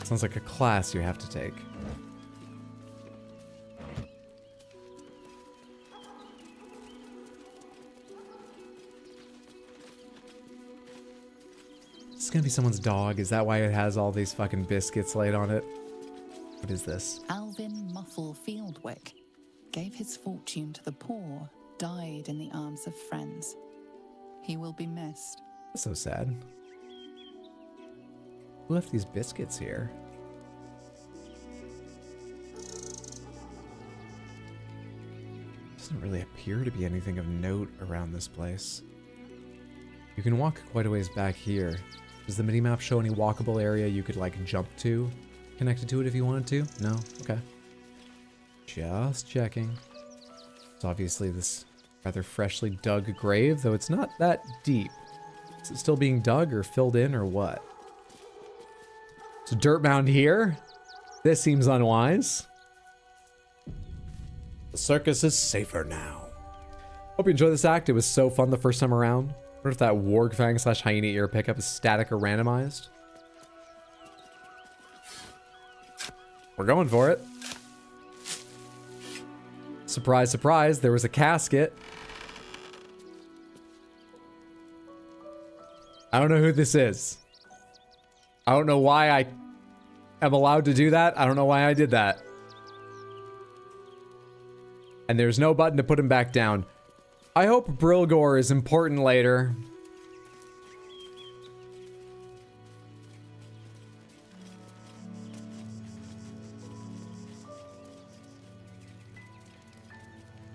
[SPEAKER 1] Sounds like a class you have to take. It's gonna be someone's dog. Is that why it has all these fucking biscuits laid on it? What is this?
[SPEAKER 5] Alvin Muffle Fieldwick gave his fortune to the poor, died in the arms of friends. He will be missed.
[SPEAKER 1] That's so sad. Who left these biscuits here? Doesn't really appear to be anything of note around this place. You can walk quite a ways back here. Does the minimap show any walkable area you could like jump to? Connected to it if you wanted to? No? Okay. Just checking. It's obviously this rather freshly dug grave, though it's not that deep. Is it still being dug or filled in or what? It's a dirt mound here? This seems unwise. The circus is safer now. Hope you enjoyed this act. It was so fun the first time around. I wonder if that Wargfang / Hyena ear pickup is static or randomized. We're going for it. Surprise, surprise, there was a casket. I don't know who this is. I don't know why I am allowed to do that. I don't know why I did that. And there's no button to put him back down. I hope Brilgor is important later.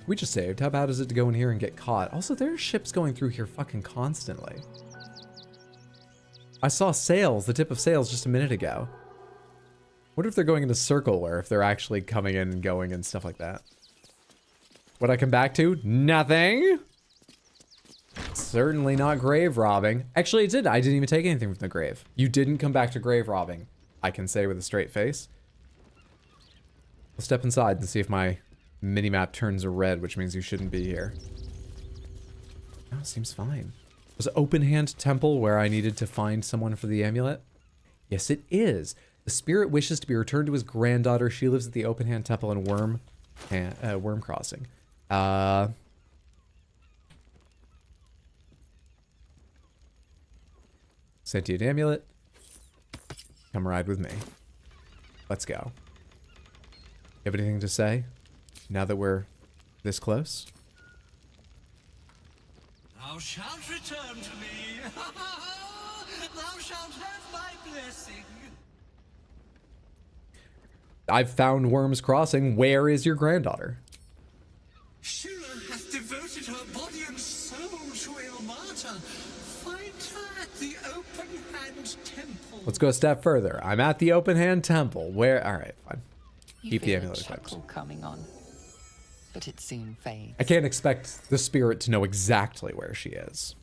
[SPEAKER 1] We just saved. How bad is it to go in here and get caught? Also, there are ships going through here fucking constantly. I saw sails, the tip of sails just a minute ago. What if they're going in a circle or if they're actually coming in and going and stuff like that? What'd I come back to? Nothing. Certainly not grave robbing. Actually, it did. I didn't even take anything from the grave. You didn't come back to grave robbing. I can say with a straight face. I'll step inside and see if my minimap turns red, which means you shouldn't be here. No, seems fine. Was Open Hand Temple where I needed to find someone for the amulet? Yes, it is. The spirit wishes to be returned to his granddaughter. She lives at the Open Hand Temple in Worm Crossing. Sentient amulet. Come ride with me. Let's go. You have anything to say? Now that we're this close?
[SPEAKER 16] Thou shalt return to me. Thou shalt have my blessing.
[SPEAKER 1] I've found Worm's Crossing. Where is your granddaughter?
[SPEAKER 16] Shira hath devoted her body and soul to Ilmata. Find her at the Open Hand Temple.
[SPEAKER 1] Let's go a step further. I'm at the Open Hand Temple. Where? All right, fine.
[SPEAKER 5] You
[SPEAKER 1] Keep the
[SPEAKER 5] feel a
[SPEAKER 1] amulet
[SPEAKER 5] chuckle coming on, but it soon fades.
[SPEAKER 1] I can't expect the spirit to know exactly where she is.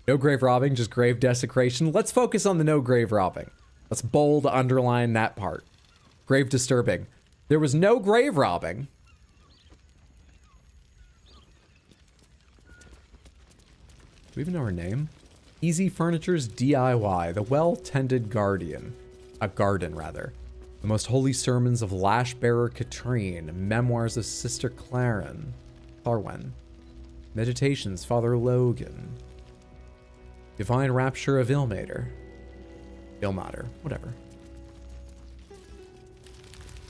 [SPEAKER 1] No grave robbing, just grave desecration. Let's focus on the no grave robbing. Let's bold underline that part. Grave disturbing. There was no grave robbing. Do we even know her name? Easy Furniture's DIY, the well-tended guardian. A garden, rather. The Most Holy Sermons of Lashbearer Katrine. Memoirs of Sister Clarwen. Meditations, Father Logan. Divine Rapture of Ilmater. Whatever.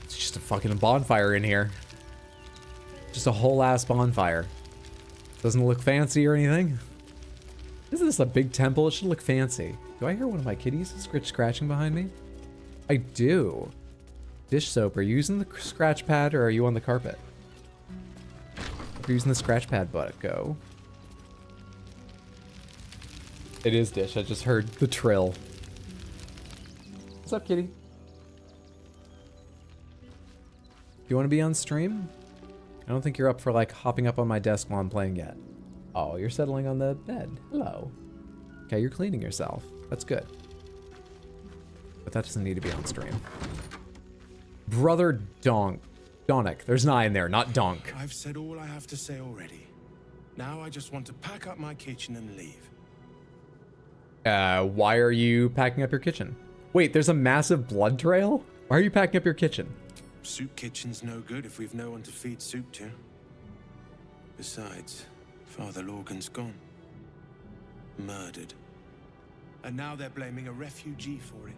[SPEAKER 1] It's just a fucking bonfire in here. Just a whole ass bonfire. Doesn't look fancy or anything. Isn't this a big temple? It should look fancy. Do I hear one of my kitties scratching behind me? I do. Dish soap, are you using the scratch pad or are you on the carpet? If you're using the scratch pad, but go. It is Dish. I just heard the trill. What's up, kitty? Do you want to be on stream? I don't think you're up for like hopping up on my desk while I'm playing yet. Oh, you're settling on the bed. Hello. Okay, you're cleaning yourself. That's good. But that doesn't need to be on stream. Brother Donick. There's an I in there, not Donk.
[SPEAKER 11] I've said all I have to say already. Now I just want to pack up my kitchen and leave.
[SPEAKER 1] Why are you packing up your kitchen? Wait, there's a massive blood trail? Why are you packing up your kitchen?
[SPEAKER 11] Soup kitchen's no good if we've no one to feed soup to. Besides, Father Logan's gone. Murdered. And now they're blaming a refugee for it.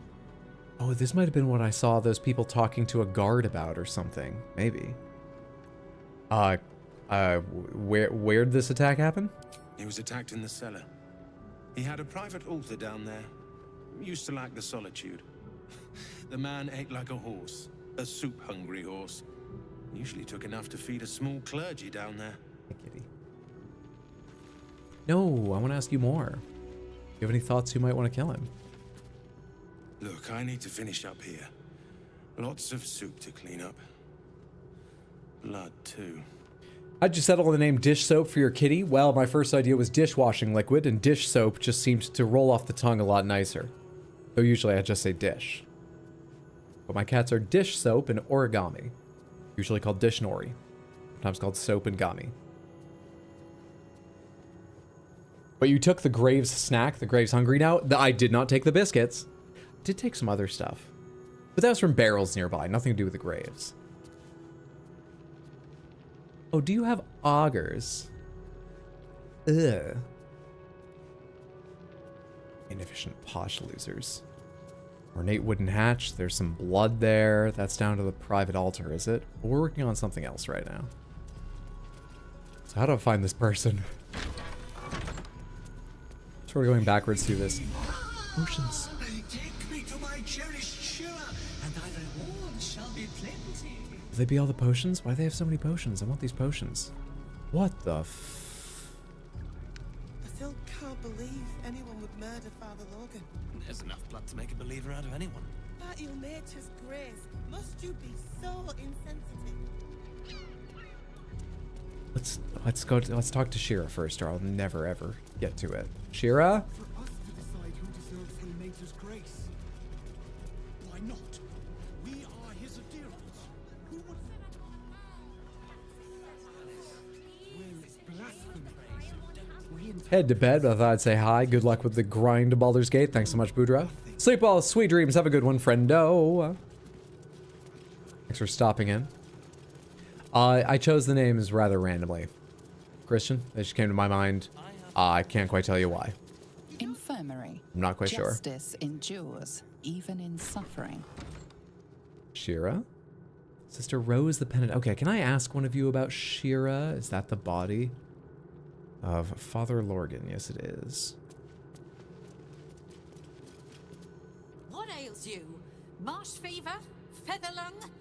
[SPEAKER 1] Oh, this might have been what I saw those people talking to a guard about or something. Maybe. Where'd this attack happen?
[SPEAKER 11] He was attacked in the cellar. He had a private altar down there. Used to lack the solitude. The man ate like a horse, a soup-hungry horse. Usually took enough to feed a small clergy down there.
[SPEAKER 1] Hey, kitty. No, I want to ask you more. You have any thoughts you might want to kill him?
[SPEAKER 11] Look, I need to finish up here. Lots of soup to clean up. Blood, too.
[SPEAKER 1] How'd you settle on the name dish soap for your kitty? Well, my first idea was dishwashing liquid, and dish soap just seemed to roll off the tongue a lot nicer. Though usually I just say dish. But my cats are dish soap and origami. Usually called dish nori. Sometimes called soap and gami. But you took the Graves snack. The Graves hungry now? I did not take the biscuits. I did take some other stuff. But that was from barrels nearby. Nothing to do with the Graves. Oh, do you have augers? Ugh. Inefficient posh losers. Ornate wooden hatch. There's some blood there. That's down to the private altar, is it? But we're working on something else right now. So how do I find this person? So we're going backwards through this. Oceans.
[SPEAKER 16] Take me to my cherished Shira, and thy reward shall be plenty.
[SPEAKER 1] Will they be all the potions? Why do they have so many potions? I want these potions. What the
[SPEAKER 12] I still can't believe anyone would murder Father Logan.
[SPEAKER 9] There's enough blood to make a believer out of anyone.
[SPEAKER 12] At your nature's grace, must you be so insensitive?
[SPEAKER 1] Let's talk to Shira first, or I'll never ever get to it. Shira?
[SPEAKER 4] For us to decide who deserves Ilmater's grace. Why not? We are his adherents. Who would... Will is blasphemy.
[SPEAKER 1] Head to bed, but I thought I'd say hi. Good luck with the grind to Baldur's Gate. Thanks so much, Boudra. Sleep well, sweet dreams. Have a good one, friendo. Thanks for stopping in. I chose the names rather randomly. Christian, they just came to my mind. I can't quite tell you why.
[SPEAKER 5] Infirmary.
[SPEAKER 1] I'm not quite sure.
[SPEAKER 5] Justice endures, even in suffering.
[SPEAKER 1] Shira? Sister Rose the Penitent. Okay, can I ask one of you about Shira? Is that the body of Father Lorgan? Yes, it is.
[SPEAKER 13] What ails you? Marsh fever? Feather lung?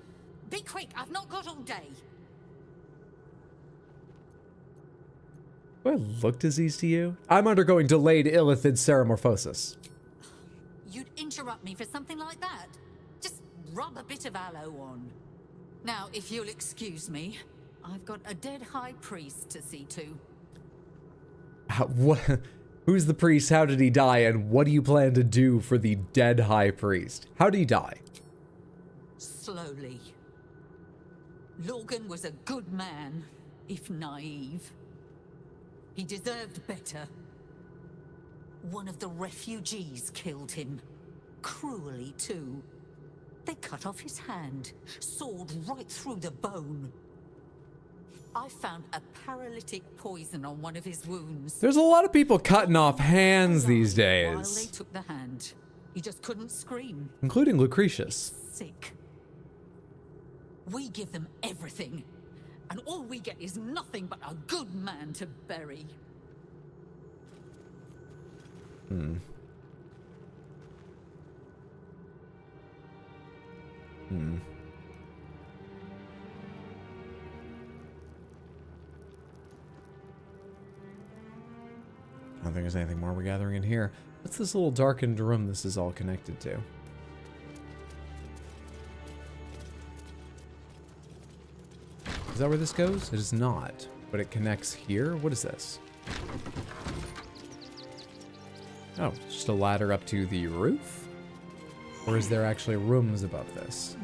[SPEAKER 13] Be quick, I've not got all day.
[SPEAKER 1] Do I look diseased to you? I'm undergoing delayed illithid ceramorphosis.
[SPEAKER 13] You'd interrupt me for something like that? Just rub a bit of aloe on. Now, if you'll excuse me, I've got a dead high priest to see to.
[SPEAKER 1] Who's the priest? How did he die? And what do you plan to do for the dead high priest? How did he die?
[SPEAKER 13] Slowly. Lorgan was a good man, if naive. He deserved better. One of the refugees killed him. Cruelly, too. They cut off his hand, sawed right through the bone. I found a paralytic poison on one of his wounds.
[SPEAKER 1] There's a lot of people cutting off hands these
[SPEAKER 13] While they
[SPEAKER 1] days.
[SPEAKER 13] took the hand, he just couldn't scream.
[SPEAKER 1] Including Lucretius.
[SPEAKER 13] Sick. We give them everything, and all we get is nothing but a good man to bury.
[SPEAKER 1] Hmm. I don't think there's anything more we're gathering in here. What's this little darkened room this is all connected to? Is that where this goes? It is not, but it connects here. What is this? Oh, just a ladder up to the roof? Or is there actually rooms above this?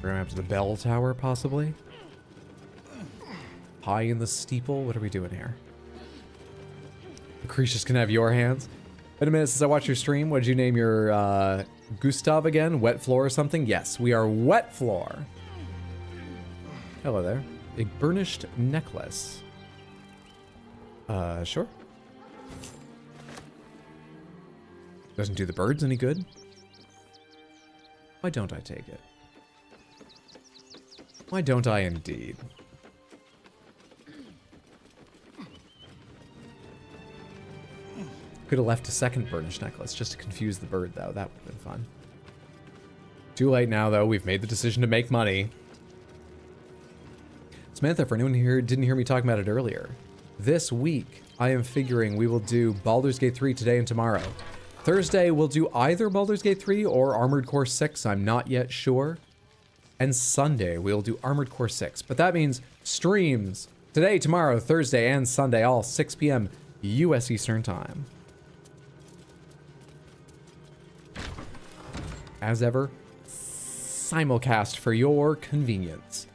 [SPEAKER 1] We're going up to the bell tower, possibly? High in the steeple? What are we doing here? Lucretius can have your hands. Been a minute since I watched your stream. What did you name your Gustav again? Wet floor or something? Yes, we are wet floor. Hello there. A burnished necklace. Sure. Doesn't do the birds any good. Why don't I take it? Why don't I indeed? Could have left a second burnished necklace just to confuse the bird, though. That would have been fun. Too late now, though. We've made the decision to make money. Samantha, for anyone here who didn't hear me talking about it earlier, this week I am figuring we will do Baldur's Gate 3 today and tomorrow. Thursday we'll do either Baldur's Gate 3 or Armored Core 6. I'm not yet sure. And Sunday we'll do Armored Core 6. But that means streams today, tomorrow, Thursday, and Sunday, all 6 p.m. U.S. Eastern Time. As ever, simulcast for your convenience.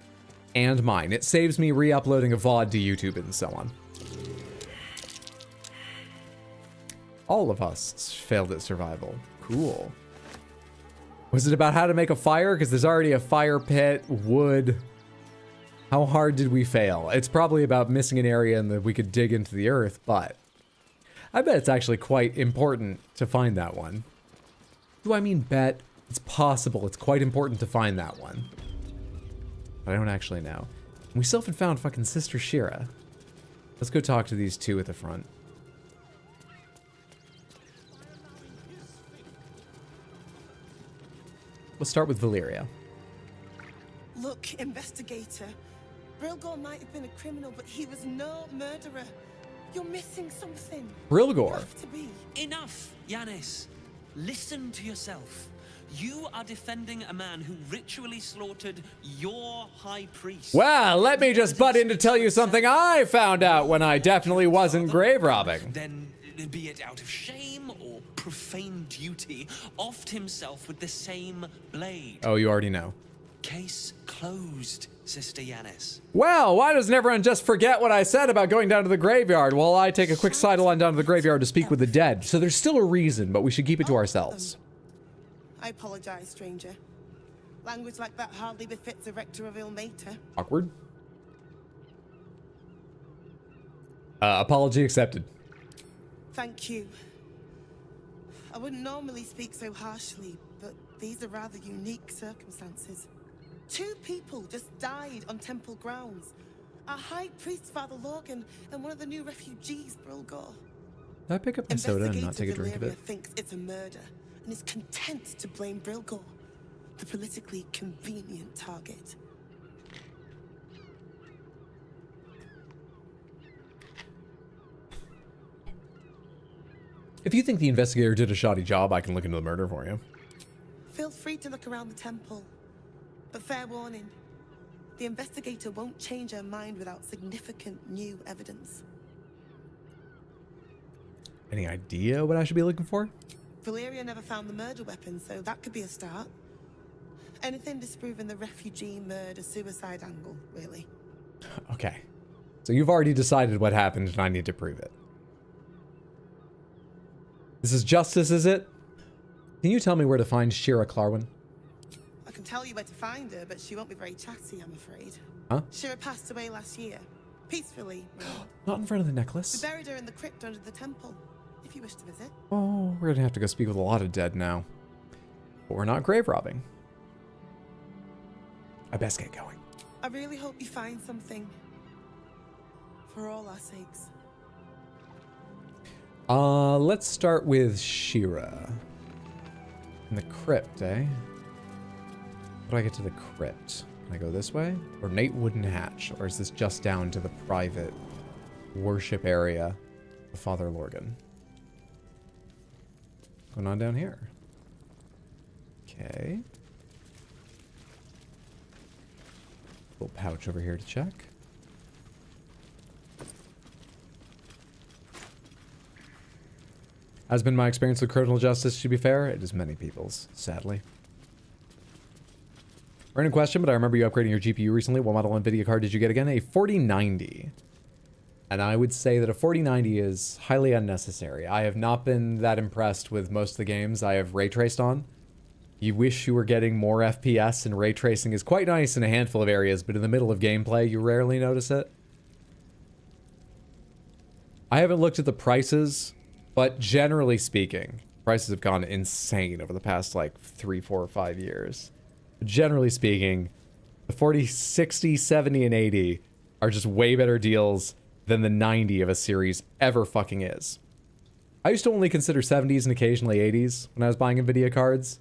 [SPEAKER 1] And mine. It saves me re-uploading a VOD to YouTube and so on. All of us failed at survival. Cool. Was it about how to make a fire? Because there's already a fire pit, wood. How hard did we fail? It's probably about missing an area and that we could dig into the earth, but I bet it's actually quite important to find that one. Do I mean bet? It's possible. It's quite important to find that one. But I don't actually know. We still haven't found fucking Sister Shira. Let's go talk to these two at the front. Let's start with Valyria.
[SPEAKER 12] Look, investigator. Brilgor might have been a criminal, but he was no murderer. You're missing something.
[SPEAKER 1] Brilgor.
[SPEAKER 12] You have to be.
[SPEAKER 6] Enough, Yanis. Listen to yourself. You are defending a man who ritually slaughtered your high priest.
[SPEAKER 1] Well, let me just butt in to tell you something I found out when I definitely wasn't grave robbing.
[SPEAKER 6] Then, be it out of shame or profane duty, offed himself with the same blade.
[SPEAKER 1] Oh, you already know.
[SPEAKER 6] Case closed, Sister Yanis.
[SPEAKER 1] Well, why doesn't everyone just forget what I said about going down to the graveyard while I take a quick sideline down to the graveyard to speak with the dead? So there's still a reason, but we should keep it to ourselves.
[SPEAKER 12] I apologize, stranger. Language like that hardly befits a rector of Ilmater.
[SPEAKER 1] Awkward. Apology accepted.
[SPEAKER 12] Thank you. I wouldn't normally speak so harshly, but these are rather unique circumstances. 2 people just died on temple grounds. Our high priest, Father Logan, and one of the new refugees, Brilgor.
[SPEAKER 1] Did I pick up my soda and not take a drink of it?
[SPEAKER 12] Thinks it's a murder and is content to blame Brilgor, the politically convenient target.
[SPEAKER 1] If you think the investigator did a shoddy job, I can look into the murder for you.
[SPEAKER 12] Feel free to look around the temple. But fair warning, the investigator won't change her mind without significant new evidence.
[SPEAKER 1] Any idea what I should be looking for?
[SPEAKER 12] Valyria never found the murder weapon, so that could be a start. Anything disproving the refugee murder-suicide angle, really.
[SPEAKER 1] Okay. So you've already decided what happened and I need to prove it. This is justice, is it? Can you tell me where to find Shira Clarwin?
[SPEAKER 12] I can tell you where to find her, but she won't be very chatty, I'm afraid.
[SPEAKER 1] Huh?
[SPEAKER 12] Shira passed away last year. Peacefully.
[SPEAKER 1] Not in front of the necklace.
[SPEAKER 12] We buried her in the crypt under the temple, if you wish to visit.
[SPEAKER 1] Oh, we're gonna have to go speak with a lot of dead now. But we're not grave robbing. I best get going.
[SPEAKER 12] I really hope you find something. For all our sakes.
[SPEAKER 1] Let's start with Shira. In the crypt, eh? How do I get to the crypt? Can I go this way? Ornate wooden hatch, or is this just down to the private worship area of Father Lorgan? What's going on down here? Okay. Little pouch over here to check. Has been my experience with criminal justice, to be fair. It is many people's, sadly. Random question, but I remember you upgrading your GPU recently. What model NVIDIA card did you get again? A 4090. And I would say that a 4090 is highly unnecessary. I have not been that impressed with most of the games I have ray traced on. You wish you were getting more FPS, and ray tracing is quite nice in a handful of areas, but in the middle of gameplay, you rarely notice it. I haven't looked at the prices, but generally speaking, prices have gone insane over the past like 3, 4, or 5 years. But generally speaking, the 40, 60, 70, and 80 are just way better deals than the 90 of a series ever fucking is. I used to only consider 70s and occasionally 80s when I was buying NVIDIA cards.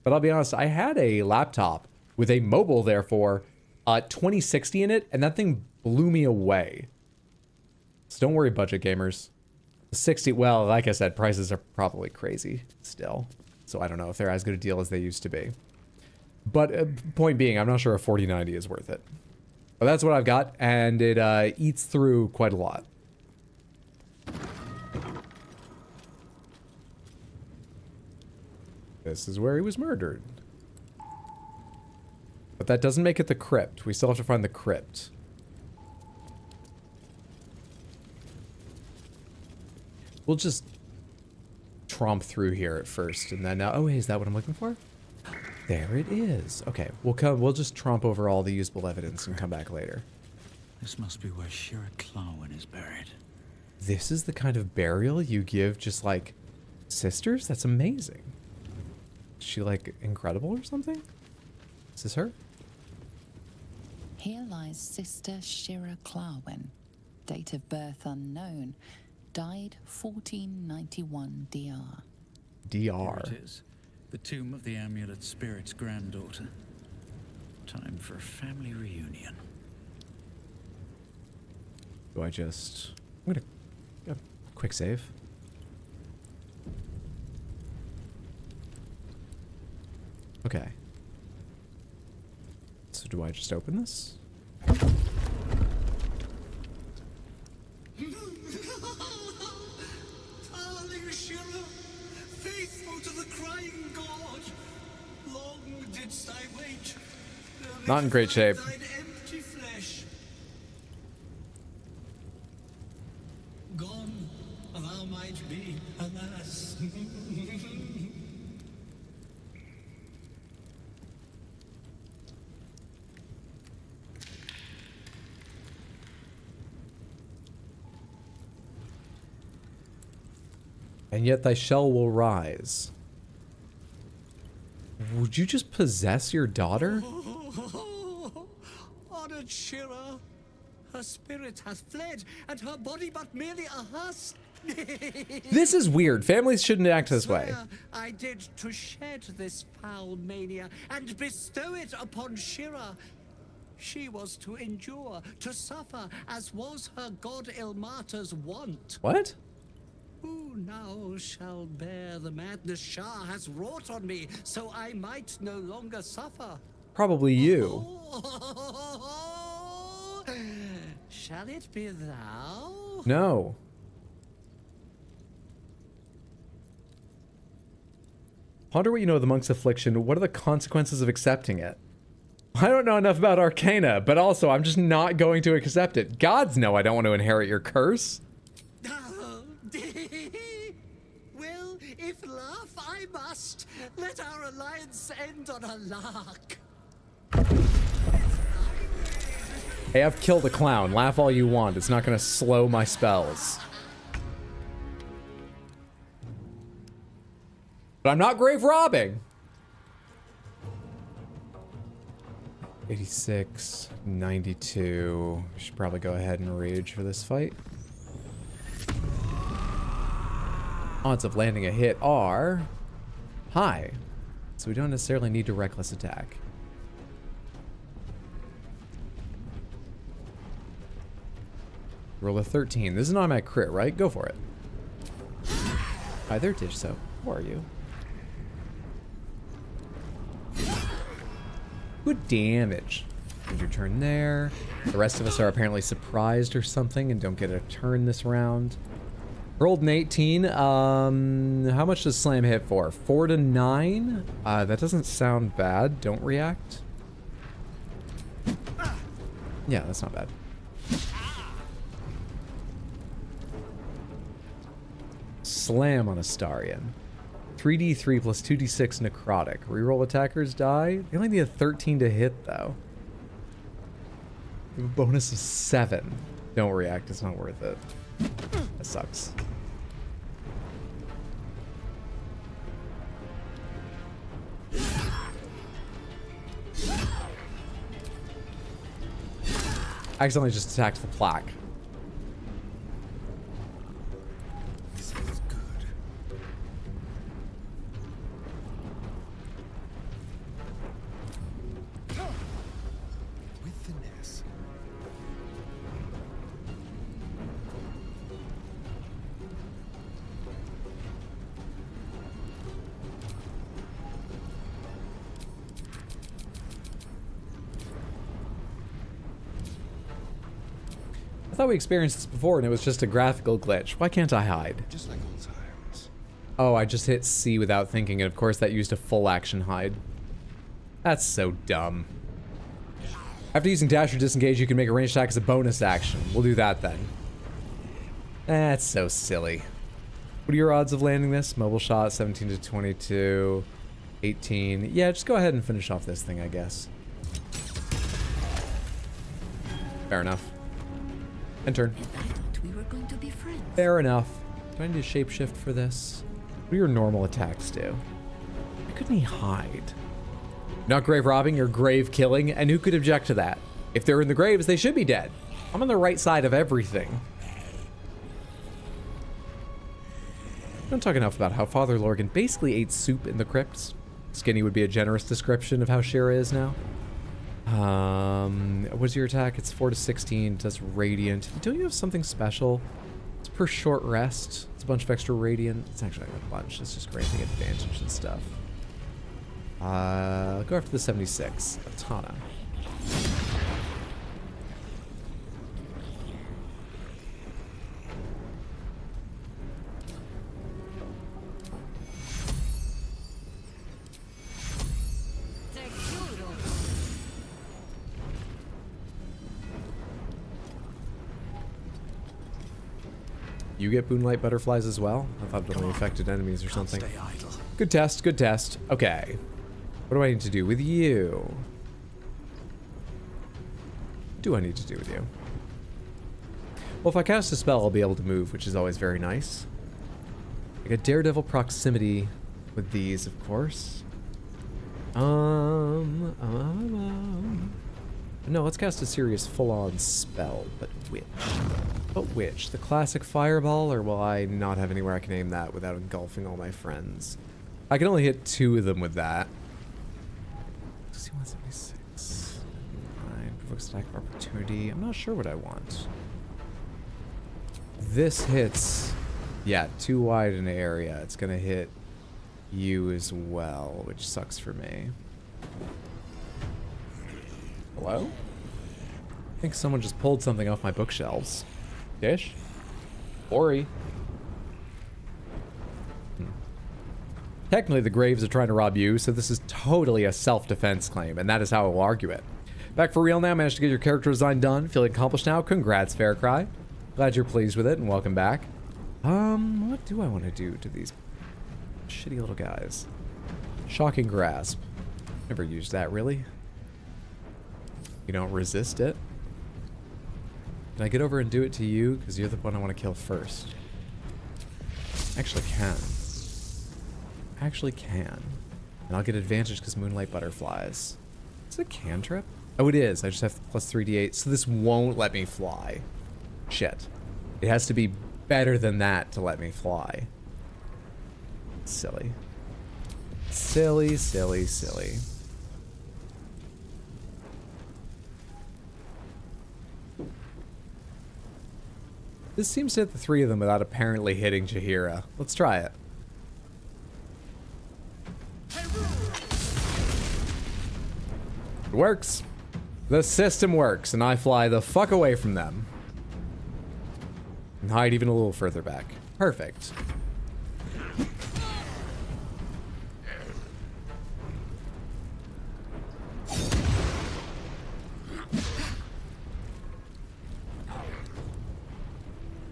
[SPEAKER 1] But I'll be honest, I had a laptop with a mobile, therefore, 2060 in it, and that thing blew me away. So don't worry, budget gamers. The 60, well, like I said, prices are probably crazy still. So I don't know if they're as good a deal as they used to be. But point being, I'm not sure a 4090 is worth it. But that's what I've got, and it eats through quite a lot. This is where he was murdered. But that doesn't make it the crypt. We still have to find the crypt. We'll just tromp through here at first, and then oh, hey, is that what I'm looking for? There it is. Okay, we'll just tromp over all the usable evidence and come back later.
[SPEAKER 14] This must be where Shira Clawin is buried.
[SPEAKER 1] This is the kind of burial you give just like sisters? That's amazing. Is she like incredible or something? Is this her?
[SPEAKER 5] Here lies Sister Shira Clawin, date of birth unknown, died 1491 DR.
[SPEAKER 1] DR.
[SPEAKER 14] Here it is. The tomb of the amulet spirit's granddaughter. Time for a family reunion.
[SPEAKER 1] Do I just... I'm gonna... quick save. Okay. So do I just open this?
[SPEAKER 16] Darling Shira, faithful to the crying god, long didst I wait.
[SPEAKER 1] Not in great shape.
[SPEAKER 16] Thine empty flesh. Gone, thou might be, alas.
[SPEAKER 1] And yet thy shell will rise. Would you just possess your daughter?
[SPEAKER 16] Honored Shira, her spirit hath fled, and her body but merely a husk.
[SPEAKER 1] This is weird. Families shouldn't act this way.
[SPEAKER 16] Swear I did to shed this foul mania and bestow it upon Shira. She was to endure, to suffer, as was her god Ilmata's wont.
[SPEAKER 1] What?
[SPEAKER 16] Who now shall bear the madness Shah has wrought on me, so I might no longer suffer?
[SPEAKER 1] Probably you.
[SPEAKER 16] Shall it be thou?
[SPEAKER 1] No. Ponder what you know of the monk's affliction. What are the consequences of accepting it? I don't know enough about Arcana, but also I'm just not going to accept it. Gods know I don't want to inherit your curse.
[SPEAKER 16] Well, if laugh I must, let our alliance end on a lark.
[SPEAKER 1] Hey, I've killed a clown. Laugh all you want. It's not going to slow my spells. But I'm not grave robbing. 86, 92. Should probably go ahead and rage for this fight. Odds of landing a hit are high, so we don't necessarily need to reckless attack. Roll a 13. This is an automatic crit, right? Go for it. Hi there, Digso. How are you? Good damage. End your turn there. The rest of us are apparently surprised or something and don't get a turn this round. Rolled an 18. How much does slam hit for? 4 to 9? That doesn't sound bad. Don't react. Yeah, that's not bad. Slam on Astarion. 3d3 plus 2d6 necrotic. Reroll attackers die. They only need a 13 to hit though. We have a bonus of 7. Don't react, it's not worth it. That sucks. I accidentally just attacked the plaque.
[SPEAKER 16] This feels good.
[SPEAKER 4] this.
[SPEAKER 1] I thought we experienced this before and it was just a graphical glitch. Why can't I hide?
[SPEAKER 4] Just like old times.
[SPEAKER 1] Oh, I just hit C without thinking, and of course that used a full action hide. That's so dumb. After using dash or disengage, you can make a ranged attack as a bonus action. We'll do that then. That's so silly. What are your odds of landing this? Mobile shot, 17 to 22, 18. Yeah, just go ahead and finish off this thing, I guess. Fair enough. And turn.
[SPEAKER 13] We were going to be friends.
[SPEAKER 1] Fair enough. Do I need to shapeshift for this? What do your normal attacks do? Why couldn't he hide? Not grave robbing, you're grave killing, and who could object to that? If they're in the graves, they should be dead. I'm on the right side of everything. Don't talk enough about how Father Lorgan basically ate soup in the crypts. Skinny would be a generous description of how Shira is now. What's your attack? It's 4 to 16, does radiant. Don't you have something special? It's per short rest. It's a bunch of extra radiant. It's actually not a bunch, it's just granting advantage and stuff. Go after the 76. Atana. You get Moonlight Butterflies as well? I thought it only affected enemies or something.
[SPEAKER 4] Stay idle.
[SPEAKER 1] Good test, good test. Okay. What do I need to do with you? What do I need to do with you? Well, if I cast a spell, I'll be able to move, which is always very nice. I get Daredevil proximity with these, of course. No, let's cast a serious full-on spell, but which? But which? The classic fireball, or will I not have anywhere I can aim that without engulfing all my friends? I can only hit 2 of them with that. 6176. 9. Provokes attack of opportunity. I'm not sure what I want. This hits, yeah, too wide an area. It's gonna hit you as well, which sucks for me. Hello? I think someone just pulled something off my bookshelves. Dish? Ori? Technically, the graves are trying to rob you, so this is totally a self-defense claim, and that is how I will argue it. Back for real now, managed to get your character design done. Feeling accomplished now? Congrats, Faircry. Glad you're pleased with it, and welcome back. What do I want to do to these shitty little guys? Shocking Grasp. Never used that, really. You don't resist it. Can I get over and do it to you? Because you're the one I want to kill first. Actually can. Actually can. And I'll get advantage because Moonlight Butterflies. Is it a cantrip? Oh, it is. I just have plus 3d8. So this won't let me fly. Shit. It has to be better than that to let me fly. Silly. Silly, silly, silly. This seems to hit the 3 of them without apparently hitting Jaheira. Let's try it. It works. The system works, and I fly the fuck away from them. And hide even a little further back. Perfect.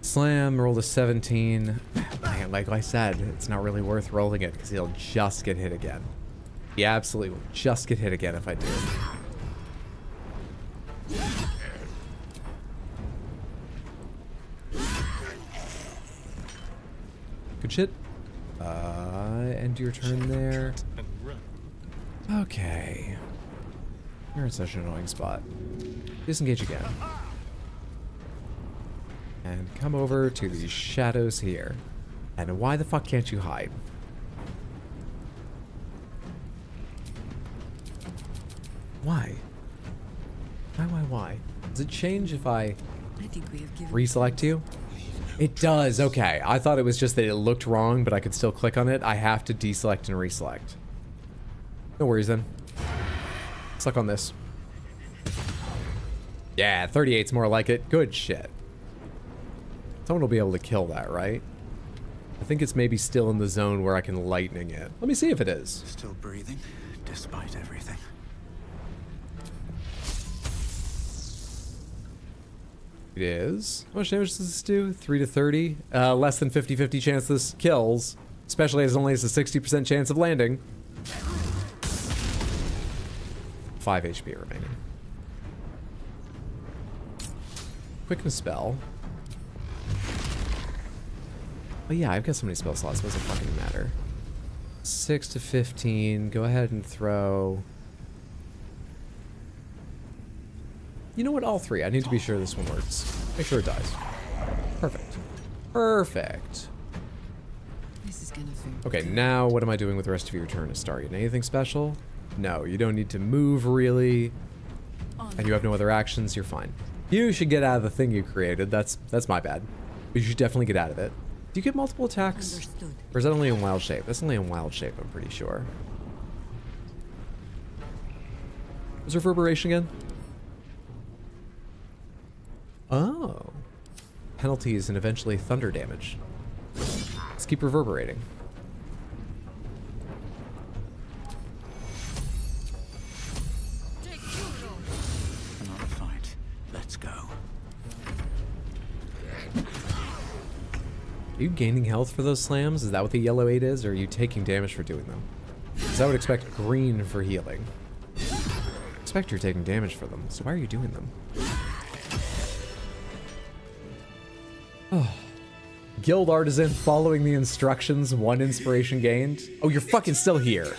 [SPEAKER 1] Slam, roll a 17. Man, like I said, it's not really worth rolling it because he'll just get hit again. He absolutely will just get hit again if I do. Good shit. End your turn there. Okay. You're in such an annoying spot. Disengage again. And come over to these shadows here. And why the fuck can't you hide? Why? Why? Does it change if I
[SPEAKER 22] I think we have given
[SPEAKER 1] reselect you? It does, okay. I thought it was just that it looked wrong, but I could still click on it. I have to deselect and reselect. No worries then. Suck on this. Yeah, 38's more like it. Good shit. Someone will be able to kill that, right? I think it's maybe still in the zone where I can lightning it. Let me see if it is.
[SPEAKER 14] Still breathing, despite everything.
[SPEAKER 1] It is. How much damage does this do? 3 to 30. Less than 50-50 chance this kills. Especially as it only has a 60% chance of landing. 5 HP remaining. Quickness spell. Oh yeah, I've got so many spell slots, it doesn't fucking matter. 6 to 15. Go ahead and throw... You know what? All 3. I need to be sure this one works. Make sure it dies. Perfect. Perfect.
[SPEAKER 22] This is gonna feel
[SPEAKER 1] Okay, now what am I doing with the rest of your turn, Astarion? Anything special? No, you don't need to move really. And you have no other actions, you're fine. You should get out of the thing you created. That's my bad. But you should definitely get out of it. Do you get multiple attacks?
[SPEAKER 22] Understood.
[SPEAKER 1] Or is that only in wild shape? That's only in wild shape, I'm pretty sure. What's reverberation again? Oh. Penalties and eventually thunder damage. Let's keep reverberating.
[SPEAKER 14] Another fight. Let's go.
[SPEAKER 1] Are you gaining health for those slams? Is that what the yellow 8 is? Or are you taking damage for doing them? Because I would expect green for healing. I expect you're taking damage for them, so why are you doing them? Oh. Guild Artisan following the instructions, 1 inspiration gained. Oh, you're fucking still here.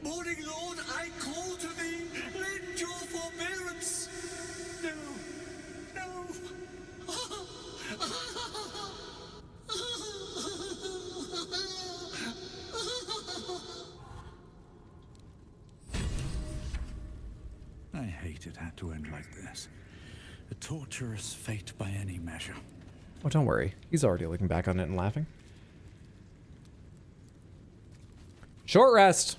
[SPEAKER 16] Morning Lord, I call to thee, lend your forbearance.
[SPEAKER 14] I hate it had to end like this. A torturous fate by any measure.
[SPEAKER 1] Oh, don't worry. He's already looking back on it and laughing. Short rest.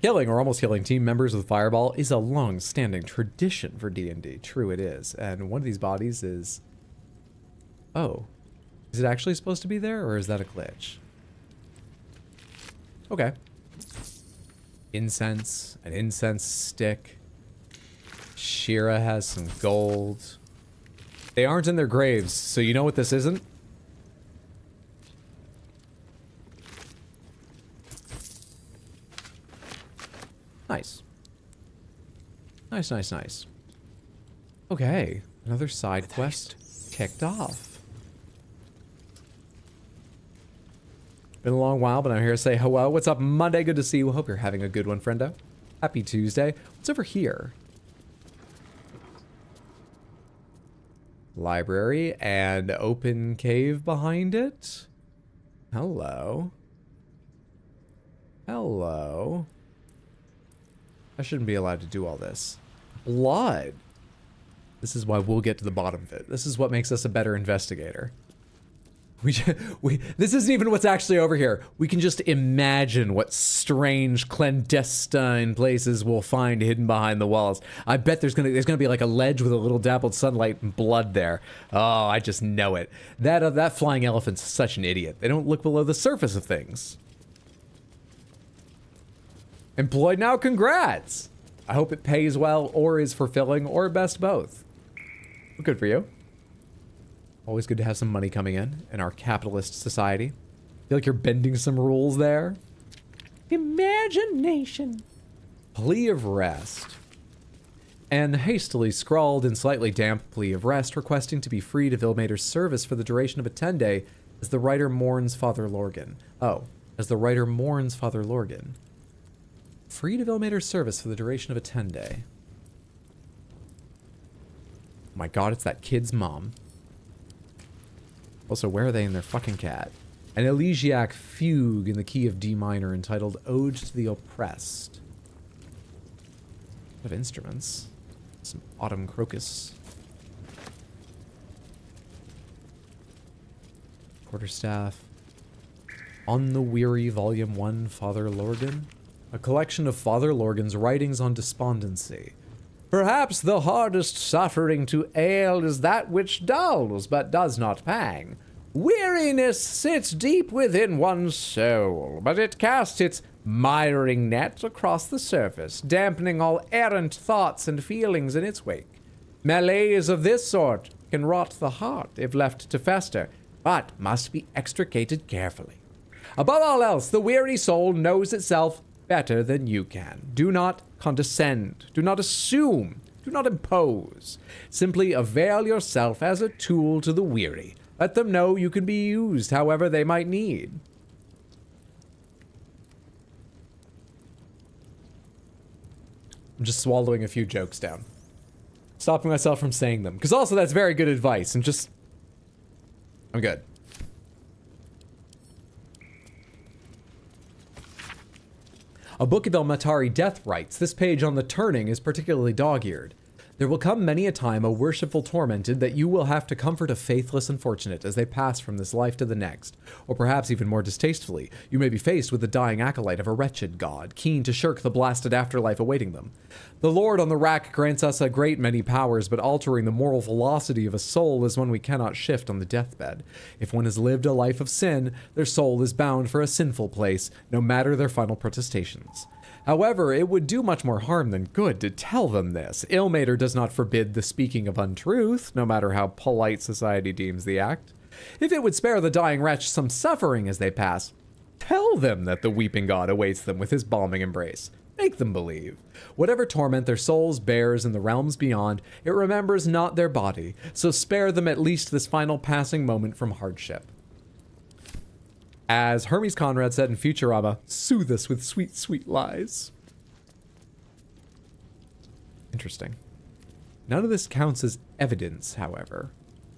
[SPEAKER 1] Killing or almost killing team members with Fireball is a long-standing tradition for D&D. True it is. And one of these bodies is... Oh. Is it actually supposed to be there, or is that a glitch? Okay. Incense. An incense stick. Shira has some gold. They aren't in their graves, so you know what this isn't? Nice. Nice, nice, nice. Okay, another side quest kicked off. Been a long while, but I'm here to say hello. What's up, Monday? Good to see you. Hope you're having a good one, friendo. Happy Tuesday. What's over here? Library and open cave behind it. Hello. Hello. I shouldn't be allowed to do all this. Blood. This is why we'll get to the bottom of it. This is what makes us a better investigator. This isn't even what's actually over here. We can just imagine what strange clandestine places we'll find hidden behind the walls. I bet there's gonna be like a ledge with a little dappled sunlight and blood there. Oh, I just know it. That flying elephant's such an idiot. They don't look below the surface of things. Employed now, congrats! I hope it pays well, or is fulfilling, or best both. Well, good for you. Always good to have some money coming in our capitalist society. Feel like you're bending some rules there. Imagination. Plea of rest. An hastily scrawled and slightly damp plea of rest requesting to be freed of Ilmater's service for the duration of a 10-day as the writer mourns Father Lorgan. Oh, as the writer mourns Father Lorgan. Freed of Ilmater's service for the duration of a 10-day. Oh my god, it's that kid's mom. Also, where are they in their fucking cat? An elegiac fugue in the key of D minor entitled Ode to the Oppressed. Of instruments. Some autumn crocus. Quarterstaff. On the Weary, Volume 1, Father Lorgan. A collection of Father Lorgan's writings on despondency. Perhaps the hardest suffering to ail is that which dulls but does not pang. Weariness sits deep within one's soul, but it casts its miring net across the surface, dampening all errant thoughts and feelings in its wake. Malaise of this sort can rot the heart if left to fester, but must be extricated carefully. Above all else, the weary soul knows itself better than you can. Do not condescend. Do not assume. Do not impose. Simply avail yourself as a tool to the weary. Let them know you can be used however they might need. I'm just swallowing a few jokes down. Stopping myself from saying them. Because also that's very good advice. And just... I'm good. A Book of Elmatari Death writes, this page on the turning is particularly dog-eared. There will come many a time, O worshipful tormented, that you will have to comfort a faithless unfortunate as they pass from this life to the next. Or perhaps even more distastefully, you may be faced with the dying acolyte of a wretched god, keen to shirk the blasted afterlife awaiting them. The Lord on the rack grants us a great many powers, but altering the moral velocity of a soul is one we cannot shift on the deathbed. If one has lived a life of sin, their soul is bound for a sinful place, no matter their final protestations. However, it would do much more harm than good to tell them this. Ilmater does not forbid the speaking of untruth, no matter how polite society deems the act. If it would spare the dying wretch some suffering as they pass, tell them that the weeping god awaits them with his balming embrace. Make them believe. Whatever torment their souls bears in the realms beyond, it remembers not their body, so spare them at least this final passing moment from hardship. As Hermes Conrad said in Futurama, soothe us with sweet, sweet lies. Interesting. None of this counts as evidence, however.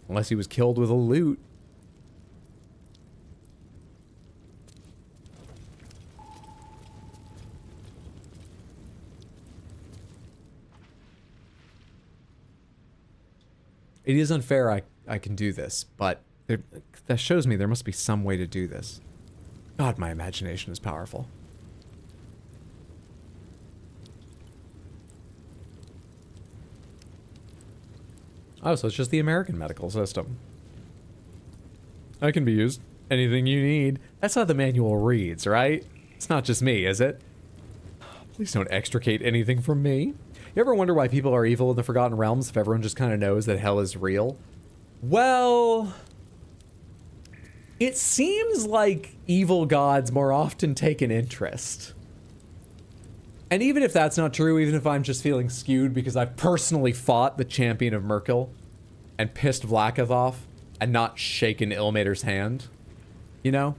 [SPEAKER 1] Unless he was killed with a lute. It is unfair I can do this, but that shows me there must be some way to do this. God, my imagination is powerful. Oh, so it's just the American medical system. That can be used. Anything you need. That's how the manual reads, right? It's not just me, is it? Please don't extricate anything from me. You ever wonder why people are evil in the Forgotten Realms if everyone just kind of knows that hell is real? Well... it seems like evil gods more often take an interest. And even if that's not true, even if I'm just feeling skewed because I personally fought the champion of Merkel and pissed Vlaakith off and not shaken Ilmater's hand, you know?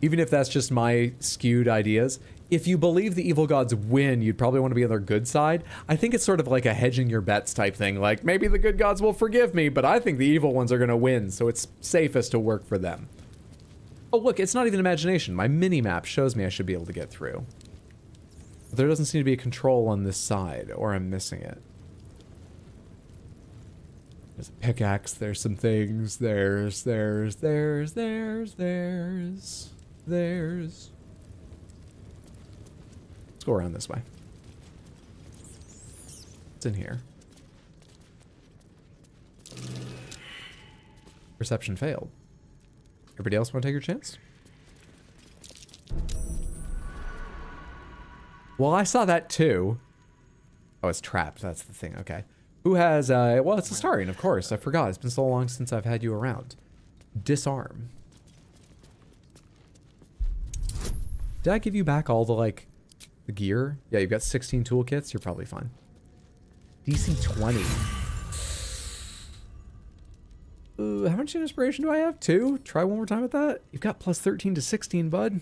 [SPEAKER 1] Even if that's just my skewed ideas, if you believe the evil gods win, you'd probably want to be on their good side. I think it's sort of like a hedging your bets type thing. Like, maybe the good gods will forgive me, but I think the evil ones are going to win, so it's safest to work for them. Oh, look, it's not even imagination. My mini-map shows me I should be able to get through. But there doesn't seem to be a control on this side, or I'm missing it. There's a pickaxe, there's some things, there's. Let's go around this way. What's in here? Perception failed. Everybody else want to take your chance? Well, I saw that too. Oh, it's trapped. That's the thing. Okay. Who has, well, it's Astarion, of course. I forgot. It's been so long since I've had you around. Disarm. Did I give you back all the, like, the gear? Yeah, you've got 16 toolkits. You're probably fine. DC 20. How much inspiration do I have? 2? Try one more time with that. You've got plus 13 to 16, bud.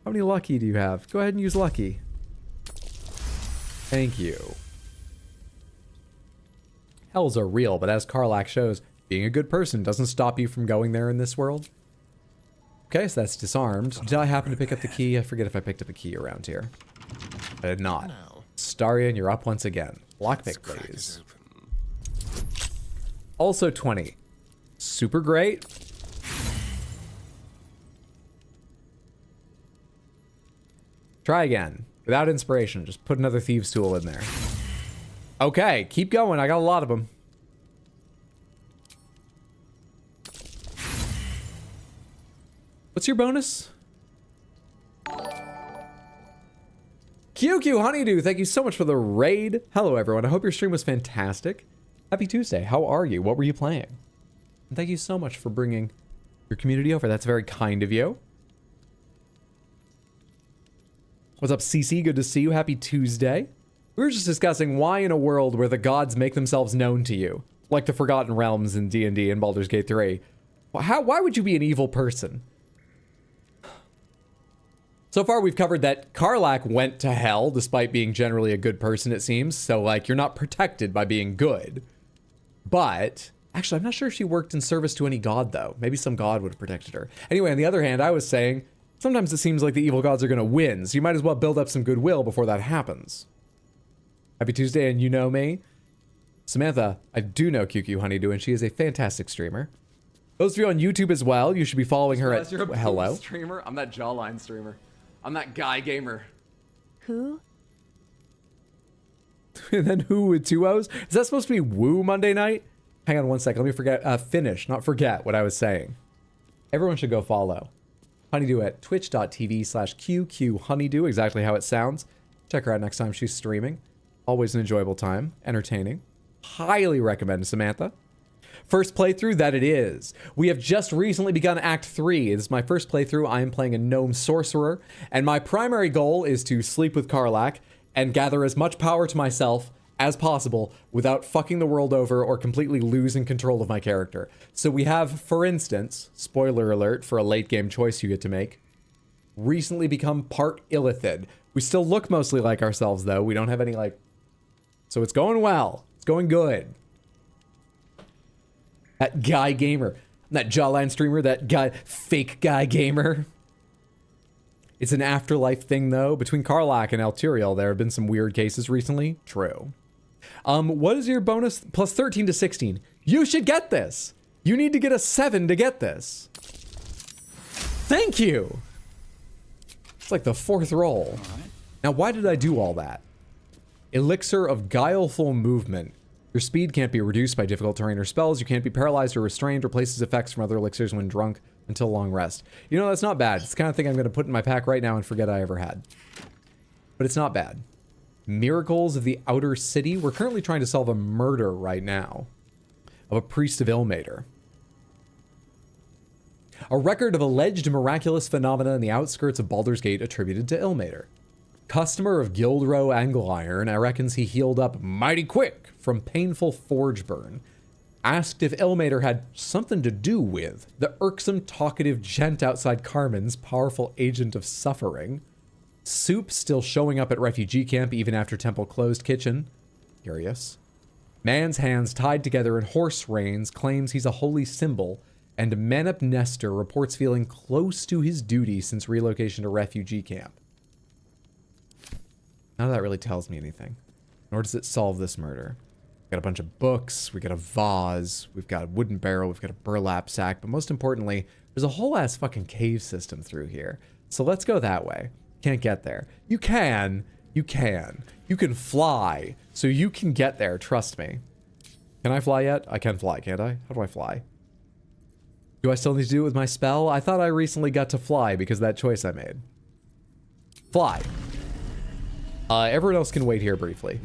[SPEAKER 1] How many lucky do you have? Go ahead and use lucky. Thank you. Hells are real, but as Karlach shows, Being a good person doesn't stop you from going there in this world. Okay, so that's disarmed. Did I happen to pick up the key? I forget if I picked up a key around here. I did not. Starion, you're up once again. Lockpick, please. Also 20. Super great. Try again. Without inspiration, just put another thieves tool in there. Okay, keep going. I got a lot of them. What's your bonus? QQ Honeydew, thank you so much for the raid. Hello, everyone. I hope your stream was fantastic. Happy Tuesday. How are you? What were you playing? And thank you so much for bringing your community over. That's very kind of you. What's up, CC? Good to see you. Happy Tuesday. We were just discussing why in a world where the gods make themselves known to you, like the Forgotten Realms in D&D and Baldur's Gate 3, why would you be an evil person? So far, we've covered that Karlach went to hell, despite being generally a good person, it seems. So, like, you're not protected by being good. But, actually, I'm not sure if she worked in service to any god, though. Maybe some god would have protected her. Anyway, on the other hand, I was saying, sometimes it seems like the evil gods are going to win, so you might as well build up some goodwill before that happens. Happy Tuesday, and you know me. Samantha, I do know QQ Honeydew, and she is a fantastic streamer. Those of you on YouTube as well, you should be following her at... Hello.
[SPEAKER 2] Streamer? I'm that jawline streamer. I'm that guy gamer.
[SPEAKER 17] Who?
[SPEAKER 1] And then who with 2 O's? Is that supposed to be woo Monday night? Hang on one second. Let me finish, not forget what I was saying. Everyone should go follow Honeydew at twitch.tv/QQHoneydew, exactly how it sounds. Check her out next time she's streaming. Always an enjoyable time, entertaining. Highly recommend Samantha. First playthrough that it is. We have just recently begun Act 3. This is my first playthrough. I am playing a gnome sorcerer, and my primary goal is to sleep with Karlach and gather as much power to myself as possible without fucking the world over or completely losing control of my character. So we have, for instance, spoiler alert for a late game choice you get to make, recently become part Illithid. We still look mostly like ourselves, though. We don't have any, like... So it's going well. It's going good. That guy gamer. That jawline streamer. That guy... Fake guy gamer. It's an afterlife thing, though. Between Karlach and Elturiel, there have been some weird cases recently. True. What is your bonus? Plus 13 to 16. You should get this. You need to get a 7 to get this. Thank you. It's like the 4th roll. Now, why did I do all that? Elixir of Guileful Movement. Your speed can't be reduced by difficult terrain or spells. You can't be paralyzed or restrained. Replaces effects from other elixirs when drunk until long rest. You know, that's not bad. It's the kind of thing I'm going to put in my pack right now and forget I ever had. But it's not bad. Miracles of the Outer City. We're currently trying to solve a murder right now of a priest of Ilmater. A record of alleged miraculous phenomena in the outskirts of Baldur's Gate attributed to Ilmater. Customer of Gildrow Angle Iron, I reckons he healed up mighty quick from painful forge burn. Asked if Ilmater had something to do with the irksome talkative gent outside Carmen's powerful agent of suffering. Soup still showing up at refugee camp even after temple closed kitchen. Curious. Man's hands tied together in horse reins claims he's a holy symbol, and Manup Nestor reports feeling close to his duty since relocation to refugee camp. None of that really tells me anything. Nor does it solve this murder. We've got a bunch of books, we got a vase, we've got a wooden barrel, we've got a burlap sack, but most importantly, there's a whole ass fucking cave system through here. So let's go that way. Can't get there. You can. You can. You can fly, so you can get there, trust me. Can I fly yet? I can fly, can't I? How do I fly? Do I still need to do it with my spell? I thought I recently got to fly because of that choice I made. Fly. Everyone else can wait here briefly.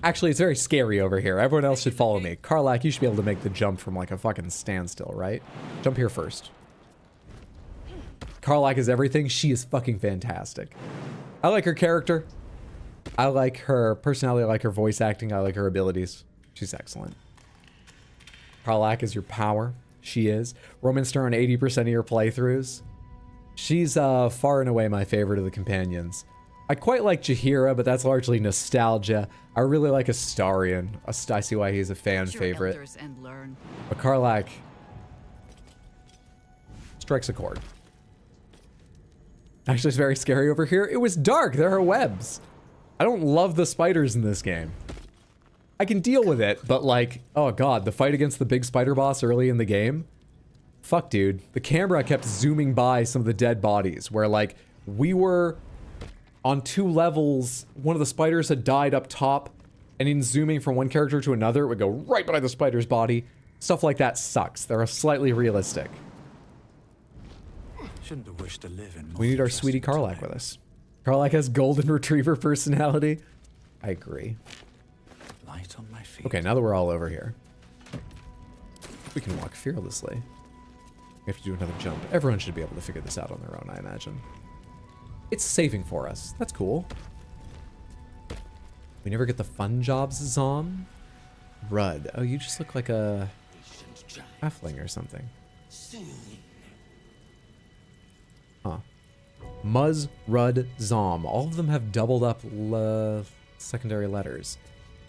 [SPEAKER 1] Actually, it's very scary over here. Everyone else should follow me. Karlach, you should be able to make the jump from like a fucking standstill, right? Jump here first. Karlach is everything. She is fucking fantastic. I like her character. I like her personality. I like her voice acting. I like her abilities. She's excellent. Karlach is your power. She is. Rominster on 80% of your playthroughs. She's far and away my favorite of the companions. I quite like Jaheira, but that's largely nostalgia. I really like Astarion. I see why he's a fan favorite.
[SPEAKER 13] And learn.
[SPEAKER 1] But Karlach strikes a chord. Actually, it's very scary over here. It was dark. There are webs. I don't love the spiders in this game. I can deal with it, but like, oh god, the fight against the big spider boss early in the game. Fuck, dude. The camera kept zooming by some of the dead bodies where like we were on 2 levels. One of the spiders had died up top, and in zooming from one character to another, it would go right by the spider's body. Stuff like that sucks. They're slightly realistic.
[SPEAKER 14] Shouldn't have wished to live in.
[SPEAKER 1] We need our sweetie Karlach with us. Karlach has golden retriever personality. I agree.
[SPEAKER 14] Light on my feet.
[SPEAKER 1] Okay, now that we're all over here, we can walk fearlessly. We have to do another jump. Everyone should be able to figure this out on their own, I imagine. It's saving for us. That's cool. We never get the fun jobs, Zom. Rudd. Oh, you just look like a halfling or something. Huh. Muzz, Rudd, Zom. All of them have doubled up secondary letters.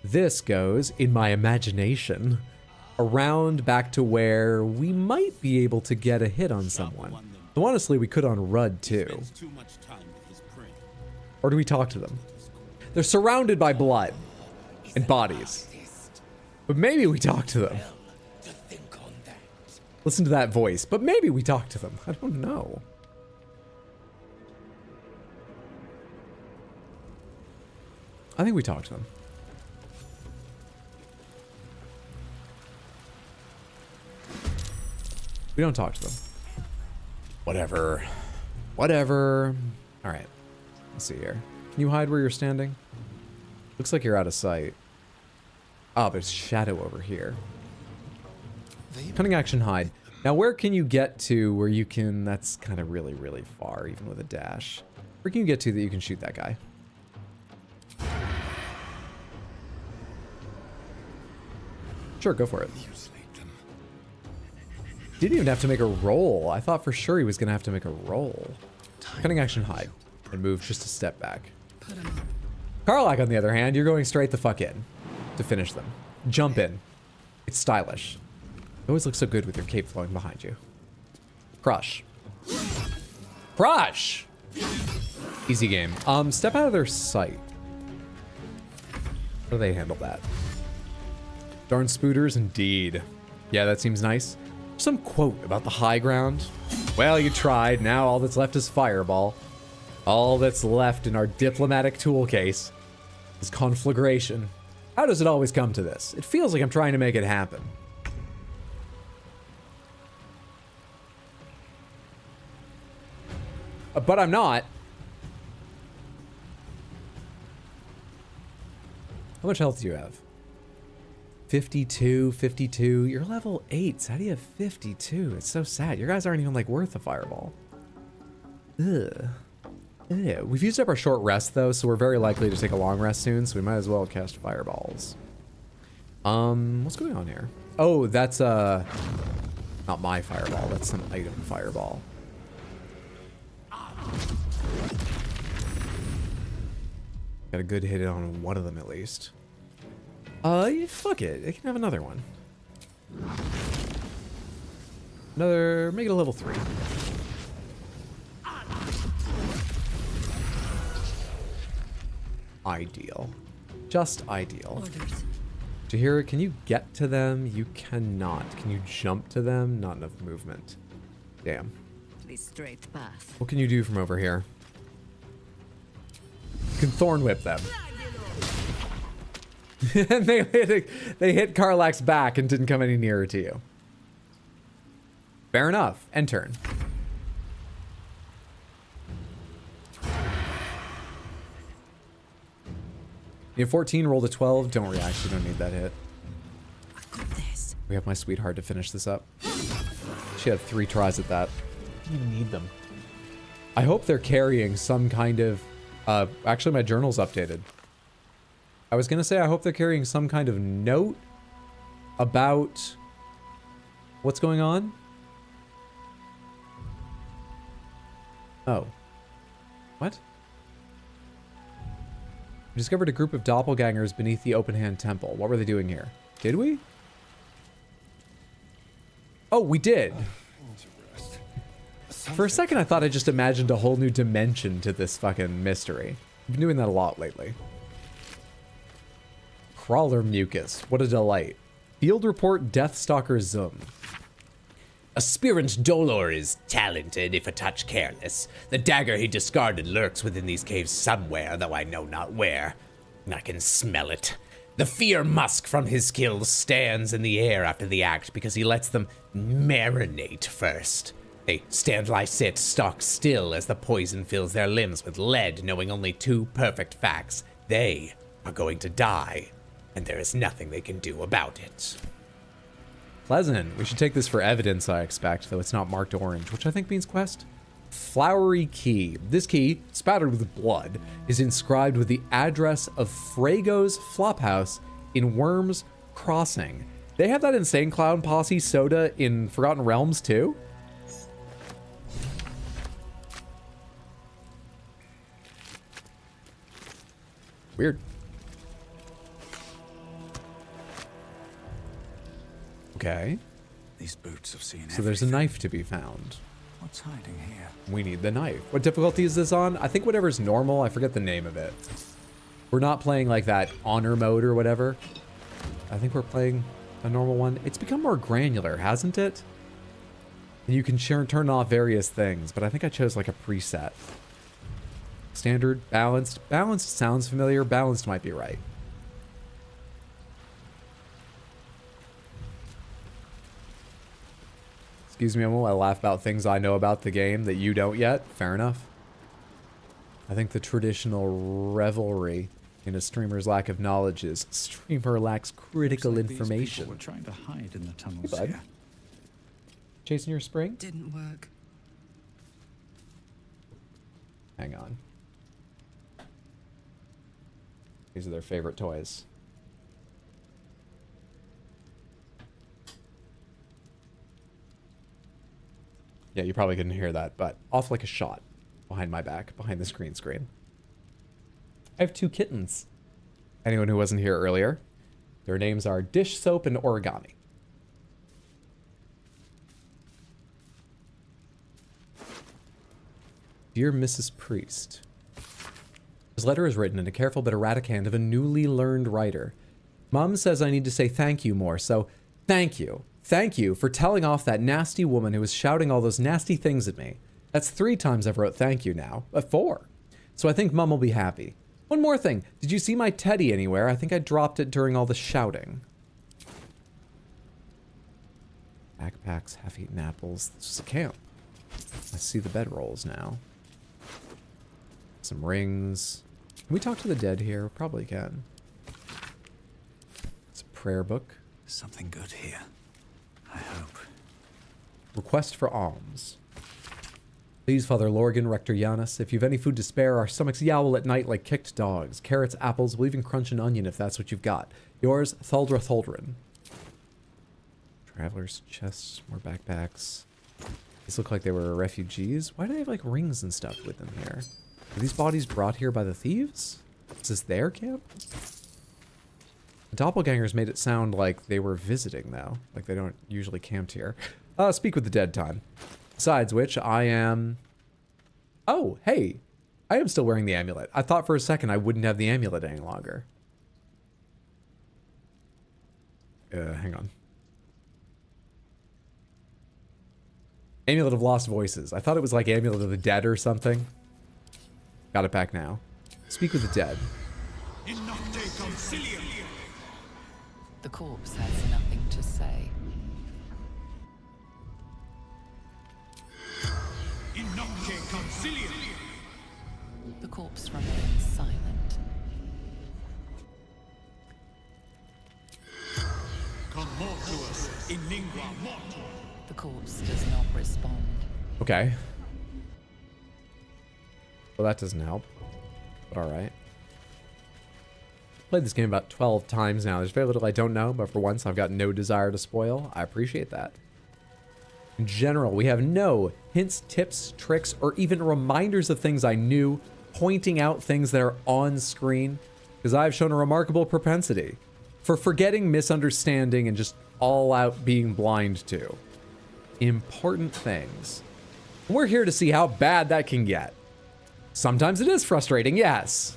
[SPEAKER 1] This goes, in my imagination, around back to where we might be able to get a hit on someone. Though honestly, we could on Rudd too. Or do we talk to them? They're surrounded by blood and bodies. But maybe we talk to them. Listen to that voice. But maybe we talk to them. I don't know. I think we talk to them. We don't talk to them. Whatever. Whatever. All right. Let's see here. Can you hide where you're standing? Looks like you're out of sight. Oh, there's shadow over here. Cunning action hide. Now, where can you get to where you can... That's kind of really, really far, even with a dash. Where can you get to that you can shoot that guy? Sure, go for it. Didn't even have to make a roll. I thought for sure he was going to have to make a roll. Cunning action hide. And move just a step back. Karlach, on the other hand, you're going straight the fuck in to finish them. Jump in. It's stylish. You always look so good with your cape flowing behind you. Crush. Crush! Easy game. Step out of their sight. How do they handle that? Darn spooters, indeed. Yeah, that seems nice. Some quote about the high ground. Well, you tried. Now all that's left is fireball. All that's left in our diplomatic tool case is conflagration. How does it always come to this? It feels like I'm trying to make it happen. But I'm not. How much health do you have? 52, 52. You're level 8. How do you have 52? It's so sad. Your guys aren't even like worth a fireball. Ugh. Yeah, we've used up our short rest though, so we're very likely to take a long rest soon, so we might as well cast fireballs. What's going on here? Oh, that's not my fireball, that's some item fireball. Got a good hit on one of them at least. Yeah, fuck it, it can have another one. Another, make it a level 3. Ideal. Just ideal. Jaheira, can you get to them? You cannot. Can you jump to them? Not enough movement. Damn.
[SPEAKER 13] The straight path.
[SPEAKER 1] What can you do from over here? You can thorn whip them. And they hit Karlach's back and didn't come any nearer to you. Fair enough. End turn. You have 14, roll to 12. Don't react, you don't need that hit.
[SPEAKER 13] I got this.
[SPEAKER 1] We have my sweetheart to finish this up. She had 3 tries at that. I don't even need them. I hope they're carrying some kind of... actually, my journal's updated. I was going to say I hope they're carrying some kind of note about what's going on. Oh. What? We discovered a group of doppelgangers beneath the open-hand temple. What were they doing here? Did we? Oh, we did. For a second, I thought I just imagined a whole new dimension to this fucking mystery. I've been doing that a lot lately. Crawler mucus. What a delight. Field report Deathstalker Zoom.
[SPEAKER 17] Aspirant Dolor is talented, if a touch careless. The dagger he discarded lurks within these caves somewhere, though I know not where. And I can smell it. The fear musk from his kills stands in the air after the act because he lets them marinate first. They stand, lie, sit, stock still as the poison fills their limbs with lead, knowing only two perfect facts. They are going to die, and there is nothing they can do about it.
[SPEAKER 1] Pleasant. We should take this for evidence, I expect, though it's not marked orange, which I think means quest. Flowery key. This key, spattered with blood, is inscribed with the address of Frago's Flophouse in Worms Crossing. They have that insane clown posse soda in Forgotten Realms too? Weird. Okay.
[SPEAKER 14] These boots have seen
[SPEAKER 1] So there's a knife to be found.
[SPEAKER 14] What's hiding here?
[SPEAKER 1] We need the knife. What difficulty is this on? I think whatever's normal. I forget the name of it. We're not playing like that honor mode or whatever. I think we're playing a normal one. It's become more granular, hasn't it? And you can turn off various things, but I think I chose like a preset. Standard, balanced. Balanced sounds familiar. Balanced might be right. Excuse me, I laugh about things I know about the game that you don't yet. Fair enough. I think the traditional revelry in a streamer's lack of knowledge is streamer lacks critical information.
[SPEAKER 14] We're trying to hide in the tunnels
[SPEAKER 1] Hey, bud.
[SPEAKER 14] here.
[SPEAKER 1] Chasing your spring?
[SPEAKER 20] Didn't work.
[SPEAKER 1] Hang on. These are their favorite toys. Yeah, you probably couldn't hear that, but off like a shot behind my back, behind the screen. I have two kittens. Anyone who wasn't here earlier, their names are Dish Soap and Origami. Dear Mrs. Priest, this letter is written in a careful but erratic hand of a newly learned writer. Mom says I need to say thank you more, so thank you. Thank you for telling off that nasty woman who was shouting all those nasty things at me. That's 3 times I've wrote thank you now. 4. So I think Mom will be happy. One more thing. Did you see my teddy anywhere? I think I dropped it during all the shouting. Backpacks, half-eaten apples. This is a camp. I see the bedrolls now. Some rings. Can we talk to the dead here? Probably can. It's a prayer book.
[SPEAKER 14] Something good here. I hope.
[SPEAKER 1] Request for alms. Please, Father Lorgan, Rector Janus, if you've any food to spare, our stomachs yowl at night like kicked dogs. Carrots, apples, we'll even crunch an onion if that's what you've got. Yours, Thuldra Thuldrin. Traveler's chests, more backpacks. These look like they were refugees. Why do they have like rings and stuff with them here? Are these bodies brought here by the thieves? Is this their camp? The doppelgangers made it sound like they were visiting, though. Like they don't usually camp here. Speak with the dead time. Besides which, I am... Oh, hey. I am still wearing the amulet. I thought for a second I wouldn't have the amulet any longer. Hang on. Amulet of Lost Voices. I thought it was like Amulet of the Dead or something. Got it back now. Speak with the dead.
[SPEAKER 5] The corpse has nothing to say. The corpse remains silent. The corpse does not respond.
[SPEAKER 1] Okay. Well, that doesn't help. But alright. Played this game about 12 times now. There's very little I don't know, but for once I've got no desire to spoil. I appreciate that. In general, we have no hints, tips, tricks, or even reminders of things I knew, pointing out things that are on screen. because I have shown a remarkable propensity for forgetting, misunderstanding, and just all out being blind to important things. We're here to see how bad that can get. Sometimes it is frustrating, yes.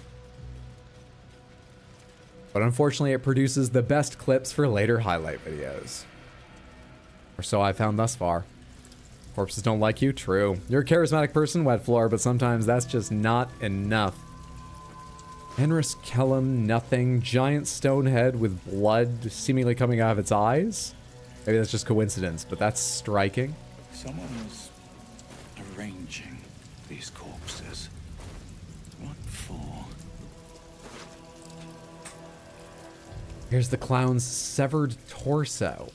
[SPEAKER 1] But unfortunately, it produces the best clips for later highlight videos. Or so I've found thus far. Corpses don't like you? True. You're a charismatic person, Wet Floor, but sometimes that's just not enough. Henris Kellum, nothing. Giant stone head with blood seemingly coming out of its eyes. Maybe that's just coincidence, but that's striking.
[SPEAKER 14] Someone was arranging these corpses. What for?
[SPEAKER 1] Here's the clown's severed torso.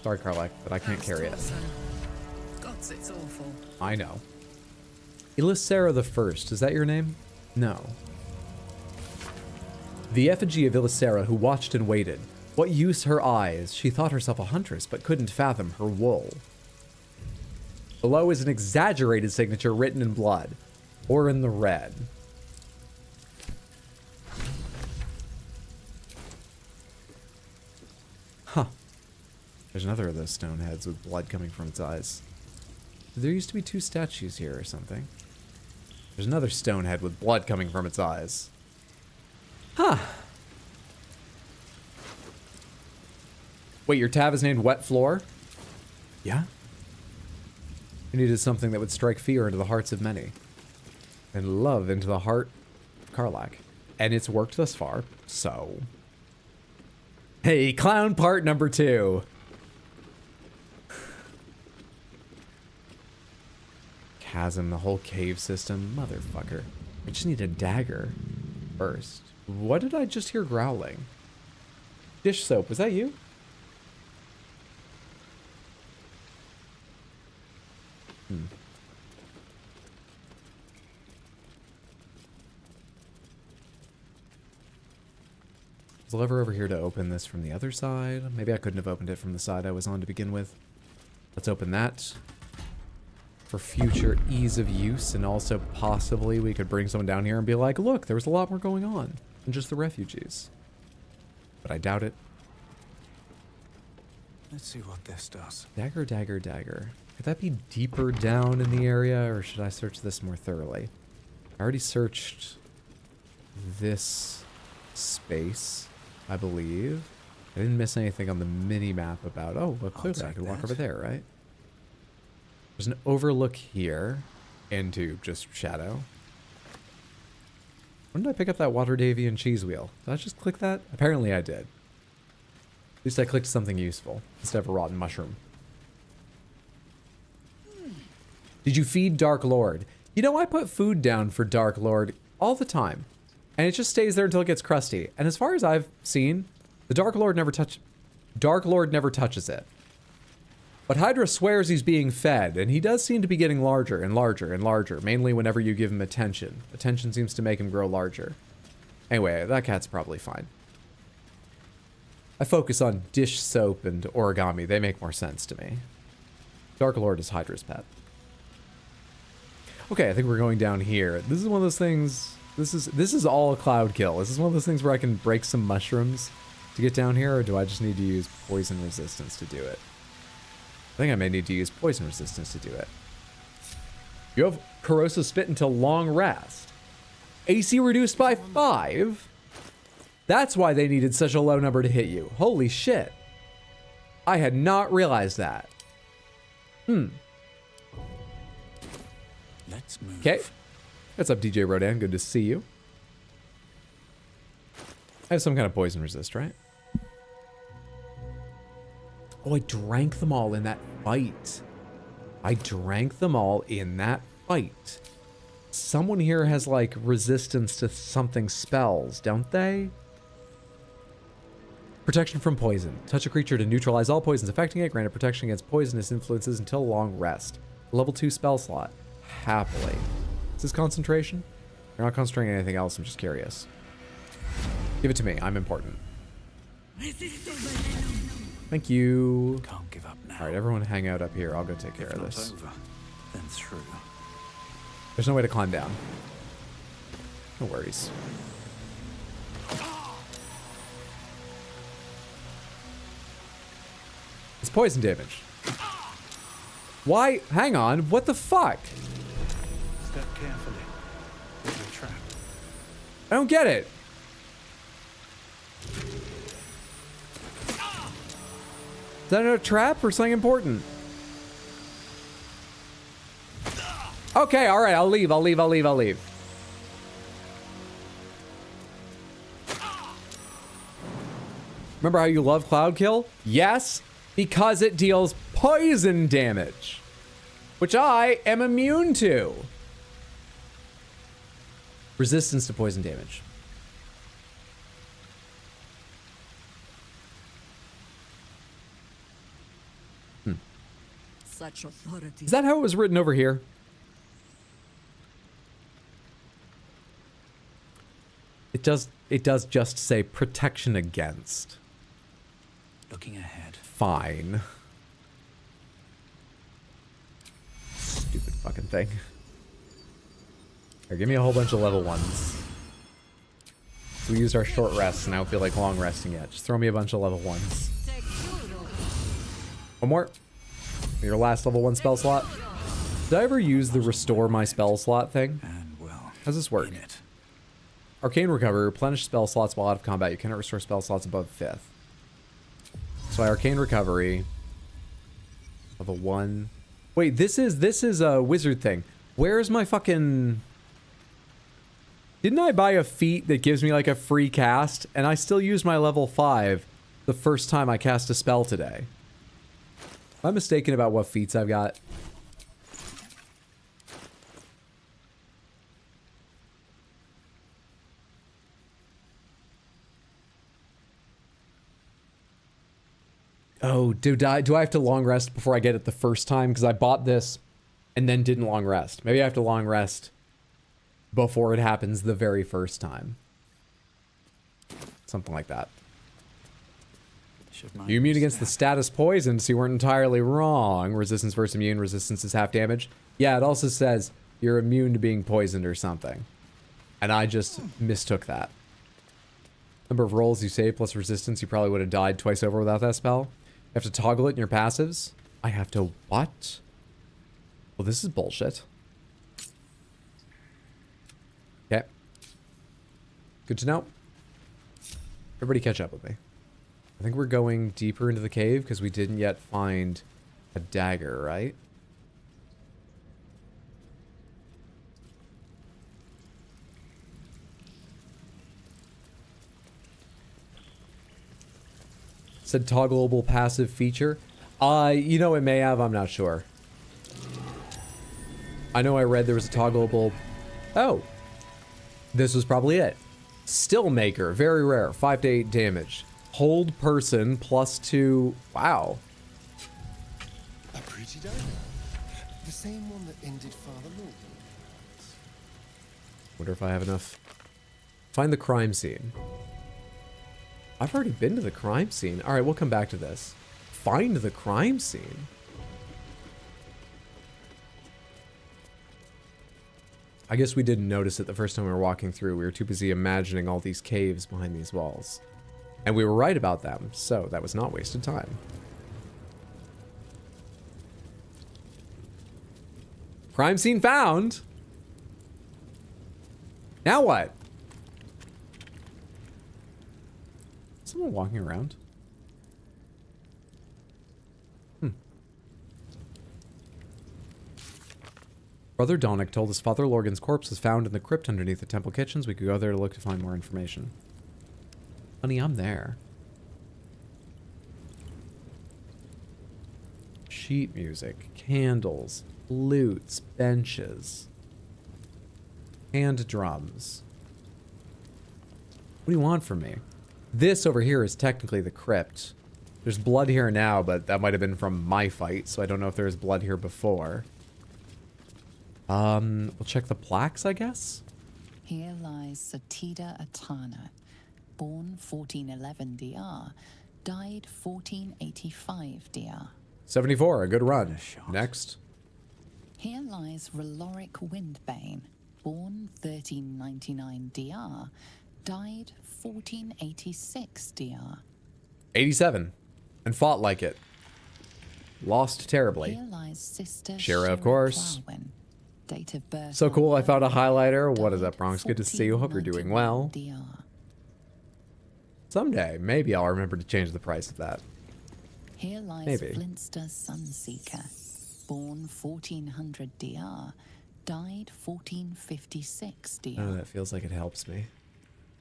[SPEAKER 1] Sorry, Karlak, but I can't carry it.
[SPEAKER 20] Gods, it's awful.
[SPEAKER 1] I know. Ilisera the First, is that your name? No. The effigy of Ilisera who watched and waited. What use her eyes? She thought herself a huntress, but couldn't fathom her wool. Below is an exaggerated signature written in blood, or in the red. Huh. There's another of those stone heads with blood coming from its eyes. There used to be 2 statues here or something. There's another stone head with blood coming from its eyes. Huh. Wait, your tab is named Wet Floor? Yeah? You needed something that would strike fear into the hearts of many. And love into the heart of Karlak. And it's worked thus far, so... Hey, clown part number 2. Chasm, the whole cave system. Motherfucker. I just need a dagger first. What did I just hear growling? Dish soap, was that you? There's a lever over here to open this from the other side. Maybe I couldn't have opened it from the side I was on to begin with. Let's open that for future ease of use, and also possibly we could bring someone down here and be like, look, there was a lot more going on than just the refugees. But I doubt it.
[SPEAKER 14] Let's see what this does.
[SPEAKER 1] Dagger, dagger, dagger. Could that be deeper down in the area, or should I search this more thoroughly? I already searched this space, I believe. I didn't miss anything on the mini-map about... Oh, well, clearly I could walk over there, right? There's an overlook here into just shadow. When did I pick up that Water Davian cheese wheel? Did I just click that? Apparently I did. At least I clicked something useful instead of a rotten mushroom. Did you feed Dark Lord? You know, I put food down for Dark Lord all the time. And it just stays there until it gets crusty. And as far as I've seen, the Dark Lord never touches it. But Hydra swears he's being fed, and he does seem to be getting larger and larger and larger, mainly whenever you give him attention. Attention seems to make him grow larger. Anyway, that cat's probably fine. I focus on dish soap and origami. They make more sense to me. Dark Lord is Hydra's pet. Okay, I think we're going down here. This is one of those things... This is all a cloud kill. This is one of those things where I can break some mushrooms to get down here, or do I just need to use poison resistance to do it? I think I may need to use poison resistance to do it. You have corrosive spit until long rest. AC reduced by 5? That's why they needed such a low number to hit you. Holy shit. I had not realized that.
[SPEAKER 14] Let's move.
[SPEAKER 1] Okay. What's up, DJ Rodan? Good to see you. I have some kind of poison resist, right? Oh, I drank them all in that fight. I drank them all in that fight. Someone here has, like, resistance to something spells, don't they? Protection from poison. Touch a creature to neutralize all poisons affecting it. Granted protection against poisonous influences until long rest. Level 2 spell slot. Happily. Is this concentration? You're not concentrating on anything else, I'm just curious. Give it to me, I'm important. Thank you.
[SPEAKER 14] Can't give up now.
[SPEAKER 1] Alright, everyone hang out up here. I'll go take care of this.
[SPEAKER 14] Over, then through.
[SPEAKER 1] There's no way to climb down. No worries. It's poison damage. Why? Hang on. What the fuck?
[SPEAKER 14] Step carefully. There's a trap.
[SPEAKER 1] I don't get it. Is that a trap or something important? Okay, all right. I'll leave. Remember how you love Cloud Kill? Yes, because it deals poison damage, which I am immune to. Resistance to poison damage.
[SPEAKER 13] Such authority.
[SPEAKER 1] Is that how it was written over here? It does just say protection against.
[SPEAKER 14] Looking ahead.
[SPEAKER 1] Fine. Stupid fucking thing. Here, give me a whole bunch of level 1s. We used our short rests and I don't feel like long resting yet. Just throw me a bunch of level 1s. One more. Your last level 1 spell slot. Did I ever use the restore my spell slot thing?
[SPEAKER 14] And well,
[SPEAKER 1] how's this work? Arcane Recovery. Replenish spell slots while out of combat. You cannot restore spell slots above 5th. So Arcane Recovery. Level 1. Wait, this is a wizard thing. Where's my fucking... Didn't I buy a feat that gives me like a free cast? And I still used my level 5 the first time I cast a spell today. Am I mistaken about what feats I've got? Oh, do I have to long rest before I get it the first time? Because I bought this and then didn't long rest. Maybe I have to long rest before it happens the very first time. Something like that. You immune against the status poison, so you weren't entirely wrong. Resistance versus immune. Resistance is half damage. Yeah, it also says you're immune to being poisoned or something. And I just mistook that. Number of rolls you save plus resistance, you probably would have died twice over without that spell. You have to toggle it in your passives. I have to what? Well, this is bullshit. Okay. Good to know. Everybody catch up with me. I think we're going deeper into the cave because we didn't yet find a dagger, right? Said toggleable passive feature. You know, it may have, I'm not sure. I know I read there was a toggleable... Oh. This was probably it. Still Maker, very rare, 5 to 8 damage. Hold person +2. Wow.
[SPEAKER 4] A pretty dagger. The same one that ended Father Morgan.
[SPEAKER 1] Wonder if I have enough. Find the crime scene. I've already been to the crime scene. All right, we'll come back to this. Find the crime scene. I guess we didn't notice it the first time we were walking through. We were too busy imagining all these caves behind these walls. And we were right about them, so that was not wasted time. Crime scene found. Now what? Someone walking around? Brother Donick told us Father Lorgan's corpse was found in the crypt underneath the temple kitchens. We could go there to look to find more information. Honey, I'm there. Sheet music, candles, lutes, benches, hand drums. What do you want from me? This over here is technically the crypt. There's blood here now, but that might have been from my fight, so I don't know if there was blood here before. We'll check the plaques, I guess?
[SPEAKER 5] Here lies Satida Atana, born 1411 DR, died 1485 DR.
[SPEAKER 1] 74, a good run. Next.
[SPEAKER 5] Here lies Reloric Windbane, born 1399 DR, died 1486 DR.
[SPEAKER 1] 87. And fought like it. Lost terribly.
[SPEAKER 5] Here lies sister
[SPEAKER 1] Shira, of course.
[SPEAKER 5] Plowin. Date of birth
[SPEAKER 1] So cool, I found a highlighter. What is up, Bronx? Good to see you. Hope you're doing well.
[SPEAKER 5] DR.
[SPEAKER 1] Someday, maybe I'll remember to change the price of that.
[SPEAKER 5] Here lies
[SPEAKER 1] Maybe.
[SPEAKER 5] Flinster Sunseeker, born 1400 DR, died 1456 DR.
[SPEAKER 1] Oh, that feels like it helps me.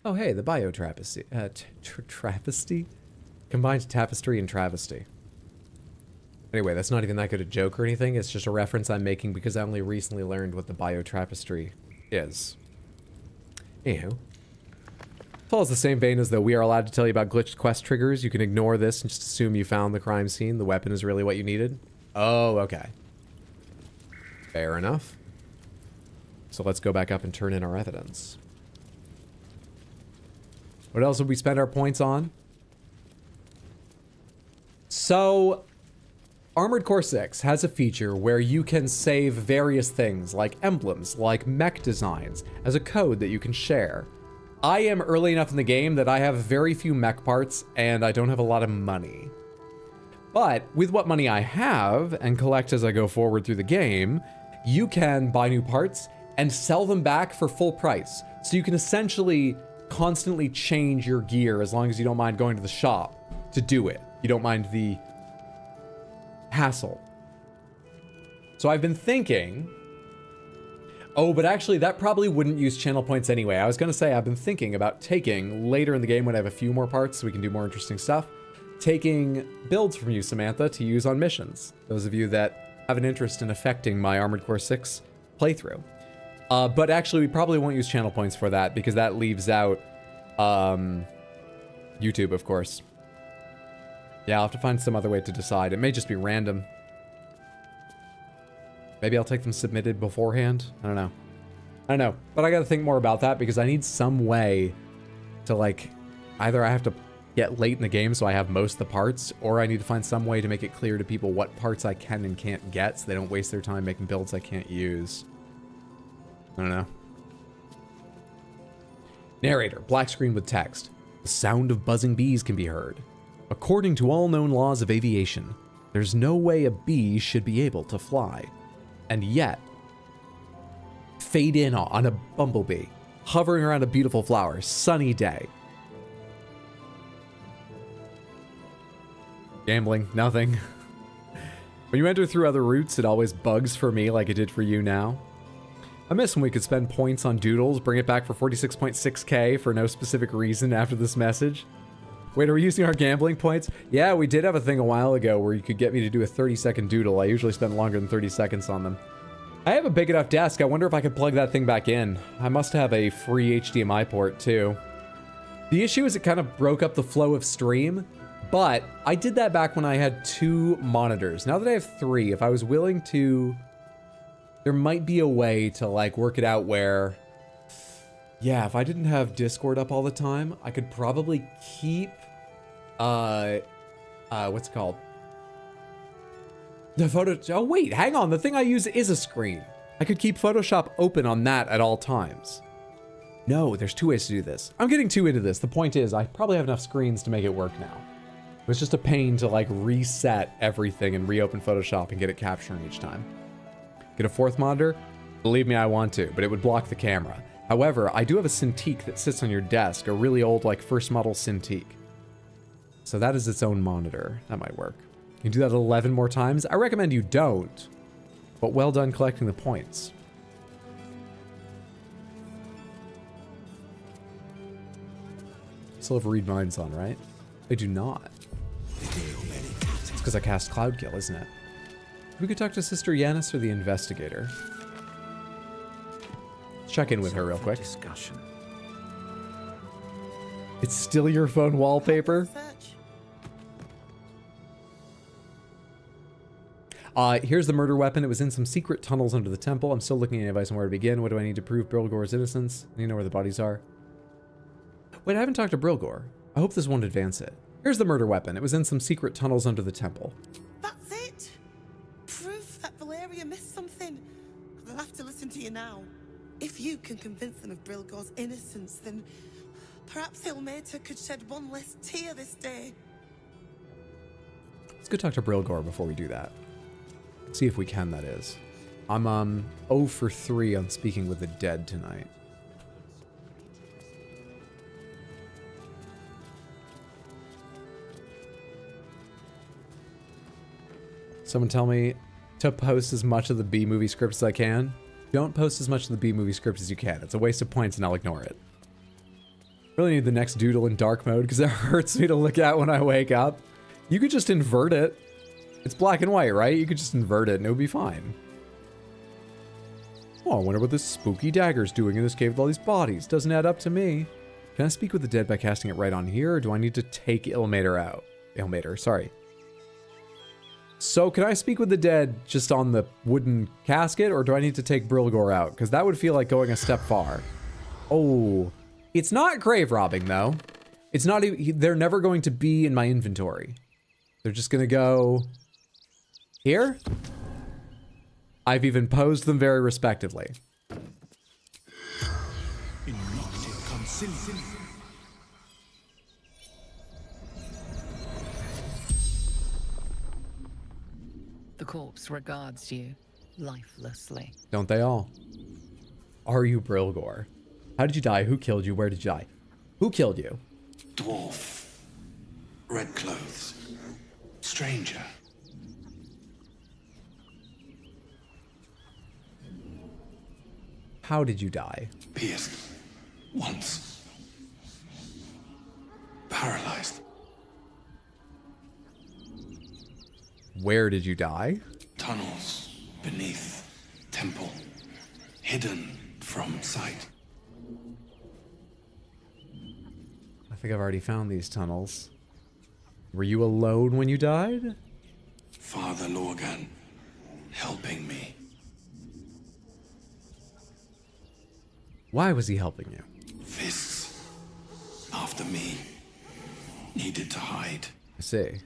[SPEAKER 1] Oh, hey, the bio-travesty. Travesty? Combined tapestry and travesty. Anyway, that's not even that good a joke or anything. It's just a reference I'm making because I only recently learned what the bio-tapestry is. Anywho. Follows the same vein as though we are allowed to tell you about glitched quest triggers. You can ignore this and just assume you found the crime scene. The weapon is really what you needed. Oh, okay. Fair enough. So let's go back up and turn in our evidence. What else would we spend our points on? So, Armored Core 6 has a feature where you can save various things like emblems, like mech designs, as a code that you can share. I am early enough in the game that I have very few mech parts and I don't have a lot of money. But with what money I have and collect as I go forward through the game, you can buy new parts and sell them back for full price. So you can essentially constantly change your gear as long as you don't mind going to the shop to do it. You don't mind the hassle. So I've been thinking, oh, but actually that probably wouldn't use channel points anyway. I was gonna say I've been thinking about taking, later in the game when I have a few more parts so we can do more interesting stuff, taking builds from you, Samantha, to use on missions. Those of you that have an interest in affecting my Armored Core 6 playthrough. But actually we probably won't use channel points for that because that leaves out YouTube, of course. Yeah, I'll have to find some other way to decide. It may just be random. Maybe I'll take them submitted beforehand. I don't know. I don't know. But I gotta think more about that because I need some way to, like, either I have to get late in the game so I have most of the parts, or I need to find some way to make it clear to people what parts I can and can't get so they don't waste their time making builds I can't use. I don't know. Narrator, black screen with text. The sound of buzzing bees can be heard. According to all known laws of aviation, there's no way a bee should be able to fly. And yet, fade in on a bumblebee, hovering around a beautiful flower, sunny day. Gambling, nothing. When you enter through other routes, it always bugs for me like it did for you now. I miss when we could spend points on doodles, bring it back for 46.6k for no specific reason after this message. Wait, are we using our gambling points? Yeah, we did have a thing a while ago where you could get me to do a 30-second doodle. I usually spend longer than 30 seconds on them. I have a big enough desk. I wonder if I could plug that thing back in. I must have a free HDMI port too. The issue is it kind of broke up the flow of stream, but I did that back when I had 2 monitors. Now that I have 3, if I was willing to, there might be a way to like work it out where, yeah, if I didn't have Discord up all the time, I could probably keep, what's it called? The photo, oh wait, hang on, the thing I use is a screen. I could keep Photoshop open on that at all times. No, there's 2 ways to do this. I'm getting too into this. The point is, I probably have enough screens to make it work now. It was just a pain to like reset everything and reopen Photoshop and get it capturing each time. Get a 4th monitor? Believe me, I want to, but it would block the camera. However, I do have a Cintiq that sits on your desk, a really old, like, first model Cintiq. So that is its own monitor. That might work. You can do that 11 more times. I recommend you don't, but well done collecting the points. Still have read minds on, right? I do not. It's because I cast Cloud Kill, isn't it? We could talk to Sister Yanis or the investigator. Let's check in with her real quick.
[SPEAKER 2] Discussion.
[SPEAKER 1] It's still your phone wallpaper? Here's the murder weapon. It was in some secret tunnels under the temple. I'm still looking at advice on where to begin. What do I need to prove Brilgor's innocence? I need to know where the bodies are. Wait, I haven't talked to Brilgor. I hope this won't advance it. Here's the murder weapon. It was in some secret tunnels under the temple.
[SPEAKER 12] That's it. Proof that Valeria missed something. I'll have to listen to you now. If you can convince them of Brilgor's innocence, then perhaps Ilmater could shed one less tear this day.
[SPEAKER 1] Let's go talk to Brilgor before we do that. See if we can, that is. I'm 0 for 3 on speaking with the dead tonight. Someone tell me to post as much of the B-movie script as I can. Don't post as much of the B-movie script as you can. It's a waste of points and I'll ignore it. Really need the next doodle in dark mode because it hurts me to look at when I wake up. You could just invert it. It's black and white, right? You could just invert it and it would be fine. Oh, I wonder what this spooky dagger's doing in this cave with all these bodies. Doesn't add up to me. Can I speak with the dead by casting it right on here, or do I need to take Ilmater out? Ilmater, sorry. So can I speak with the dead just on the wooden casket, or do I need to take Brilgor out? Because that would feel like going a step far. Oh, it's not grave robbing though. It's not even, they're never going to be in my inventory. They're just gonna go here. I've even posed them very respectively.
[SPEAKER 5] The corpse regards you lifelessly.
[SPEAKER 1] Don't they all? Are you Brilgor? How did you die? Who killed you? Where did you die? Who killed you?
[SPEAKER 11] Dwarf. Red clothes. Stranger.
[SPEAKER 1] How did you die?
[SPEAKER 11] Pierced. Once. Paralyzed.
[SPEAKER 1] Where did you die?
[SPEAKER 11] Tunnels. Beneath. Temple. Hidden from sight.
[SPEAKER 1] I think I've already found these tunnels. Were you alone when you died?
[SPEAKER 11] Father Lorgan. Helping me.
[SPEAKER 1] Why was he helping you?
[SPEAKER 11] Fists. After me. Needed to hide.
[SPEAKER 1] I see.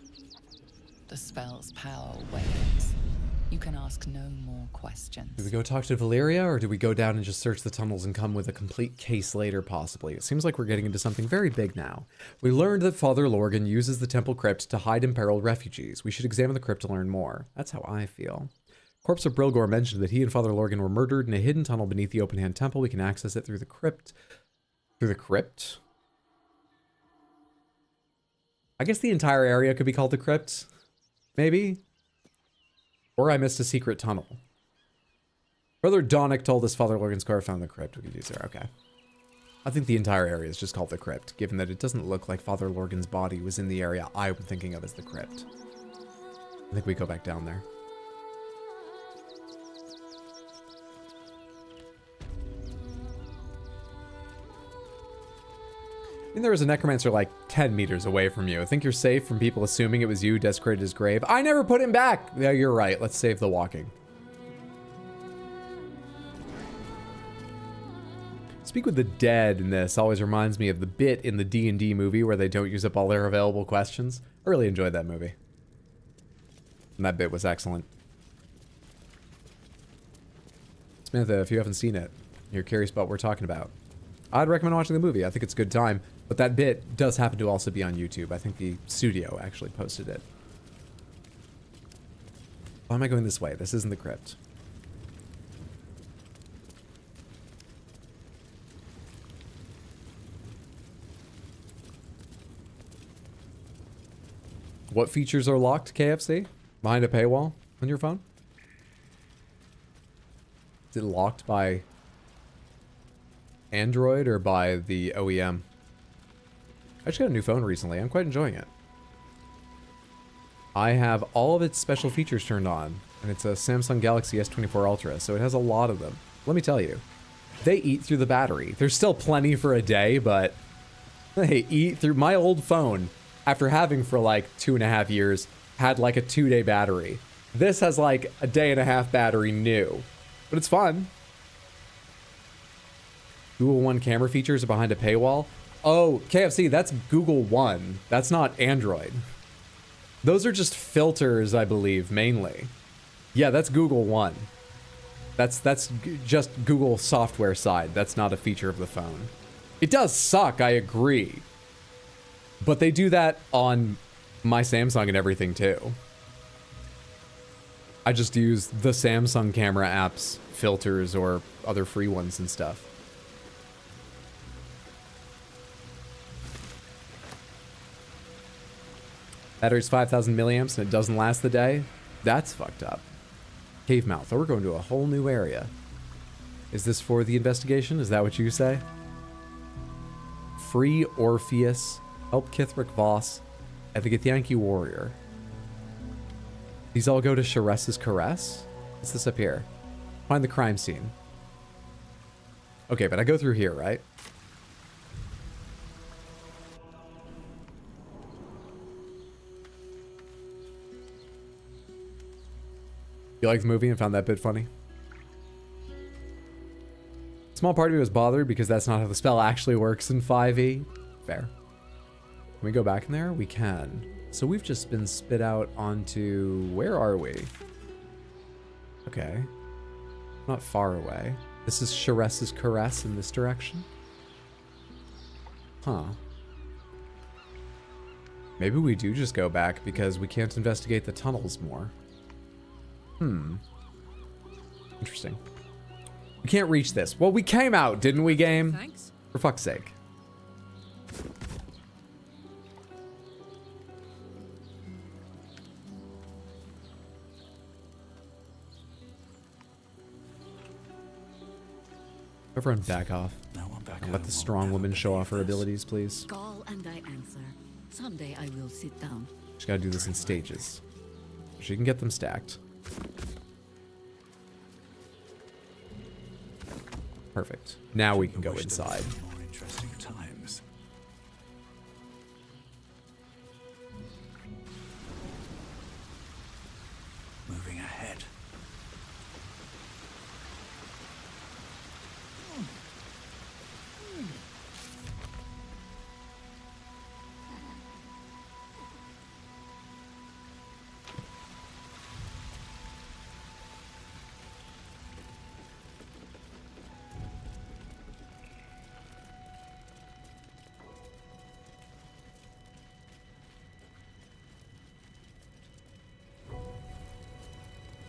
[SPEAKER 5] The spell's power wanes. You can ask no more questions.
[SPEAKER 1] Do we go talk to Valeria, or do we go down and just search the tunnels and come with a complete case later, possibly? It seems like we're getting into something very big now. We learned that Father Lorgan uses the temple crypt to hide imperiled refugees. We should examine the crypt to learn more. That's how I feel. Corpse of Brilgor mentioned that he and Father Lorgan were murdered in a hidden tunnel beneath the open-hand temple. We can access it through the crypt. Through the crypt? I guess the entire area could be called the crypt. Maybe? Or I missed a secret tunnel. Brother Donick told us Father Lorgan's car found the crypt. We could use there. Okay. I think the entire area is just called the crypt, given that it doesn't look like Father Lorgan's body was in the area I'm thinking of as the crypt. I think we go back down there. I mean, there was a necromancer like 10 meters away from you. I think you're safe from people assuming it was you who desecrated his grave. I never put him back! Yeah, you're right. Let's save the walking. Speak with the dead in this always reminds me of the bit in the D&D movie where they don't use up all their available questions. I really enjoyed that movie. And that bit was excellent. Samantha, if you haven't seen it, you're curious about what we're talking about, I'd recommend watching the movie. I think it's a good time. But that bit does happen to also be on YouTube. I think the studio actually posted it. Why am I going this way? This isn't the crypt. What features are locked, KFC? Behind a paywall on your phone? Is it locked by Android or by the OEM? I just got a new phone recently. I'm quite enjoying it. I have all of its special features turned on, and it's a Samsung Galaxy S24 Ultra, so it has a lot of them. Let me tell you, they eat through the battery. There's still plenty for a day, but they eat through. My old phone, after having for like 2.5 years, had like a 2-day battery. This has like a 1.5 day battery new, but it's fun. Google One camera features are behind a paywall. Oh, KFC, that's Google One. That's not Android. Those are just filters, I believe, mainly. Yeah, that's Google One. That's just Google software side. That's not a feature of the phone. It does suck, I agree. But they do that on my Samsung and everything too. I just use the Samsung camera apps, filters, or other free ones and stuff. Battery's 5,000 milliamps and it doesn't last the day? That's fucked up. Cave mouth. Oh, we're going to a whole new area. Is this for the investigation? Is that what you say? Free Orpheus. Help Kithric Voss. And the Githyanki Warrior. These all go to Sharess's Caress? What's this up here? Find the crime scene. Okay, but I go through here, right? You liked the movie and found that bit funny? Small part of me was bothered because that's not how the spell actually works in 5e. Fair. Can we go back in there? We can. So we've just been spit out onto... Where are we? Okay. Not far away. This is Sharess's Caress in this direction? Huh. Maybe we do just go back because we can't investigate the tunnels more. Interesting. We can't reach this. Well, we came out, didn't we, game?
[SPEAKER 20] Thanks.
[SPEAKER 1] For fuck's sake. Everyone back off. And let the strong woman show off her abilities, please.
[SPEAKER 8] Call and I answer. Someday I will sit down.
[SPEAKER 1] Just gotta do this in stages. She can get them stacked. Perfect. Now we can go inside.
[SPEAKER 14] More interesting times. Moving ahead.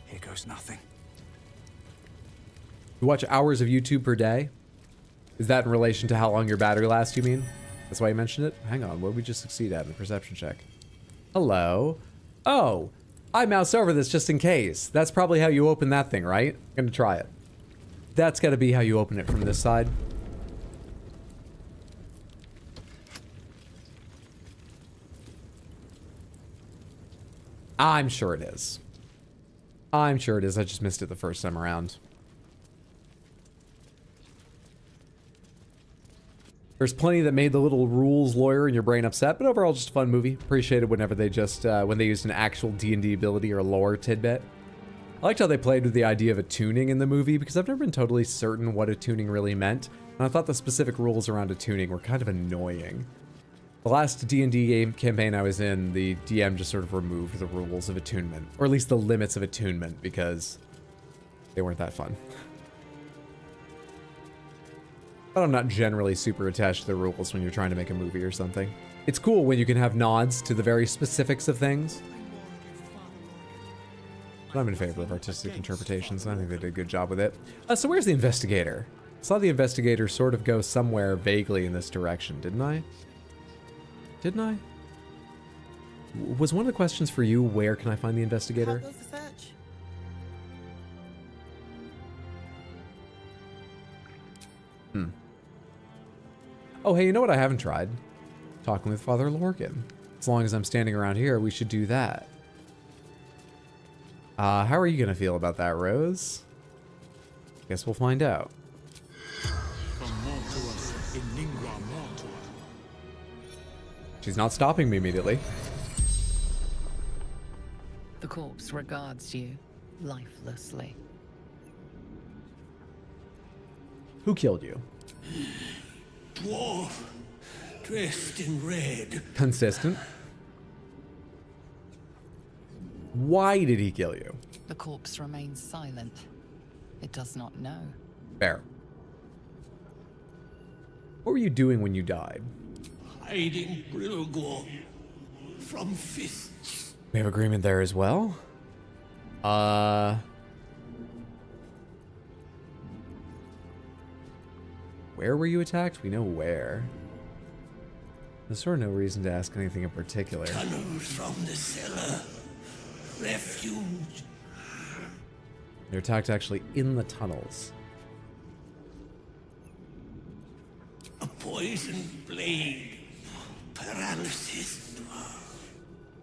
[SPEAKER 14] Here goes nothing.
[SPEAKER 1] You watch hours of YouTube per day? Is that in relation to how long your battery lasts, you mean? That's why you mentioned it? Hang on, what did we just succeed at in the perception check? Hello? Oh, I moused over this just in case. That's probably how you open that thing, right? I'm gonna try it. That's gotta be how you open it from this side. I'm sure it is. I'm sure it is. I just missed it the first time around. There's plenty that made the little rules lawyer in your brain upset, but overall just a fun movie. Appreciated whenever they just, when they used an actual D&D ability or lore tidbit. I liked how they played with the idea of attuning in the movie because I've never been totally certain what attuning really meant, and I thought the specific rules around attuning were kind of annoying. The last D&D game campaign I was in, the DM just sort of removed the rules of attunement, or at least the limits of attunement, because they weren't that fun. But I'm not generally super attached to the rules when you're trying to make a movie or something. It's cool when you can have nods to the very specifics of things. But I'm in favor of artistic interpretations, and I think they did a good job with it. So where's the investigator? I saw the investigator sort of go somewhere vaguely in this direction, didn't I? Didn't I? Was one of the questions for you, where can I find the investigator?
[SPEAKER 12] How goes the search?
[SPEAKER 1] Oh, hey, you know what I haven't tried? Talking with Father Lorcan. As long as I'm standing around here, we should do that. How are you gonna feel about that, Rose? Guess we'll find out. She's not stopping me immediately.
[SPEAKER 5] The corpse regards you lifelessly.
[SPEAKER 1] Who killed you?
[SPEAKER 24] Dwarf, dressed in red.
[SPEAKER 1] Consistent. Why did he kill you?
[SPEAKER 5] The corpse remains silent. It does not know.
[SPEAKER 1] Fair. What were you doing when you died?
[SPEAKER 4] Hiding Brilgor from fists.
[SPEAKER 1] We have agreement there as well. Where were you attacked? We know where. There's sort of no reason to ask anything in particular.
[SPEAKER 4] Tunnels from the cellar. Refuge.
[SPEAKER 1] They're attacked actually in the tunnels.
[SPEAKER 4] A poisoned blade. Paralysis.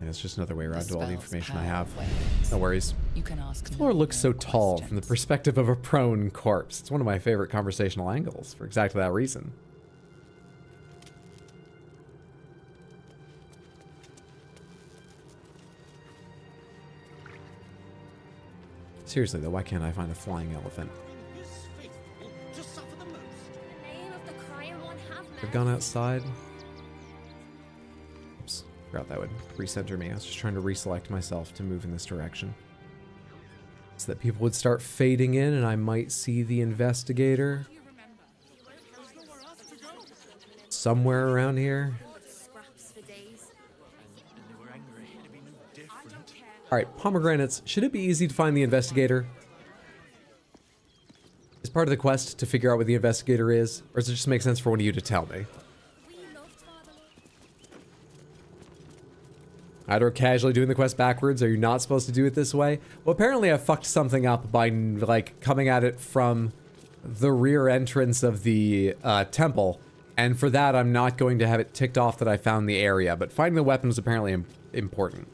[SPEAKER 1] Yeah, it's just another way around to all the
[SPEAKER 5] spell's
[SPEAKER 1] information I
[SPEAKER 5] power
[SPEAKER 1] have.
[SPEAKER 5] wanes.
[SPEAKER 1] No worries.
[SPEAKER 5] You can ask
[SPEAKER 1] The floor
[SPEAKER 5] no
[SPEAKER 1] looks so
[SPEAKER 5] more
[SPEAKER 1] tall from the
[SPEAKER 5] questions.
[SPEAKER 1] perspective of a prone corpse. It's one of my favorite conversational angles for exactly that reason. Seriously though, why can't I find a flying elephant? I've gone outside. Oops, forgot that would recenter me. I was just trying to reselect myself to move in this direction. So that people would start fading in and I might see the investigator. Somewhere around here. Alright, pomegranates. Should it be easy to find the investigator? Is part of the quest to figure out what the investigator is? Or does it just make sense for one of you to tell me? Either casually doing the quest backwards, or you're not supposed to do it this way? Well, apparently I fucked something up by, like, coming at it from the rear entrance of the temple. And for that, I'm not going to have it ticked off that I found the area. But finding the weapon is apparently important.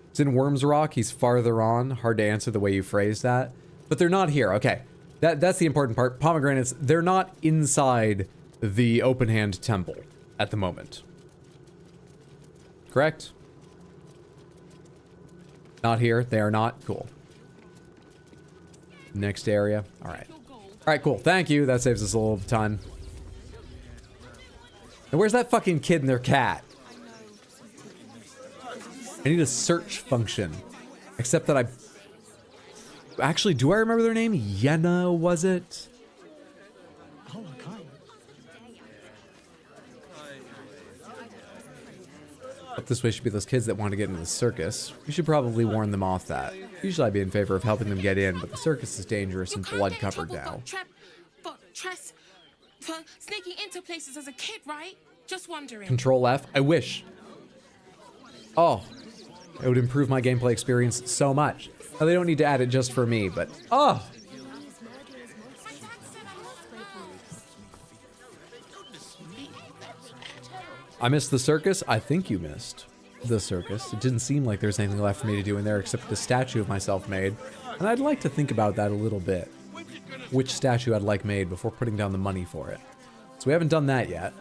[SPEAKER 1] It's in Worms Rock. He's farther on. Hard to answer the way you phrased that. But they're not here. Okay. That's the important part. Pomegranates, they're not inside the open hand temple at the moment. Correct? Not here. They are not. Cool. Next area. All right. All right, cool. Thank you. That saves us a little time. And where's that fucking kid and their cat? I need a search function. Except that I... Actually, do I remember their name? Yenna, was it? Up this way should be those kids that want to get into the circus. We should probably warn them off that. Usually I'd be in favor of helping them get in, but the circus is dangerous and blood covered now.
[SPEAKER 15] But Tress, for sneaking into places as a kid, right? Just wondering.
[SPEAKER 1] Control F. I wish. Oh, it would improve my gameplay experience so much. Now, they don't need to add it just for me, but oh. I missed the circus? I think you missed the circus. It didn't seem like there's anything left for me to do in there except the statue of myself made. And I'd like to think about that a little bit. Which statue I'd like made before putting down the money for it. So we haven't done that yet.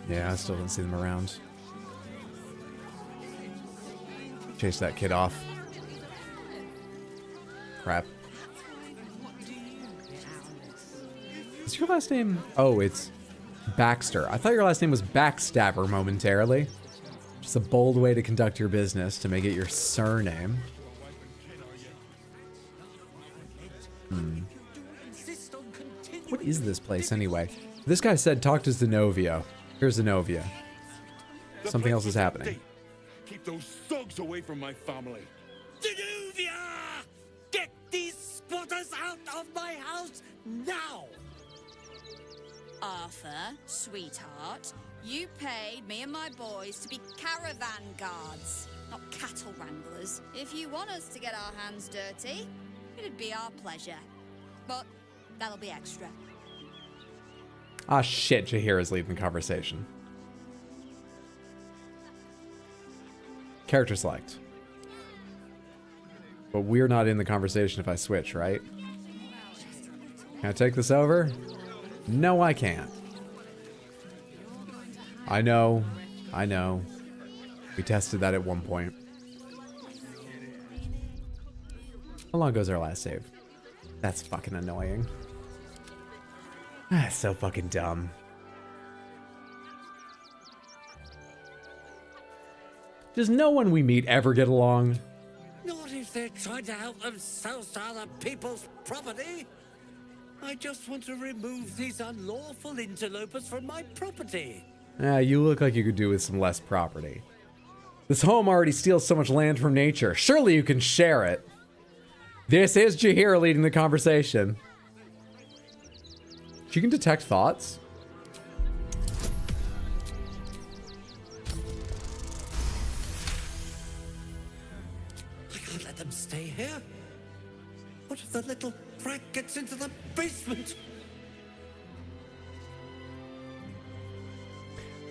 [SPEAKER 1] Yeah, I still don't see them around. Chase that kid off. Crap. Is your last name? Oh, it's Baxter. I thought your last name was Backstabber momentarily. Just a bold way to conduct your business to make it your surname. What is this place anyway? This guy said talk to Zenobia. Here's Zenobia. Something else is happening.
[SPEAKER 24] Keep those thugs away from my family.
[SPEAKER 16] Zenobia! Get these spotters out of my house now!
[SPEAKER 18] Arthur, sweetheart, you paid me and my boys to be caravan guards, not cattle wranglers. If you want us to get our hands dirty, it'd be our pleasure. But that'll be extra.
[SPEAKER 1] Ah, shit, Jahira's leaving the conversation. Character select. But we're not in the conversation if I switch, right? Can I take this over? No, I can't. I know. I know. We tested that at one point. How long ago's our last save? That's fucking annoying. That's so fucking dumb. Does no one we meet ever get along?
[SPEAKER 16] Not if they're trying to help themselves to other people's property. I just want to remove these unlawful interlopers from my property.
[SPEAKER 1] You look like you could do with some less property. This home already steals so much land from nature. Surely you can share it. This is Jaheira leading the conversation. She can detect thoughts.
[SPEAKER 16] I can't let them stay here. What if the little brat gets into the basement?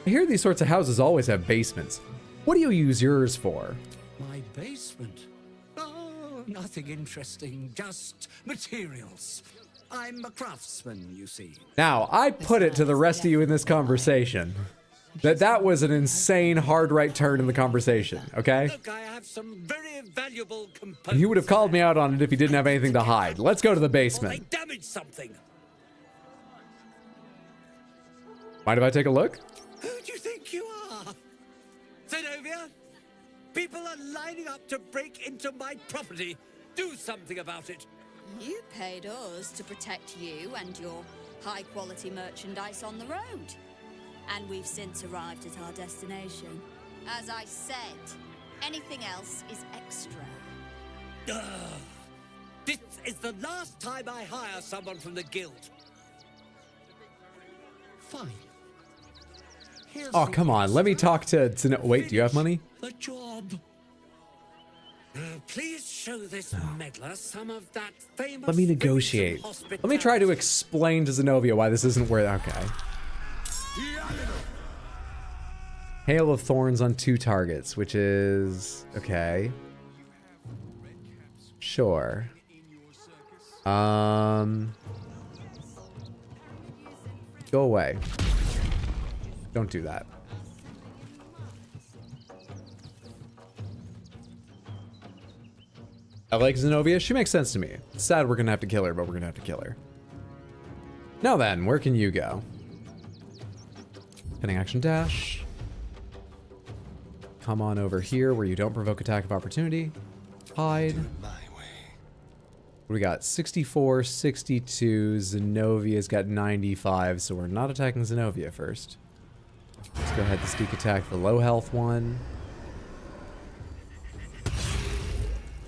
[SPEAKER 1] I hear these sorts of houses always have basements. What do you use yours for?
[SPEAKER 16] My basement? Oh, nothing interesting, just materials. I'm a craftsman, you see.
[SPEAKER 1] Now, I put it to the rest of you in this conversation that was an insane hard right turn in the conversation, okay?
[SPEAKER 16] Look, I have some very valuable components.
[SPEAKER 1] And he would have called me out on it if he didn't have anything to hide. Let's go to the basement.
[SPEAKER 16] They damaged something.
[SPEAKER 1] Mind if I take a look?
[SPEAKER 16] Who do you think you are? Zenobia? People are lining up to break into my property. Do something about it.
[SPEAKER 18] You paid us to protect you and your high-quality merchandise on the road. And we've since arrived at our destination. As I said, anything else is extra.
[SPEAKER 16] This is the last time I hire someone from the guild. Fine.
[SPEAKER 1] Oh, come on. Let me talk to wait, do you have money?
[SPEAKER 16] The job. Please show this meddler some of that famous.
[SPEAKER 1] Let me negotiate. Let me try to explain to Zenobia why this isn't where. Okay. Hail of Thorns on 2 targets, which is okay. Sure. Go away. Don't do that. I like Zenobia. She makes sense to me. It's sad we're gonna have to kill her, but we're gonna have to kill her. Now then, where can you go? Pending action dash. Come on over here where you don't provoke attack of opportunity. Hide. What we got? 64, 62. Zenovia's got 95, so we're not attacking Zenobia first. Let's go ahead and sneak attack the low health one.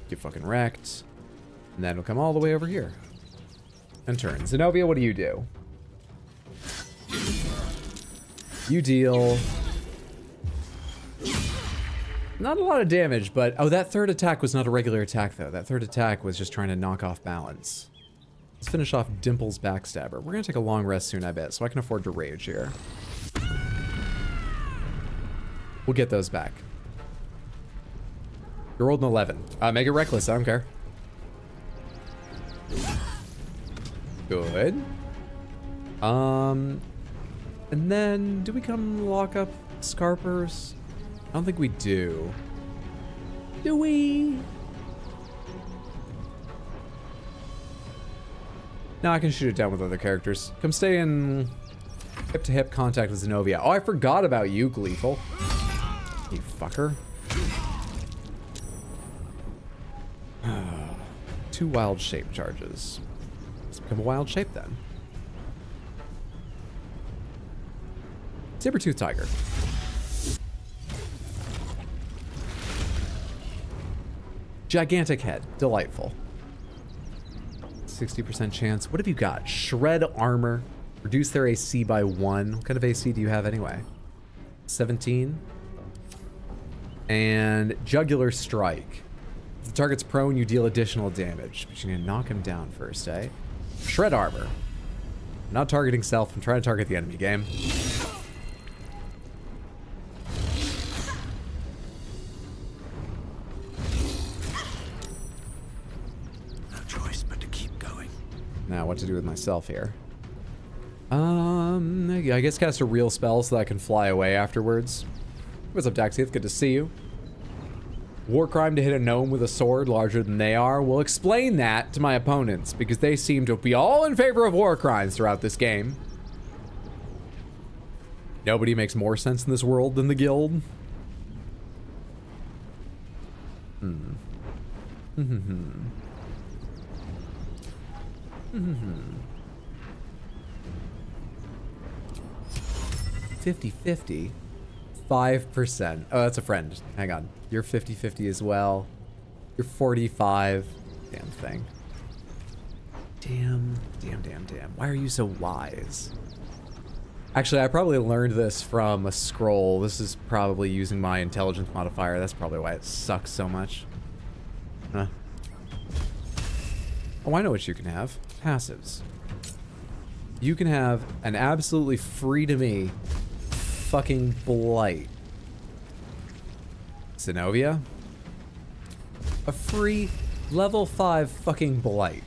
[SPEAKER 1] Get fucking wrecked. And then we'll come all the way over here. And turn. Zenobia, what do you do? You deal not a lot of damage, but oh, that third attack was not a regular attack though. That third attack was just trying to knock off balance. Let's finish off Dimple's Backstabber. We're gonna take a long rest soon, I bet, so I can afford to rage here. We'll get those back. You rolled an 11. Make it reckless, I don't care. Good. And then, do we come lock up Scarpers? I don't think we do. Do we? No, I can shoot it down with other characters. Come stay in hip-to-hip contact with Zenobia. Oh, I forgot about you, Gleeful. You fucker. 2 wild shape charges. Let's become a wild shape then. Saber-tooth tiger. Gigantic head. Delightful. 60% chance. What have you got? Shred armor. Reduce their AC by 1. What kind of AC do you have anyway? 17. And jugular strike. If the target's prone, you deal additional damage. But you're gonna knock him down first, eh? Shred armor. I'm not targeting self. I'm trying to target the enemy game. Now, what to do with myself here? I guess cast a real spell so that I can fly away afterwards. What's up, Daxieth? Good to see you. War crime to hit a gnome with a sword larger than they are. We'll explain that to my opponents because they seem to be all in favor of war crimes throughout this game. Nobody makes more sense in this world than the guild. Hmm. 50-50. 5%. Oh, that's a friend. Hang on. You're 50-50 as well. You're 45. Damn thing. Damn. Why are you so wise? Actually, I probably learned this from a scroll. This is probably using my intelligence modifier. That's probably why it sucks so much. Huh. Oh, I know what you can have. Passives. You can have an absolutely free to me fucking blight. Zenobia? A free level 5 fucking blight.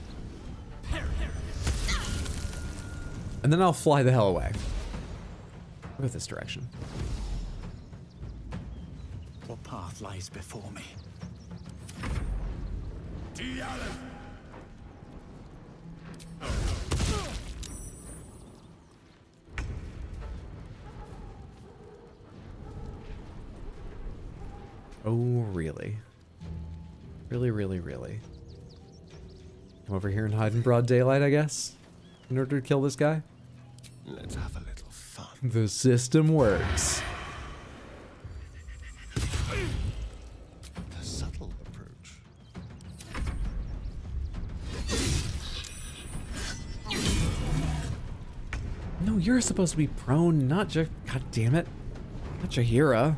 [SPEAKER 1] And then I'll fly the hell away. Look at this direction.
[SPEAKER 4] What path lies before me?
[SPEAKER 1] Oh, really? Really? Come over here and hide in broad daylight, I guess? In order to kill this guy?
[SPEAKER 4] Let's have a little fun.
[SPEAKER 1] The system works.
[SPEAKER 4] The subtle approach.
[SPEAKER 1] No, you're supposed to be prone, not God damn it. Not Jahira.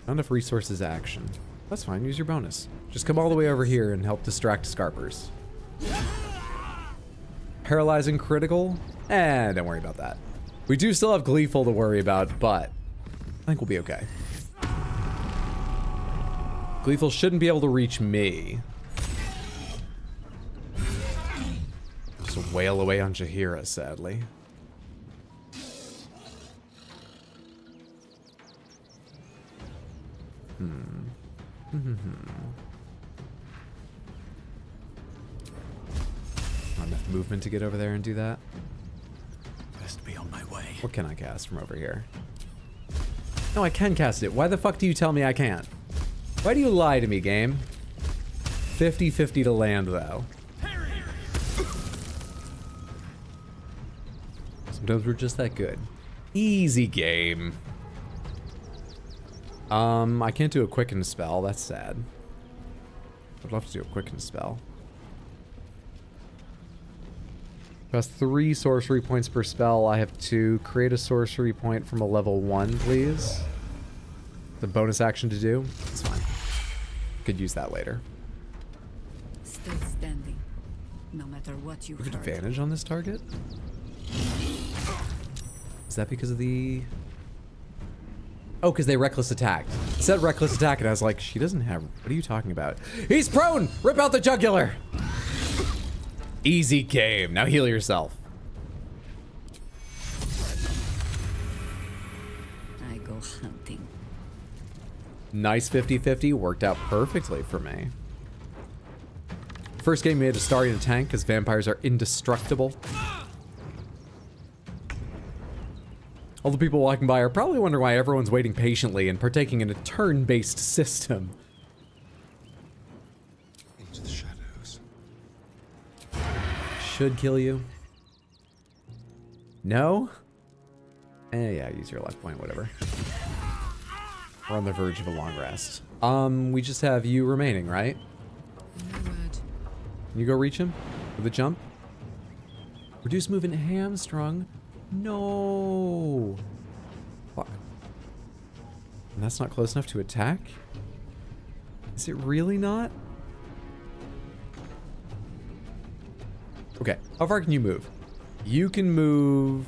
[SPEAKER 1] Not enough resources action. That's fine, use your bonus. Just come all the way over here and help distract Scarpers. Paralyzing critical? Don't worry about that. We do still have Gleeful to worry about, but I think we'll be okay. Gleeful shouldn't be able to reach me. Just a wail away on Jahira, sadly. Not enough movement to get over there and do that.
[SPEAKER 4] Best be on my way.
[SPEAKER 1] What can I cast from over here? No, I can cast it. Why the fuck do you tell me I can't? Why do you lie to me, game? 50-50 to land, though. Sometimes we're just that good. Easy game. I can't do a quicken spell. That's sad. I'd love to do a quicken spell. Cost 3 sorcery points per spell. I have 2. Create a sorcery point from a level 1, please. The bonus action to do. It's fine. Could use that later.
[SPEAKER 8] Still standing, no matter what you
[SPEAKER 1] You have
[SPEAKER 8] heard.
[SPEAKER 1] advantage on this target? Is that because of the... Oh, because they reckless attacked. It said reckless attack, and I was like, she doesn't have... What are you talking about? He's prone! Rip out the jugular! Easy game. Now heal yourself.
[SPEAKER 8] I go hunting.
[SPEAKER 1] Nice 50-50. Worked out perfectly for me. First game we had to start in a tank because vampires are indestructible. All the people walking by are probably wondering why everyone's waiting patiently and partaking in a turn-based system.
[SPEAKER 4] Into the shadows.
[SPEAKER 1] Should kill you. No? Yeah, use your luck point, whatever. We're on the verge of a long rest. We just have you remaining, right?
[SPEAKER 20] No word.
[SPEAKER 1] Can you go reach him with a jump? Reduce movement hamstrung. No. Fuck. And that's not close enough to attack? Is it really not? Okay, how far can you move? You can move...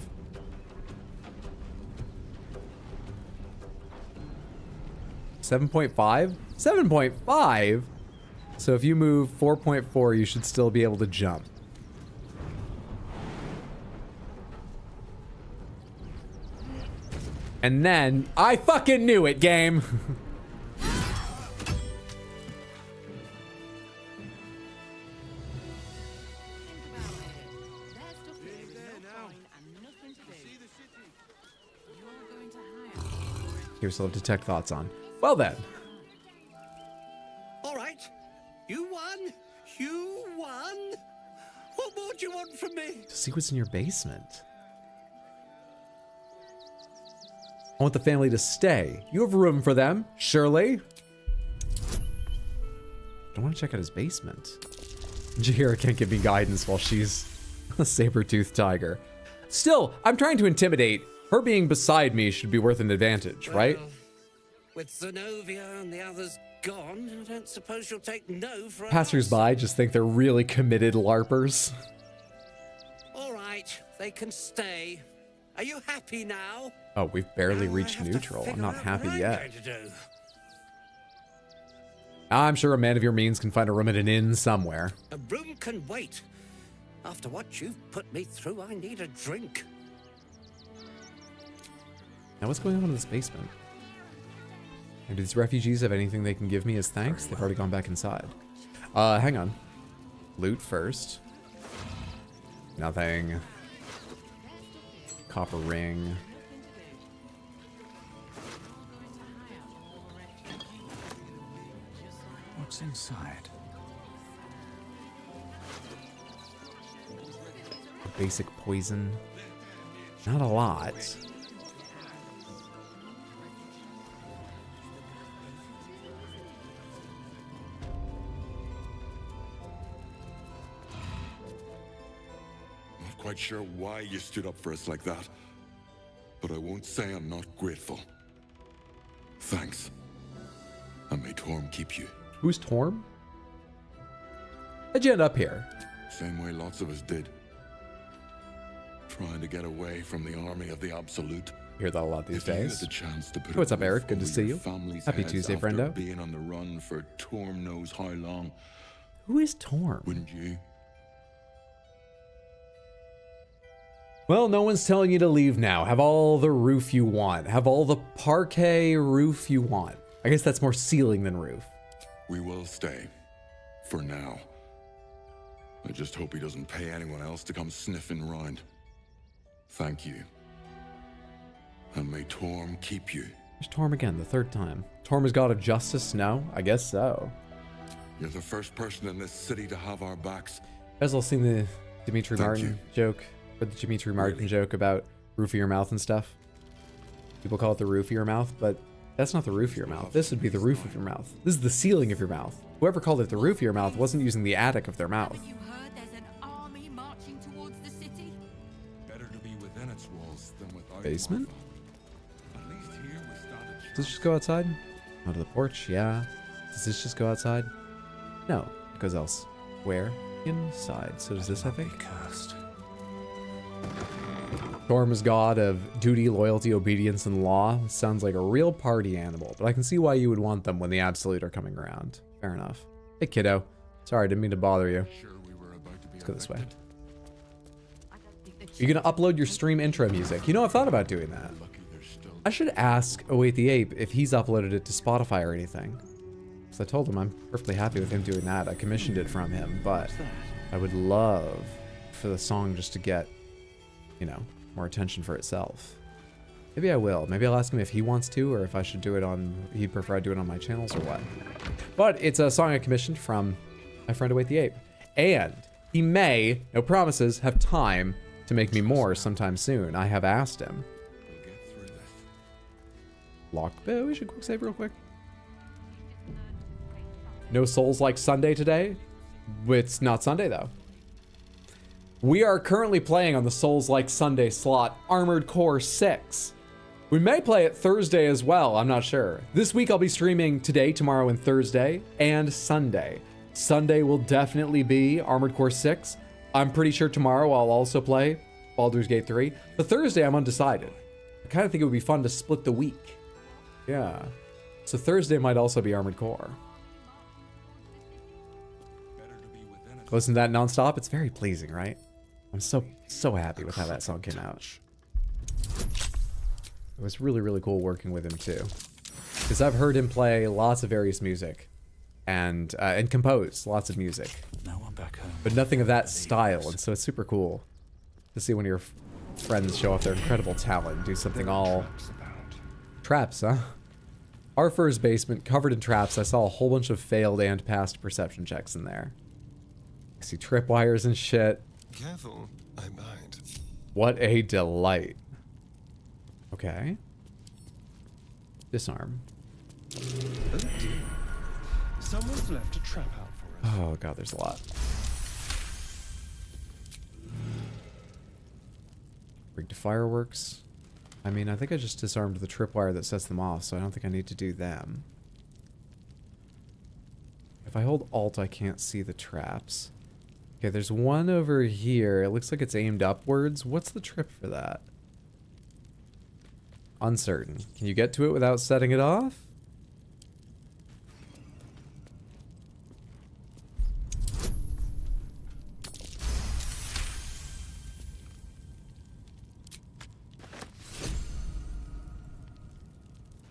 [SPEAKER 1] 7.5? 7.5? So if you move 4.4, you should still be able to jump. And then, I fucking knew it, game! You still have detect thoughts on. Well then.
[SPEAKER 16] All right. You won. You won. What more do you want from me?
[SPEAKER 1] To see what's in your basement. I want the family to stay. You have room for them, surely. I want to check out his basement. Jaheira can't give me guidance while she's a saber-toothed tiger. Still, I'm trying to intimidate. Her being beside me should be worth an advantage, right?
[SPEAKER 16] With Zenobia and the others gone, I don't suppose you'll take no for a
[SPEAKER 1] Passers-by just think they're really committed LARPers.
[SPEAKER 16] All right, they can stay. Are you happy now?
[SPEAKER 1] Oh, we've barely reached neutral. I'm not happy yet. I'm sure a man of your means can find a room at an inn somewhere.
[SPEAKER 16] A room can wait. After what you've put me through, I need a drink.
[SPEAKER 1] Now what's going on in this basement? And do these refugees have anything they can give me as thanks? They've already gone back inside. Hang on. Loot first. Nothing. Copper ring.
[SPEAKER 14] What's inside?
[SPEAKER 1] Basic poison. Not a lot.
[SPEAKER 7] Not quite sure why you stood up for us like that, but I won't say I'm not grateful. Thanks. And may Torm keep you.
[SPEAKER 1] Who's Torm? How'd you end up here?
[SPEAKER 7] Same way lots of us did. Trying to get away from the army of the Absolute.
[SPEAKER 1] Hear that a lot these days.
[SPEAKER 7] The chance to put
[SPEAKER 1] What's up, Eric? Good to see you. Happy Tuesday, friendo.
[SPEAKER 7] Being on the run for Torm knows how long.
[SPEAKER 1] Who is Torm?
[SPEAKER 7] Wouldn't you?
[SPEAKER 1] Well, no one's telling you to leave now. Have all the roof you want. Have all the parquet roof you want. I guess that's more ceiling than roof.
[SPEAKER 7] We will stay. For now. I just hope he doesn't pay anyone else to come sniffing round. Thank you. And may Torm keep you.
[SPEAKER 1] There's Torm again, the third time. Torm is god of justice? No? I guess so.
[SPEAKER 7] You're the first person in this city to have our backs.
[SPEAKER 1] You guys all seen the Dimitri Martin joke? Or the Dimitri Martin joke about roof of your mouth and stuff? People call it the roof of your mouth, but that's not the roof of your mouth. This would be the roof of your mouth. This is the ceiling of your mouth. Whoever called it the roof of your mouth wasn't using the attic of their mouth.
[SPEAKER 3] You heard there's an army marching towards the city?
[SPEAKER 7] Better to be within its walls than without.
[SPEAKER 1] Basement?
[SPEAKER 7] At least here we stand a
[SPEAKER 1] Does this just go outside? Onto the porch? Yeah. Does this just go outside? No. It goes else. Where? Inside. So does this, I think?
[SPEAKER 14] Cursed.
[SPEAKER 1] Torm is god of duty, loyalty, obedience, and law. Sounds like a real party animal, but I can see why you would want them when the Absolute are coming around. Fair enough. Hey, kiddo. Sorry, didn't mean to bother you. Let's go this way. You're gonna upload your stream intro music. You know, I've thought about doing that. I should ask Await the Ape if he's uploaded it to Spotify or anything. Because I told him I'm perfectly happy with him doing that. I commissioned it from him, but I would love for the song just to get, you know, more attention for itself. Maybe I will. Maybe I'll ask him if he wants to, or if I should do it on, he'd prefer I do it on my channels or what. But it's a song I commissioned from my friend Await the Ape. And he may, no promises, have time to make me more sometime soon. I have asked him. We should quick save real quick. No Souls like Sunday today? It's not Sunday though. We are currently playing on the Souls like Sunday slot, Armored Core 6. We may play it Thursday as well, I'm not sure. This week I'll be streaming today, tomorrow, and Thursday, and Sunday. Sunday will definitely be Armored Core 6. I'm pretty sure tomorrow I'll also play Baldur's Gate 3. But Thursday I'm undecided. I kind of think it would be fun to split the week. Yeah. So Thursday might also be Armored Core. Listen to that nonstop, it's very pleasing, right? I'm so happy with how that song came out. It was really, really cool working with him too. Because I've heard him play lots of various music and compose lots of music.
[SPEAKER 14] No one back home.
[SPEAKER 1] But nothing of that style, and so it's super cool to see one of your friends show off their incredible talent and do something all Traps, huh? Arthur's basement covered in traps. I saw a whole bunch of failed and passed perception checks in there. I see tripwires and shit.
[SPEAKER 10] Careful, I might.
[SPEAKER 1] What a delight. Okay. Disarm.
[SPEAKER 10] Oh dear. Someone's left a trap out for us.
[SPEAKER 1] Oh god, there's a lot. Rigged to fireworks. I mean, I think I just disarmed the tripwire that sets them off, so I don't think I need to do them. If I hold Alt, I can't see the traps. Okay, there's one over here. It looks like it's aimed upwards. What's the trip for that? Uncertain. Can you get to it without setting it off?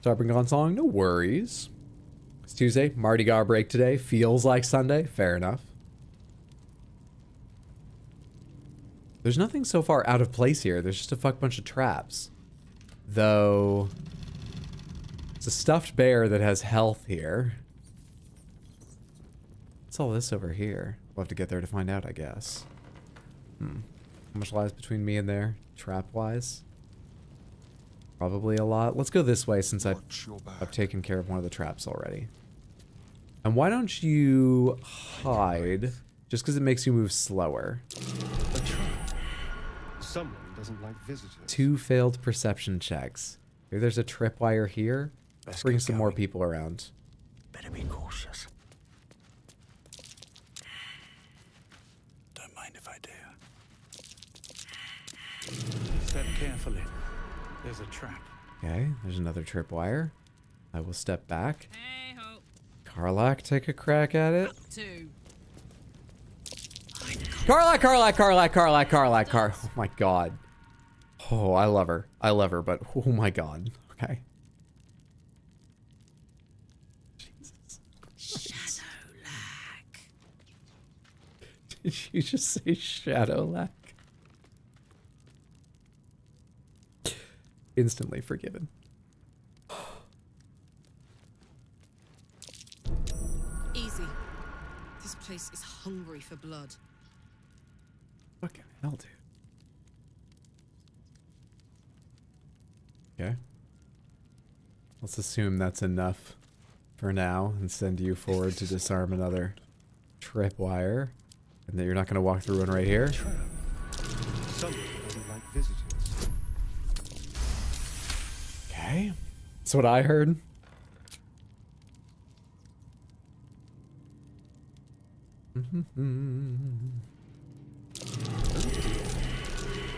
[SPEAKER 1] Tarpon song, no worries. It's Tuesday, Mardi Gras break today. Feels like Sunday, fair enough. There's nothing so far out of place here. There's just a fuck bunch of traps. Though, it's a stuffed bear that has health here. What's all this over here? We'll have to get there to find out, I guess. How much lies between me and there, trap-wise? Probably a lot. Let's go this way since I've taken care of one of the traps already. And why don't you hide? Just because it makes you move slower.
[SPEAKER 10] A trap. Someone doesn't like visitors.
[SPEAKER 1] 2 failed perception checks. Maybe there's a tripwire here. Bring some more people around.
[SPEAKER 14] Better be cautious. Don't mind if I do. Step carefully. There's a trap.
[SPEAKER 1] Okay, there's another tripwire. I will step back. Karlak, take a crack at it. Karlak! Oh my god. Oh, I love her. I love her, but oh my god. Okay. Jesus.
[SPEAKER 3] Shadowlack.
[SPEAKER 1] Did you just say Shadowlack? Instantly forgiven.
[SPEAKER 22] Easy. This place is hungry for blood.
[SPEAKER 1] What can I do? Okay. Let's assume that's enough for now and send you forward to disarm another tripwire. And that you're not going to walk through one right here.
[SPEAKER 10] Someone doesn't like visitors.
[SPEAKER 1] Okay. That's what I heard.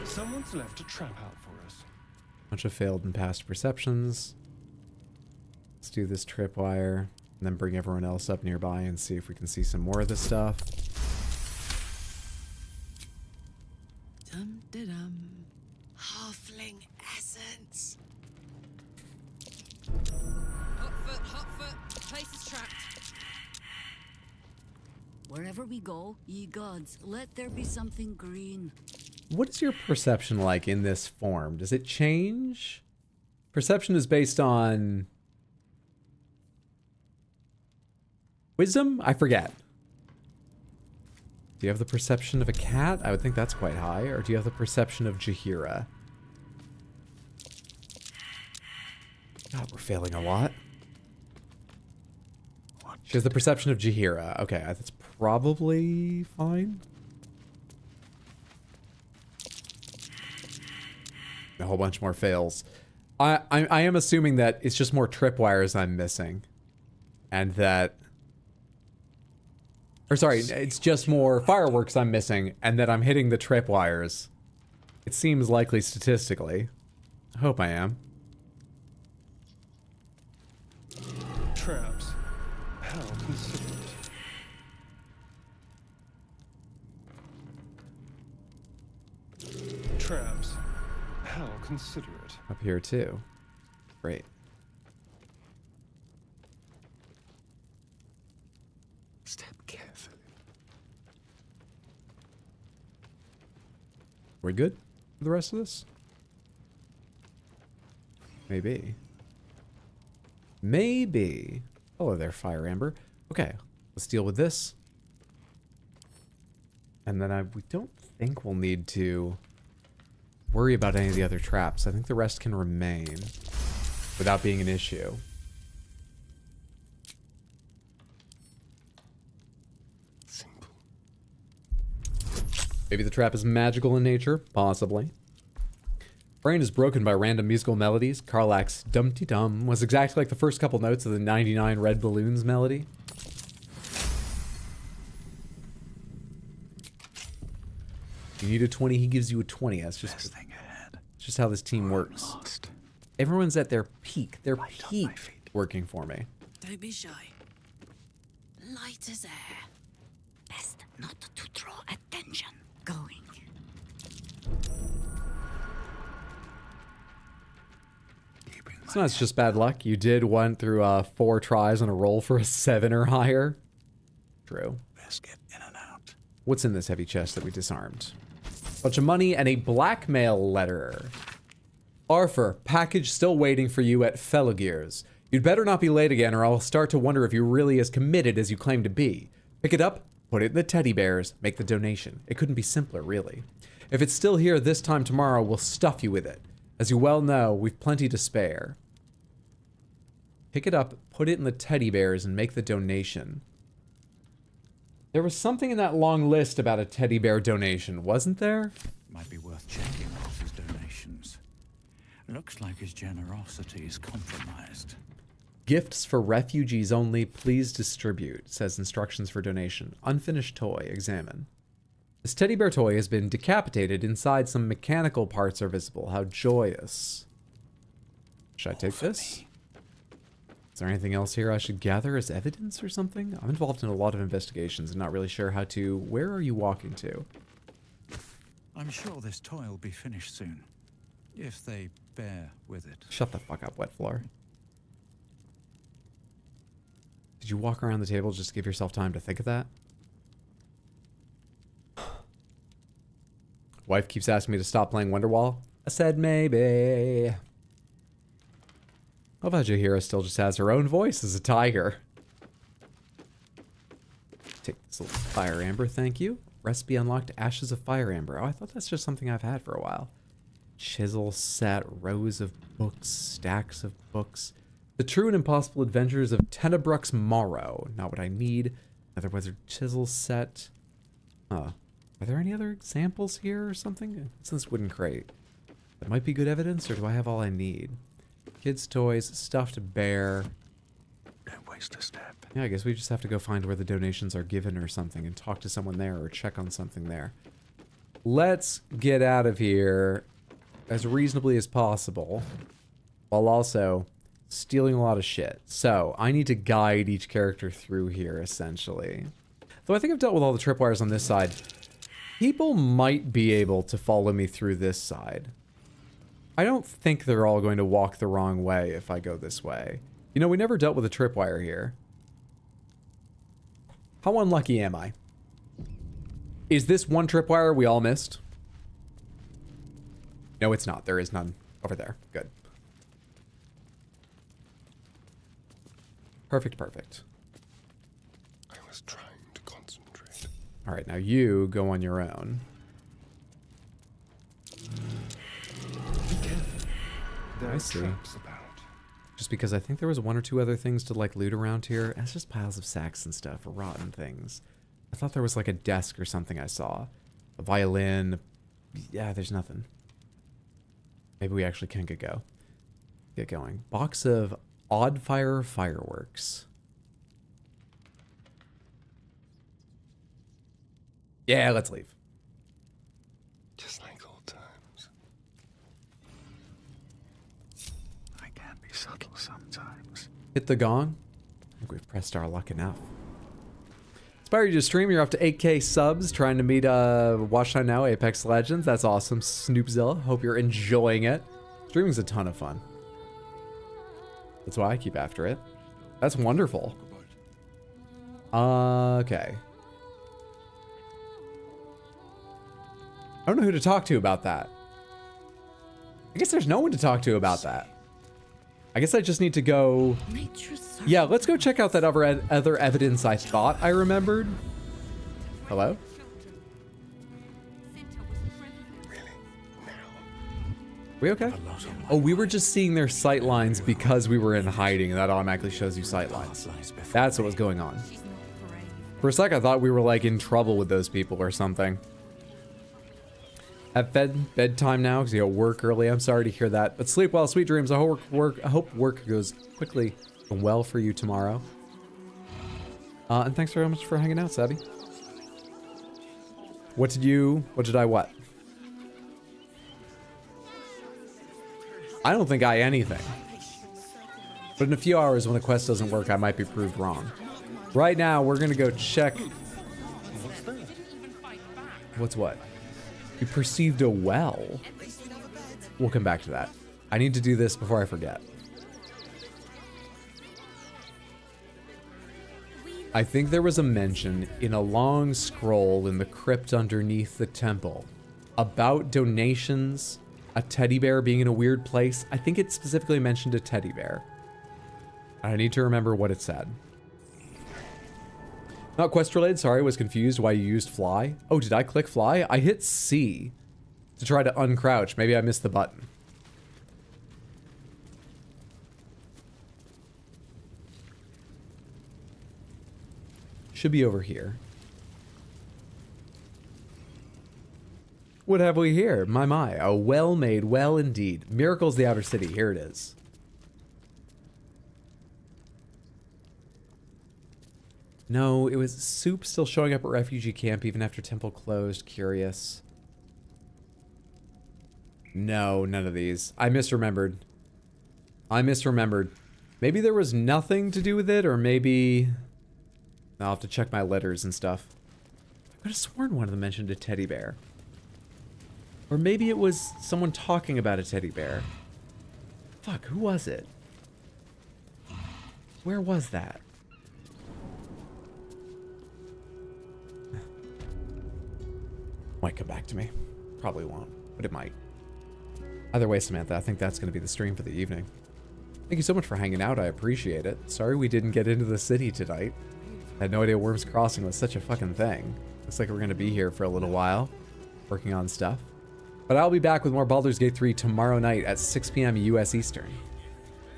[SPEAKER 10] Someone's left a trap out for us.
[SPEAKER 1] Bunch of failed and past perceptions. Let's do this tripwire and then bring everyone else up nearby and see if we can see some more of this stuff.
[SPEAKER 22] Dum-de-dum. Halfling essence. Hot foot. Place is trapped.
[SPEAKER 8] Wherever we go, ye gods, let there be something green.
[SPEAKER 1] What is your perception like in this form? Does it change? Perception is based on wisdom? I forget. Do you have the perception of a cat? I would think that's quite high. Or do you have the perception of Jaheira? God, we're failing a lot. She has the perception of Jaheira. Okay, that's probably fine. A whole bunch more fails. I am assuming that it's just more tripwires I'm missing. And that... Or sorry, it's just more fireworks I'm missing, and that I'm hitting the tripwires. It seems likely statistically. I hope I am.
[SPEAKER 10] Traps. How considerate. Traps. How considerate.
[SPEAKER 1] Up here too. Great.
[SPEAKER 10] Step carefully.
[SPEAKER 1] We good for the rest of this? Maybe. Maybe. Hello there, Fire Amber. Okay, let's deal with this. And then we don't think we'll need to worry about any of the other traps. I think the rest can remain without being an issue.
[SPEAKER 10] Simple.
[SPEAKER 1] Maybe the trap is magical in nature, possibly. Brain is broken by random musical melodies. Karlach's dum-ti-dum was exactly like the first couple notes of the 99 Red Balloons melody. You need a 20, he gives you a 20. That's just how this team works. Everyone's at their peak. Their peak working for me.
[SPEAKER 8] Don't be shy. Light as air. Best not to draw attention. Going.
[SPEAKER 1] So that's just bad luck. You did 1 through 4 tries on a roll for a 7 or higher. True.
[SPEAKER 10] Best get in and out.
[SPEAKER 1] What's in this heavy chest that we disarmed? Bunch of money and a blackmail letter. Arthur, package still waiting for you at Felogir's. You'd better not be late again or I'll start to wonder if you're really as committed as you claim to be. Pick it up, put it in the teddy bears, make the donation. It couldn't be simpler, really. If it's still here this time tomorrow, we'll stuff you with it. As you well know, we've plenty to spare. Pick it up, put it in the teddy bears, and make the donation. There was something in that long list about a teddy bear donation, wasn't there?
[SPEAKER 14] Might be worth checking Ross's donations. Looks like his generosity is compromised.
[SPEAKER 1] Gifts for refugees only, please distribute, says instructions for donation. Unfinished toy, examine. This teddy bear toy has been decapitated. Inside some mechanical parts are visible. How joyous. Should I take this? Is there anything else here I should gather as evidence or something? I'm involved in a lot of investigations and not really sure how to... Where are you walking to?
[SPEAKER 14] I'm sure this toy will be finished soon, if they bear with it.
[SPEAKER 1] Shut the fuck up, Wet Floor. Did you walk around the table just to give yourself time to think of that? Wife keeps asking me to stop playing Wonderwall. I said maybe. How about Jaheira still just has her own voice as a tiger? Take this little Fire Amber, thank you. Recipe unlocked, Ashes of Fire Amber. Oh, I thought that's just something I've had for a while. Chisel set, rows of books, stacks of books. The True and Impossible Adventures of Tenebrux Morrow. Not what I need. Another Wizard Chisel set. Are there any other examples here or something? What's in this wooden crate? That might be good evidence, or do I have all I need? Kids' toys, stuffed bear.
[SPEAKER 10] Don't waste a step.
[SPEAKER 1] Yeah, I guess we just have to go find where the donations are given or something and talk to someone there or check on something there. Let's get out of here as reasonably as possible while also stealing a lot of shit. So I need to guide each character through here, essentially. Though I think I've dealt with all the tripwires on this side. People might be able to follow me through this side. I don't think they're all going to walk the wrong way if I go this way. You know, we never dealt with a tripwire here. How unlucky am I? Is this one tripwire we all missed? No, it's not. There is none over there. Good. Perfect, perfect.
[SPEAKER 10] I was trying to concentrate.
[SPEAKER 1] All right, now you go on your own. I see. Just because I think there was 1 or 2 other things to like loot around here. It's just piles of sacks and stuff or rotten things. I thought there was like a desk or something I saw. A violin. Yeah, there's nothing. Maybe we actually can get going. Box of Oddfire fireworks. Yeah, let's leave.
[SPEAKER 10] Just like old times. I can be subtle sometimes.
[SPEAKER 1] Hit the gong. I think we've pressed our luck enough. Inspire you to stream. You're up to 8K subs. Trying to meet Watch Time Now, Apex Legends. That's awesome, Snoopzilla. Hope you're enjoying it. Streaming's a ton of fun. That's why I keep after it. That's wonderful. Okay. I don't know who to talk to about that. I guess there's no one to talk to about that. I guess I just need to go... Yeah, let's go check out that other evidence I thought I remembered. Hello? We okay? Oh, we were just seeing their sight lines because we were in hiding, and that automatically shows you sight lines. That's what was going on. For a sec, I thought we were like in trouble with those people or something. At bedtime now because you got work early. I'm sorry to hear that, but sleep well, sweet dreams. I hope work goes quickly and well for you tomorrow. And thanks very much for hanging out, Sabby. What did I what? I don't think I anything. But in a few hours when the quest doesn't work, I might be proved wrong. Right now, we're gonna go check. What's what? You perceived a well. We'll come back to that. I need to do this before I forget. I think there was a mention in a long scroll in the crypt underneath the temple about donations, a teddy bear being in a weird place. I think it specifically mentioned a teddy bear. I need to remember what it said. Not quest related, sorry, was confused why you used fly. Oh, did I click fly? I hit C to try to uncrouch. Maybe I missed the button. Should be over here. What have we here? My, a well-made well indeed. Miracles the Outer City, here it is. No, it was Soup still showing up at refugee camp even after temple closed. Curious. No, none of these. I misremembered. Maybe there was nothing to do with it, or maybe... I'll have to check my letters and stuff. I could have sworn one of them mentioned a teddy bear. Or maybe it was someone talking about a teddy bear. Fuck, who was it? Where was that? Might come back to me. Probably won't, but it might. Either way, Samantha, I think that's going to be the stream for the evening. Thank you so much for hanging out. I appreciate it. Sorry we didn't get into the city tonight. I had no idea Worms Crossing was such a fucking thing. Looks like we're going to be here for a little while, working on stuff. But I'll be back with more Baldur's Gate 3 tomorrow night at 6 p.m. US Eastern.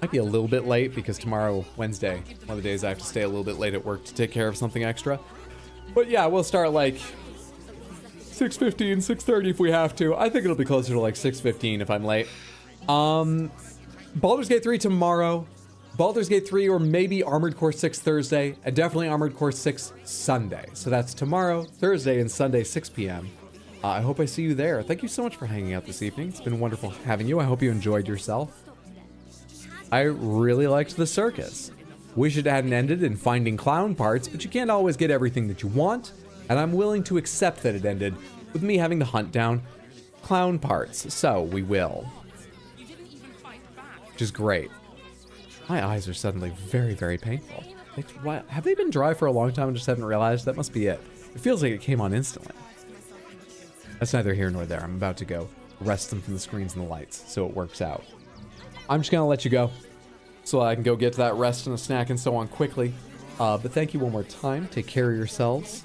[SPEAKER 1] Might be a little bit late because tomorrow, Wednesday, one of the days I have to stay a little bit late at work to take care of something extra. But yeah, we'll start like 6:15, 6:30 if we have to. I think it'll be closer to like 6:15 if I'm late. Baldur's Gate 3 tomorrow. Baldur's Gate 3 or maybe Armored Core 6 Thursday, and definitely Armored Core 6 Sunday. So that's tomorrow, Thursday, and Sunday, 6 p.m. I hope I see you there. Thank you so much for hanging out this evening. It's been wonderful having you. I hope you enjoyed yourself. I really liked the circus. Wish it hadn't ended in finding clown parts, but you can't always get everything that you want, and I'm willing to accept that it ended with me having to hunt down clown parts. So we will. Which is great. My eyes are suddenly very, very painful. Like, have they been dry for a long time and just haven't realized? That must be it. It feels like it came on instantly. That's neither here nor there. I'm about to go rest them from the screens and the lights, so it works out. I'm just going to let you go so I can go get to that rest and a snack and so on quickly. But thank you one more time. Take care of yourselves.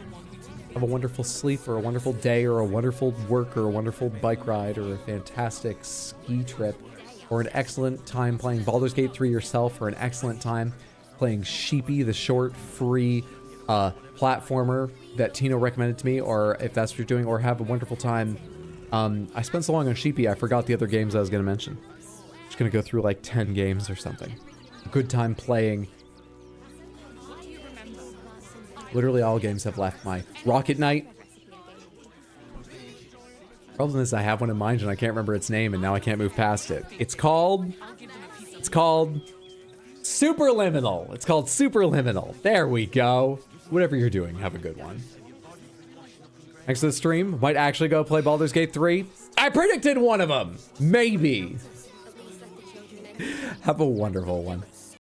[SPEAKER 1] Have a wonderful sleep or a wonderful day or a wonderful work or a wonderful bike ride or a fantastic ski trip or an excellent time playing Baldur's Gate 3 yourself or an excellent time playing Sheepy, the short, free platformer that Tino recommended to me, or if that's what you're doing, or have a wonderful time. I spent so long on Sheepy, I forgot the other games I was going to mention. Just going to go through like 10 games or something. A good time playing. Literally all games have left my Rocket Knight. Problem is I have one in mind and I can't remember its name and now I can't move past it. It's called Superliminal. It's called Superliminal. There we go. Whatever you're doing, have a good one. Thanks to the stream. Might actually go play Baldur's Gate 3. I predicted one of them. Maybe. Have a wonderful one.